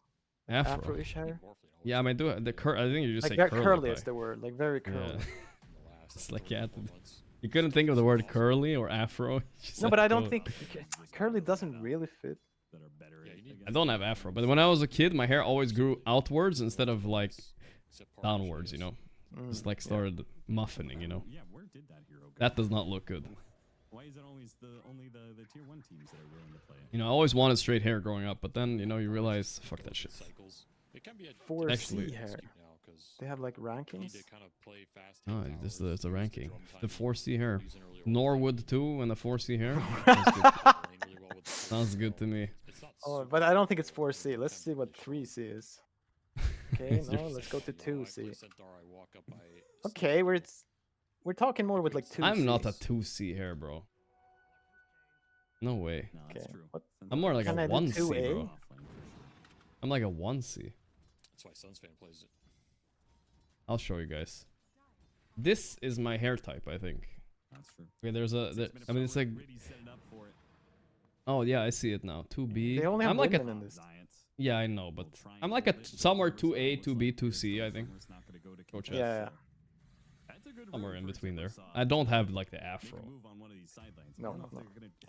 Afro. Afro-ish hair. Yeah, I mean, do it. I think you just Like say very curly. curly pie. is the word. Like very curly. Yeah. It's like, yeah, you couldn't think of the word curly or afro. You just No, but said I don't curly. think curly doesn't really fit. that are better. Yeah, you need- I don't have afro, but when I was a kid, my hair always grew outwards instead of like Except part of the downwards, you shades. know? Just like started muffining, you know? Yeah, where did that hero go? That does not look good. Why is it always only the tier 1 teams that are willing to play it? You know, I always wanted straight hair growing up, but then, you know, you realize, fuck that shit. Cycles. It can be a 4C Actually- hair. now 'cause They have like you need rankings. to kind of play fast. Oh, hit it's towers, a use ranking. drum The timing, 4C hair. use an earlier Norwood too, and the 4C hair. Sounds good. lane really well with the Sounds good to me. It's not Oh, super but I don't think it's 4C. Let's see what 3C is. Okay, no, let's go to 2C. Okay, we're talking more with like 2C. I'm not a 2C here, bro. No way. No, Okay, that's true. what? I'm more like Can a I do 1C, 2A? bro. I'm like a 1C. That's why Suns fan plays it. I'll show you guys. This is my hair type, I think. That's true. Okay, there's a. I mean, it's like. Oh yeah, I see it now. 2B. They only have I'm like a. women in this. Yeah, I know, but I'm like a somewhere 2A, 2B, 2C, I think. Go check. Yeah. Somewhere in between there. I don't have like the afro. No.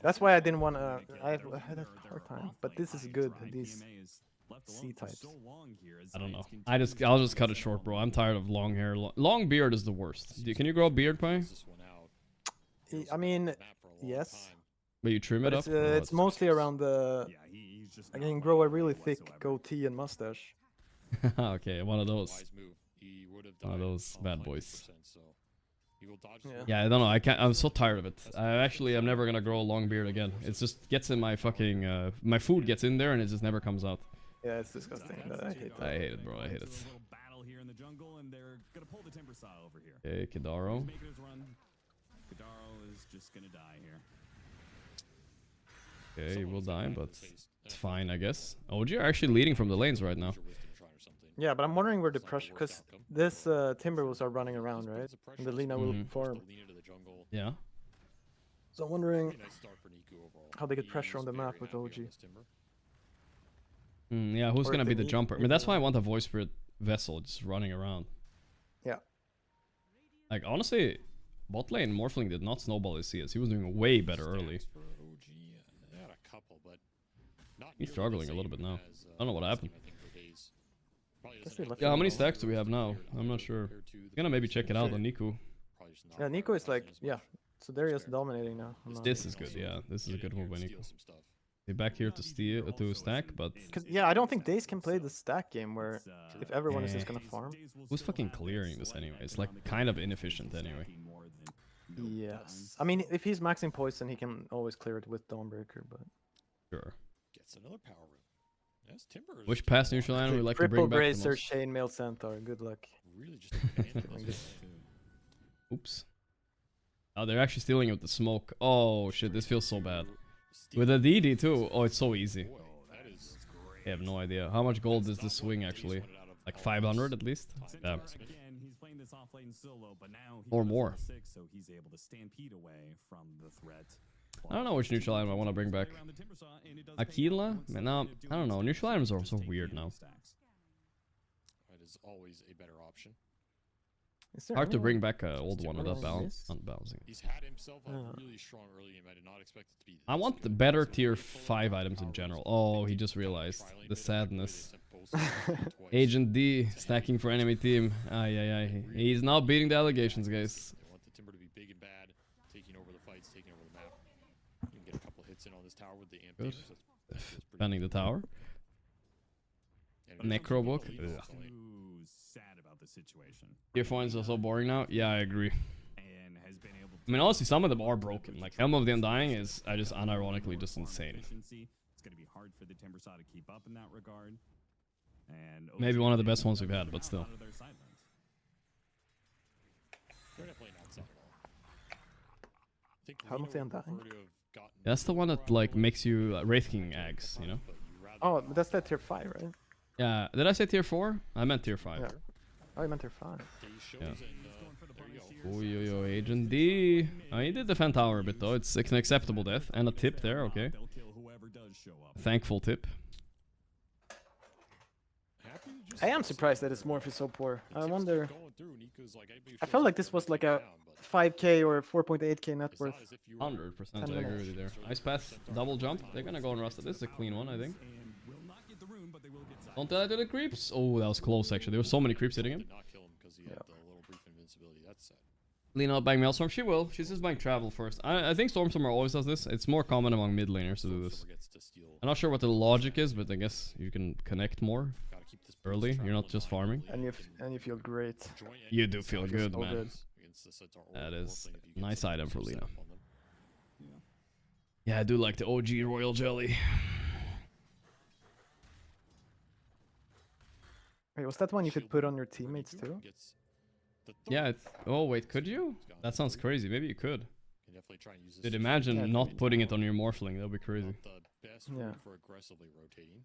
That's why I didn't want to. I had a hard time, but this is good. These C types. I don't know. I'll just cut it short, bro. I'm tired of long hair. Long beard is the worst. Can you grow a beard, Pai? I mean, yes. But you trim it But up? it's mostly around the. I can grow a really thick goatee and mustache. Okay, one of those. One of those bad boys. Yeah, I don't know. I can't. I'm so tired of it. I'm never gonna grow a long beard again. It just gets in my fucking. My food gets in there and it just never comes out. Yeah, it's disgusting. I hate that. I hate it, bro. I hate it. Okay, Kidaro. Kidaro is just gonna die here. Okay, he will die, but it's fine, I guess. OG are actually leading from the lanes right now. Yeah, but I'm wondering where the pressure, because this Timberwolves are running around, right? And the Lina will form. Yeah. So I'm wondering how they get pressure on the map with OG. Yeah, who's Or gonna if be they the need- jumper? I mean, that's why I want a Voice Spirit vessel just running around. Yeah. Like, honestly, bot lane Morphling did not snowball his CS. He was doing way better early. He's struggling a little bit now. I don't know what happened. Yeah, how many stacks do we have now? I'm not sure. I'm gonna maybe check it out on Niku. Yeah, Nico is like, yeah. So Darius dominating now. This is good, yeah. This is a good move by Niku. They're back here to steal, to stack, but Yeah, I don't think Daze can play the stack game where if everyone is just gonna farm. who's fucking clearing this anyway? It's like kind of inefficient anyway. Yes. I mean, if he's maxing poison, he can always clear it with Dawnbreaker, but. Sure. Gets another power room. Yes, Timber. Which past neutral item we like to Triple bring back the Bracer, most? Chainmail Centaur. Good luck. Really just Oops. Oh, they're actually stealing it with the smoke. Oh shit, this feels so bad. With a DD too. Oh, it's so easy. I have no idea. How much gold does this swing actually? Like 500 at least? Damn. Or more. I don't know which neutral item I want to bring back. Aquila? Man, no, I don't know. Neutral items are so weird now. It is always a better option. Hard to bring back an old one without unbalancing. He's had himself a really strong early game. I did not expect it to be. I want the better tier 5 items in general. Oh, he just realized. The sadness. Agent D stacking for enemy team. Ay. He's now beating the allegations, guys. They want the Timber to be big and bad, taking over the fights, taking over the map. You can get a couple hits in on this tower with the amp. Good. Defending the tower. Necro book. Ugh. Tier 4 is also boring now. Yeah, I agree. I mean, honestly, some of them are broken. Like Helm of the Undying is, I just unironically just insane. It's gonna be hard for the Timbersaw to keep up in that regard. And Maybe one of the best ones we've had, but still. Helm of the Undying? That's the one that like makes you Wraith King eggs, you know? Oh, but that's that tier 5, right? Yeah. Did I say tier 4? I meant tier 5. Yeah. Oh, you meant tier 5. Yeah. Yo, Agent D. Oh, he did defend tower a bit though. It's an acceptable death. And a tip there, okay. Thankful tip. I am surprised that his morph is so poor. I wonder. I felt like this was like a 5k or 4.8k net worth. 100%, I agree with you there. Ice Path, double jump. They're gonna go and rust it. This is a clean one, I think. Don't tell that to the creeps. Oh, that was close actually. There were so many creeps hitting him. Lena will bang Maelstrom. She will. She's just buying travel first. I think Stormstormer always does this. It's more common among mid laners to do this. I'm not sure what the logic is, but I guess you can connect more early. You're not just farming. And you feel great. You do feel good, so man. good. That is a nice item for Lena. Yeah, I do like the OG Royal Jelly. Wait, was that one you could put on your teammates too? Yeah. Oh wait, could you? That sounds crazy. Maybe you could. Can definitely try and use this Dude, as imagine Yeah, not putting it on your Morphling. That'd be crazy. not the best Yeah. route for aggressively rotating.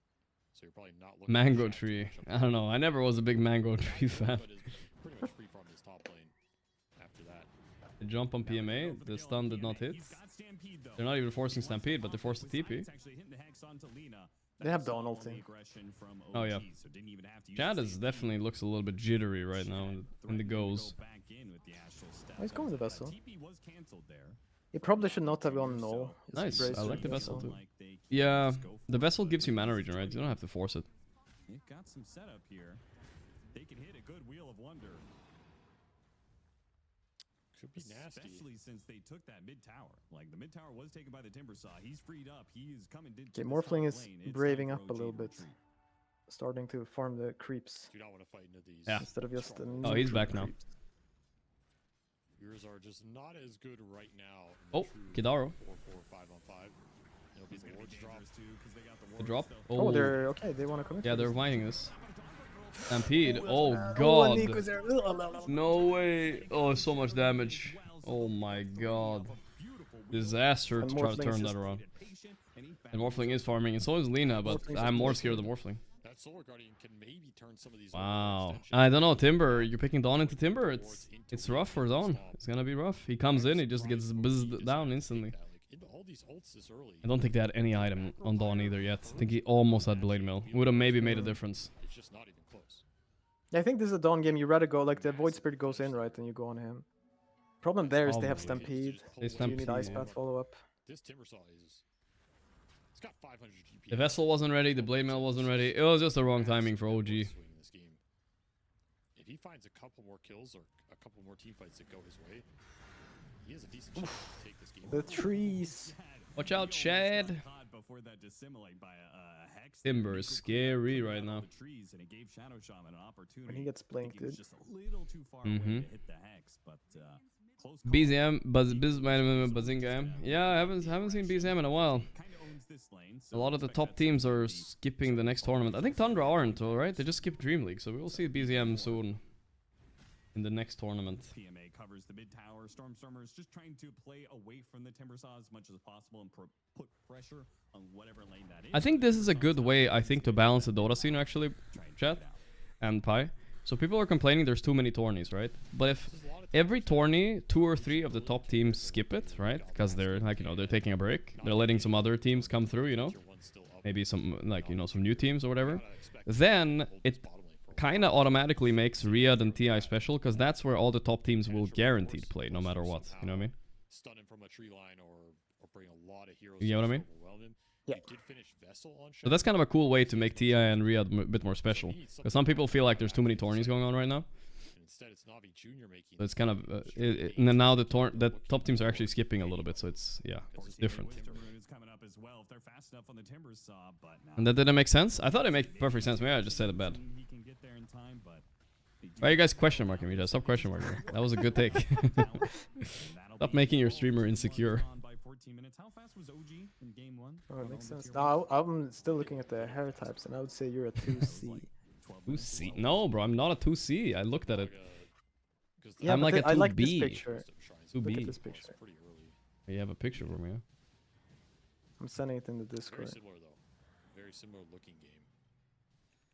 So you're probably not looking Mango for shots to tree. push up I don't know. I never was a big mango tree Mango, fan. but is pretty much free from his top lane after that. The jump on PMA, the stun did not hit. They're not even forcing Stampede, but they forced the TP. They have Dawn ulti. Oh yeah. Chad is definitely looks a little bit jittery right now in the goals. Oh, he's going with the Vessel. He probably should not have gone null. Just Nice. brace I with like the Vessel too. Yeah, the Vessel gives you mana regen, right? You don't have to force it. They've got some setup here. They can hit a good Wheel of Wonder. Could be nasty. Especially since they took that mid tower. Like the mid tower was taken by the Timbersaw. He's freed up. He is coming. Okay, Morphling is braving up a little bit. Starting to farm the creeps Do not want to fight into these. Yeah. instead of just the Oh, he's neutral back now. creeps. Yours are just not as good right now. in Oh, true Kidaro. 4-4, 5-on-5. It'll be the wards drop. The drop. Oh, they're okay. They want to commit. Yeah, to they're this. whining this. Stampede. Oh and god. Nico's there. No way. Oh, so much damage. Oh my god. Disaster And to try to Morphling's turn just- that around. And Morphling is farming, and so is Lina, but Morphling's I'm just more busy. scared of the Morphling. That Solar Guardian can maybe turn some of these. Wow. overextensions I don't know, Timber. You're picking Dawn into into Timber. wards into It's the rough for Timber's Dawn. top. It's gonna be rough. He comes in, he just gets Grind buzzed OG is down gonna instantly. take that, like, into all these ults this early. I don't think they had any item on Dawn either yet. I think he almost had Blade Mail. Would have maybe made a difference. It's just not even close. Yeah, I think this is a Dawn game. You rather go like the Void Spirit goes in right, and you go on him. Problem there is they have Probably. Stampede. They So you need Stampede, Ice yeah. Path follow up. This Timbersaw is. It's got 500 GP. The Vessel wasn't ready, the Blade Mail wasn't ready. It was just the wrong timing for OG. If he finds a couple more kills or a couple more team fights that go his way, he has a decent chance to take this game. The trees. Watch out, Chad. Timber is scary right now. When he gets blinked, dude. BZM, Bazinga. Yeah, I haven't seen BZM in a while. A lot of the top teams are skipping the next tournament. I think Tundra aren't, alright? They just skipped Dream League, so we will see BZM soon. In the next tournament. PMA covers the mid tower. Stormstormer is just trying to play away from the Timbersaw as much as possible and put pressure on whatever lane that is. I think this is a good way, I think, to balance the Dota scene actually, chat and Pi. So people are complaining there's too many tourneys, right? But if every tourney, 2 or 3 of the top teams skip it, right? Because they're like, you know, they're taking a break. They're letting some other teams come through, you know? Maybe some, like, you know, some new teams or whatever. Then it kind of automatically makes Riyadh and TI special, because that's where all the top teams will guaranteed play, no matter what. You know what I mean? Stun him from a tree line or bring a lot of heroes. You know what I mean? Yeah. He did finish Vessel on So that's kind of a cool way to make TI and Riyadh a bit more special. Because some people feel like there's too many tourneys going on right now. Instead, it's NAVI Jr. making. So it's kind of, and then now the top teams are actually skipping a little bit, so it's, yeah, it's different. And that didn't make sense? I thought it made perfect sense. Maybe I just said it bad. Why are you guys question marking me? Just stop question marking me. That was a good take. Stop making your streamer insecure. Oh, it makes sense. No, I'm still looking at the hair types, and I would say you're a 2C. 2C? No, bro, I'm not a 2C. I looked at it. Yeah, I'm but like a I like this 2B. picture. Look 2B. at this picture. You have a picture for me, yeah? I'm sending it in the Very Discord. similar though. Very similar looking game.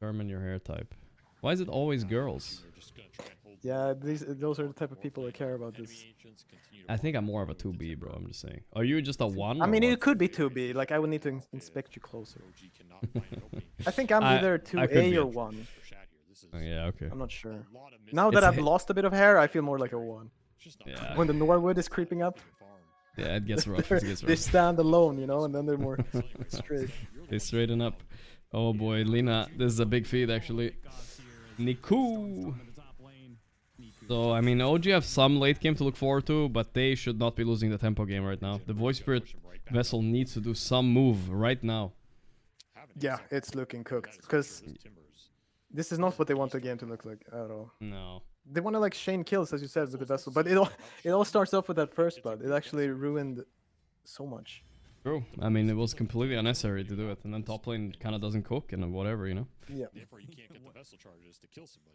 Determine your hair type. Why is it always girls? Jr. just gonna try and hold Yeah, those are the type of people that care about this. I think I'm more of a 2B, bro. I'm just saying. Are you just a 1? I or mean, what? you could be 2B. Like, I would need to inspect you closer. OG cannot find an opening. I think I'm either I could 2A be. or 1. For Shad here, this is Oh, yeah, okay. I'm not sure. a lot of Now that It's I've a- lost a bit of hair, I feel more like a 1. It's just not Yeah. When the Norwood is creeping up, farm. Yeah, it gets rough. they're- It gets they rough. stand alone, you know, and then they're more straight. They straighten up. Oh boy, Lina, this is a big feed actually. Niku. So I mean, OG have some late game to look forward to, but they should not be losing the tempo game right now. The Void Spirit Vessel needs to do some move right now. Yeah, it's looking cooked. Because this is not what they want the game to look like at all. No. They want to like Shane kills, as you said, with the Vessel. But it all starts off with that first blood. It actually ruined so much. True. I mean, it was completely unnecessary to do it, and then top lane kind of doesn't cook and whatever, you know. Yeah. Therefore, you can't get the vessel charges to kill somebody.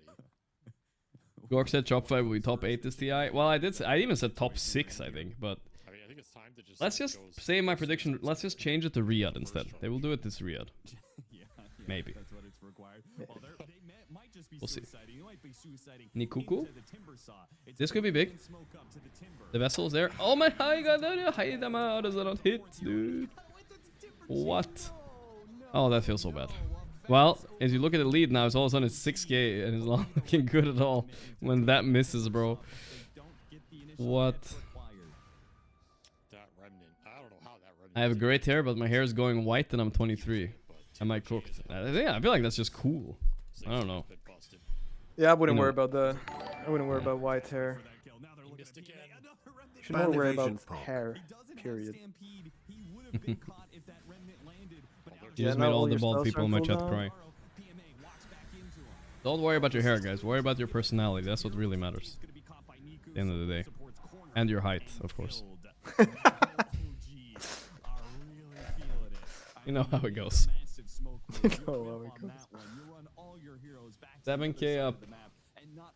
Gorgc said top 5 will be top 8 this TI. Well, I even said top 6, I think, but I mean, I think it's time to just. let's just say my prediction. Let's just change it to Riyadh instead. They will do it this Riyadh. Maybe. That's what it's required. Well, might just be We'll see. suiciding. It might be suiciding Nikuku? into the timber saw. It's This could be big. smoke up to the timber. The vessel's there. Oh my god, how does that not hit, dude? What? Oh, that feels so bad. Well, as you look at the lead now, it's all of a sudden it's 6k and it's not looking good at all when that misses, bro. What? That remnant. I don't know how that remnant. I have great hair, but my hair is going white and I'm 23. Am I cooked? I feel like that's just cool. I don't know. Yeah, I wouldn't You know- worry about the. I wouldn't worry about white hair. Should not worry about hair. Period. You just now made all all the your bald spells people are in my on chat cooldown. cry. Don't worry about your hair, guys. Worry about your personality. That's what really matters. At the end of the day. And your height, of course. You know how it goes. You know how it goes. 7k up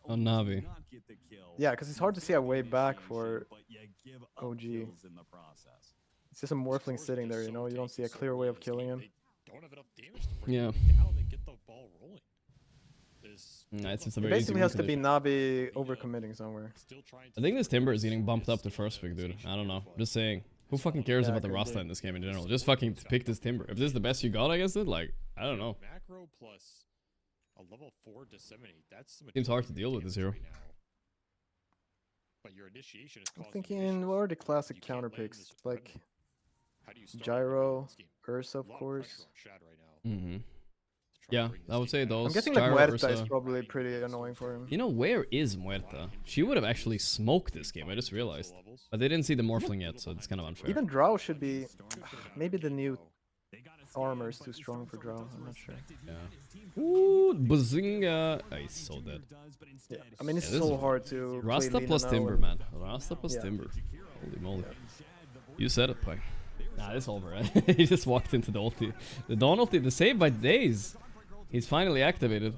on Navi. Yeah, because it's hard to see a way back for OG. It's just a Morphling sitting there, you know? You don't see a clear way of killing him. Don't have enough damage to bring Yeah. it down and get the ball rolling. It's just a It very easy basically has to be win Navi overcommitting somewhere. Still trying I think this Timber is getting bumped up to first pick, dude. I don't know. Just saying. Who fucking cares Yeah, about the could Rasta be. in this game in general? Just fucking pick this Timber. If this is the best you got against it, like, I don't know. Macro plus a level 4 disseminate. That's some Seems hard to deal with this hero. damage right now. But your initiation is I'm causing thinking, issues. what are the classic You can't counter lane picks? this Like remnant. How do you start Gyro, in this game? Ursa, of A lot course. pressure on Shad right now Mm-hmm. to try Yeah, and bring I this would say game back. those. I'm guessing like Gyro, Muerta Ursa. is probably pretty annoying for him. You know, where is Muerta? She would have actually smoked this game, I just realized. But they didn't see the Morphling yet, so it's kind of unfair. Even Drow should be. Maybe the new armor is too strong for Drow. I'm not sure. Yeah. Ooh, Bazinga. Oh, he's so dead. Yeah. I mean, it's Yeah, this so is- hard to. play Rasta Lina plus now Timber, and- man. Rasta plus Yeah. Timber. Holy moly. You said it, Pike. Nah, it's over, right? He just walked into the ulti. The Dawn ulti, the save by Days. He's finally activated.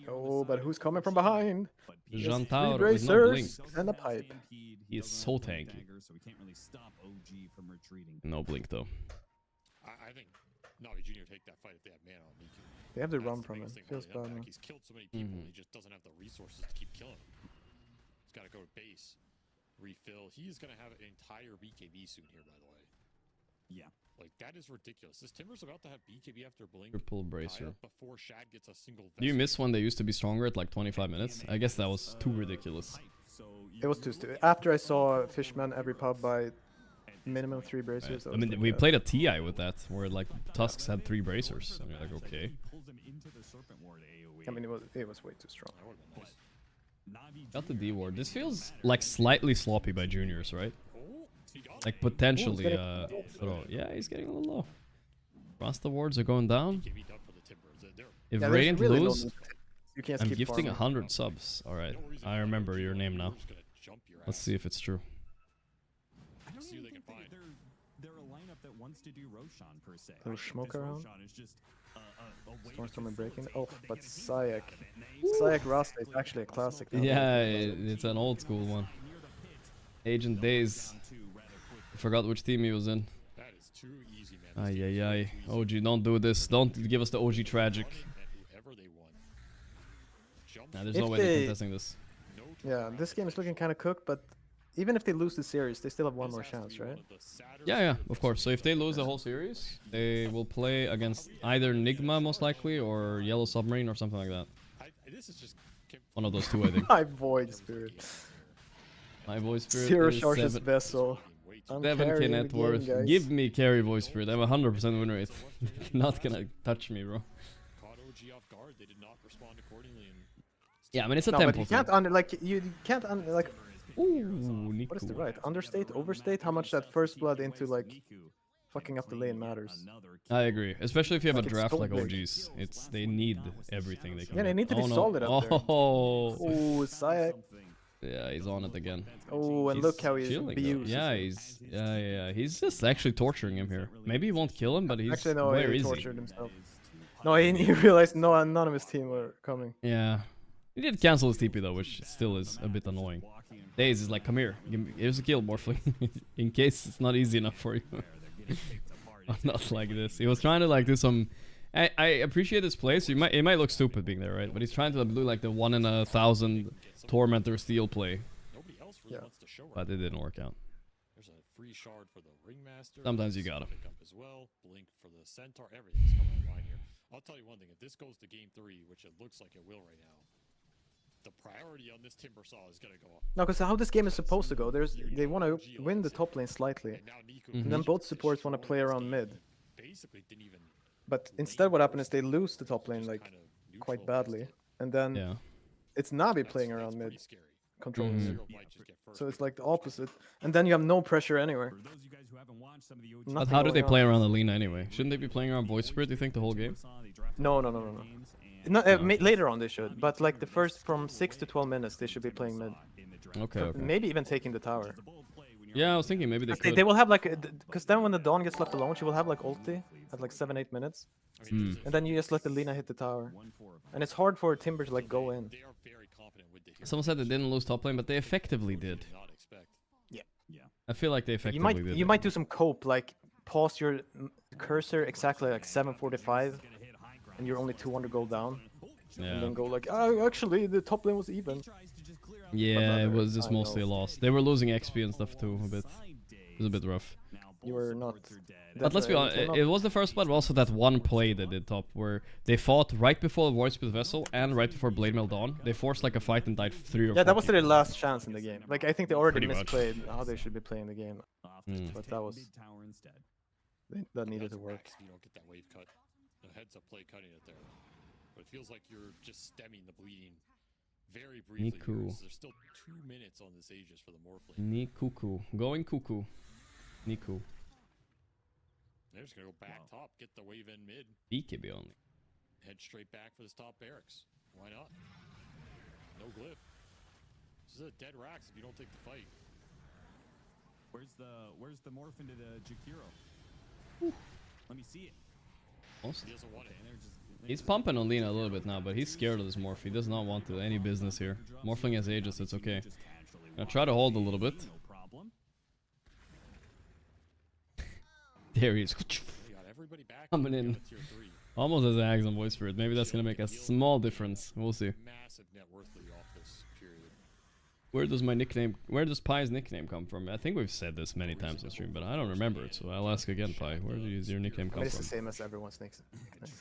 Oh, but who's coming from behind? Jantar Three with no blink. bracers and a pipe. He is so tanky. No blink, though. I think Navi Jr. take that fight if they have mana on Miku. They have to That's run the from biggest it. thing Feels holding him bad, back. man. He's killed so many people, he just doesn't have the resources to keep killing them. He's got to go to base, refill. He's going to have an entire BKB soon here, by the way. Yeah. Like, that is ridiculous. This Timber's about to have BKB after Blink Triple tie bracer. up before Shad gets a single Do you vessel. miss when they used to be stronger at like 25 minutes? I guess that was too ridiculous. It was too stupid. After I saw Fishman every pub by minimum 3 Right. bracers. I mean, we played a TI with that, where like Tusks had 3 bracers. And you're like, okay. I mean, it was way too strong. That would've been nice. Got the D ward. This feels like slightly sloppy by juniors, right? Oh, he got Like it. potentially getting- throw. Yeah, he's getting a little low. Rasta wards are going down. BKB done for the Timbers. They're If Yeah, there's Radiant really no lose, need to- You can't I'm skip gifting farming. 100 subs. Alright, no reason I why remember your name now. Timber's gonna jump your Let's ass. see if it's true. I don't See even what they think can find. they're a lineup that wants to do Roshan per se. Little I think smoke this around. Roshan is just a way to Stormstorm and breaking. facilitate Oh, what they but gotta do. Sayak. And they- Sayak Rasta is actually a classic. now. Yeah, it's an old school one. Agent Days. I forgot which team he was in. That is too easy, man. Ay, This ay, team is ay. way too easy. OG, don't do this. Don't give us the OG tragic. And whoever they want. Jump Nah, there's If no way they're they- contesting this. no Yeah, this game is looking kind of cooked, but even if they lose the series, they still have one more chance, right? Yeah, of course. So if they lose the whole series, they will play against either Nigma most likely or Yellow Submarine or something like that. This is just One of those two, I think. My Void Spirit. My voice spirit Zero is charges 7, vessel. I'm 7k carrying the net game, worth. guys. Give me carry voice spirit. I have a 100% win rate. You're not gonna touch me, bro. caught OG off guard. They did not respond accordingly. And Yeah, I mean it's a No, but tempo you thing. can't you can't like Ooh, what is the Niku. right? Understate, overstate how much that first blood into like fucking up the lane matters. I agree, especially if you have Like, a it's draft so like big. OGs. They need everything they can. Yeah, they get. need to be Oh, no. solid out there. Oh, Oh, Sayak. Yeah, he's on it again. Oh, and look how he's chilling, though. abused. Yeah, he's just actually torturing him here. Maybe he won't kill him, but he's Actually, no, where he is he? tortured himself. No, he realized none of his team were coming. Yeah. He did cancel his TP though, which still is a bit annoying. Daze is like, come here, here's a kill, Morphling, in case it's not easy enough for you. Not like this. He was trying to like do some. I appreciate his play. So it might look stupid being there, right? But he's trying to do like the 1 in 1,000 Tormentor steal play. Yeah. But it didn't work out. There's a free shard for the Ringmaster. Sometimes you gotta. Pick up as well. Blink for the Centaur. Everything's coming online here. I'll tell you one thing. If this goes to game 3, which it looks like it will right now, the priority on this Timbersaw is gonna go up. No, because how this game is supposed to go, they want to win the top lane slightly, and then both supports want to play around mid. Basically didn't even. But instead, what happened is they lose the top lane like quite badly, and then Yeah. it's Navi playing around mid, controlling Mhm. mid. So it's like the opposite, and then you have no pressure anywhere. But Nothing how do they going play on. around Alina anyway? Shouldn't they be playing around Void Spirit, do you think, the whole game? No. No, later on they should, but like the first from 6 to 12 minutes they should be playing mid. Okay. Maybe even taking the tower. Yeah, I was thinking maybe they They could. will have like, because then when the Dawn gets left alone, she will have like ulti at like 7-8 minutes, Hmm. and then you just let the Lina hit the tower, and it's hard for Timber to like go in. They are very confident with the hero. Someone said they didn't lose top lane, but they effectively did. Not expect. I feel like they effectively did. You might do some cope, like pause your cursor exactly like 7:45, and you're only 200 gold down, and Yeah. then go like, oh, actually the top lane was even. Yeah, it But was just I mostly a know. loss. They were losing XP and stuff too a bit. It was a bit rough. You were not. But let's be honest, it was the first one, but also that one play they did top where they fought right before Void Spirit Vessel and right before Blade Mail Dawn. They forced like a fight and died 3 or 4 Yeah, that was people. their last chance in the game. Like I think they already Pretty much. misplayed how they should be playing the game, Mm. but that was that needed to work. You don't get that wave cut. The heads up play cutting it there. But it feels like you're just stemming the bleeding very briefly. here, Niku. as There's still 2 minutes on this Aegis for the Morphling. Ni cuckoo. Going cuckoo. Niku. They're just gonna go back top, get the wave in mid, BKB only. head straight back for this top barracks. Why not? No glyph. This is a dead racks if you don't take the fight. Where's the morph into the Jakiro? Let me see it. Almost. He doesn't want it. He's pumping on Lina a little bit now, but he's scared of this Morph. He does not want to any business here. Morphling has Aegis, it's okay. Now try to hold a little bit. No problem. There he is. They got everybody back. Coming in. Tier 3. Almost as Ags on Voice Spirit. Maybe that's gonna make a small difference. We'll see. Massive net worth lead off this period. Where does Pi's nickname come from? I think we've said this many times on stream, but I don't remember it, so I'll ask again, Pi. Where does your nickname I come mean, it's the from? same as everyone's nickname.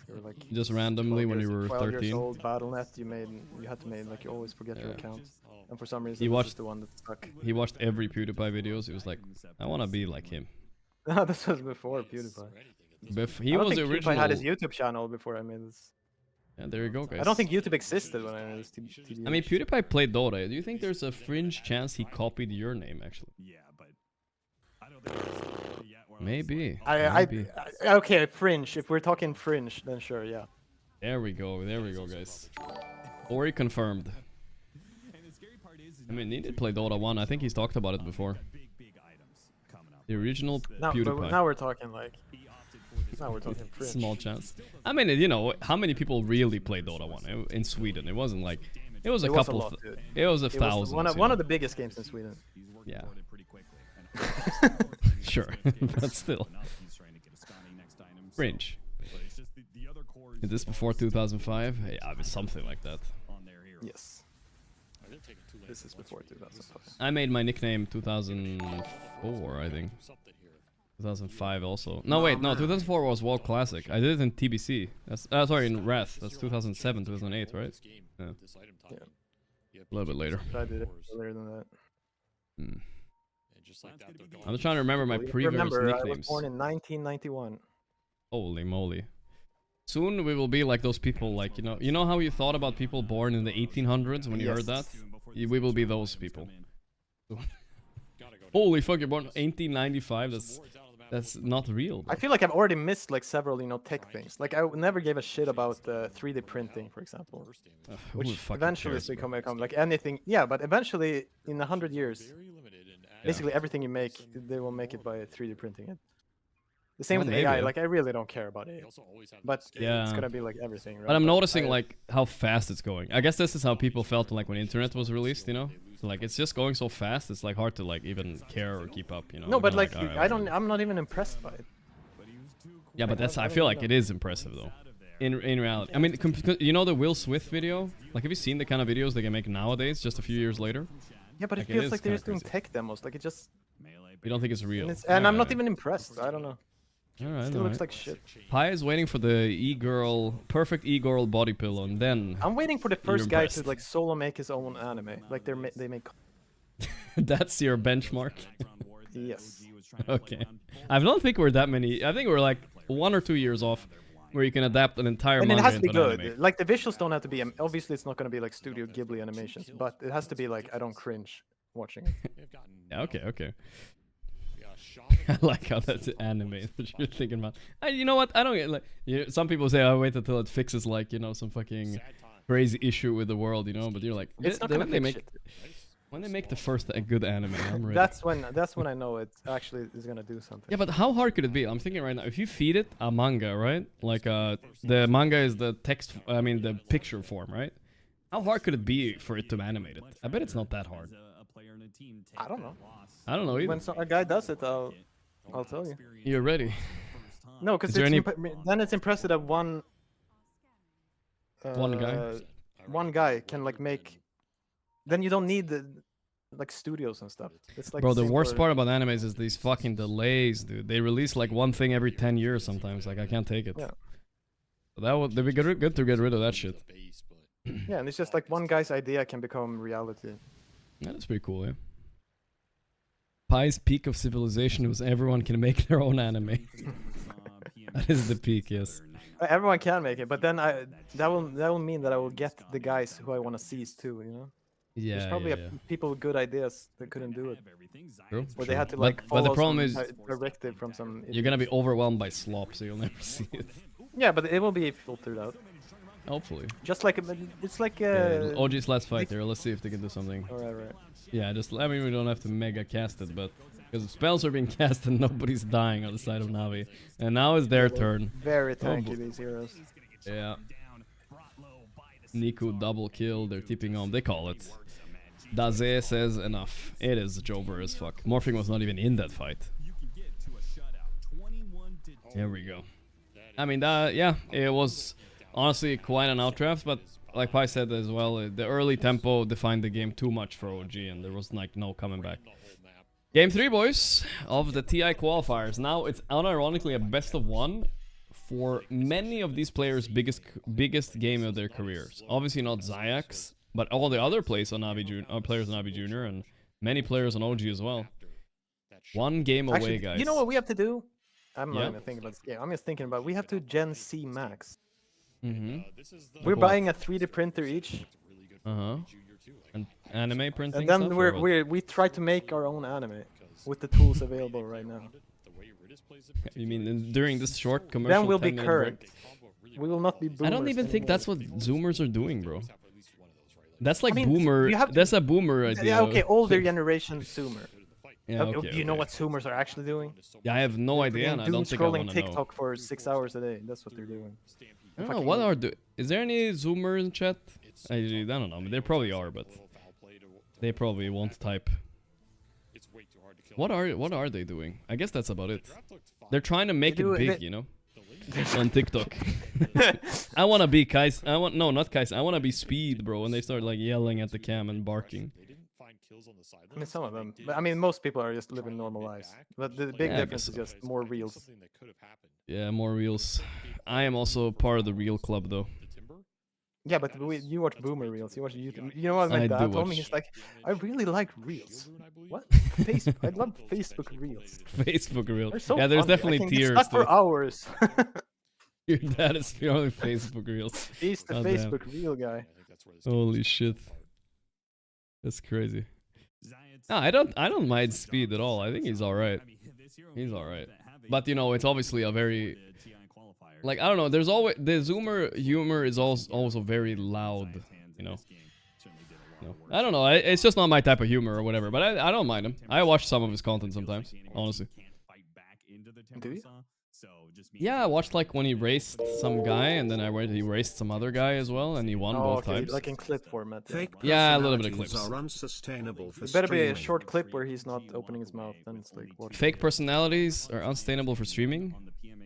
You're like Just randomly 12 when you years- were 12 years 13? old, Battle.net, you had to make like you always forget your Yeah. account, Oh, and for some reason He this watched- is the one that stuck. He watched every PewDiePie videos. He was like, I want to be like him. No, this was before for PewDiePie. anything at this He I don't was think the PewDiePie had his original. YouTube channel before I made this. Yeah, there you go, guys. I don't think YouTube existed when I made this. I mean, PewDiePie played Dota. Do you think there's a fringe chance he copied your name, actually? Yeah, but I don't think it's yet where Maybe. I okay, fringe. If we're talking fringe, then sure, yeah. There we go, guys. Ori confirmed. And the scary part is I mean, he did play Dota 1. I think he's talked about it before. big items coming up. The original Now, PewDiePie. now we're talking like. He opted for this. Now we're talking fringe. Small chance. I mean, you know, how many people really play Dota 1 in Sweden? It wasn't like it was a It was a couple. lot, dude. It was a It was thousand. one of the biggest games in Sweden. He's working Yeah. toward it pretty quickly. And of course, Sure, but still. he's trying to get a Scotty next item, so- Fringe. But it's just the other cores Is this before 2005? Yeah, it was something like that. on their hero. Yes, They're taking 2 lanes this is at once before here. 2005. I made my nickname 2004, I think. Do something here. 2005 also. No, wait, no, 2004 was World Classic. I did it in TBC. That's sorry, in Wrath. That's 2007, 2008, right? This game, Yeah. this item timing. You have A little bit later. I did it cores, earlier than that. Hmm. And just like that, they're I'm just trying to remember my Well, you previous remember, I was nicknames. born in 1991. Holy moly. Soon we will be like those people, like, you know how you thought about people born in the 1800s when you heard that? We will be those people. Gotta go down. Holy fuck, you're born 1895. That's Wards out of the That's not real. Bro. I feel like I've already missed like several, you know, tech things. Like I never gave a shit about 3D printing, for example, Who which fucking eventually cares, is bro? becoming like anything. Yeah, but eventually in 100 years, basically everything you make, they will make it by 3D printing it. The same Well, with maybe, AI. yeah. Like I really don't care about it, but it's Yeah. gonna be like everything, right? But I'm noticing I- like how fast it's going. I guess this is how people felt like when internet was released, you know? Like it's just going so fast, it's like hard to like even care or keep up, you know? No, You're but kinda like "Alright, I don't. whatever." I'm not even impressed by it. Yeah, but that's. I don't feel really like know. it is impressive though. In reality, I mean, you know the Will Smith video? Like, have you seen the kind of videos they can make nowadays, just a few years later? Yeah, but Like, it it feels is like they're kinda just doing crazy. tech demos. Like it just. You don't think it's real? And I'm not Alright. even impressed. I don't know. Alright, Still looks like shit. Pi is waiting for the e-girl, perfect e-girl body pillow, and then I'm waiting for the You're first guy to impressed. like solo make his own anime. Like they make. that's your benchmark. Yes. Okay. I don't think we're that many. I think we're like 1 or 2 years off, where you can adapt an entire And it manga has to be into an good. anime. Like the visuals don't have to be. Obviously, it's not gonna be like Studio Ghibli animations, but it has to be like I don't cringe watching it. Yeah, okay. I like how that's anime. What you're thinking about? You know what? I don't get like. Some people say, "I wait until it fixes like some fucking crazy issue with the world," you know. But you're like, It's not when gonna they fix make shit. when they make the first good anime, I'm ready. That's when I know it actually is gonna do something. Yeah, but how hard could it be? I'm thinking right now, if you feed it a manga, right? Like the manga is the text, I mean the picture form, right? How hard could it be for it to animate it? I bet it's not that hard. I don't know. I don't know either. When a guy does it, I'll tell you. You're ready. No, because Is there any- then it's impressive that one guy? one guy can like make. Then you don't need the like studios and stuff. It's like Bro, the same worst for- part about animes is these fucking delays, dude. They release like one thing every 10 years sometimes. Like, I can't take it. Yeah. They'd be good to get rid of that shit. Yeah, and it's just like one guy's idea can become reality. Yeah, that's pretty cool, yeah. Pi's peak of civilization was everyone can make their own anime. That is the peak, yes. Everyone can make it, but then that will mean that I will get the guys who I want to seize too. You know, Yeah, there's probably yeah. people with good ideas that couldn't do it, True, or they true. had to But- like but follow the problem some is directive from some. You're gonna be idiots. overwhelmed by slop, so you'll never see it. Yeah, but it will be filtered out. Hopefully. Just like it's like Yeah, OG's last fight there. Let's see if they can do something. Right. Yeah, I mean, we don't have to mega cast it, but because spells are being cast and nobody's dying on the side of Navi, and now it's their turn. Very Oh, tanky these heroes. Yeah. Niku double kill. They're tipping home. They call it. Daze says enough. It is Jover as fuck. Morphing was not even in that fight. Here we go. I mean, yeah, it was honestly quite an outdraft, but like Pi said as well, the early tempo defined the game too much for OG, and there was like no coming back. Game 3, boys, of the TI qualifiers. Now it's unironically a best of one for many of these players' biggest game of their careers. Obviously not Zayax, but all the other players on NAVI Jr. And many players on OG as well. One game away, Actually, guys. you know what we have to do? I'm Yeah. not even thinking about this game. I'm just thinking about we have to Gen C max. Mm-hmm. We're What? buying a 3D printer each, Uh-huh. And anime printing and then stuff, or what? we try to make our own anime with the tools available right now. You mean during this short commercial? Then we'll be 10-minute current. break? We will not be boomers I don't even think anymore. that's what Zoomers are doing, bro. That's like I mean, boomer. you have to- That's a boomer idea. Yeah, okay, older generation Zoomer. Yeah, Okay, okay, do you know okay. what Zoomers are actually doing? Yeah, I have no idea, and I Doom don't think I scrolling want to know. TikTok for 6 hours a day. That's what they're doing. I don't know, what are is there any Zoomer in chat? I don't know. There probably are, but they probably won't type. What are they doing? I guess that's about it. They're trying to make do it it- big, you know, on TikTok. I wanna be Kais. Not Kais. I wanna be Speed, bro. And they start like yelling at the cam and barking. I mean, some of them. But I mean, most people are just living normal lives. But the big Yeah, I difference guess is just more reels. Yeah, more reels. I am also part of the reel club, though. Yeah, but you watch boomer reels. You watch YouTube. You know what my I dad do told me? watch. He's like, I really like reels. What? Facebook. I love Facebook reels. Facebook reel. They're so Yeah, there's funny. I definitely can get tiers stuck to for it. hours. Your dad is purely Facebook reels. He's the God damn. Facebook reel guy. Holy shit. That's crazy. No, I don't mind Speed at all. I think he's alright. He's alright. But you know, it's obviously a very, like, I don't know, there's always, the Zoomer humor is also very loud, you know. I don't know, it's just not my type of humor or whatever, but I don't mind him. I watch some of his content sometimes, honestly. Do you? Yeah, I watched like when he raced some guy, and then he raced some other guy as well, and he won both times. Like in clip format. Fake Yeah, a little bit of personalities clips. are unsustainable for It better be a streaming. short clip where he's not opening his mouth, then it's like what? Fake personalities are unsustainable for streaming.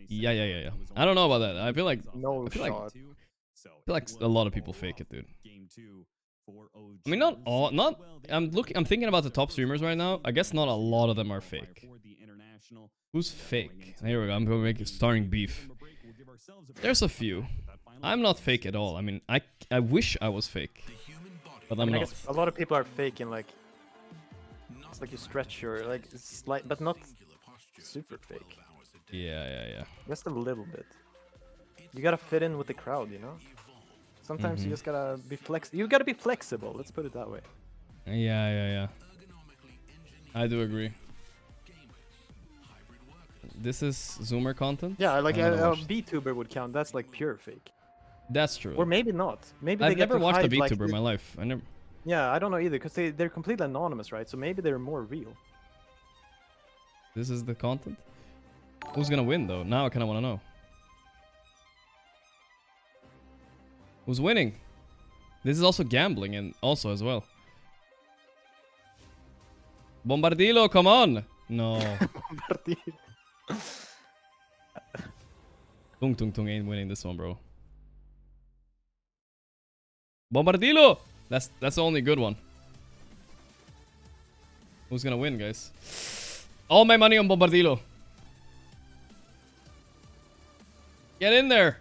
Yeah. I don't know about that. I feel like No I feel like, shot. I feel like a lot of people fake it, dude. I mean, not all. Not. I'm thinking about the top streamers right now. I guess not a lot of them are fake. Who's fake? Here we go. I'm gonna make it starring beef. There's a few. I'm not fake at all. I mean, I wish I was fake, but I'm I not. guess a lot of people are faking like it's like you stretch your like slight, but not super fake. Yeah. Just a little bit. You gotta fit in with the crowd, you know. Sometimes you just gotta be You gotta be flexible. Let's put it that way. Yeah. I do agree. This is Zoomer content? Yeah, like I a haven't watched. VTuber would count. That's like pure fake. That's true. Or maybe not. Maybe I've they get never to watched a hide, like, VTuber in my life. I never. Yeah, I don't know either, because they're completely anonymous, right? So maybe they're more real. This is the content? Who's gonna win though? Now I kinda wanna know. Who's winning? This is also gambling and also as well. Bombardilo, come on! No. Tung Tung Tung ain't winning this one, bro. Bombardilo! That's the only good one. Who's gonna win, guys? All my money on Bombardilo. Get in there!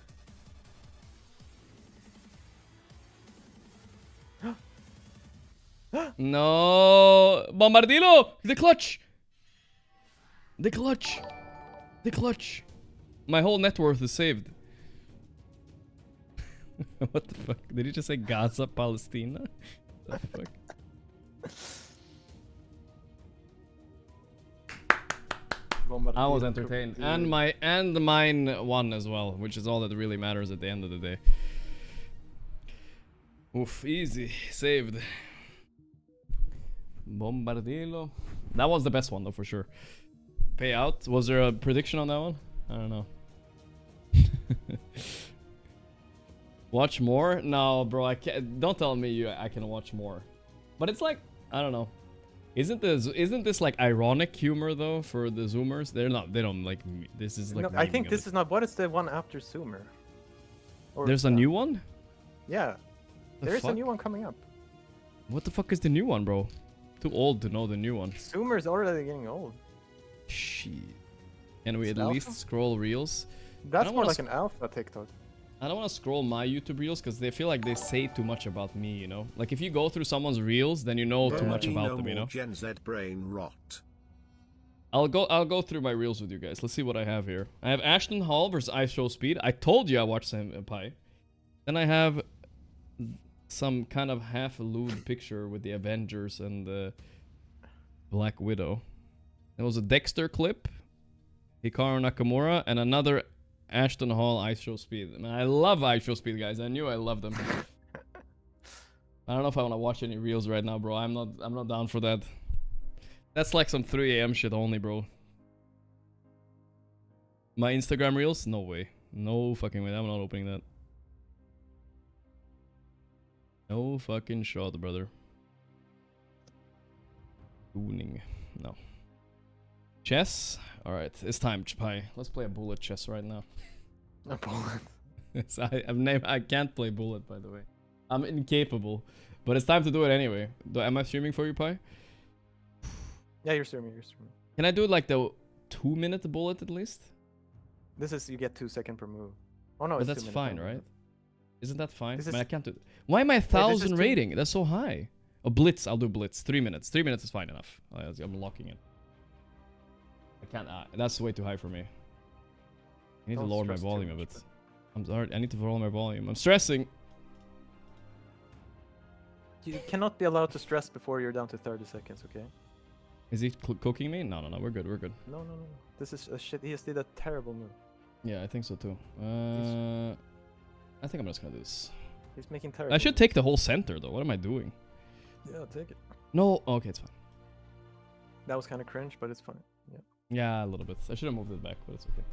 No! Bombardilo! The clutch! The clutch! The clutch! My whole net worth is saved. What the fuck? Did he just say Gaza, Palestina? What the fuck? I was entertained. And mine won as well, which is all that really matters at the end of the day. Oof, easy. Saved. Bombardilo. That was the best one though, for sure. Payout. Was there a prediction on that one? I don't know. Watch more? No, bro. I can't. Don't tell me I can watch more. But it's like, I don't know. Isn't this like ironic humor though for the Zoomers? They don't like. This is like. No, I think this is not. What is the one after Zoomer? Or, There's a new one? Yeah. There's a new one coming up. What the fuck is the new one, bro? Too old to know the new one. Zoomer's already getting old. Shit. Can we at Alpha? least scroll reels? That's more like an alpha TikTok. I don't want to scroll my YouTube reels because they feel like they say too much about me, you know? Like if you go through someone's reels, then you know too much about them, you know? Gen Z brain rot. I'll go through my reels with you guys. Let's see what I have here. I have Ashton Hall versus I Show Speed. I told you I watched Senpai. Then I have some kind of half-lewd picture with the Avengers and the Black Widow. There was a Dexter clip, Hikaru Nakamura, and another Ashton Hall I Show Speed. Man, I love I Show Speed, guys. I knew I loved them. I don't know if I want to watch any reels right now, bro. I'm not down for that. That's like some 3 AM shit only, bro. My Instagram reels? No way. No fucking way. I'm not opening that. No fucking shot, brother. Tuning. No. Chess? Alright, it's time, Pai. Let's play a bullet chess right now. A bullet? I can't play bullet, by the way. I'm incapable. But it's time to do it anyway. Am I streaming for you, Pai? Yeah, you're streaming. Can I do like the 2-minute bullet at least? This is, you get 2 seconds per move. Oh no, but it's that's 2 minutes. fine, right? Isn't that fine? This Man, is- I can't do it. Why am I 1,000 two- rating? That's so high. A blitz, I'll do blitz. 3 minutes. 3 minutes is fine enough. I'm locking it. I can't. That's way too high for me. I need to Don't lower my stress too volume a much, bit. I'm sorry. I need to lower my volume. I'm stressing. You cannot be allowed to stress before you're down to 30 seconds, okay? Is he cooking me? No, we're good, we're good. No. This is a shit. He just did a terrible move. Yeah, I think so too. I think I'm just gonna do this. He's making terrible. I should take the whole center though. What am I doing? Yeah, take it. No, okay, it's fine. That was kind of cringe, but it's fine. Yeah. Yeah, a little bit. I should have moved it back, but it's okay.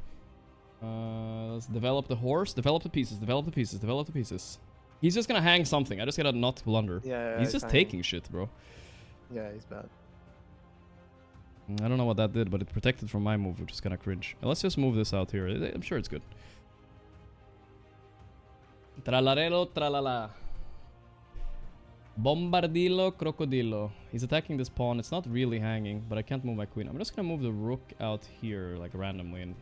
Let's develop the horse, develop the pieces, develop the pieces, develop the pieces. He's just gonna hang something. I just gotta not blunder. Yeah, he's just hanging. taking shit, bro. Yeah, he's bad. I don't know what that did, but it protected from my move, which is kind of cringe. Let's just move this out here. I'm sure it's good. Tralarelo, tralala. Bombardillo, crocodillo. He's attacking this pawn. It's not really hanging, but I can't move my queen. I'm just gonna move the rook out here, like randomly, and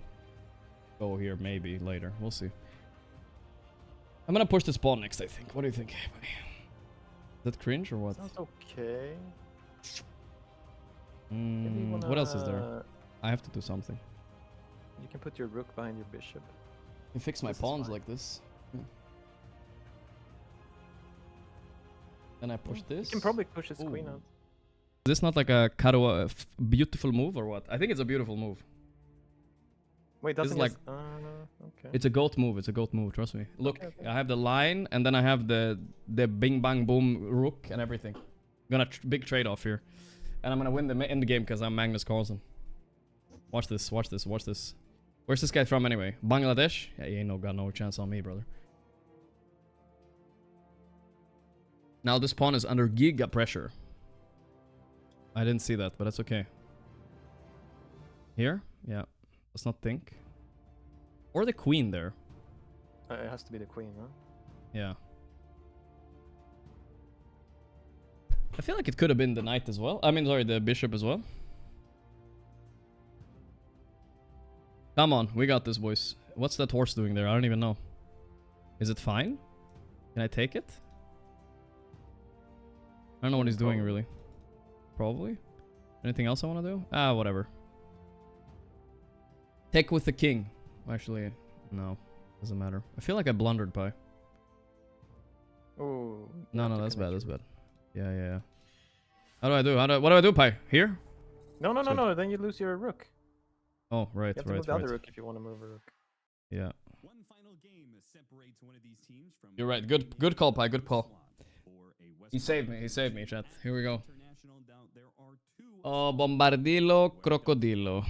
go here maybe later. We'll see. I'm gonna push this pawn next, I think. What do you think? Is that cringe or what? Sounds okay. What else is there? I have to do something. You can put your rook behind your bishop. You fix my This is pawns fine. like this. Then I push this. You can probably push his queen Ooh. out. Is this not like a beautiful move or what? I think it's a beautiful move. Wait, This doesn't is like okay. it's a goat move. It's a goat move. Trust me. Look, Okay. I have the line, and then I have the bing bang boom rook and everything. Gonna big trade off here, and I'm gonna win the end game because I'm Magnus Carlsen. Watch this. Watch this. Watch this. Where's this guy from anyway? Bangladesh? Yeah, he ain't got no chance on me, brother. Now this pawn is under giga pressure. I didn't see that, but that's okay. Here? Yeah. Let's not think. Or the queen there. It has to be the queen, huh? Yeah. I feel like it could have been the knight as well. I mean, sorry, the bishop as well. Come on, we got this, boys. What's that horse doing there? I don't even know. Is it fine? Can I take it? I don't know what he's doing, really. Probably. Anything else I want to do? Ah, whatever. Take with the king. Actually, no. Doesn't matter. I feel like I blundered, Pi. Oh. No, that's bad, that's bad. Yeah. How do I do? What do I do, Pi? Here? No. Then you lose your rook. Oh, right, You have to move the other rook if you want to move a rook. Yeah. One final game separates one of these teams from You're right. Good call, Pi. Good call. He saved me, chat. Here we go. Oh, bombardillo, crocodillo.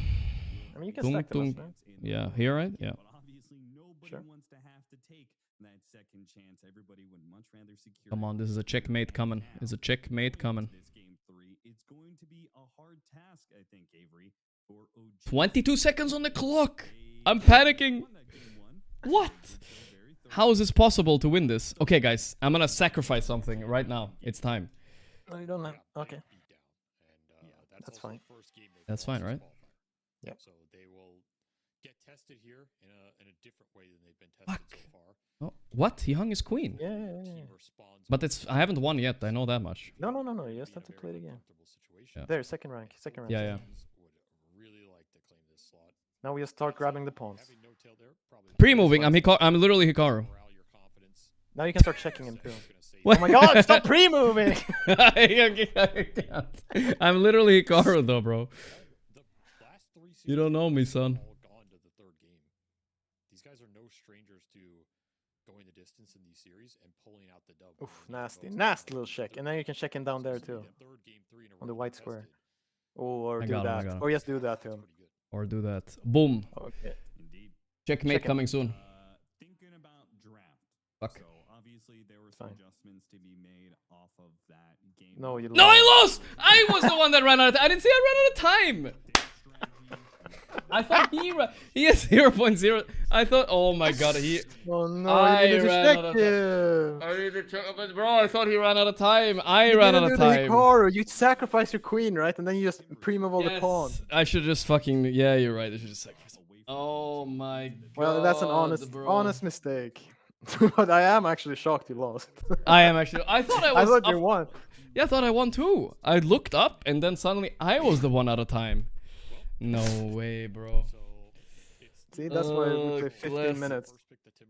I mean, you can Tung, stack them tung. up, right? Yeah, here, right? Yeah. But obviously nobody Sure. wants to have to take that second chance. Everybody would much rather secure. Come on, this is a checkmate coming. It's a checkmate coming. This game 3, it's going to be a hard task, I think, Avery, for OG. 22 seconds on the clock. I'm panicking. What? How is this possible to win this? Okay, guys, I'm gonna sacrifice something right now. It's time. No, you don't have. Okay. That's fine. That's fine, right? Yeah. So they will get tested here in a different way than they've been tested so far. Oh, what? He hung his queen. Yeah. Team responds But I haven't won yet. I know that much. No. You just have to play it again. Yeah. There, second rank. Yeah. Would really like to claim this slot. Now we just start grabbing the pawns. Having no tail there, probably Pre-moving. I'm literally Hikaru. morale your confidence. Now you can start checking him too. What? Oh my god, stop pre-moving! I can't. I'm literally Hikaru though, bro. The last 3 You don't know me, series son. all gone to the third game. These guys are no strangers to going the distance in these series and pulling out the dub. Oof, nasty little check. And then you can check him down there too. On the white square. Oh, or I do got him, I that. got him. Or just do that to him. Or do that. Boom. Okay. Indeed. Checkmate Check it. coming soon. Thinking about draft. Fuck. So obviously there were some Fine. adjustments to be made off of that game. No, you No, lost. I lost! I was the one that ran out of time. I didn't see I ran out of time. I thought he has 0.0. I thought, oh my god, Oh no, I you needed to ran check out of him! I need to check, but bro, I thought he ran out of time. I You ran out didn't of do the time. Hikaru. You sacrifice your queen, right? And then you just pre-move all the Yes, pawns. I should just fucking, yeah, you're right. I should just sacrifice. Oh my god. Well, that's an honest mistake. But I am actually shocked you lost. I am actually. I thought I was. I thought you up- won. Yeah, I thought I won too. I looked up and then suddenly I was the one out of time. No way, bro. See, that's why we play 15 classic. minutes.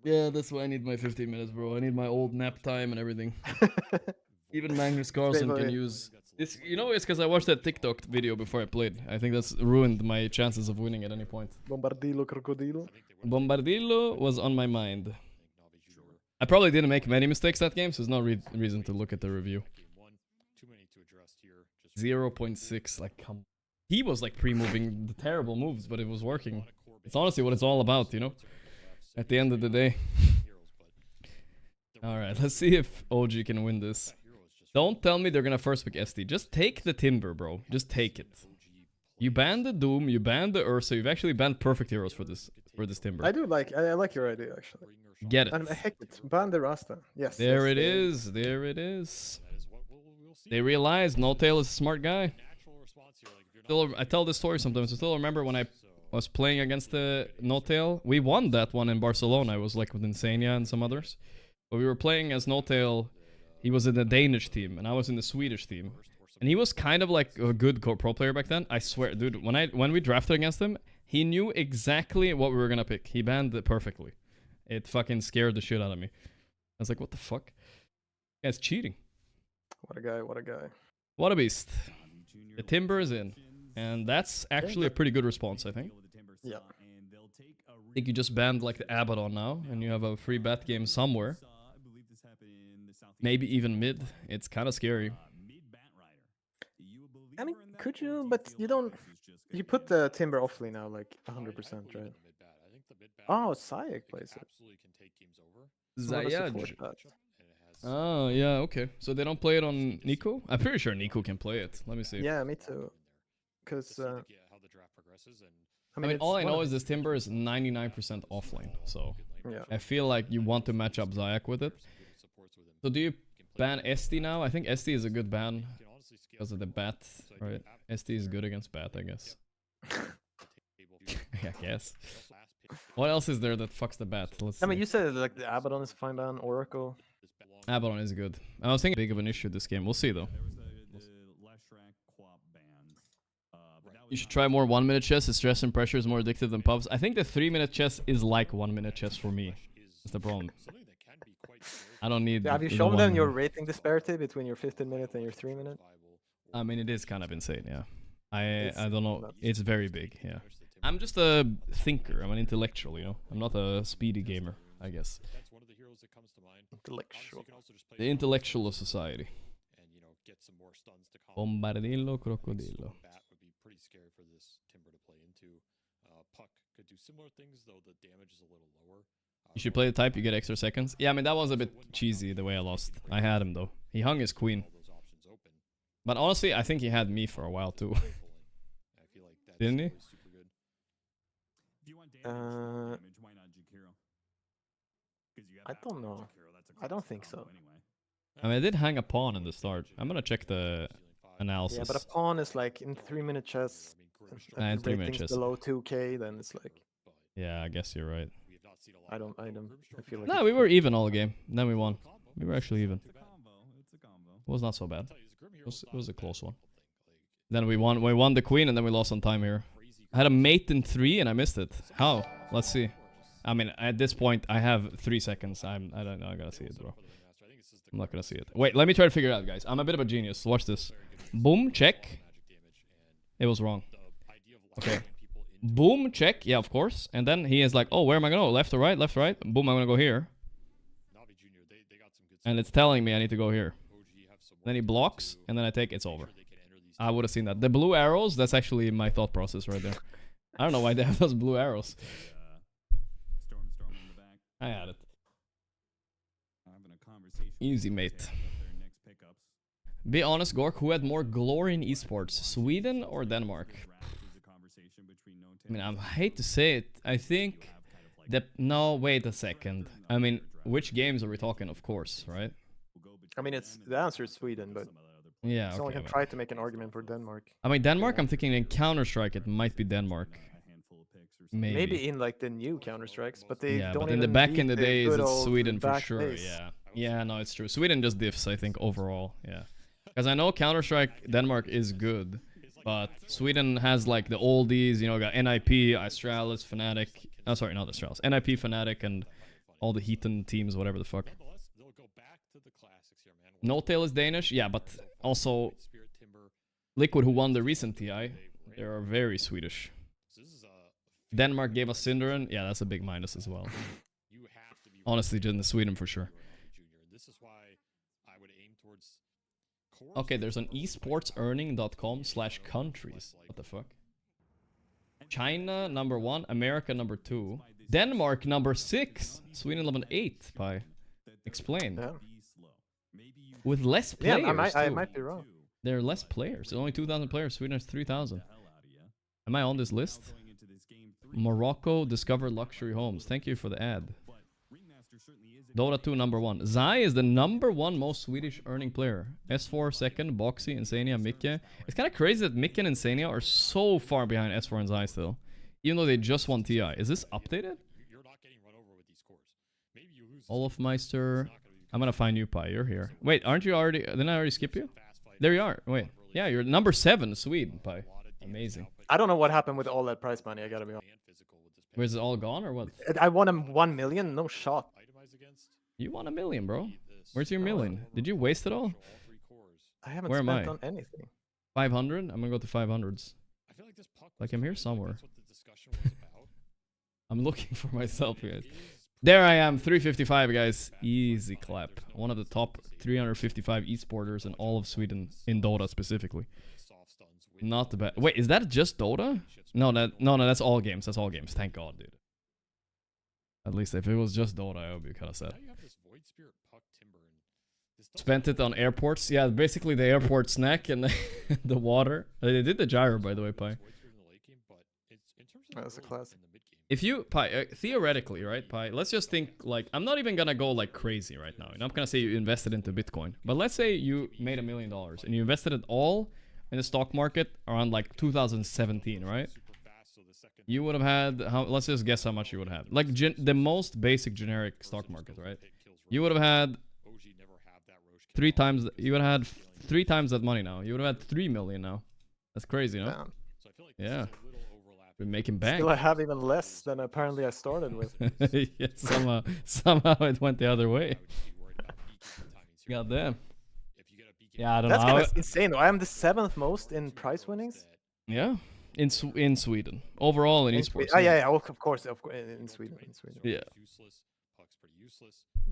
Yeah, that's why I need my 15 minutes, bro. I need my old nap time and everything. Even Magnus Carlsen can use It's, you know, it's because I watched that TikTok video before I played. I think that's ruined my chances of winning at any point. Bombardilo Crocodilo. Bombardillo was on my mind. I probably didn't make many mistakes that game, so there's no reason to look at the review. 0.6, like, come. He was like pre-moving the terrible moves, but it was working. It's honestly what it's all about, you know? At the end of the day. Alright, let's see if OG can win this. Don't tell me they're gonna first pick SD. Just take the Timber, bro. Just take it. You banned the Doom, you banned the Ursa, you've actually banned perfect heroes for this Timber. I do like, I like your idea actually. Get it. And heck it, ban the Rasta. Yes. There yes, it is. There it is. They realized No Tail is a smart guy. Still, I tell this story sometimes. I still remember when I was playing against the No Tail. We won that one in Barcelona. I was like with Insania and some others. But we were playing as No Tail. He was in the Danish team, and I was in the Swedish team. And he was kind of like a good pro player back then. I swear, dude, when we drafted against him, he knew exactly what we were gonna pick. He banned it perfectly. It fucking scared the shit out of me. I was like, what the fuck? Guy's cheating. What a guy, what a guy. What a beast. The Timber is in. And that's actually a pretty good response, I think. Yeah. I think you just banned like the Abaddon now, and you have a free bat game somewhere. Maybe even mid. It's kind of scary. I mean, could you? But you don't. You put the Timber offlane now, like 100%, right? Oh, Sayek plays it. So what does Yeah. support that? Oh, yeah, okay. So they don't play it on Nico? I'm pretty sure Nico can play it. Let me see. Yeah, me too. Because I mean, all I know is this Timber is 99% offlane, so yeah. I feel like you want to match up Zayak with it. So do you ban SD now? I think SD is a good ban because of the bat, right? SD is good against bat, I guess. I guess. What else is there that fucks the bat? Let's I mean, see. you said like the Abaddon is fine ban, Oracle. Abaddon is good. I was thinking big of an issue this game. We'll see though. You should try more 1 minute chess. The stress and pressure is more addictive than pubs. I think the 3-minute chess is like 1 minute chess for me. That's the problem. I don't need. Yeah, have you the shown them 1 your minute. rating disparity between your 15-minute and your 3-minute? I mean, it is kind of insane, yeah. I It's don't know. nuts. It's very big, yeah. I'm just a thinker. I'm an intellectual, you know. I'm not a speedy gamer, I guess. Intellectual. The intellectual of society. Bombardillo crocodillo. Pretty scary for this Timber to play into. Puck could do similar things, though the damage is a little lower. You should play the type, you get extra seconds. Yeah, I mean, that was a bit cheesy the way I lost. I had him, though. He hung his queen. But honestly, I think he had me for a while, too. Didn't he? I don't know. I don't think so. I mean, I did hang a pawn in the start. I'm gonna check the analysis. Yeah, but a pawn is like in 3-minute chess. In 3-minute ratings chess. below 2k, then it's like Yeah, I guess you're right. I feel like No, we were even all game. Then we won. We were actually even. It was not so bad. It was a close one. Then we won the queen, and then we lost on time here. I had a mate in 3 and I missed it. How? Let's see. I mean, at this point, I have 3 seconds. I don't know. I gotta see it, bro. I'm not gonna see it. Wait, let me try to figure it out, guys. I'm a bit of a genius. Watch this. Boom, check. It was wrong. Okay. Boom, check. Yeah, of course. And then he is like, oh, where am I gonna go? Left or right? Left or right? Boom, I'm gonna go here. And it's telling me I need to go here. Then he blocks, and then I take, it's over. I would have seen that. The blue arrows, that's actually my thought process right there. I don't know why they have those blue arrows. I had it. Easy, mate. Be honest, Gork, who had more glory in esports, Sweden or Denmark? I mean, I hate to say it. I think that... No, wait a second. I mean, which games are we talking, of course, right? I mean, it's the answer is Sweden, but Yeah, someone okay. can try to make an argument for Denmark. I mean, Denmark, I'm thinking in Counter-Strike, it might be Denmark. Maybe in like the new Counter-Strikes, but they Yeah, don't but in the even back beat in the days, good it's old Sweden for back sure. days. Yeah, yeah, no, it's true. Sweden just diffs, I think, overall. Yeah, because I know Counter-Strike Denmark is good, but Sweden has like the oldies. You know, got NIP, Astralis, Fnatic. Oh, sorry, not Astralis. NIP, Fnatic, and all the Heathen teams, whatever the fuck. No Tail is Danish, yeah, but also Liquid, who won the recent TI, they are very Swedish. Denmark gave us Synderen. Yeah, that's a big minus as well. Honestly, just in Sweden for sure. Okay, there's an esportsearning.com/countries. What the fuck? China number 1, America number 2, Denmark number 6, Sweden number 8. Pi, explain. Yeah. With less players. Yeah, I too. might be wrong. There are less players. Only 2,000 players. Sweden has 3,000. Am I on this list? Morocco discovered luxury homes. Thank you for the ad. Dota 2 number 1. Zai is the number 1 most Swedish earning player. S4 second, Boxy, Insania, Mikke. It's kind of crazy that Mikke and Insania are so far behind S4 and Zai still. Even though they just won TI. Is this updated? Olafmeister. I'm gonna find you, Pi. You're here. Wait, aren't you already... Didn't I already skip you? There you are. Wait. Yeah, you're number 7, Sweden, Pi. Amazing. I don't know what happened with all that prize money, I gotta be honest. Where's it all gone or what? I won 1 million, no shot. You won 1 million, bro. Where's your million? Did you waste it all? I haven't Where am spent I? on anything. 500? I'm gonna go to 500s. Like I'm here somewhere. I'm looking for myself, guys. There I am, 355, guys. Easy clap. One of the top 355 esporters in all of Sweden, in Dota specifically. Not the bad. Wait, is that just Dota? No, that's all games. That's all games. Thank God, dude. At least if it was just Dota, I would be kind of sad. Spent it on airports. Yeah, basically the airport snack and the water. They did the gyro, by the way, Pi. That's a classic. If you, Pi, theoretically, right, Pi, let's just think, like, I'm not even gonna go, like, crazy right now. I'm not gonna say you invested into Bitcoin. But let's say you made $1 million and you invested it all in the stock market around, like, 2017, right? You would have had, let's just guess how much you would have. Like, the most basic generic stock market, right? You would have had 3 times, you would have had 3 times that money now. You would have had 3 million now. That's crazy, no? Damn. Yeah. We're making bank. Still I have even less than apparently I started with. Yeah, somehow it went the other way. God damn. Yeah, I don't know. That's kind of insane though. I am the 7th most in prize winnings. Yeah, in Sweden. Overall in esports. Oh yeah, of course, in Sweden. Yeah.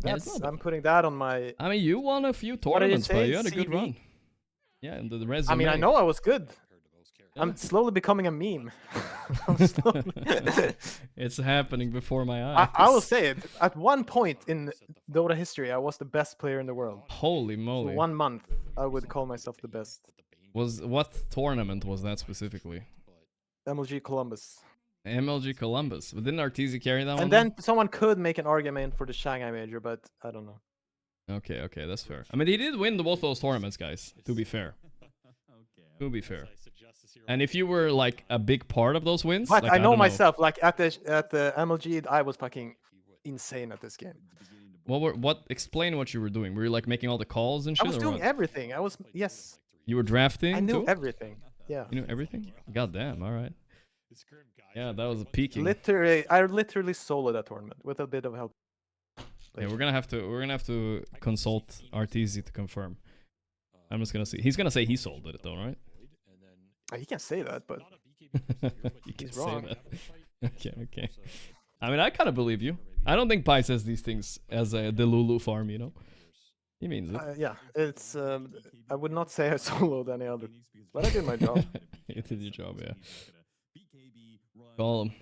I'm putting that on my... I mean, you won a few tournaments, but you had a good run. Yeah, and the resume. I mean, I know I was good. I'm slowly becoming a meme. It's happening before my eyes. I will say it. At one point in Dota history, I was the best player in the world. Holy moly. For 1 month, I would call myself the best. What tournament was that specifically? MLG Columbus. MLG Columbus. But didn't Arteezy carry that one? And then someone could make an argument for the Shanghai Major, but I don't know. Okay, that's fair. I mean, he did win both those tournaments, guys, to be fair. To be fair. And if you were like a big part of those wins, but like, I know myself. Like at the MLG, I was fucking insane at this game. Explain what you were doing. Were you like making all the calls and shit? I was doing everything. Yes. You were drafting. I knew too? everything. Yeah. You knew everything. God damn. All right. Yeah, that was a peaking. I literally soloed that tournament with a bit of help. Yeah, we're gonna have to consult Arteezy to confirm. I'm just gonna see. He's gonna say he sold it though, right? He can say that, but he's wrong. Okay. I mean, I kind of believe you. I don't think Pi says these things as a Delulu farm, you know? He means it. Yeah, it's. I would not say I soloed any other, but I did my job. You did your job, yeah. Call him.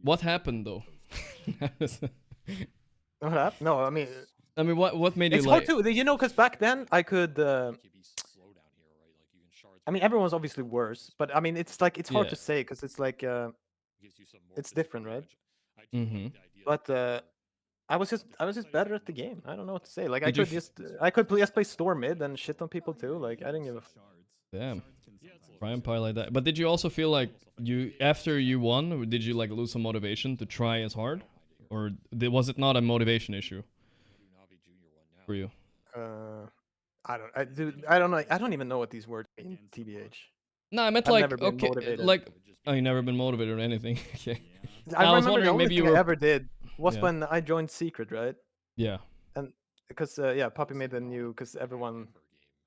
What happened though? What happened? No, I mean, what made you it's like? hard to, you know, because back then I could. I mean, everyone's obviously worse, but I mean, it's like hard to say because it's like it's different, right? Mm-hmm. But I was just better at the game. I don't know what to say. Like I could just play store mid and shit on people too. Like I didn't give a. Damn. Prime Pi like that. But did you also feel like after you won, did you like lose some motivation to try as hard, or was it not a motivation issue for you? I don't know. I don't even know what these words mean. TBH. No, I meant like okay, motivated. Like you never been motivated or anything. Okay. I remember the only thing I ever did was Yeah. when I joined Secret, right? Yeah. And because Puppy made a new, because everyone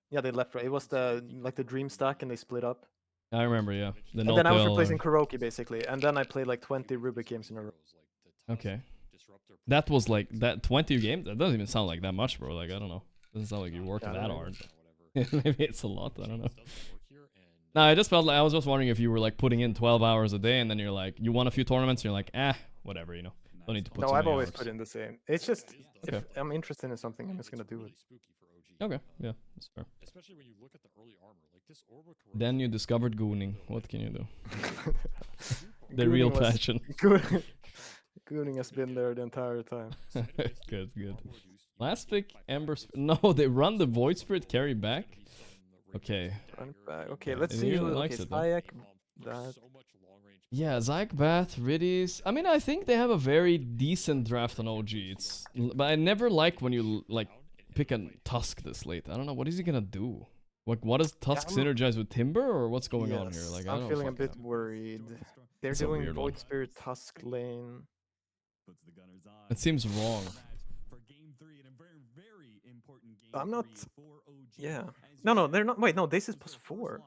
Yeah, they left right. It was the like the dream stack, and they split up. I remember, yeah. The And then I was Notel, replacing Gorgc basically, and then I played like 20 Rubik games in a row. Okay. That was like that 20 games. That doesn't even sound like that much, bro. Like I don't know. Doesn't sound like you worked Yeah, that right. hard. Maybe it's a lot. I don't know. No, I just felt like I was just wondering if you were like putting in 12 hours a day, and then you're like you won a few tournaments, and you're like, whatever, you know. Don't need to put. No, so I've many always hours. put in the same. It's just Okay. if I'm interested in something, I'm just gonna do it. Okay, yeah, that's fair. Especially when you look at the early armor, like this Orba Then you discovered gooning. What can you do? The real Gooning was- passion. Gooning has been there the entire time. Good, good. Last pick, Ember. No, they run the Void Spirit carry back. Okay. Run it back. Okay, Yeah, let's and see he who. likes Okay, it, though. Sayak, that. Yeah, Zyke, Bath, Riddies. I mean, I think they have a very decent draft on OG. But I never like when you like pick a Tusk this late. I don't know, what is he gonna do? What does Tusk I'm- synergize with Timber, or what's going on here? Yes, Like I I'm don't feeling a fucking bit know. worried. They're It's a doing weird Void one. Spirit Tusk lane. It seems wrong. I'm not. Yeah. No, they're not. Wait, no, this is +4.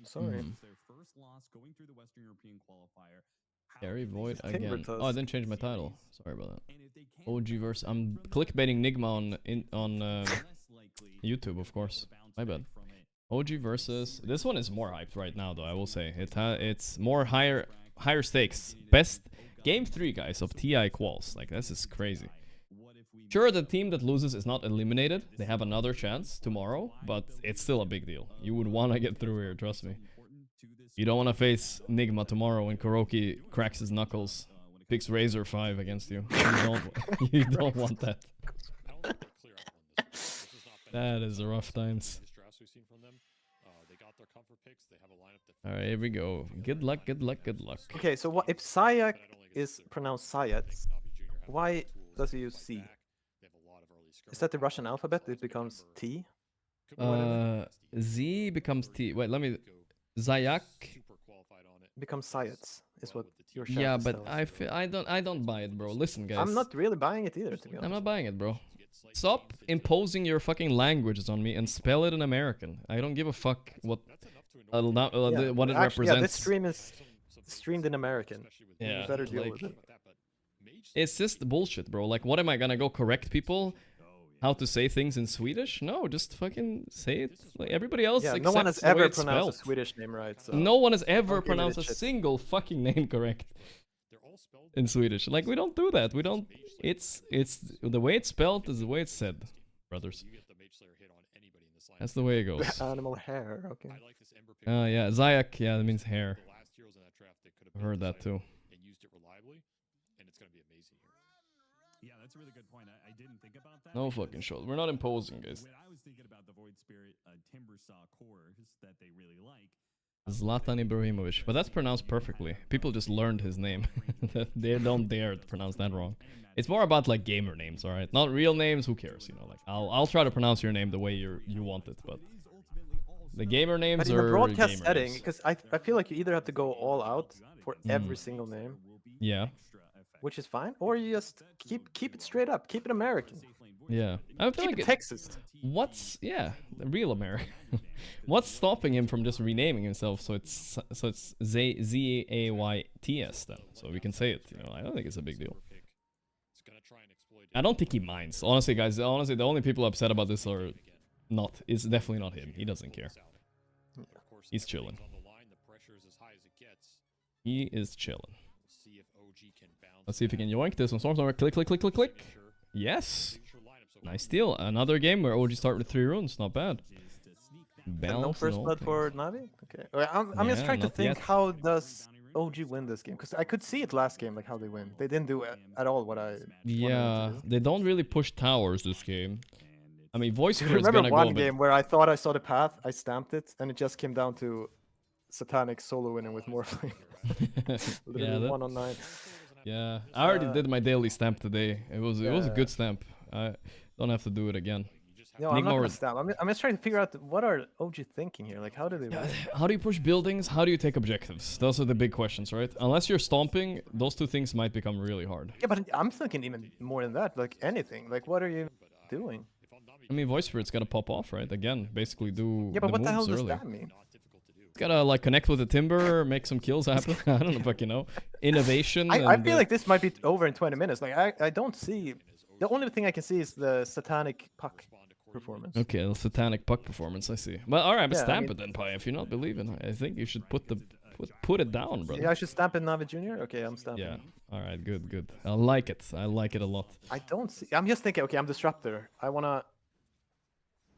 Sorry. Hmm. Carry Void Timber again. Oh, I Tusk. didn't change my title. Sorry about that. OG verse. I'm clickbaiting Nigma on YouTube, of course. My bad. OG versus. This one is more hyped right now, though. I will say it's more higher stakes. Best game 3, guys, of TI quals. Like this is crazy. Sure, the team that loses is not eliminated. They have another chance tomorrow, but it's still a big deal. You would want to get through here, trust me. You don't want to face Nigma tomorrow when Gorgc cracks his knuckles, picks Razor 5 against you. You don't want that. That is rough times. Alright, here we go. Good luck, good luck, good luck. Okay, so what if Sayak is pronounced Sayat? Why does he use C? Is that the Russian alphabet? It becomes T. Z becomes T. Wait, let me. Zayak. Becomes Sayat is what your chat Yeah, is but telling us. I don't buy it, bro. Listen, guys. I'm not really buying it either, to be honest. I'm not buying it, bro. Stop imposing your fucking languages on me and spell it in American. I don't give a fuck what what it Actually, represents. yeah, this stream is streamed in American. Yeah, You better deal like, with it. it's just bullshit, bro. Like, what am I gonna go correct people how to say things in Swedish? No, just fucking say it. Like everybody else. Yeah, no one has accepts the way ever it's pronounced spelled. a Swedish name right. So. No one has ever Don't give it pronounced a a shit. single fucking name correct in Swedish. Like, we don't do that. We don't. It's the way it's spelled is the way it's said, brothers. That's the way it goes. Animal hair. Okay. Yeah, Zayak. Yeah, that means hair. I've heard that too. Yeah, that's a really good point. I didn't think about that. No fucking show. We're not imposing, guys. When I was thinking about the Void Spirit Timber Saw cores that they really like. Zlatan Ibrahimovic, but that's pronounced perfectly. People just learned his name. They don't dare to pronounce that wrong. It's more about like gamer names, all right? Not real names. Who cares? You know, like I'll try to pronounce your name the way you want it, but the gamer names But in a are broadcast gamer setting, names. because I feel like you either have to go all out for every single name, Yeah, which is fine, or you just keep it straight up, keep it American, yeah. I feel keep like it Texas. what's the real American? What's stopping him from just renaming himself so it's Zayts then, so we can say it? You know, I don't think it's a big deal. I don't think he minds. Honestly, guys. Honestly, the only people upset about this are not. It's definitely not him. He doesn't care. He's chilling. He is chilling. Let's see if he can yoink this one. Stormstormer. Click, click, click, click, click. Yes. Nice steal. Another game where OG start with 3 runes. Not bad. And Balance no and first all blood things. for Navi. Okay, I'm just Yeah, trying to not think yet. how does OG win this game, because I could see it last game, like how they win. They didn't do at all what I wanted Yeah, them to do. they don't really push towers this game. I mean, voice I is remember gonna go a one bit. game where I thought I saw the path, I stamped it, and it just came down to Satanic solo winning with Morphling. Literally that- 1 on 9. Yeah, I already did my daily stamp today. It was a Yeah. good stamp. I don't have to do it again. No, I'm not Nigma gonna would- stamp. I'm just trying to figure out what are OG thinking here. Like, how do they win? How do you push buildings? How do you take objectives? Those are the big questions, right? Unless you're stomping, those two things might become really hard. Yeah, but I'm thinking even more than that. Like anything. Like, what are you doing? I mean, Voice Spirit's gotta pop off, right? Again, basically do Yeah, but the what the hell moves does early. that mean? Gotta like connect with the Timber, make some kills happen. I don't know, fucking know. Innovation. I and, feel like this might be over in 20 minutes. Like I don't see. The only thing I can see is the satanic puck performance. Okay, the satanic puck performance. I see. Well, all right, but Yeah, I stamp mean- it then, Pi. If you're not believing, I think you should put it down, brother. Yeah, I should stamp in NAVI Jr. Okay, I'm stamping. Yeah. All right, good, good. I like it. I like it a lot. I don't see. I'm just thinking. Okay, I'm disruptor. I wanna.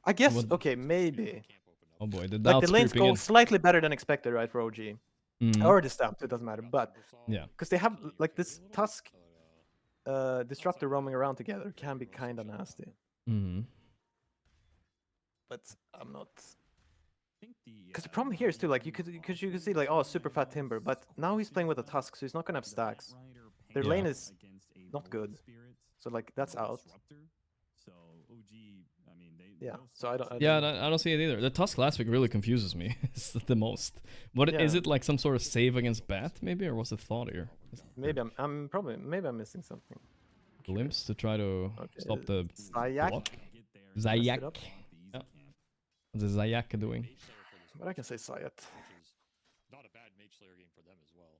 I guess. What- Okay, maybe. Oh boy, the Like doubt's the lanes creeping go in. slightly better than expected, right, for OG. Mhm. Or the stamp. It doesn't matter. But Yeah. because they have like this Tusk, disruptor roaming around together can be kind of nasty. Mhm. But I'm not. Because the problem here is too, like you could see like, oh, super fat Timber, but now he's playing with a Tusk, so he's not gonna have stacks. Their Yeah. lane is not good, so like that's out. Yeah, so I don't. Yeah, I don't see it either. The Tusk last week really confuses me. It's the most. What is Yeah. it like? Some sort of save against Bat, maybe, or was it thought here? Maybe I'm probably missing something. Glimpse to try to stop the Zayak, block. it Zayak. up. Yeah. What's the Zayak doing? But I can say Sayat. Not a bad Mage Slayer game for them as well.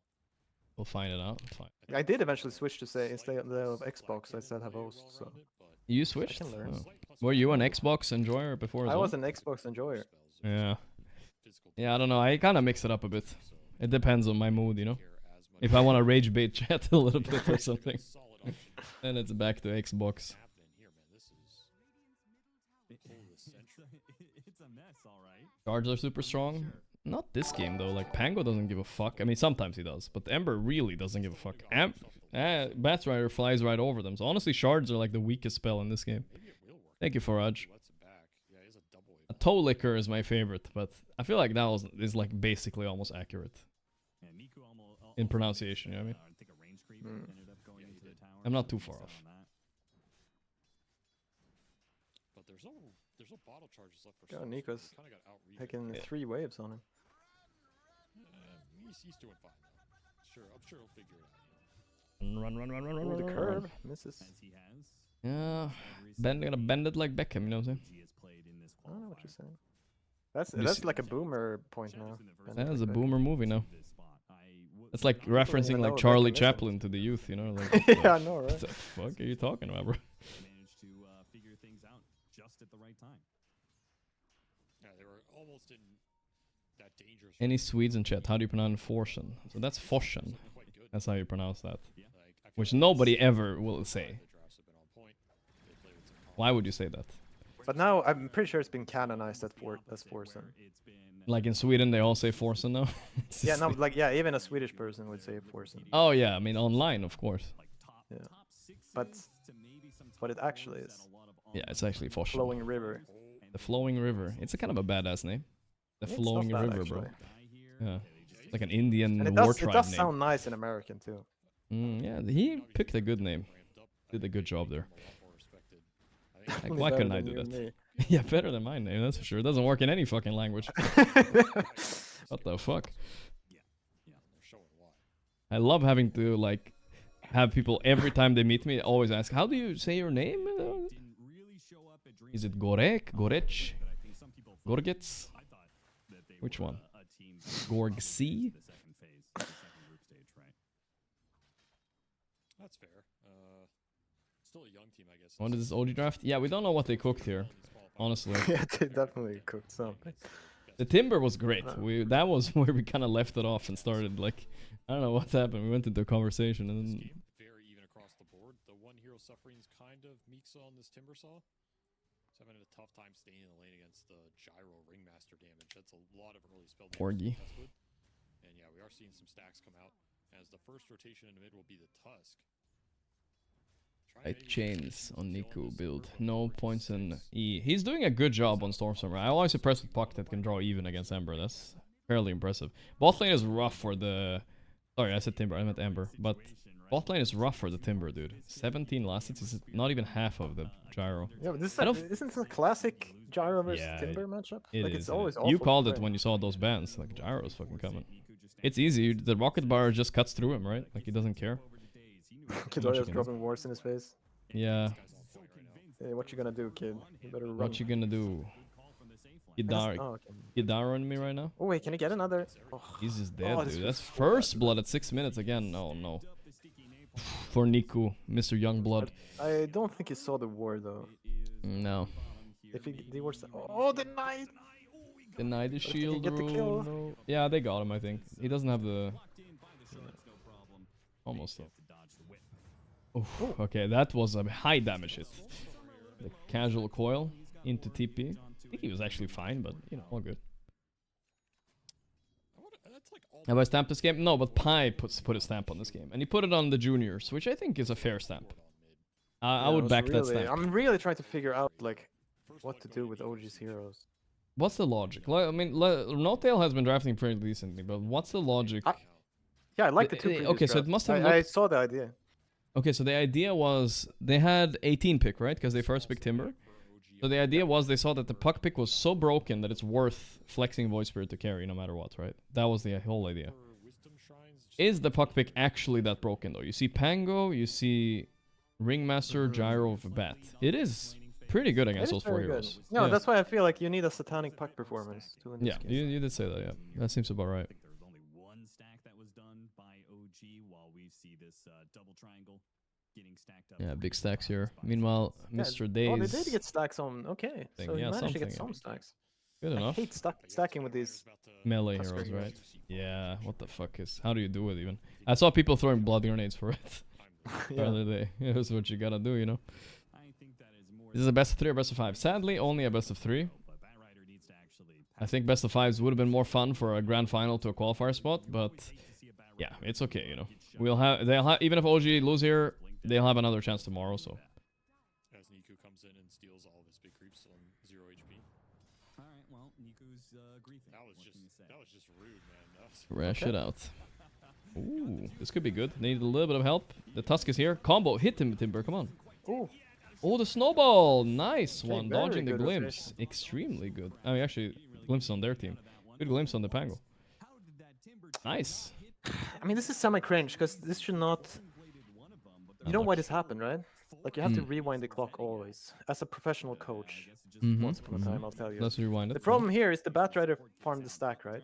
We'll find it out. Fine. I did eventually switch to say instead of Xbox, I said have host. So You switched? can learn. Oh. Were you an Xbox enjoyer before as I well? was an Xbox enjoyer. Yeah. Yeah, I don't know. I kind of mix it up a bit. It depends on my mood, you know? If I want to rage bait chat a little bit or something, then it's back to Xbox. It's a mess, all right. Guards are super strong. Not this game, though. Like, Pango doesn't give a fuck. I mean, sometimes he does, but Ember really doesn't give a fuck. Batrider flies right over them. So, honestly, Shards are like the weakest spell in this game. Thank you, Forage. A Toe Licker is my favorite, but I feel like that is like basically almost accurate in pronunciation, you know what I mean? I think a range creep ended up going into the tower. I'm not too far off. But there's no bottle charges left for God, Soulfire. Nico's He kinda got outreached. taking 3 waves on him. He's doing fine though. I'm sure he'll figure it out. Run, run, run, run, run, Ooh, run, the run, curve run. misses. As he has. Yeah, gonna bend it like Beckham, you know what I'm saying? He has played in this I don't know what you're qualifier. saying. That's You that's see- like a boomer point now. That is a boomer movie now. This spot. It's like even referencing know like what Charlie Beckham is. Chaplin to the youth, you know? Like, Yeah, I know, what right? the fuck are you talking about, bro? managed to figure things out just at the right time. Yeah, they were almost in that dangerous. Any Swedes in chat? How do you pronounce Forsen? So that's Forsen. Quite good. That's how you pronounce that. Like, I feel Which like nobody the ever will say. drafts have been on point. They played with some Why would you say that? But now I'm pretty sure it's been canonized as Forsen. It's been Like in Sweden, they all say Forsen now. It's Yeah, just no, like- like yeah, even a Swedish person would say Forsen. Oh yeah, I mean online, of course. Yeah. top sixes But to maybe some what it top actually fours is. and a lot of Yeah, it's actually Forsen. Flowing river. The Flowing River. It's a kind of a badass name. The It's Flowing not bad, River, bro. actually. Yeah, it's like an Indian And it war does tribe name. sound nice in American too. Yeah, he picked a good name. Did a good job there. Like, Definitely why better couldn't I than do you and that? me. Yeah, better than my name, that's for sure. It doesn't work in any fucking language. What the fuck? I love having to like have people every time they meet me always ask, "How do you say your name?" didn't really show up at Is it Dreams Gorek, Gorec, but I think some people thought- Gorgc? I thought that they Which were one? a team Gorgc? the second phase, the second group stage, right? That's fair. Still a young team, I guess. When is this OG draft? Yeah, we don't know what they cooked here, honestly. Yeah, they definitely cooked something. The Timber was great. That was where we kind of left it off and started like, I don't know what happened. We went into a conversation and then Game very even across the board. The one hero suffering is kind of Meeksa on this Timbersaw. He's having a tough time staying in the lane against the Gyro Ringmaster damage. That's a lot of early spell damage. to Porgy. test with. And yeah, we are seeing some stacks come out as the first rotation in the mid will be the Tusk. Right chains on Niku build. No points in E. He's doing a good job on Stormstormer. I'm always impressed with Puck that can draw even against Ember. That's fairly impressive. Bot lane is rough for the... Sorry, I said Timber. I meant Ember. But bot lane is rough for the Timber, dude. 17 last hits is not even half of the Gyro. Yeah, but this I don't- isn't this a classic Gyro versus Yeah, Timber matchup? It Like is, it's it always is. You awful called to it play. when you saw those bans. Like, Gyro's fucking coming. It's easy. The rocket bar just cuts through him, right? Like, he doesn't care. Kidoria's dropping wards in his face. Yeah. Hey, what you gonna do, kid? You better run. What you gonna do? You I guess- dar oh, okay. you dar on me right now? Oh wait, can I get another? Oh, He's just dead, this dude. was That's so first bad. blood at 6 minutes again. Oh no. For Niku, Mr. Youngblood. I don't think he saw the war though. No. If he was, oh, denied. Deny the if they can shield get the kill. rule. No. Yeah, they got him, I think. He doesn't have the... Almost though. Oof, okay, that was a high damage hit. The casual coil into TP. I think he was actually fine, but, you know, all good. Have I stamped this game? No, but Pi put a stamp on this game. And he put it on the juniors, which I think is a fair stamp. I would back that stamp. I'm really trying to figure out, like, what to do with OG's heroes. What's the logic? I mean, Notail has been drafting pretty decently, but what's the logic? Yeah, I like the two previous okay, so it drafts. must have I saw the idea. Okay, so the idea was they had 18 pick, right? Because they first picked Timber. So the idea was they saw that the puck pick was so broken that it's worth flexing Void Spirit to carry no matter what, right? That was the whole idea. Is the puck pick actually that broken though? You see Pango, you see Ringmaster, Gyro with a bat. It is pretty good against those 4 heroes. No, Yes. that's why I feel like you need a satanic puck performance to win this Yeah, game. you did say that, yeah. That seems about right. I think there was only one stack that was done by OG while we see this double triangle getting stacked up. Yeah, big stacks here. Meanwhile, Mr. Oh, they Days... did get stacks on. Okay, Thing, so you yeah, managed to get something, some stacks. Good I enough. hate stacking with these. Melee Tusker heroes, right? heroes. Yeah, what the fuck is... How do you do it even? I saw people throwing blood grenades for it. The Yeah. other day. That's what you gotta do, you know? I think that is more This is a best of 3 or best of 5? Sadly, only a best of 3. but Batrider needs to actually I think best of 5s would have been more fun for a grand final to a qualifier spot, but yeah, it's okay, you know. They'll have, even if OG lose here, they'll have another chance tomorrow, so. As Niku comes in and steals all of his big creeps on 0 HP. All right, well, Niku's griefing. That was just rude, man. That was Rash it out. Ooh, this could be good. Need a little bit of help. The Tusk is here. Combo, hit him, Timber, come on. Ooh. Oh, the snowball! Nice one, very dodging the good glimpse. Extremely good. I mean, actually, glimpse on their team. Good glimpse on the Pango. Nice. I mean, this is semi-cringe because this should not. You know why this happened, right? Like you have to rewind the clock always. As a professional coach, once upon a time, I'll tell you. Let's rewind it. The problem here is the Batrider farmed the stack, right?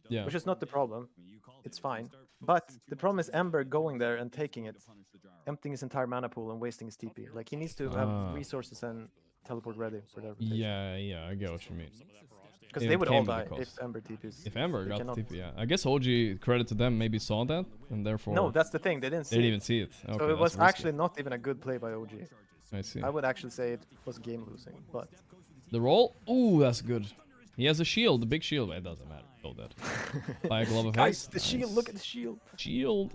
Yeah. Which is not the problem. It's fine. But the problem is Ember going there and taking it, emptying his entire mana pool and wasting his TP. Like he needs to have resources and teleport ready for that. Yeah, I get what you mean. Because It they would all came at die a if cost. Ember TPs. If Ember They got cannot- the TP, yeah. I guess OG, credit to them, maybe saw that, and therefore... No, that's the thing. They didn't see They didn't it. even see it. Okay, So it that's was risky. actually not even a good play by OG. I see. I would actually say it was game losing, but The roll? Ooh, that's good. He has a shield, a big shield. It doesn't matter. Know that. Fire glove of guys, haste. the shield! Nice. Look at the shield! Shield.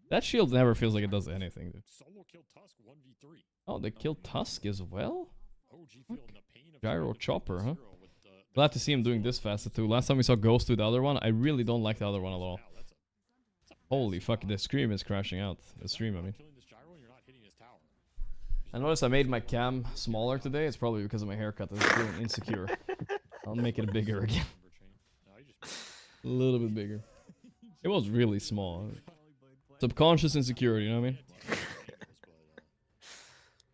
That shield never feels like it does anything, dude. solo killed Tusk 1v3. Oh, they killed Tusk as well? OG feeling the pain of Gyro trying to chopper, kill huh? this hero with the Glad to see him doing this fast too. Last time we saw Ghost do the other one, I really don't like the other one at all. Wow, that's Holy fuck, the stream is crashing out. The stream, I mean. killing this gyro and you're not hitting his tower. I noticed I made my cam smaller today. It's probably because of my haircut. I'm feeling insecure. I'll make it bigger again. Number chain. No, you just A little bit bigger. It was really small. Subconscious insecurity, you know what I mean?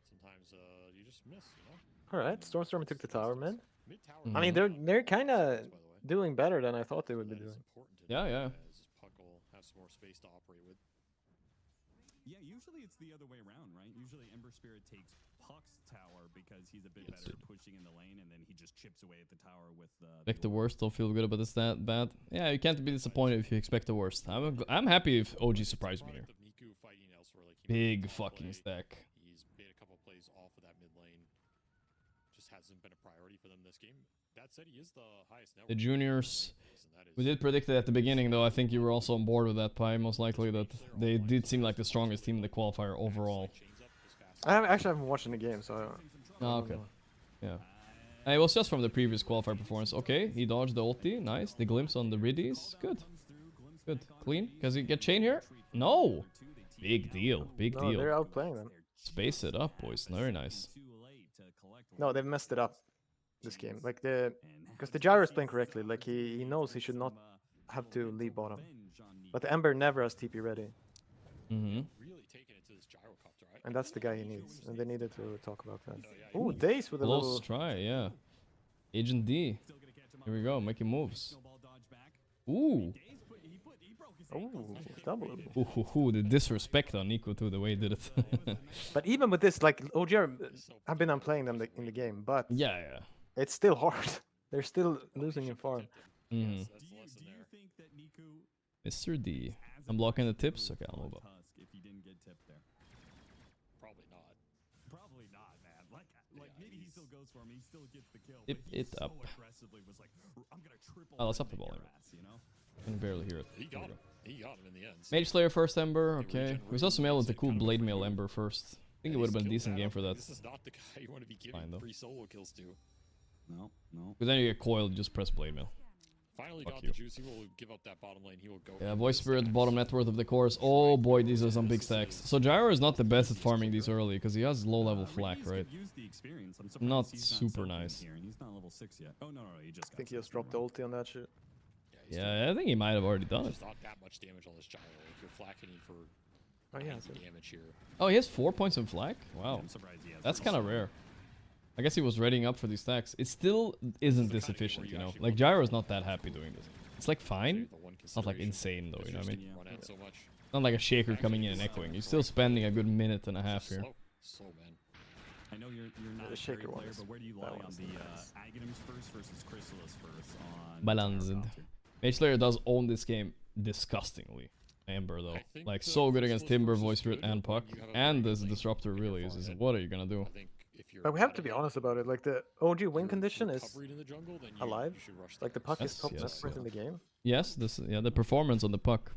sometimes you just miss, you know? Alright, Stormstormer took the tower, man. Mid tower. I mean, they're kind of doing better than I thought they would be doing. Yeah, yeah. As Puck will have some more space to operate with. Yeah, usually it's the other way around, right? Usually Ember Spirit takes Puck's tower because he's a bit better at pushing in the lane, and then he just chips away at the tower with Expect the worst. Don't feel good about this that bad. Yeah, you can't be disappointed if you expect the worst. I'm happy if OG surprised me here. Of Niku fighting elsewhere, like he Big made a fucking play. stack. He's made a couple plays off of that mid lane. Just hasn't been a priority for them this game. That said, he is the highest net The worth juniors. and that We is did predict it at the beginning, though. I think you were also on board with that, Pi. Most likely that they did seem like the strongest team in the qualifier overall. chains up as fast I actually haven't watched the game, so. Oh, okay. Yeah. It was just from the previous qualifier performance. Okay, he dodged the ulti. Nice. The glimpse on the Riddies. Good. Good. Clean. Does he get chain here? No. Big deal. Big No, they're deal. outplaying them. Space it up, boys. Very nice. No, they've messed it up. This game, like because the gyro is playing correctly. Like he knows he should not have to leave bottom, but the Ember never has TP ready. Mm-hmm. really taking it to this gyrocopter. And that's the guy he needs. And they needed to talk about that. Ooh, Daze with a Close little... try, yeah. Agent D. Here we go, making moves. Ooh. Ooh, double. Ooh, the disrespect on Nico too, the way he did it. But even with this, like, OGR, I've been playing them in the game, but yeah, yeah. it's still hard. They're still losing in farm. Mm. Mr. D. I'm blocking the tips? Okay, I'll move up. Probably not. Probably not, man. Like maybe he still goes for him. He still gets the kill. Tip but he it up. So aggressively was like, I'm gonna triple. Oh, let's up the ball. Ass, you know? I can barely hear it. He got him. He got him in the end. Mage Slayer first Ember, okay. We saw some with the cool Blade Mail Ember first. I think it would have been a decent game for that. This is not the guy you want to be giving Fine, though. free solo kills to. No, no. Because then you get coiled, you just press Blade Mail. Finally Fuck got you. the juice. He will give up that bottom lane. He will go. Yeah, for Voice the Spirit, stacks. bottom net worth of the course. Oh boy, these are some big stacks. So Gyro is not the best at farming these early, because he has low level flak, right? Not super nice. Here, and he's not level 6 yet. Oh no, he just. I think he just dropped the ulti on that shit. he's Yeah, I think he might have already done it. There's not that much damage on this gyro. Like you're flacking for Oh yeah, 90 damage here. Oh, he has 4 points in flak? Wow. I'm surprised he has That's that. kind of rare. I guess he was readying up for these stacks. It still isn't this efficient, you know? Like, Gyro is not that happy doing this. It's like fine. The one It's not like consideration insane though, is you know what I you're mean? run out so much. Not like a shaker coming in and echoing. You're still spending a good minute and a half here. Slow, man. I know you're not The a shaker shaker one player, is- but where do you that lie on one's the nice. Aghanim's first versus Chrysalis first on Balanced. Gyrocopter? Mage Slayer does own this game disgustingly. Ember though. I think Like the so good against Chrysalis Timber, versus Voice Spirit, good and when Puck. you have a And very this good lane Disruptor and really you're is. far ahead. What are you gonna do? I think if you're But we have not to be against honest about it. Like the OG win your condition is recovery in the jungle, then alive. You should rush like the things. puck is Yes, top yes, net worth in the game. Yes, this yeah, the performance on the Puck.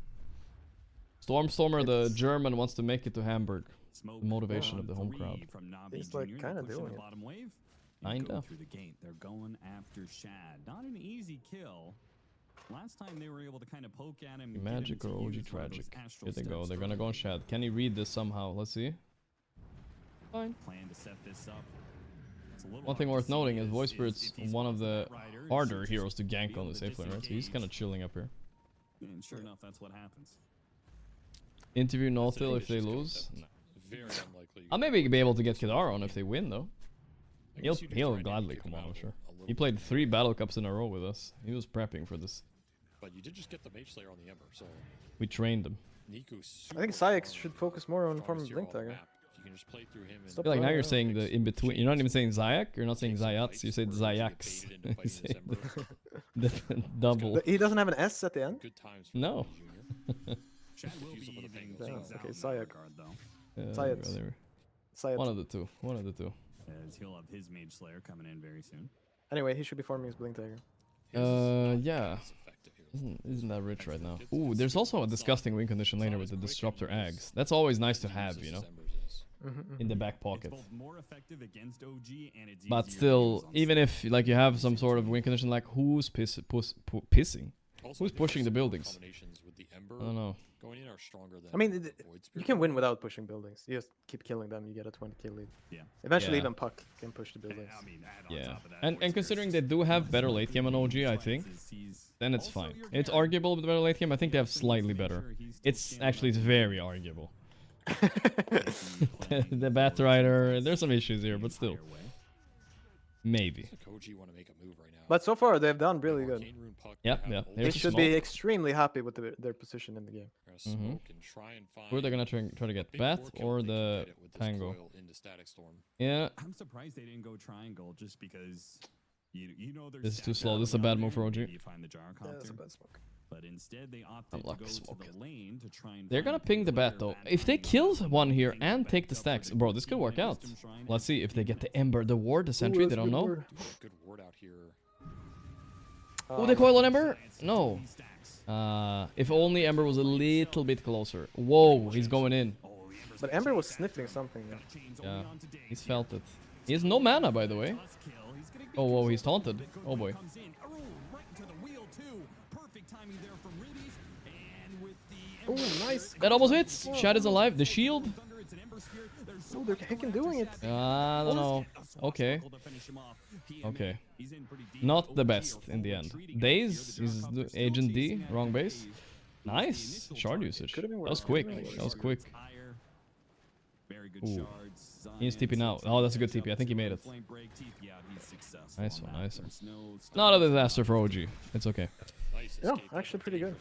Stormstormer, the German, wants to make it to Hamburg. Smoke The motivation on of the home 3 crowd. From NAVI He's, like, Jr. kinda They're pushing doing the it. bottom wave. and go Kinda. through the gate. They're going after Shad. Not an easy kill. Last time they were able to kind of poke at him. Magic or OG Tragic. Here they go. They're gonna go on Shad. Can he read this somehow? Let's see. Fine. Plan to set this up. It's a little One thing hard worth to see noting is Voice Spirit's if he one of spots the that rider, he harder should heroes to just gank be on able the to safe lane, right? So he's kind of disengage. chilling up here. And sure enough, that's what happens. Interview That's the Northil thing, if it's they just gonna- lose. that's No. Very unlikely. I'll maybe be able to get Kadar on if they win though. I guess you do He'll try and gladly kick come him on, out I'm sure. a little He bit, played 3 battle cups in a row with us. He was prepping for this. But you did just get the Mage Slayer on the Ember, so We trained him. Niku's I think super Syx strong, should focus more on farming strongest hero Blink on the Dagger. map. If you can just play through him and Stop I feel like now playing, you're yeah. saying the in between. You're not even saying Zayak. You're not saying take some Zayats. fights You said where you get Zayaks. baited into You fighting say this Ember. the double. But he doesn't have an S at the end? Good times for No. NAVI Jr. Shad will Use be it for the evening Bengals. things Yeah, out okay, in that Sayak. regard, though, Sayats. Whatever. Sayat. One of the two. One of the two. as he'll have his Mage Slayer coming in very soon. Anyway, he should be farming his Blink Dagger. Yeah. It's effective here. Isn't that rich right now? Ooh, there's also a disgusting win condition later with the Disruptor Ags. That's always nice to have, you know, in the back It's pocket. both more effective against OG and it's But easier to still, use on even if like you have some sort of win condition, like who's pissing? Who's pushing the buildings? I don't know. Going in are stronger than I mean, Void you Spirit. can win without pushing buildings. You just keep killing them, you get a 20 kill lead. Yeah. Eventually, Yeah. even Puck can push the buildings. I mean, add on Yeah, top of that, and Void considering Spirit's they do have just better as late game on good OG, I as think, he's then it's also fine. your It's guy. arguable with better late game. I think they have So slightly needs to make better. sure he's still It's scaling actually up it's his very arguable. playing The the Bat Void Rider, Spirits there's some the issues here, but still, entire way. maybe. Does Koji want to make a move right now? But so far, they've done really They have good. Arcane Rune Puck, Yeah, they have yeah. an Here's They a ultimate. should be smoke. extremely happy with their position in the game. They're gonna smoke and try and find Who are they gonna try to get? big Bat core kill or if they can the get it with this Tango? coil into Static Storm. Yeah, I'm surprised they didn't go triangle just because you know they're This is too stacked slow. up This is a down bad move there, for OG. maybe you find the Yeah, that's a gyrocopter, bad smoke. but instead they opted I'm to lucky go to smoke the it. lane to try and they're find gonna a ping the player Bat though. that If they might kill be one here able to and back take the up stacks, for bro, this could Keep work playing out. Wisdom Shrine Let's see if they and get the keep Ember, the Ward, the Sentry. that's They don't good know. word. Good ward out here. Oh, they coil on Ember? Giants No. taking stacks. If only Ember was a little bit closer. Whoa, he's going in. Oh, the Ember's But got Ember was chains. sniffing something. Yeah. Got chains Yeah, only onto Daze he's here. felt it. He has no mana, by the way. Tusk kill. He's gonna be Oh, whoa, he's controlled. taunted. The good Oh, boy. one comes in. Oh, right into the wheel too. Perfect timing there from Ribbies. And with the Oh, Ember nice. Spirit, That almost hits. Shad is alive. The shield. Thunder, it's an Ember Spirit. There's so Oh, they're much heckin' going doing after it. Shad. I don't know. Okay. To finish him off. PMA, Okay. he's in pretty deep. Not the OG best are in the full end. retreating out Daze, here. The he's Gyrocopter the still Agent D, chasing wrong after base. Daze. Nice. Initial Shard target. usage. Could've been That was worse. quick. Could've been That was worse. quick. Very Very higher. Ooh. He's TP now. Oh, that's a good TP. I think he made it. Nice one, nice one. Not a disaster for OG. It's okay. Yeah, actually pretty good.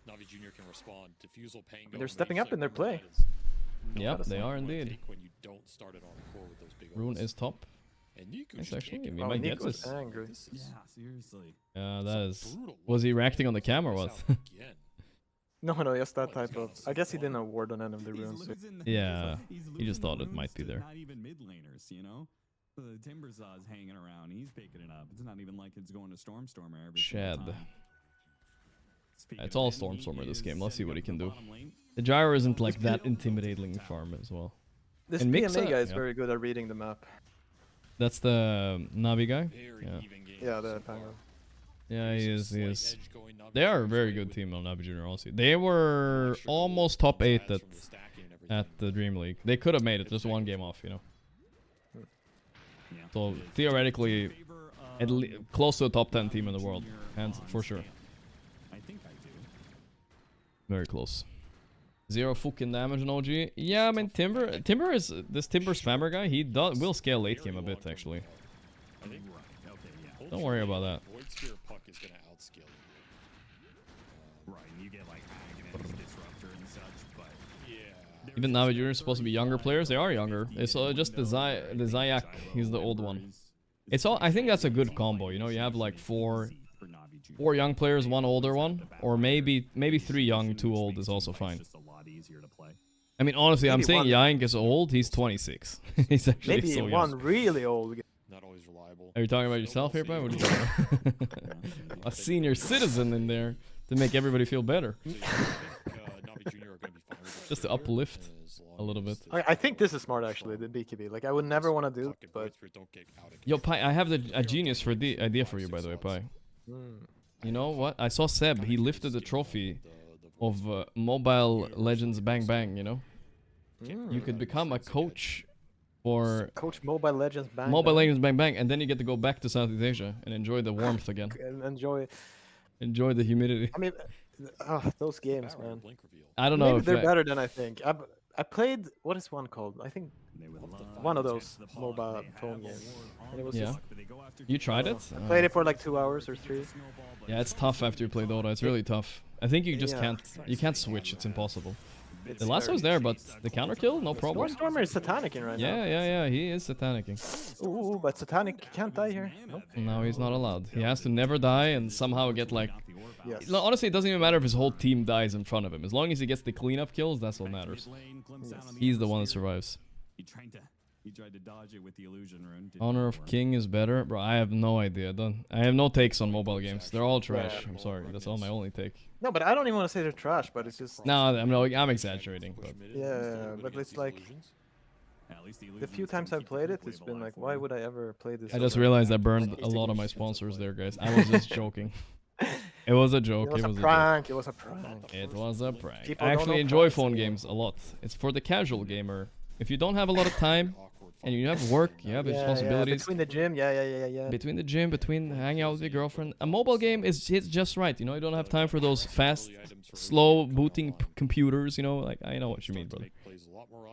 NAVI Jr. can respond. Diffusal, Pango, They're stepping up in their play. Yep, they are indeed. When you don't start it on the core with those big Rune is top. And Nico Nice, just actually. can't We get might get Nico's this. angry. Yeah, seriously. Yeah, that is. Was he reacting on the camera or what? again. No, just that type of. I guess he didn't award on any of the runes. Yeah, he just thought it might be there. Not even mid laners, you know. The Timbersaw's hanging around. He's picking it up. It's not even like it's going to Stormstormer every single Shad. time. It's all Stormstormer this game. Let's see what he can do. The gyro isn't like that intimidating farm as well. This And PMA Mixa, guy is yeah. very good at reading the map. That's the Navi guy? Very Yeah. even game. Yeah, the Pango. Yeah, he is, he is. Edge going Navi They are a Jr. very good team on NAVI Jr. honestly. They were almost top 8 From at the stacking and everything. at the Dream League. They could have made it, just one game off, you know. Yeah. So theoretically, close to a top 10 team in the world, hands for sure. I think I do. Very close. 0 fucking damage on OG. Yeah, I mean Timber is this Timber spammer guy. He will scale late game a bit actually. I think Right. Okay. Yeah. Don't worry about that. Void Sphere Puck is gonna outscale you. Right. And you get like Aghanim and Disruptor and such, but Yeah. Even NAVI Jr. is supposed to be younger players. They are younger. It's just the Zayak. He's the old one. It's all. I think that's a good combo. You know, you have like four young players, one older one, or maybe 3 young, 2 old is also fine. Just a lot easier to play. I mean, honestly, I'm Maybe saying one- Yank is old. He's 26. He's actually Maybe so young. one really old. Not always reliable. Are you talking about yourself here, bro? What are you talking about? A senior citizen in there to make everybody feel better. So, yeah, I think NAVI Jr. are gonna be fine with Just to that uplift as long a little bit. as I think this is smart actually, the BKB. Like I would never want to do Puck it, and but Void Sphere don't get out of Yo, control. Pi, I have a genius for the idea for you, by the way, Pi. You know what? I saw Seb. He lifted the trophy of Mobile Legends Bang Bang. You know, you could become a coach for Coach Mobile Legends Bang. Mobile Bang, Legends Bang Bang, and then you get to go back to Southeast Asia and enjoy the warmth again. and enjoy. Enjoy the humidity. I mean, those games, man. Blink reveal. I don't know Maybe if they're I- better than I think. I played what is one called? I think They would love one of to those test the mobile puck. They phone have a games. war And it on was Yeah. just, but they go after You tried it? I played it for like 2 hours or 3. Yeah, it's tough after you play Dota. It's really tough. I think you just Yeah. can't switch. It's impossible. It's The last very- was there, but the counter kill, no problem. Stormstormer is satanicing right Yeah, he is satanicing. now. Ooh, but satanic can't die here. Nope. No, he's not allowed. He has to never die and somehow get like. Yes. No, honestly, it doesn't even matter if his whole team dies in front of him. As long as he gets the cleanup kills, that's what matters. He's the one that survives. He tried to dodge it with the illusion rune. didn't Honor go of for him. King is better, bro. I have no idea. I have no takes on mobile games. They're all trash. I'm sorry. That's all my only take. No, but I don't even want to say they're trash, but it's just No, I'm exaggerating, but Yeah, but it's like At least the the few illusions times can I've keep the played it, replay it's been alive like, for why you. would I ever play this? I just over? realized I burned Like, a lot of my it's- sponsors there, guys. I was just joking. It was a joke. It was a joke. prank. It was a prank. It was a prank. People I don't actually know enjoy pranks phone anymore. games a lot. It's for the casual gamer. If you don't have a lot of time and you have work, you have responsibilities. Between the gym, yeah. Between the gym, between hanging out with your girlfriend, a mobile game is it's just right. You know, you don't have time for those fast, slow booting computers. You know, like I know what you mean, brother.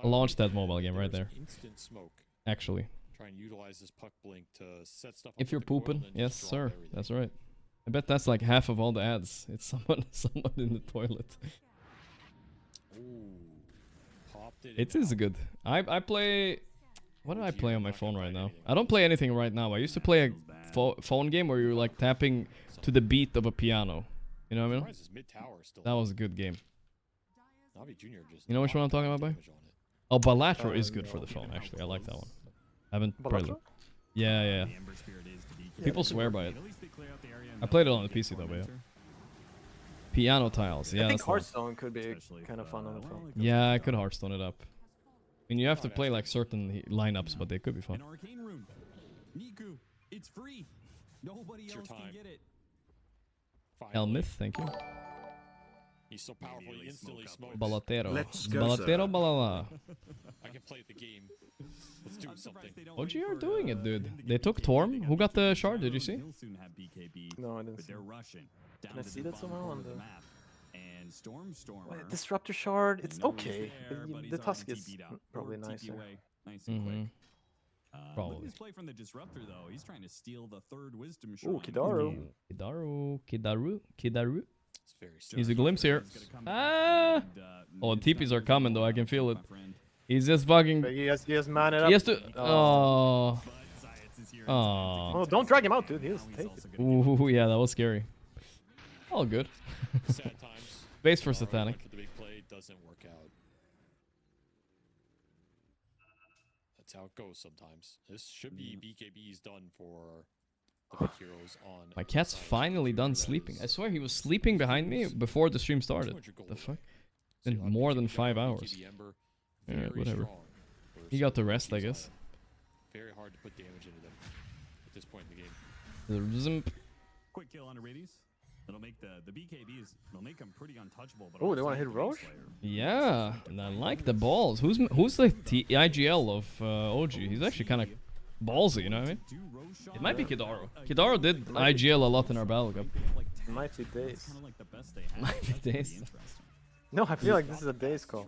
I'll launch that mobile game right there. Instant smoke. Actually, Try and utilize this puck blink to set stuff up if you're with the coil pooping, and then yes, just sir. drop everything. That's right. I bet that's like half of all the ads. It's someone in the toilet. Ooh. Popped it. It is good. I play. What do I play on my phone right now? I don't play anything right now. I used to play a phone game where you're like tapping to the beat of a piano. You know what I mean? That was a good game. You know which one I'm talking about, boy? Oh, Balatro is good for the phone, actually. I like that one. I haven't played it. Balatro? Yeah. People swear by it. I played it on the PC though, but yeah. Piano tiles. Yeah, I think that's the one. Hearthstone could be kind of fun on the phone. Yeah, I could Hearthstone it up. I mean, you have to play like certain lineups, but they could be fun. An arcane rune. Niku, it's free. Nobody else can get it. Elmith, thank you. He's so powerful, he instantly smokes. Balatero. Let's go, Balatero sir. balala. I can play the game. Let's do something. OG are doing it, dude. They took Torm. Who got the shard? Did you see? No, I didn't But see. they're rushing. Can I see that somehow on the? And Stormstormer. Disruptor Shard, it's knows okay. there, but he's The already Tusk is TP'd out, probably or TP nicer. away, nice and quick. Look Probably. at his play from the Disruptor, though. He's trying to steal the third Wisdom Ooh, Shrine. Kidaru. Kidaru. It's very He's a glimpse here. Ah! Oh, TPs are coming though. I can feel it. He's just fucking. But he has man it up. He has to. Oh. Oh. Oh, don't drag him out, dude. He'll take it. Ooh, yeah, that was scary. All good. Sad times. Base for Satanic. For the big play doesn't work out. That's how it goes sometimes. This should be BKB's done for the big heroes on. My cat's finally done sleeping. I swear he was sleeping behind me before the stream started. The fuck? Been more than 5 hours. Alright, whatever. He got the rest, I guess. Very hard to put damage into them at this point in the game. Zimp. Quick kill on Irides. It'll make the BKBs. It'll make them pretty untouchable. But Oh, they want to hit Roche? Yeah, and I like the balls. Who's the IGL of OG? He's actually kind of ballsy, you know what I mean? It might be Kidaru. Kidaru did IGL a lot in our battle cup. Might be Days. Might be Days. No, I feel like this is a Days call.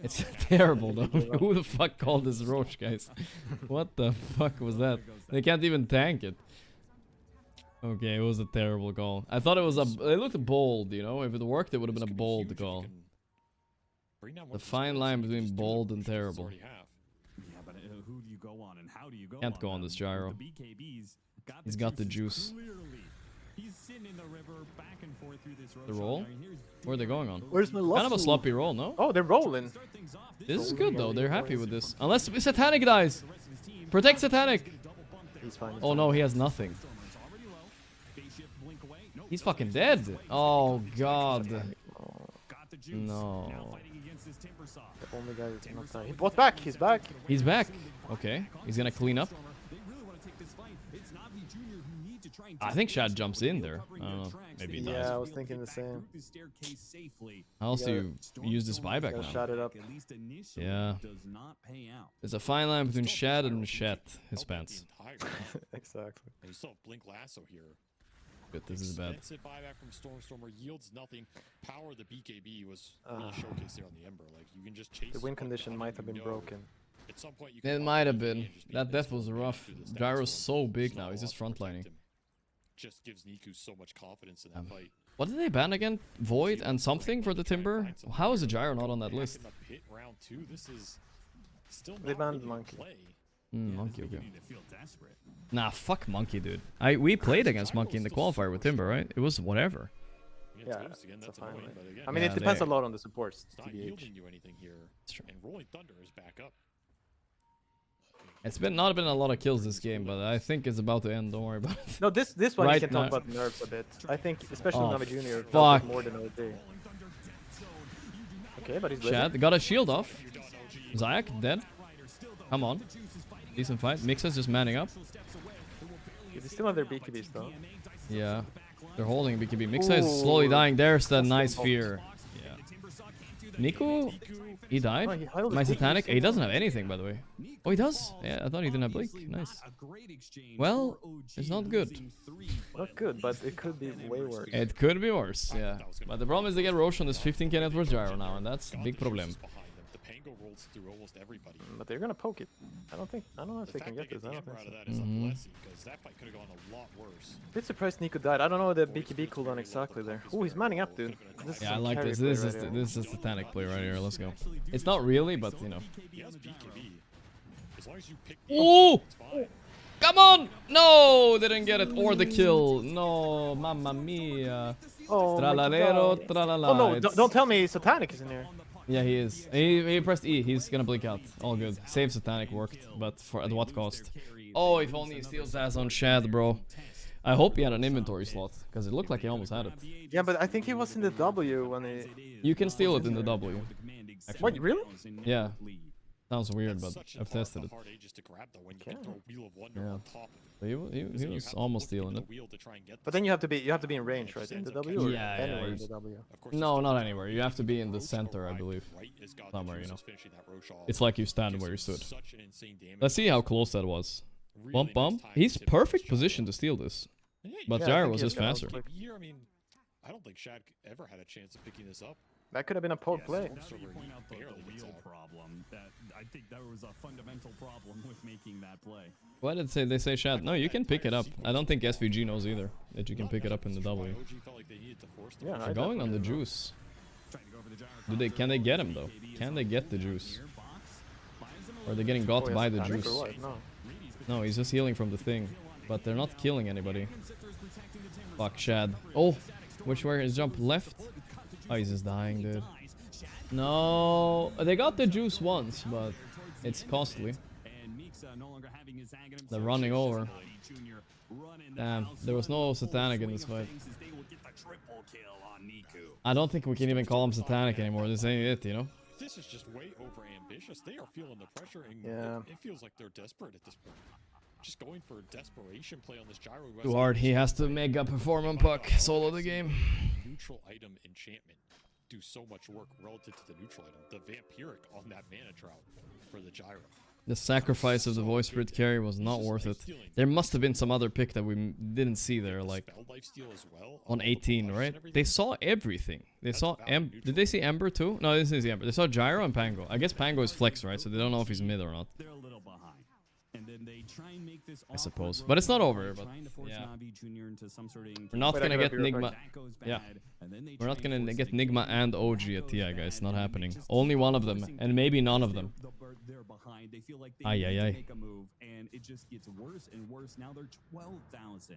It's terrible though. Who the fuck called this Roach, guys? What the fuck was that? They can't even tank it. Okay, it was a terrible call. I thought it was it looked bold, you know? If it worked, it would have been a bold call. The fine line between bold and terrible. Yeah, but who do you go on and how do you go Can't go on this gyro. He's got the juice. He's sitting in the river back and forth through this The roll? Where are they going on? Where's my love? Kind of a sloppy roll, no? Oh, they're rolling. This is good though. They're happy with this. Unless Satanic dies. Protect Satanic. He's fine. Oh no, he has nothing. He's fucking dead. Oh god. No. The only guy that's not dying. He bought back. He's back. He's back. Okay. He's gonna clean up. I think Shad jumps in there. I don't know. Maybe he dies. Yeah, I was thinking the same. How else do you use this buyback Gotta now? shut it up. Yeah. There's a fine line between Shad and Shat, his pants. Exactly. You still have Blink Lasso here. But this is bad. Expensive buyback from Stormstormer yields nothing. Power of the BKB was really showcased there on the Ember. Like you can just chase. The win condition might have been broken. At some point you It can might have BKB been. and just be That death invincible was and rough. through the stats Gyro's zone. so big There's now. not He's a just lot to protect frontlining. him. Just gives Niku so much confidence in that fight. What did they ban again? Void and something for the Timber? How is the Gyro not on that Back list? in the pit round 2, this is still They not banned really Monkey. play. Monkey, okay. Nah, fuck Monkey, dude. We played against Monkey in the qualifier with Timber, right? It was whatever. Yeah, Again, it's that's a fine annoying, line. but again, I mean, Yeah, it depends they- a lot on the supports, it's not TBH. yielding you anything here. true. And Rolling Thunder is back up. It's not been a lot of kills this game, but I think it's about to end. Don't worry about it. No, this one Right you can talk now- about nerfs a bit. I think, especially Oh, NAVI Jr. fuck. felt it more than OD. Okay, but he's living. Shad got a shield off. Zayak dead. Come on. Decent fight. Mixa's just manning up. They still have their BKBs though. Yeah. They're holding BKB. Mixa is slowly dying. There's the nice fear. Yeah. Niku? He died? Oh, he held his My BKB Satanic? so He doesn't long. have anything, by the way. Oh, he does? Yeah, I thought he didn't have Blink. Nice. Well, it's not good. Not good, but it could be way worse. It could be worse, yeah. But the problem is they get Roche on this 15k net worth gyro now, and that's a big problem. Behind them. The Pango rolls through almost everybody. But they're gonna poke it. I don't know if they can get this. I don't the think Ember so. out of that is a blessing, because that fight could have gone a lot worse. Bit surprised Nico died. I don't know the BKB cooldown exactly there. Oh, he's manning up, dude. This is Yeah, I some like carry this. play This right is here. this is Satanic play right here. Let's go. It's not really, but you know. He has BKB. As long as you pick Ooh! it's fine. Come on! No, didn't get it or the kill. No, mamma mia. Oh, my Tralalero, God. tralala. Oh no! It's- Don't tell me Satanic is in here. Yeah, he is. He pressed E. He's gonna blink out. All good. Save Satanic worked, but for at what cost? Oh, if only he steals ass on Shad, bro. I hope he had an inventory slot, because it looked like he almost had it. Yeah, but I think he was in the W when he. You can steal it in the W. What? Really? Yeah. Sounds weird, but Such an I've tested it. hard ages to grab though when you Okay. get the Wheel of Wonder Yeah. on top of it. But he Because then you was have to almost look into stealing the it. wheel to try and get But this. then you have to be in range, right? In the W or Yeah, anywhere in he's- the W. Of course, No, it's not still anywhere. You have to be in the Roche center, I arrived believe. right as God Somewhere, you Juice know. was finishing that Roche off. It's like you stand Gives where you him stood. such an insane damage. Let's see how close that was. Really Bump nice bump. time He's to tip perfect Roche position off. to steal this. Yeah, But Yeah, I Gyro think was he just has got faster. outflick. Here, I mean, I don't think Shad ever had a chance of picking this up. That could have been a poke play. Now that you point out the wheel problem, that I think there was a fundamental problem with making that play. Why did they say Shad? No, you can pick it up. I don't think SVG knows either that you can pick it up in the W. Yeah, They're going on the juice. Can they get him though? Can they get the juice? Or are they getting got by the juice? No, he's just healing from the thing. But they're not killing anybody. Fuck Shad. Oh, which way is jump? Left? Oh, he's just dying, dude. No, they got the juice once, but it's costly. They're running over. Damn, there was no Satanic in this fight. I don't think we can even call him Satanic anymore. This ain't it, you know? This is just way over ambitious. They are feeling the pressure, and it feels like they're desperate at this point. Just going for a desperation play on this gyro. Too hard. He has to mega perform on puck. Solo the game. Neutral item enchantment do so much work relative to the neutral item. The vampiric on that mana trout for the gyro. The sacrifice of the voice spirit carry was not worth it. There must have been some other pick that we didn't see there, like on 18, right? They saw everything. They saw Did they see Ember too? No, this is the Ember. They saw Gyro and Pango. I guess Pango is flex, right? So they don't know if he's mid or not. I suppose, but it's not over. But yeah, we're not gonna get Nigma. Yeah, we're not gonna get Nigma and OG at TI, guys. Not happening. Only one of them, and maybe none of them. Ay ay ay. And it just gets worse and worse. Now they're 12,000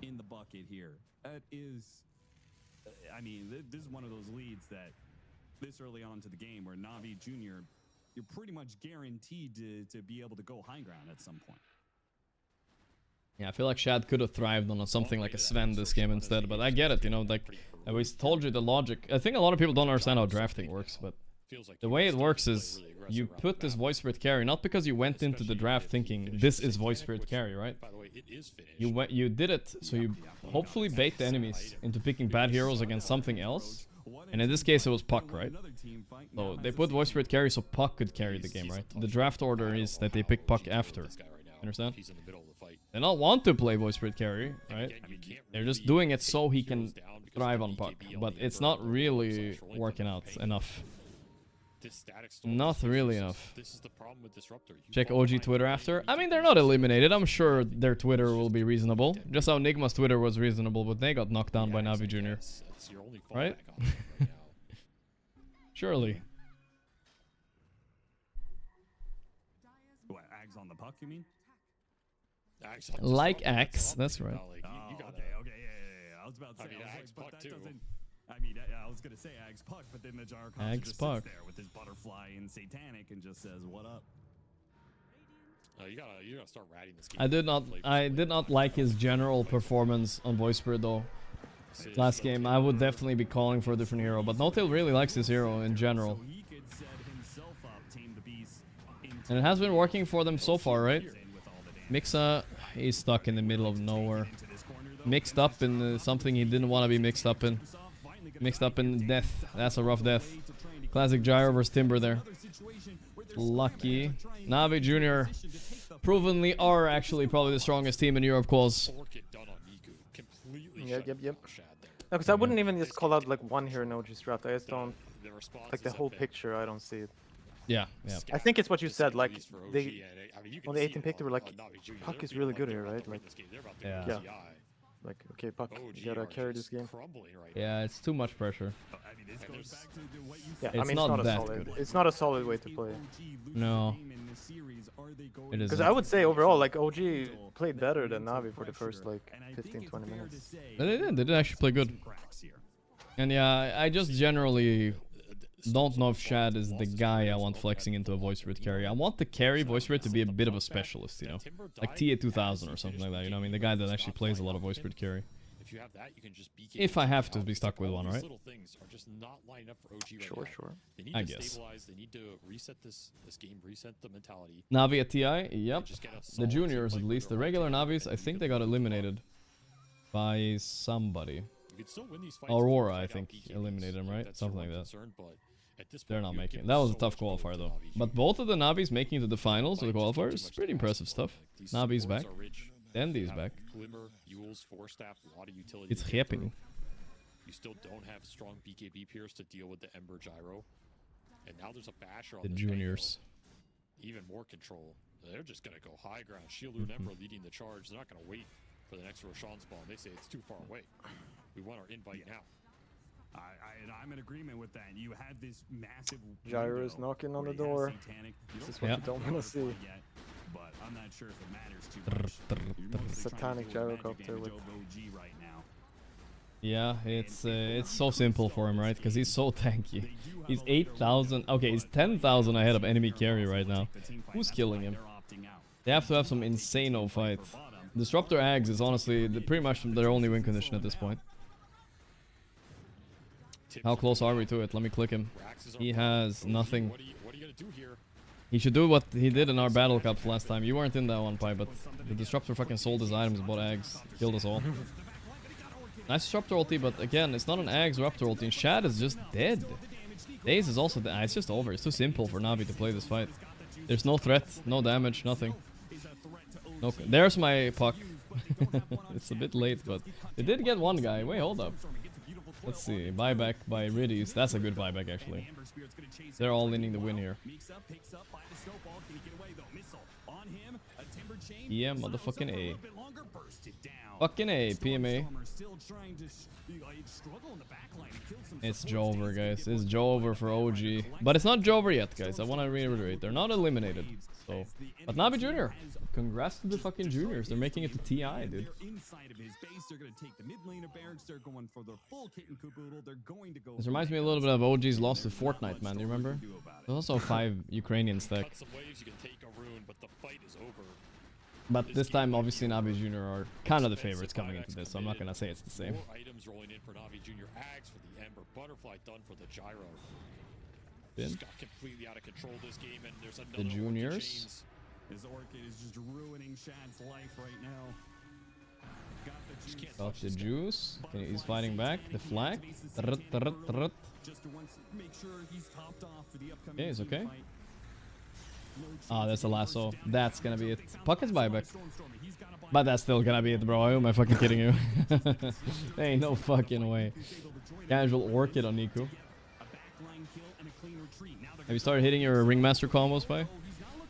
in the bucket here. That is, I mean, this is one of those leads that this early on to the game where NAVI Jr. you're pretty much guaranteed to be able to go high ground at some point. Yeah, I feel like Shad could have thrived on something like a Sven this game instead, but I get it, you know, like, I always told you the logic. I think a lot of people don't understand how drafting works, but the way it works is you put this voice spirit carry, not because you went into the draft thinking this is voice spirit carry, right? You did it so you hopefully bait the enemies into picking bad heroes against something else. And in this case it was Puck, right? So they put voice spirit carry so Puck could carry the game, right? The draft order is that they pick Puck after. Understand? They don't want to play voice spirit carry, right? They're just doing it so he can thrive on Puck. But it's not really working out enough. Not really enough. Check OG Twitter after. I mean, they're not eliminated. I'm sure their Twitter will be reasonable. Just how Nigma's Twitter was reasonable, but they got knocked down by NAVI Jr. Right? Surely. What, Ags on the puck, you mean? Like Axe, that's right. Okay, yeah. I was about to say, but that doesn't... I mean, I was gonna say Ags Puck, but then the Gyro just sits there with his butterfly and Satanic and just says, "What up?" You gotta start ratting this game. I did not like his general performance on Voice Spirit though. Last game, I would definitely be calling for a different hero, but Notail really likes this hero in general. And it has been working for them so far, right? Mixa, he's stuck in the middle of nowhere. Mixed up in something he didn't want to be mixed up in. Mixed up in death. That's a rough death. Classic Gyro versus Timber there. Lucky. NAVI Jr. provenly are actually probably the strongest team in Europe calls. Yep. No, because I wouldn't even just call out like one hero in OG's draft. I just don't like the whole picture. I don't see it. Yeah. I think it's what you said. Like they on the 18 pick, they were like, Puck is really good here, right? Like, yeah. Like, okay, Puck, you gotta carry this game. Yeah, it's too much pressure. Yeah, I mean, it's not a solid way to play. No. It is. Because I would say overall, like, OG played better than NAVI for the first, like, 15-20 minutes. They did actually play good. And yeah, I just generally don't know if Shad is the guy I want flexing into a voice spirit carry. I want the carry voice spirit to be a bit of a specialist, you know, like TA 2000 or something like that. You know what I mean? The guy that actually plays a lot of voice spirit carry. If I have to be stuck with one, right? Sure. I guess. Navi at TI? Yep. The juniors, at least. The regular Navis, I think they got eliminated by somebody. Aurora, I think, eliminated him, right? Something like that. They're not making it. That was a tough qualifier, though. But both of the Navis making it to the finals of the qualifiers, pretty impressive stuff. Navi's back. Dandy's back. It's happening. You still don't have strong BKB peers to deal with the Ember Gyro. And now there's a basher on The this juniors. angle. Even more control. They're just going to go high ground. Shieldoo and Ember leading the charge. They're not going to wait for the next Roshan spawn. They say it's too far away. We want our invite now. I'm in agreement with that. You have this massive Gyro is knocking on the door. This is what you don't want to see. Yet, but I'm not sure if it matters too much. You're mostly Satanic trying to deal with the gyrocopter magic with- of OG right now. Yeah, it's so simple for him, right? Because he's so tanky. He's 8,000. Okay, he's 10,000 ahead of enemy carry right now. Who's killing him? They have to have some insano fight. Disruptor Ags is honestly pretty much their only win condition at this point. How close are we to it? Let me click him. He has nothing. What are you going to do here? He should do what he did in our battle cups last time. You weren't in that one, Pi, but the Disruptor fucking sold his items, bought Ags, killed us all. Nice Disruptor ulti, but again, it's not an Ags Raptor ulti. Shad is just dead. Daze is also dead. It's just over. It's too simple for Navi to play this fight. There's no threat, no damage, nothing. No, there's my puck. It's a bit late, but they did get one guy. Wait, hold up. Let's see. Buyback by Riddies. That's a good buyback, actually. They're all leaning the win here. Yeah, motherfucking A. Fucking A, PMA. It's Jover, guys. It's Jover for OG. But it's not Jover yet, guys. I want to reiterate. They're not eliminated. So, but NAVI Jr. Congrats to the fucking juniors. They're making it to TI, dude. This reminds me a little bit of OG's loss to Fortnite, man. Do you remember? There's also 5 Ukrainian stack. But this time, obviously, NAVI Jr. are kind of the favorites coming into this, so I'm not gonna say it's the same. Items rolling in for NAVI Jr. Ags for the Ember. Butterfly done for the Gyro. Bin. Got completely out of control this game, and there's another The juniors. His Orchid is just ruining Shad's life right now. Got the juice. Okay, he's fighting back. The flag. Trrrt, trrrt, trrrt. Okay, it's okay. Ah, there's a lasso. That's gonna be it. Pucket's buyback. But that's still gonna be it, bro. Am I fucking kidding you? Ain't no fucking way. Casual Orchid on Niku. Have you started hitting your Ringmaster combos, Pi?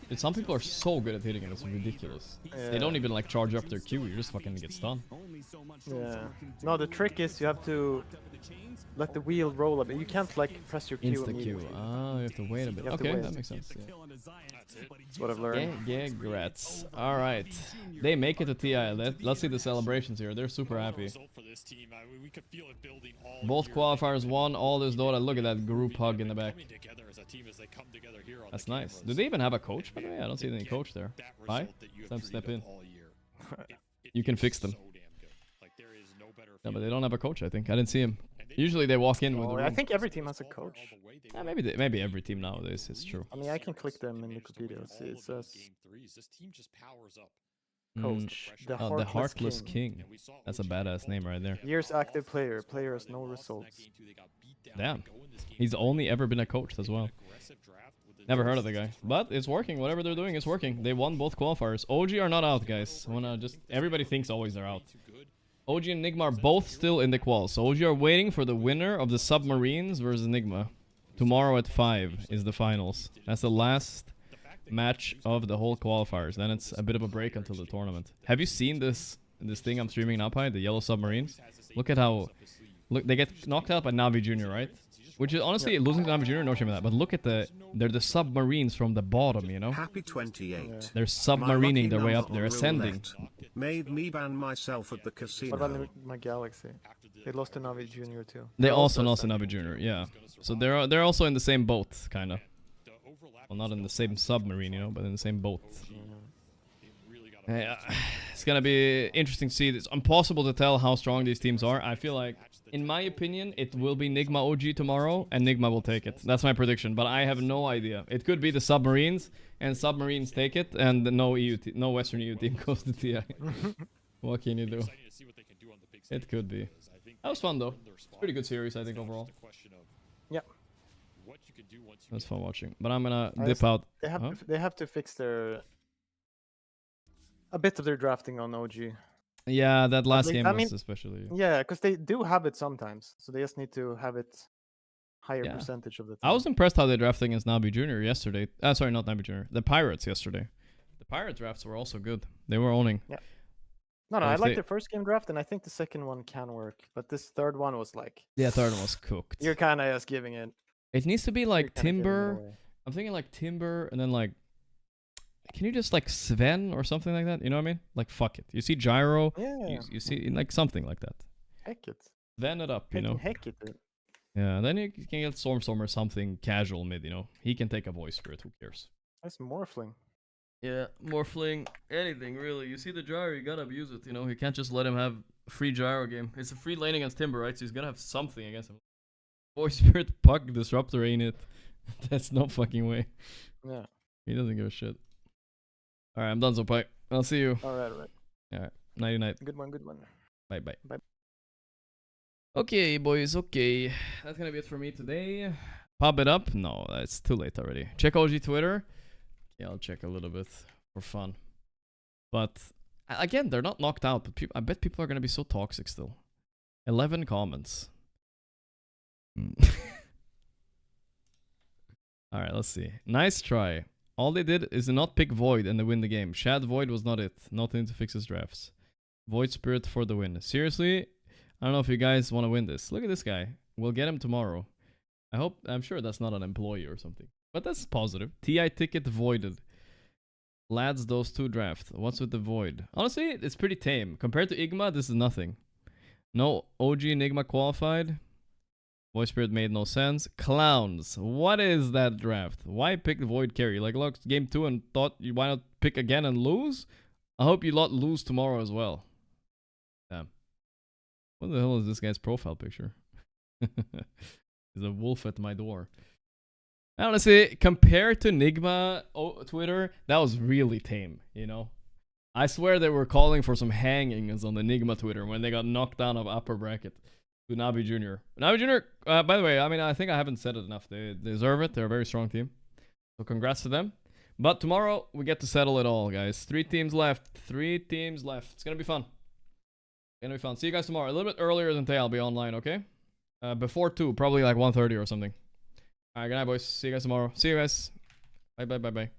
Dude, some people are so good at hitting it, it's ridiculous. Yeah. They don't even like charge up their Q, you just fucking get stunned. Yeah. No, the trick is you have to let the wheel roll a bit. You can't like press your Q Insta Q. immediately. Ah, you have to wait a bit. You have to Okay, wait. that makes sense. Yeah. That's what I've learned. Yeah, grats. Alright. They make it to TI. Let's see the celebrations here. They're super happy. Both qualifiers won all this Dota. Look at that group hug in the back. That's nice. Do they even have a coach, by the way? I don't see any coach there. Hi? Time to step in. You can fix them. Yeah, but they don't have a coach, I think. I didn't see him. Usually they walk in with Oh, the I room. think every team has a coach. Yeah, maybe every team nowadays. It's true. I mean, I can click them in Wikipedia and see it says This team just powers up. coach, the Oh, Heartless, the Heartless King. King. That's a badass name right there. Years active player. Player has no results. Damn. He's only ever been a coach as well. Never heard of the guy. But it's working. Whatever they're doing is working. They won both qualifiers. OG are not out, guys. I wanna just... Everybody thinks always they're out. OG and Nigma are both still in the qual. So OG are waiting for the winner of the Submarines versus Nigma. Tomorrow at 5 is the finals. That's the last match of the whole qualifiers. Then it's a bit of a break until the tournament. Have you seen this thing I'm streaming now, Pi? The yellow submarines? Look at how... Look, they get knocked out by NAVI Jr, right? Which is honestly, losing to NAVI Jr, no shame in that. But look at they're the submarines from the bottom, you know? Happy 28. They're submarining their way up. They're ascending. Made me ban myself at the What casino. about Nigma Galaxy? They lost to NAVI Jr too. They also lost to NAVI Jr, yeah. So they're also in the same boat, kind of. Well, not in the same submarine, you know, but in the same boat. Yeah, it's gonna be interesting to see. It's impossible to tell how strong these teams are. I feel like, in my opinion, it will be Nigma OG tomorrow, and Nigma will take it. That's my prediction, but I have no idea. It could be the Submarines, and Submarines take it, and no Western EU team goes to TI. What can you do? It could be. That was fun, though. Pretty good series, I think, overall. Yeah. It was fun watching. But I'm gonna dip out. They have Huh? they have to fix a bit of their drafting on OG. Yeah, that last like, game I was mean, especially. Yeah, because they do have it sometimes, so they just need to have it higher Yeah. percentage of the I time. was impressed how they drafted against NAVI Jr. yesterday. Sorry, not NAVI Jr. The Pirates yesterday. The Pirate drafts were also good. They were owning. Yeah. No, So I if like they- the first game draft, and I think the second one can work, but this third one was like, Yeah, third one was cooked. you're kind of just giving it. It needs to be like You're kinda giving it Timber. away. I'm thinking like Timber, and then like, can you just like Sven or something like that? You know what I mean? Like fuck it. You see Gyro. Yeah, You see like something like that. heck it. Sven it up, you know. Heck it, dude. Yeah, then you can get Storm or something casual mid. You know, he can take a voice spirit. Who cares? That's Morphling. Yeah, Morphling, anything really. You see the Gyro, you gotta abuse it. You know, you can't just let him have a free Gyro game. It's a free lane against Timber, right? So he's gonna have something against him. Voice Spirit, Puck, Disruptor ain't it. That's no fucking way. Yeah. He doesn't give a shit. Alright, I'm done, so Pike. I'll see you. Alright. Alright, night night. Good one. Bye bye. Bye. Okay, boys, okay. That's gonna be it for me today. Pop it up? No, it's too late already. Check OG Twitter. Yeah, I'll check a little bit for fun. But again, they're not knocked out, but I bet people are gonna be so toxic still. 11 comments. Alright, let's see. Nice try. All they did is not pick Void and they win the game. Shad Void was not it. Nothing to fix his drafts. Void Spirit for the win. Seriously? I don't know if you guys want to win this. Look at this guy. We'll get him tomorrow. I'm sure that's not an employee or something. But that's positive. TI ticket voided. Lads, those two draft. What's with the Void? Honestly, it's pretty tame. Compared to Igma, this is nothing. No OG Nigma qualified. Void Spirit made no sense. Clowns. What is that draft? Why pick Void Carry? Like, look, game 2 and thought, why not pick again and lose? I hope you lot lose tomorrow as well. Damn. What the hell is this guy's profile picture? There's a wolf at my door. Honestly, compared to Nigma Twitter, that was really tame, you know? I swear they were calling for some hangings on the Nigma Twitter when they got knocked down of upper bracket to NAVI Jr. NAVI Jr, by the way, I mean, I think I haven't said it enough. They deserve it. They're a very strong team. So congrats to them. But tomorrow, we get to settle it all, guys. 3 teams left. 3 teams left. It's going to be fun. Gonna be fun. See you guys tomorrow. A little bit earlier than today, I'll be online, okay? Before 2, probably like 1:30 or something. Alright, good night, boys. See you guys tomorrow. See you guys. Bye.